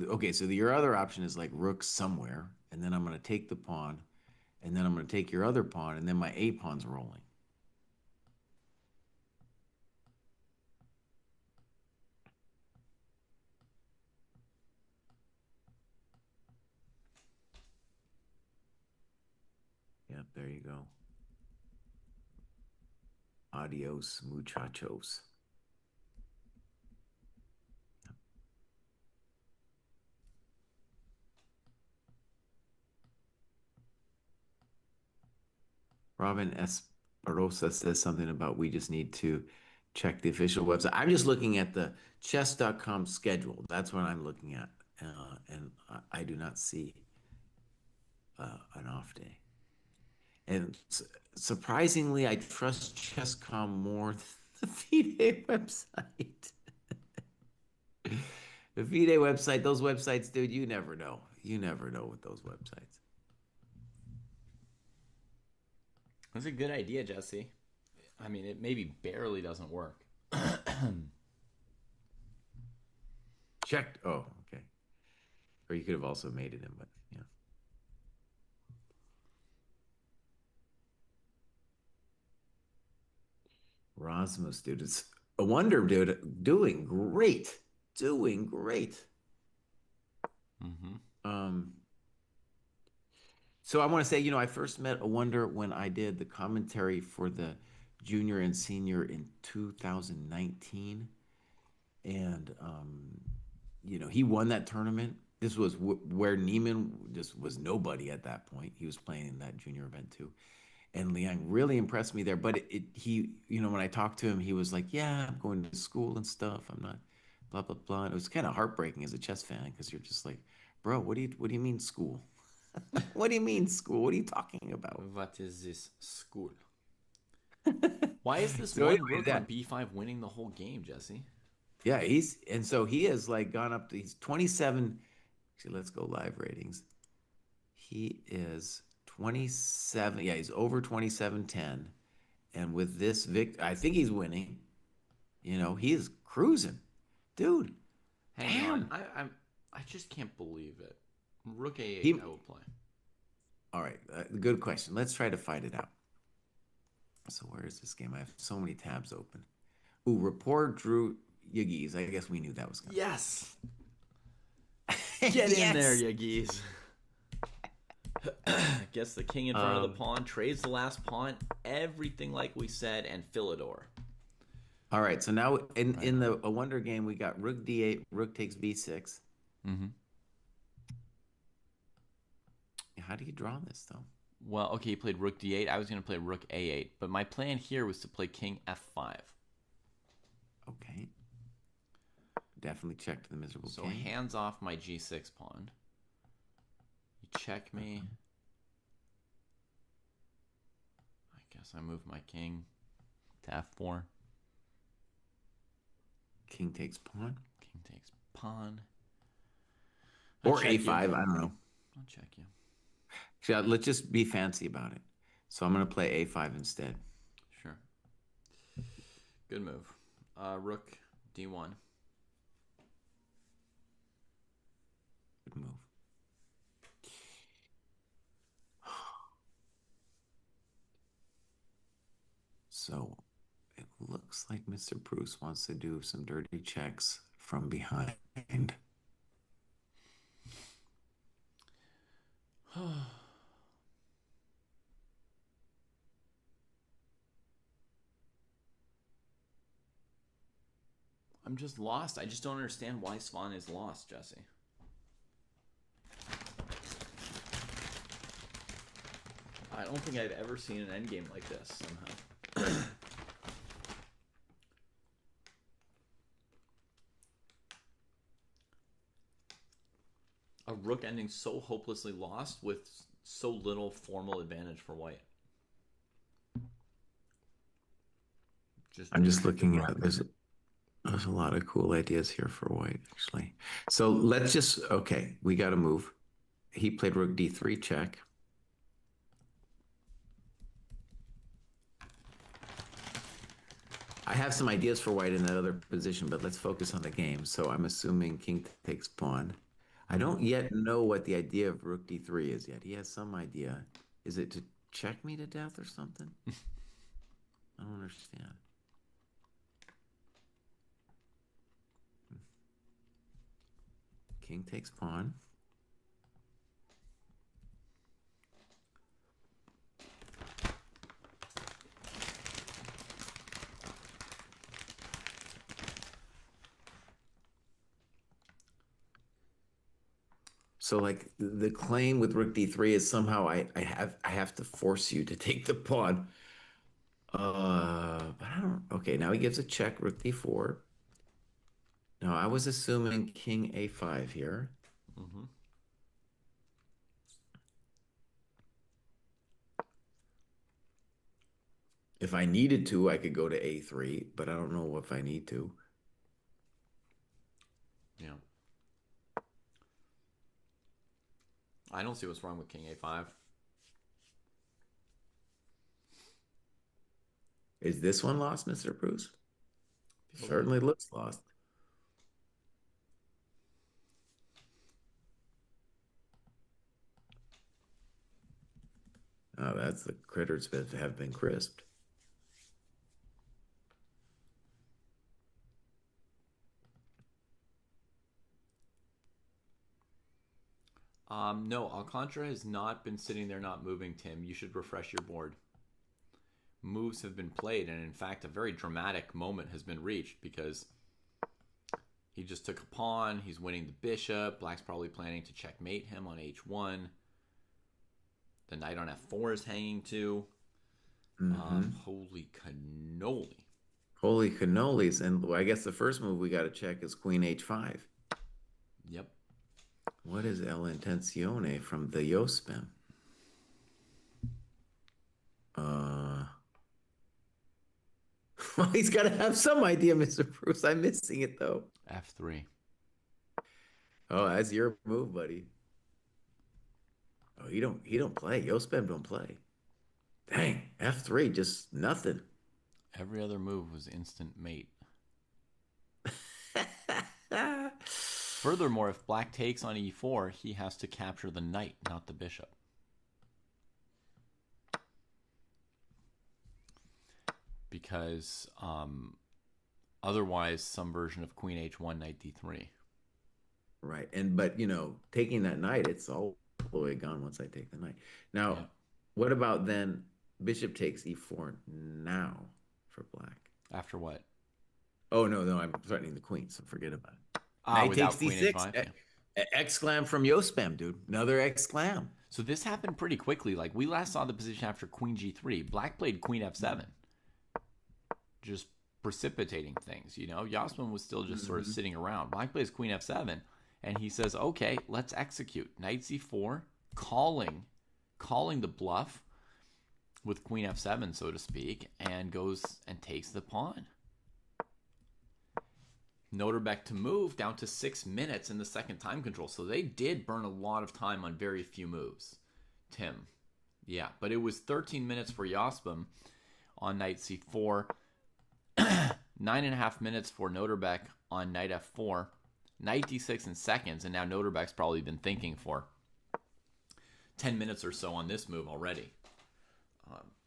okay, so your other option is like rook somewhere, and then I'm going to take the pawn, and then I'm going to take your other pawn, and then my a pawn's rolling. Yep, there you go. Adios, muchachos. Robin Esparosa says something about we just need to check the official website. I'm just looking at the chess.com schedule. That's what I'm looking at. And I do not see an off day. And surprisingly, I trust Chess.com more than the FIDE website. The FIDE website, those websites, dude, you never know. You never know with those websites. That's a good idea, Jesse. I mean, it maybe barely doesn't work. Checked. Oh, okay. Or you could have also made it in, but yeah. Rasmus, dude, it's a wonder, dude. Doing great. Doing great. Mm-hmm. So I want to say, I first met a wonder when I did the commentary for the junior and senior in 2019. And, he won that tournament. This was where Neiman just was nobody at that point. He was playing in that junior event too. And Liang really impressed me there. But he, when I talked to him, he was like, yeah, I'm going to school and stuff. I'm not blah, blah, blah. And it was kind of heartbreaking as a chess fan because you're just like, bro, what do you mean school? What do you mean school? What are you talking about? What is this school? Why is this So one anyway, rook on b5 winning the whole game, Jesse? Yeah, so he has like gone up to, he's 27. Actually, let's go live ratings. He is 27. Yeah, he's over 27-10. And with this I think he's winning. He is cruising. Dude. Hang Damn. on. I just can't believe it. Rook a8, I will play. All right, good question. Let's try to fight it out. So where is this game? I have so many tabs open. Ooh, report Drew Yiggies. I guess we knew that was coming. Yes. Get in there, Yiggies. Gets the king in front of the pawn, trades the last pawn, everything like we said, and Philidor. All right, so now in the a wonder game, we got rook d8, rook takes b6. Mm-hmm. How do you draw this, though? Well, okay, he played rook d8. I was going to play rook a8, but my plan here was to play king f5. Okay. Definitely checked the miserable So king. hands off my g6 pawn. You check me. I guess I move my king to f4. King takes pawn. King takes pawn. Or a5, I don't know. I'll check you. So let's just be fancy about it. So I'm going to play a5 instead. Sure. Good move. Rook d1. Good move. So it looks like Mr. Bruce wants to do some dirty checks from behind. I'm just lost. I just don't understand why Svan is lost, Jesse. I don't think I've ever seen an endgame like this somehow. A rook ending so hopelessly lost with so little formal advantage for white. I'm just looking at there's a lot of cool ideas here for white, actually. So let's just, okay, we got to move. He played rook d3 check. I have some ideas for white in that other position, but let's focus on the game. So I'm assuming king takes pawn. I don't yet know what the idea of rook d3 is yet. He has some idea. Is it to check me to death or something? I don't understand. King takes pawn. So like the claim with rook d3 is somehow I have to force you to take the pawn. But I don't. Okay, now he gives a check, rook d4. Now I was assuming king a5 here. Mm-hmm. If I needed to, I could go to a3, but I don't know if I need to. Yeah. I don't see what's wrong with king a5. Is this one lost, Mr. Bruce? Feels Certainly like looks lost. Oh, that's the critters that have been crisped. No, Alcantara has not been sitting there not moving, Tim. You should refresh your board. Moves have been played, and in fact, a very dramatic moment has been reached because he just took a pawn. He's winning the bishop. Black's probably planning to checkmate him on h1. The knight on f4 is hanging too. Holy cannoli. Holy cannolis. And I guess the first move we got to check is queen h5. Yep. What is El Intenzione from the Yospem? Well, he's got to have some idea, Mr. Bruce. I'm missing it, though. f3. Oh, that's your move, buddy. Oh, he don't play. Yospem don't play. Dang, f3, just nothing. Every other move was instant mate. Furthermore, if black takes on e4, he has to capture the knight, not the bishop. Because otherwise, some version of queen h1, knight d3. Right, but taking that knight, it's all the way gone once I take the knight. Now, yeah. What about then bishop takes e4 now for black? After what? Oh, no, I'm threatening the queen, so forget about it. Knight takes d6. Yeah. Exclam from Yospam, dude. Another exclam. So this happened pretty quickly. Like, we last saw the position after queen g3. Black played queen f7. Just precipitating things, Yasmin was still just sort of sitting around. Black plays queen f7, and he says, okay, let's execute. Knight c4, calling the bluff with queen f7, so to speak, and goes and takes the pawn. Noteboom to move down to 6 minutes in the second time control. So they did burn a lot of time on very few moves. Tim, Yeah, but it was 13 minutes for Jaspem on knight c4, 9.5 minutes for Noterbeck on knight f4, knight d6 in seconds, and now Noterbeck's probably been thinking for 10 minutes or so on this move already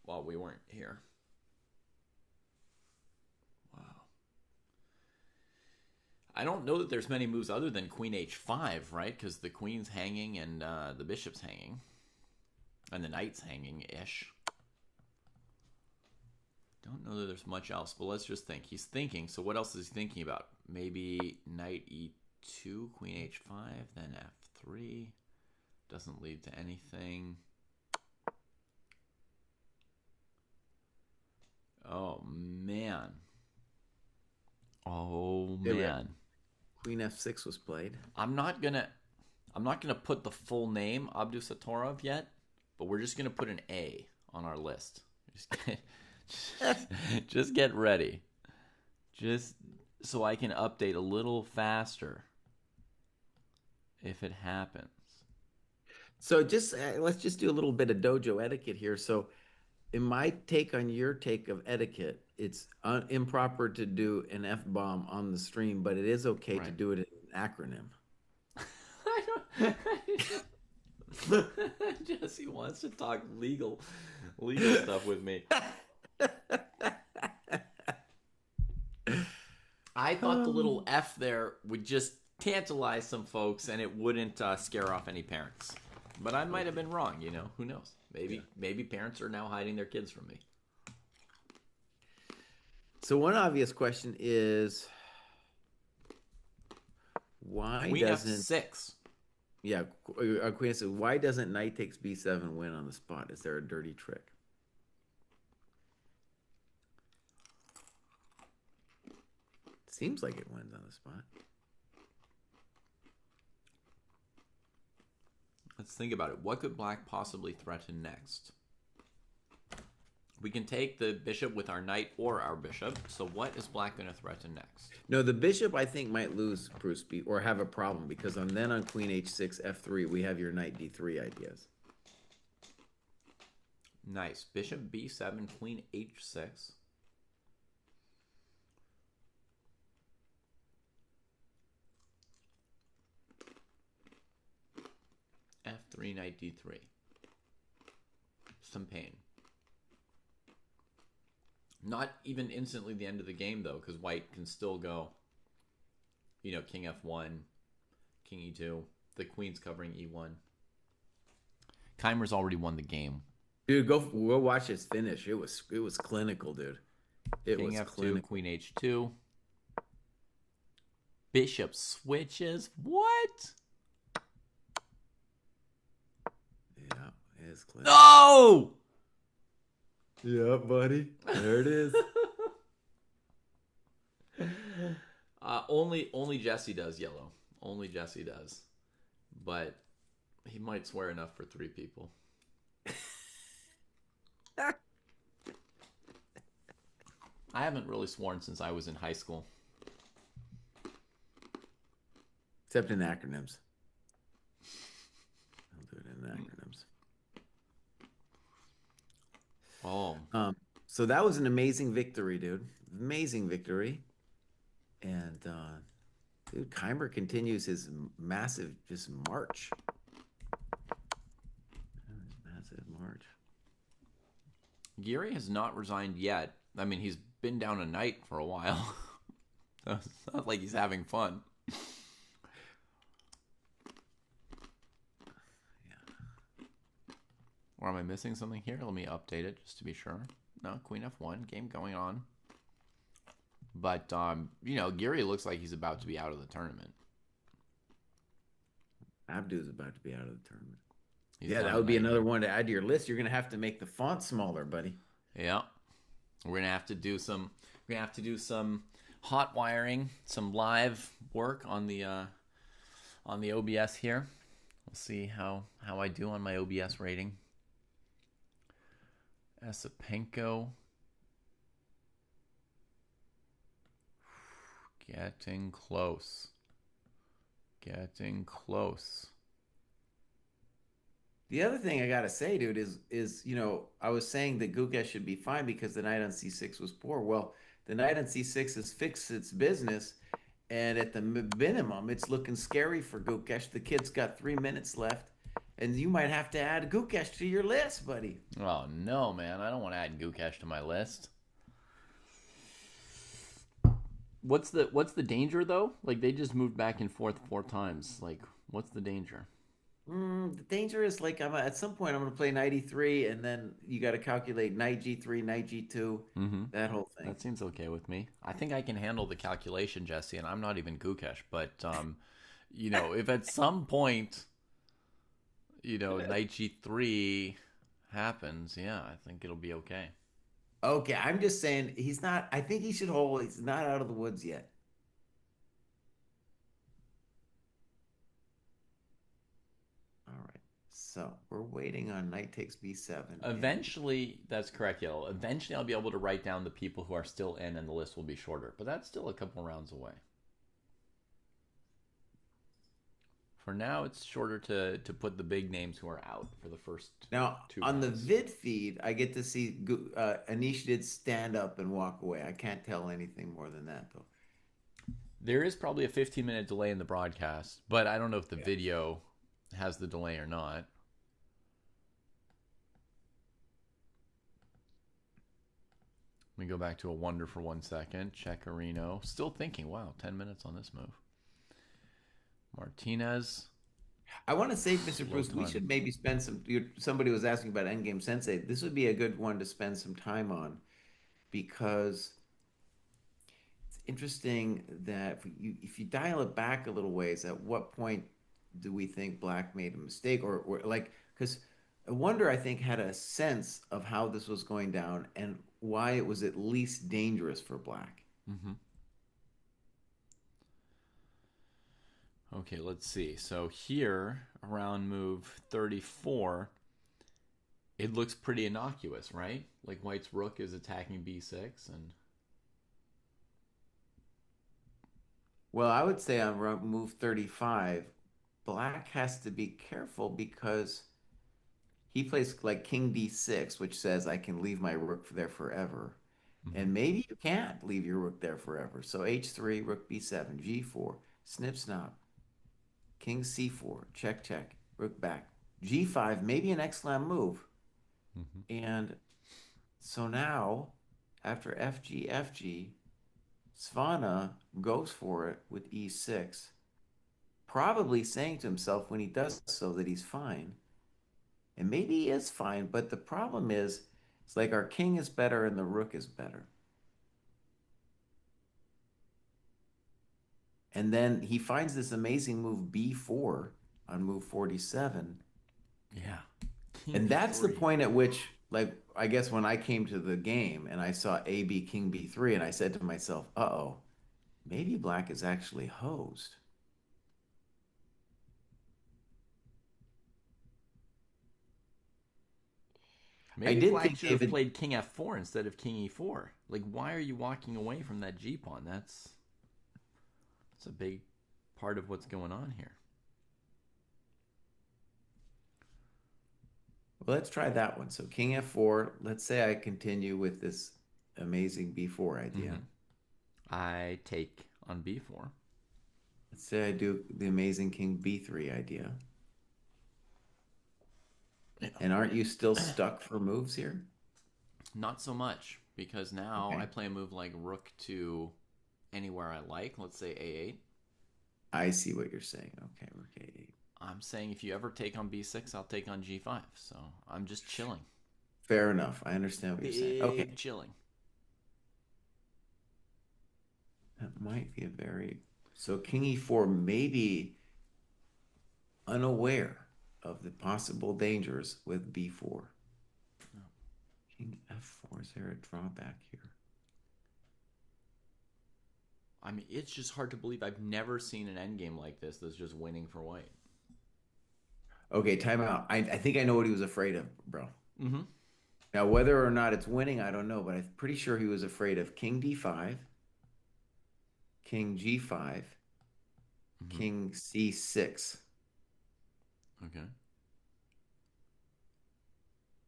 while we weren't here. Wow. I don't know that there's many moves other than queen h5, right? Because the queen's hanging and the bishop's hanging. And the knight's hanging-ish. Don't know that there's much else, but let's just think. He's thinking, so what else is he thinking about? Maybe knight e2, queen h5, then f3. Doesn't lead to anything. Oh, man. Oh, man. Queen f6 was played. I'm not gonna put the full name Abdusattorov yet, but we're just gonna put an A on our list. Just get ready. Just so I can update a little faster if it happens. So just let's just do a little bit of dojo etiquette here. So in my take on your take of etiquette, it's improper to do an F-bomb on the stream, but it is okay to do it in an acronym. Jesse wants to talk legal stuff with me. I thought the little F there would just tantalize some folks and it wouldn't scare off any parents. But I might have been wrong, you know. Who knows? Maybe parents are now hiding their kids from me. So one obvious question is, why Queen doesn't f6? Yeah, Queen f6. Why doesn't knight takes b7 win on the spot? Is there a dirty trick? Seems like it wins on the spot. Let's think about it. What could black possibly threaten next? We can take the bishop with our knight or our bishop. So what is black going to threaten next? No, the bishop I think might lose proof speed or have a problem because then on queen h6, f3, we have your knight d3 ideas. Nice. Bishop b7, queen h6. f3, knight d3. Some pain. Not even instantly the end of the game, though, because white can still go, you know, king f1, king e2. The queen's covering e1. Keimer's already won the game. Dude, go watch his finish. It was clinical, dude. King f2, clinical. Queen h2. Bishop switches. What? Yeah, it is clinical. No! Yeah, buddy. There it is. Only Jesse does yellow. Only Jesse does. But he might swear enough for 3 people. I haven't really sworn since I was in high school. Except in acronyms. I'll do it in acronyms. Oh. So that was an amazing victory, dude. Amazing victory. And dude, Keimer continues his massive just march. Massive march. Geary has not resigned yet. I mean, he's been down a knight for a while. So it's not like he's having fun. Or am I missing something here? Let me update it just to be sure. No, queen f1, game going on. But, you know, Geary looks like he's about to be out of the tournament. Abdu's about to be out of the tournament. That would be another one to add to your list. You're going to have to make the font smaller, buddy. Yeah. We're going to have to do some hot wiring, some live work on the OBS here. We'll see how I do on my OBS rating. Esipenko. Getting close. Getting close. The other thing I gotta say, dude, is I was saying that Gukesh should be fine because the knight on c6 was poor. Well, the knight on c6 has fixed its business, and at the minimum, it's looking scary for Gukesh. The kid's got 3 minutes left, and you might have to add Gukesh to your list, buddy. Oh no, man! I don't want to add Gukesh to my list. What's the danger though? Like they just moved back and forth 4 times. Like what's the danger? The danger is like at some point I'm going to play knight e3, and then you got to calculate knight g3, knight g2, Mm-hmm. that whole thing. That seems okay with me. I think I can handle the calculation, Jesse, and I'm not even Gukesh. But if at some point, knight g3 happens, yeah, I think it'll be okay. Okay, I'm just saying he's not. I think he should hold. He's not out of the woods yet. All right. So we're waiting on knight takes b7. Eventually, that's correct, Yellow. Eventually, I'll be able to write down the people who are still in, and the list will be shorter. But that's still a couple rounds away. For now, it's shorter to put the big names who are out for the first Now, two on the rounds. vid feed, I get to see Anish did stand up and walk away. I can't tell anything more than that, though. There is probably a 15-minute delay in the broadcast, but I don't know if the Yeah. video has the delay or not. Let me go back to a wonder for 1 second. Checarino. Still thinking, wow, 10 minutes on this move. Martinez. I want to say, Mr. Low Bruce, we time. should maybe spend somebody was asking about Endgame Sensei. This would be a good one to spend some time on because it's interesting that if you dial it back a little ways, at what point do we think Black made a mistake or like because Wonder I think had a sense of how this was going down and why it was at least dangerous for Black. Mm-hmm. Okay, let's see. So here, around move 34, it looks pretty innocuous, right? Like White's rook is attacking b6, and Well, I would say on move 35, Black has to be careful because he plays like King D6, which says I can leave my rook there forever. mm-hmm. And maybe you can't leave your rook there forever. So H3, rook B7, G4, snip snap, King C4, check check, rook back, G5, maybe an excellent move. Mm-hmm. And so now, after FG, Svana goes for it with E6, probably saying to himself when he does so that he's fine. And maybe he is fine, but the problem is, it's like our king is better and the rook is better. And then he finds this amazing move b4 on move 47. Yeah. King And that's the B3. point at which, like, I guess when I came to the game and I saw AB King B3, and I said to myself, uh-oh, maybe Black is actually hosed. I Maybe did Black think should have David, played King F4 instead of King E4. Like, why are you walking away from that G pawn? That's a big part of what's going on here. well, let's try that one. So King F4, let's say I continue with this amazing B4 idea. Mm-hmm. I take on B4. Let's say I do the amazing King B3 idea. Yeah. And aren't you still stuck for moves here? Not so much, because now Okay. I play a move like rook to anywhere I like. Let's say A8. I see what you're saying. Okay, rook A8. I'm saying if you ever take on B6, I'll take on G5. So I'm just chilling. Fair enough. I understand what you're saying. Okay. Big chilling. That might be a very... So King E4 may be unaware of the possible dangers with B4. No. King F4, is there a drawback here? I mean, it's just hard to believe. I've never seen an endgame like this that's just winning for white. Okay, time out. I think I know what he was afraid of, bro. Mm-hmm. Now, whether or not it's winning, I don't know, but I'm pretty sure he was afraid of King D5, King G5, Mm-hmm. King C6. Okay.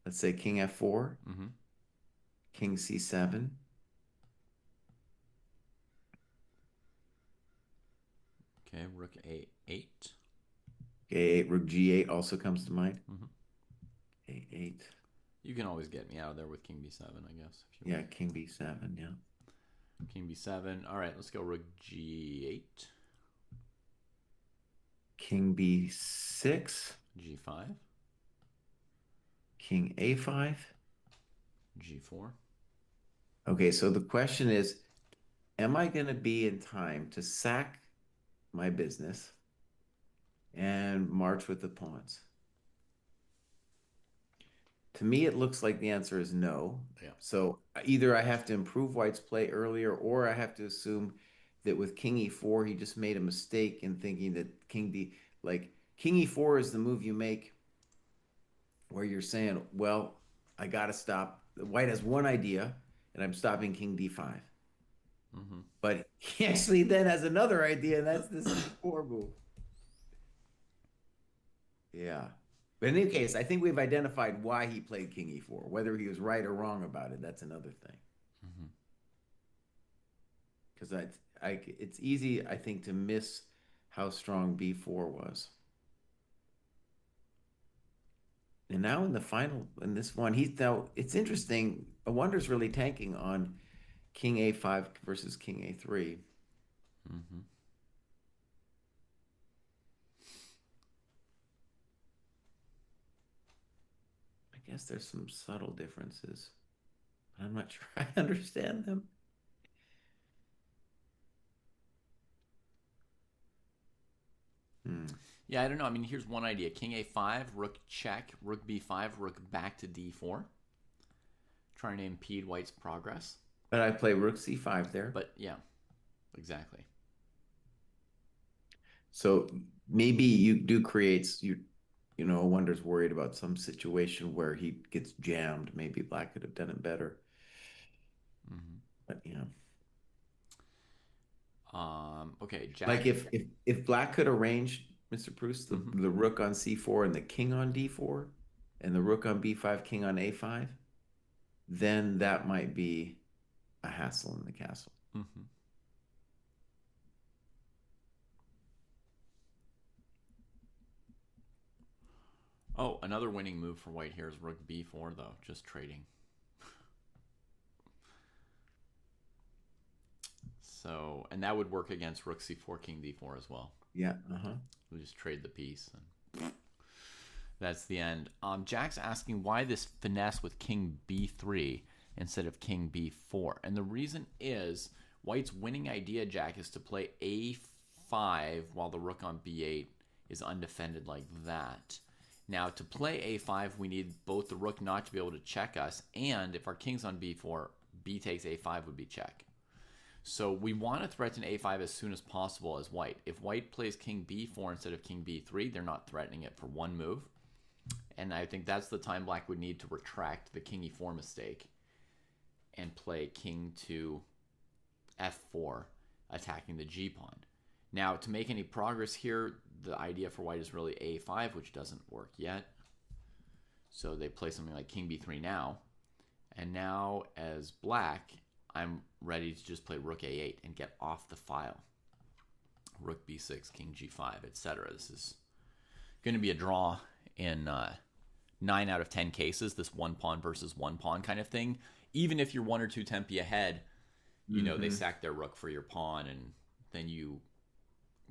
Let's say king f4, Mm-hmm. king c7, Okay, rook a8. a8, rook g8 also comes to mind. Mm-hmm. a8. You can always get me out of there with king b7, I guess. If you Yeah, want. king b7, yeah. King b7. All right, let's go rook g8. King b6, G5. king a5. G4. Okay, so the question is, am I going to be in time to sack my business and march with the pawns? To me, it looks like the answer is no. Yeah. So either I have to improve White's play earlier, or I have to assume that with King E4, he just made a mistake in thinking that King E4 is the move you make where you're saying, well, I got to stop. White has one idea, and I'm stopping King D5. Mm-hmm. But he actually then has another idea, and that's the C4 move. Yeah. But in any case, I think we've identified why he played King E4. Whether he was right or wrong about it, that's another thing. Mm-hmm. Because it's easy, I think, to miss how strong B4 was. And now in the final, in this one, it's interesting. A wonder's really tanking on King A5 versus King A3. Mm-hmm. I guess there's some subtle differences. I'm not sure I understand them. Hmm. Yeah, I don't know. I mean, here's one idea. King a5, rook check, rook b5, rook back to d4. Trying to impede White's progress. But I play rook c5 there. But yeah, exactly. So maybe you do create a wonder's worried about some situation where he gets jammed. Maybe black could have done it better. Mm-hmm. But yeah. Okay, Jack. Like if black could arrange, Mr. Proust, the rook on c4 and the king on d4 and the rook on b5, king on a5, then that might be a hassle in the castle. Mm-hmm. Oh, another winning move for White here is rook b4, though. Just trading. So, and that would work against rook c4, king d4 as well. Yeah, uh-huh. We'll just trade the piece. And that's the end. Jack's asking why this finesse with king b3 instead of king b4. And the reason is White's winning idea, Jack, is to play a5 while the rook on b8 is undefended like that. Now, to play a5, we need both the rook not to be able to check us, and if our king's on b4, b takes a5 would be check. So we want to threaten a5 as soon as possible as White. If White plays king b4 instead of king b3, they're not threatening it for one move. And I think that's the time Black would need to retract the king e4 mistake and play king to f4, attacking the g-pawn. Now, to make any progress here, the idea for White is really a5, which doesn't work yet. So they play something like king b3 now. And now, as Black, I'm ready to just play rook a8 and get off the file. Rook b6, king g5, etc. This is going to be a draw in 9 out of 10 cases, this one pawn versus one pawn kind of thing. Even if you're 1 or 2 tempi ahead, you know, they sack their rook for your pawn, and then you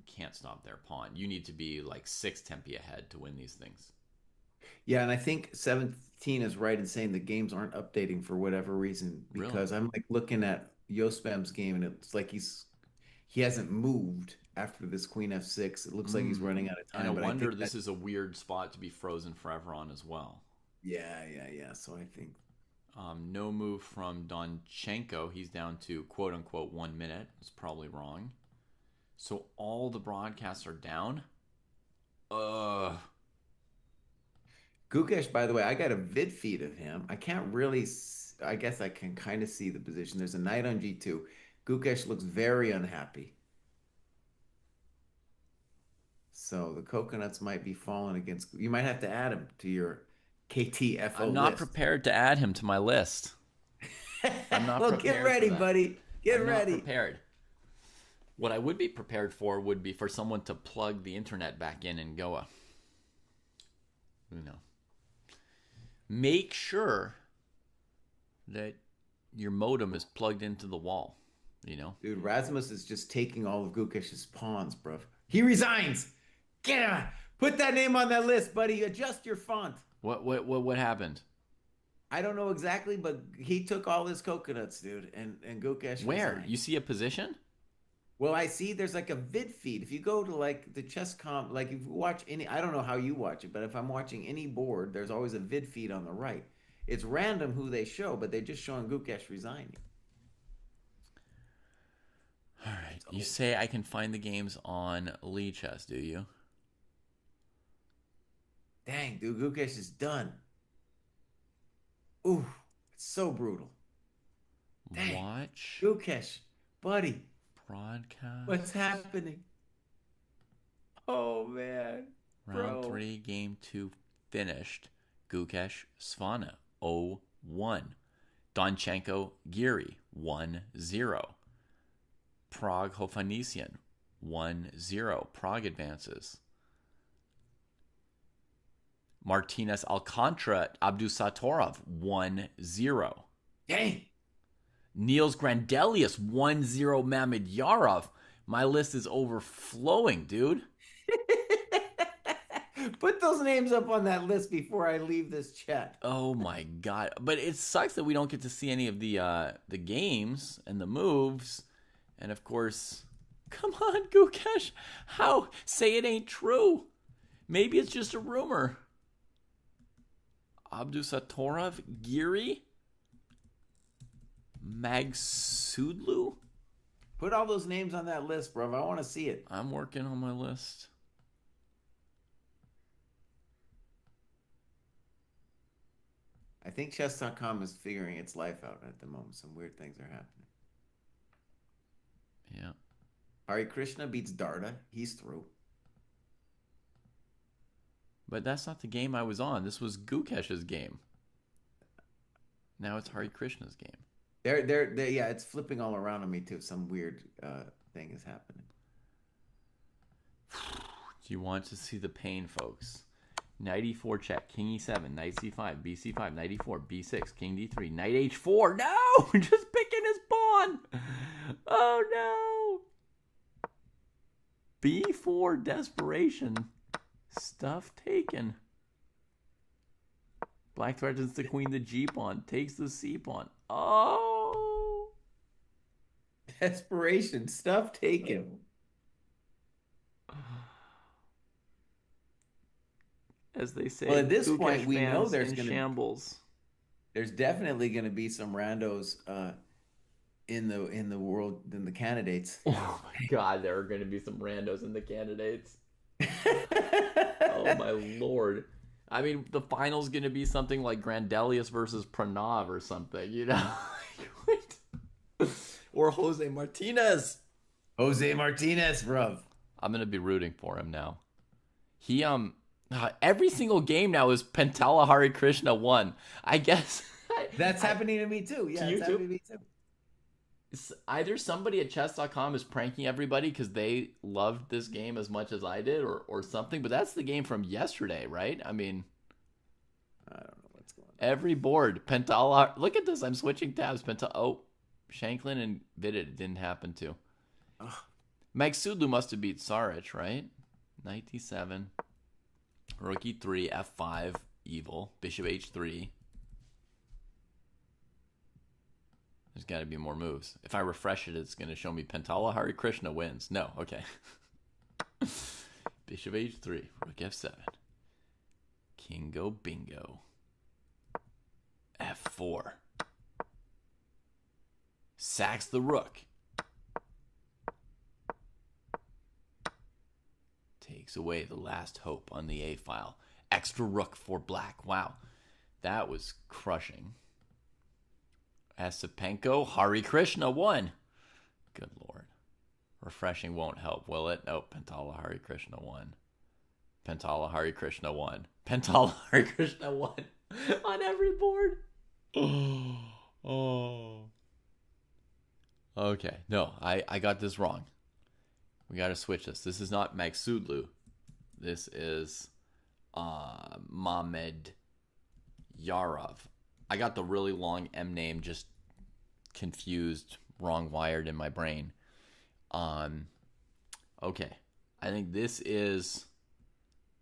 can't stop their pawn. You need to be like 6 tempi ahead to win these things. Yeah, and I think 17 is right in saying the games aren't updating for whatever reason, because I'm like looking at Yospam's game and it's like he hasn't moved after this queen f6. It looks like he's running out of time. And but I wonder I think this is a weird spot to be frozen forever on as well. Yeah. So I think no move from Donchenko. He's down to quote unquote 1 minute. It's probably wrong. So all the broadcasts are down. Gukesh, by the way, I got a vid feed of him. I can't really, I guess I can kind of see the position. There's a knight on g2. Gukesh looks very unhappy. So the coconuts might be falling against, you might have to add him to your KTFO I'm not list. prepared to add him to my list. I'm not Well, prepared get ready, for that. buddy. Get I'm ready. not prepared. What I would be prepared for would be for someone to plug the internet back in Goa. Make sure that your modem is plugged into the wall. Dude, Rasmus is just taking all of Gukesh's pawns, bro. He resigns. Get him. Put that name on that list, buddy. Adjust your font. What happened? I don't know exactly, but he took all his coconuts, dude, and Gukesh Where? resigned. You see a position? Well, I see there's like a vid feed. If you go to like the chess comp, like if you watch any, I don't know how you watch it, but if I'm watching any board, there's always a vid feed on the right. It's random who they show, but they're just showing Gukesh resigning. All right. You say I can find the games on Lee Chess, do you? Dang, dude, Gukesh is done. Ooh, it's so brutal. Dang. Watch. Gukesh, buddy. Broadcast. What's happening? Oh, man. Round Bro. 3, game 2 finished. Gukesh Svana 0-1. Donchenko Giri 1-0. Prague Hovanesian 1-0. Prague advances. Martinez Alcantara Abdusatorov 1-0. Dang. Niels Grandelius 1-0 Mamedyarov. My list is overflowing, dude. Put those names up on that list before I leave this chat. Oh my god. But it sucks that we don't get to see any of the games and the moves. And of course, come on, Gukesh. How? Say it ain't true. Maybe it's just a rumor. Abdusatorov, Giri, Magsudlu. Put all those names on that list, bro. I want to see it. I'm working on my list. I think chess.com is figuring its life out at the moment. Some weird things are happening. Yeah. Hari Krishna beats Darda. He's through. But that's not the game I was on. This was Gukesh's game. Now it's Hari Krishna's game. They're yeah, it's flipping all around on me too. Some weird thing is happening. Do you want to see the pain, folks? Knight e4 check, king e7, knight c5, bc5, knight e4, b6, king d3, knight h4. No! Just picking his pawn! Oh no! b4 desperation. Stuff taken. Black threatens the queen, the g pawn, takes the c pawn. Oh! Desperation. Stuff taken. As they say, well, at this Gukesh point, we know fans there's in going to shambles. There's definitely going to be some randos in the world in the candidates. Oh my god, there are going to be some randos in the candidates. Oh my lord. I mean, the final's going to be something like Grandelius versus Pranav or something, you know? Or Jose Martinez. Jose Martinez, bruv. I'm going to be rooting for him now. He, every single game now is Pentala Hari Krishna 1. I guess. That's happening to me too. Yeah, it's happening to me too. Either somebody at chess.com is pranking everybody because they loved this game as much as I did or something, but that's the game from yesterday, right? I mean, I don't know what's going on. Every board, Pentala. Look at this. I'm switching tabs. Oh, Shankland and Vidit, it didn't happen to. Magsudlu must have beat Saric, right? Knight d7, rook e3, f5, evil, bishop h3. There's got to be more moves. If I refresh it, it's going to show me Pentala Hari Krishna wins. No, okay. Bishop h3, rook f7. King go bingo. f4. Sacks the rook. Takes away the last hope on the A file. Extra rook for black. Wow. That was crushing. Asipenko, Hari Krishna won. Good lord. Refreshing won't help, will it? Nope. Pentala Hari Krishna won. Pentala Hari Krishna won. Pentala Hari Krishna won on every board. Oh. Okay. No, I got this wrong. We got to switch this. This is not Magsudlu. This is Mamed Yarov. I got the really long M name just confused, wrong wired in my brain. Okay. I think this is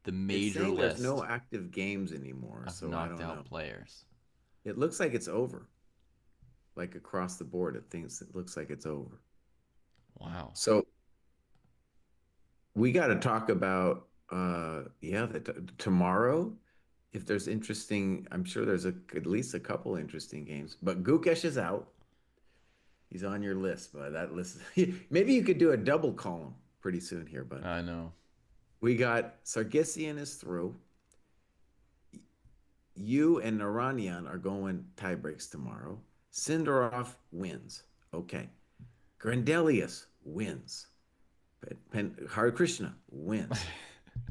the major list. There's no active games anymore, of so knocked I don't out know. players. It looks like it's over. Like across the board, it looks like it's over. Wow. So we got to talk about tomorrow. If there's interesting, I'm sure there's at least a couple interesting games. But Gukesh is out. He's on your list, but that list. Maybe you could do a double column pretty soon here, but I know. we got Sargsyan is through. You and Naranyan are going tie breaks tomorrow. Sindarov wins. Okay. Grandelius wins. Hare Krishna wins.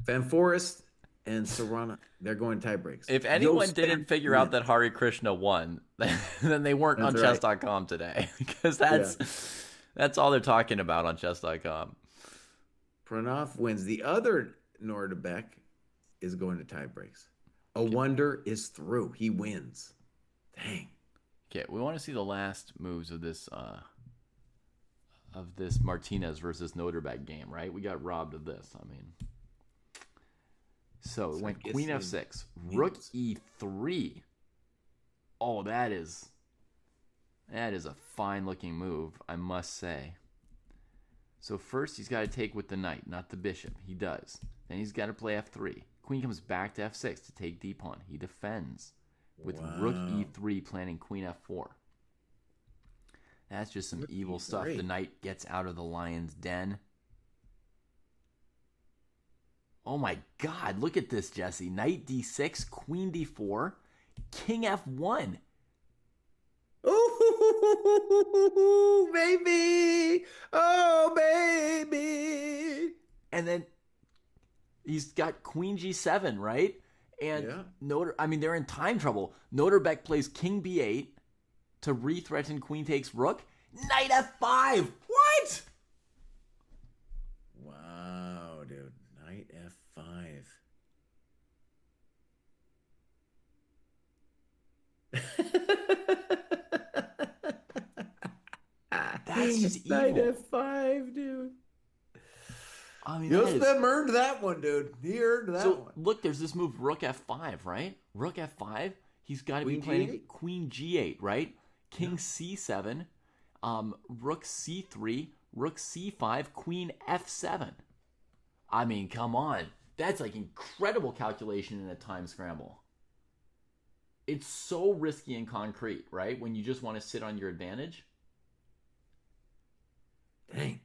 Van Forest and Sarana, they're going tie breaks. If anyone Yost didn't figure out that Hare Krishna won, then they weren't on That's right. chess.com today. Because that's all they're talking about on chess.com. Pranav wins. The other Nordebek is going to tie breaks. A Wonder is through. He wins. Dang. Okay, we want to see the last moves of this Martinez versus Noteboom game, right? We got robbed of this. I mean, so it went Queen F6, Rook E3. Oh, that is a fine looking move, I must say. So first he's got to take with the knight, not the bishop. He does. Then he's got to play F3. Queen comes back to F6 to take D pawn. He defends with Rook E3 planning Queen F4. That's just some evil stuff. The knight gets out of the lion's den. Oh my God, look at this, Jesse. Knight D6, Queen D4, King F1. Oh, baby. Oh, baby. And then he's got Queen G7, right? And they're in time trouble. Noteboom plays King B8 to re-threaten Queen takes Rook. Knight F5. What? Wow, dude. Knight F5. That's just evil. Knight F5, dude. I mean, Yosem earned that one, dude. He earned that one. Look, there's this move, Rook F5, right? Rook F5. He's got to be playing G8? Queen G8, right? King C7, Rook C3, Rook C5, Queen F7. I mean, come on. That's like incredible calculation in a time scramble. It's so risky and concrete, right? When you just want to sit on your advantage. Dang.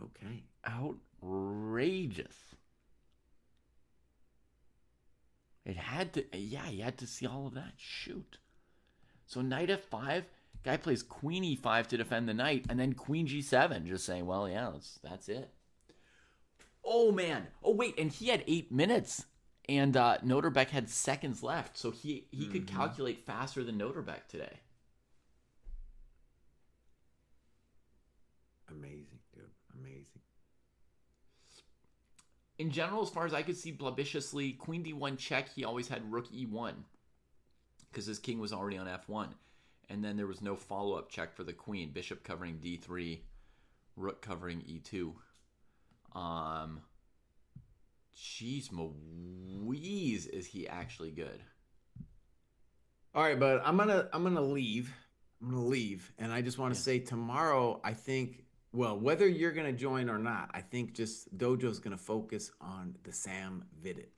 Okay. Outrageous. It had to, you had to see all of that. Shoot. So Knight F5, guy plays Queen E5 to defend the knight, and then Queen G7, just saying, well, yeah, that's it. Oh, man. Oh, wait, and he had 8 minutes, and Noteboom had seconds left, so he could calculate faster than Noteboom today. Amazing, dude. Amazing. In general, as far as I could see, blubishiously, Queen D1 check, he always had Rook E1 because his king was already on F1. And then there was no follow-up check for the queen. Bishop covering D3, Rook covering E2. Jeez Louise, is he actually good? All right, but I'm gonna leave. And I just want to say tomorrow, I think, well, whether you're going to join or not, I think just Dojo's going to focus on the Sam Vidit.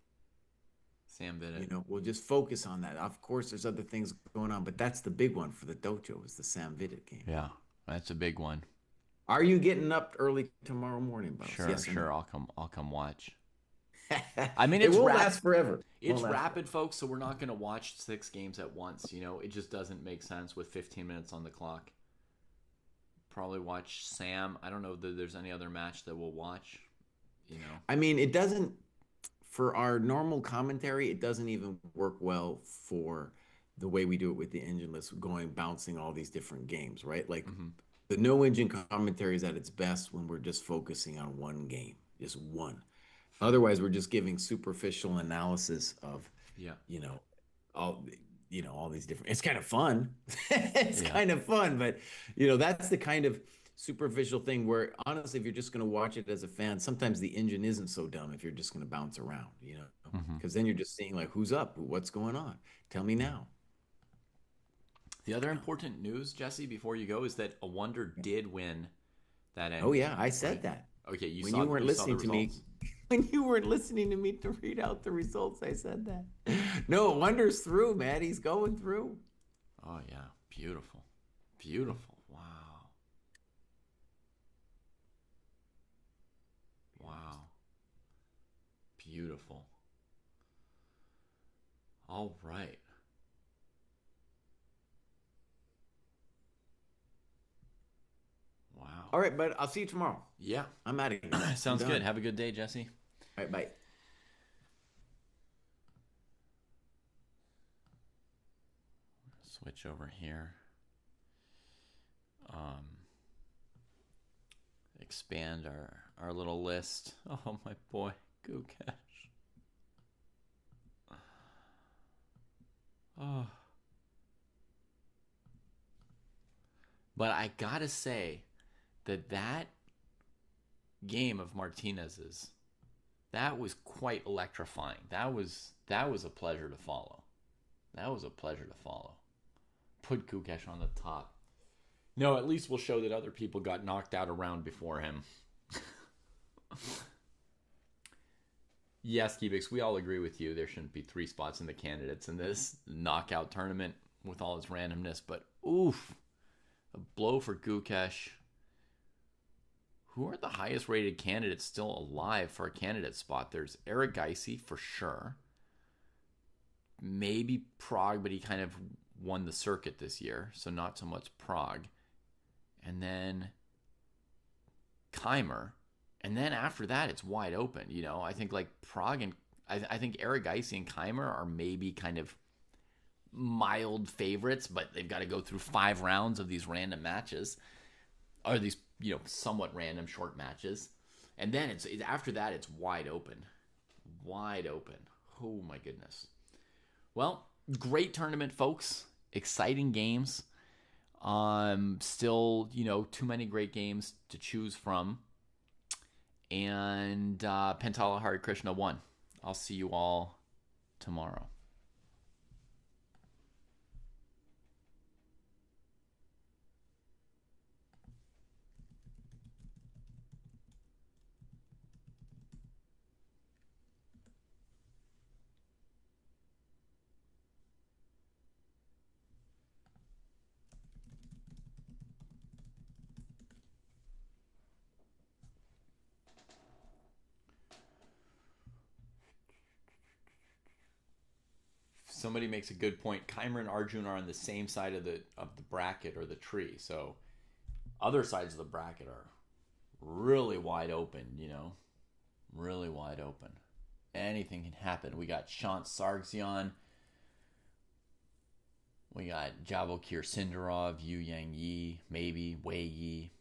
We'll just focus on that. Of course, there's other things going on, but that's the big one for the Dojo is the Sam Vidit game. Yeah, that's a big one. Are you getting up early tomorrow morning, Bob? Sure, yes, sure. I'll come watch. I mean, it won't last forever. It's rapid, folks, so we're not going to watch 6 games at once. It just doesn't make sense with 15 minutes on the clock. Probably watch Sam. I don't know if there's any other match that we'll watch. you know. I mean, it doesn't, for our normal commentary, it doesn't even work well for the way we do it with the engineless, going bouncing all these different games, right? Like Hmm. the no engine commentary is at its best when we're just focusing on one game, just one. Otherwise, we're just giving superficial analysis of, Yeah. you know, all all these different. It's kind of fun. It's Yeah. kind of fun, but that's the kind of superficial thing where honestly, if you're just going to watch it as a fan, sometimes the engine isn't so dumb if you're just going to bounce around, Hmm. because then you're just seeing like who's up, what's going on. Tell me now. The other important news, Jesse, before you go, is that A Wonder did win that end Oh yeah, game, I right? said that. Okay, you When saw you weren't you saw the listening to me, results. when you weren't listening to me to read out the results, I said that. No, Wonder's through, man. He's going through. Oh yeah, beautiful, beautiful. Wow, wow, beautiful. All right. Wow. All right, bud. I'll see you tomorrow. Yeah. I'm out of here. I'm Sounds good. done. Have a good day, Jesse. All right, bye. Switch over here. Um, expand our little list. Oh my boy, Gukesh. Oh. But I gotta say that game of Martinez's, that was quite electrifying. That was a pleasure to follow. That was a pleasure to follow. Put Gukesh on the top. No, at least we'll show that other people got knocked out a round before him. Yes, Keebix, we all agree with you. There shouldn't be 3 spots in the candidates in this knockout tournament with all its randomness. But oof, a blow for Gukesh. Who are the highest rated candidates still alive for a candidate spot? There's Eric Geisy for sure. Maybe Prague, but he kind of won the circuit this year, so not so much Prague. And then Keimer. And then after that, it's wide open. I think like Prague and I think Eric Geisy and Keimer are maybe kind of mild favorites, but they've got to go through 5 rounds of these random matches, or these somewhat random short matches, and then it's after that it's wide open. Oh my goodness. Well, great tournament, folks. Exciting games. Still too many great games to choose from. And Pentala Hari Krishna won. I'll see you all tomorrow. Somebody makes a good point. Keimer and Arjun are on the same side of the bracket or the tree, so other sides of the bracket are really wide open. Really wide open. Anything can happen. We got Shant Sargsyan. We got Javokir Sindarov, Yu Yang Yi, maybe Wei Yi.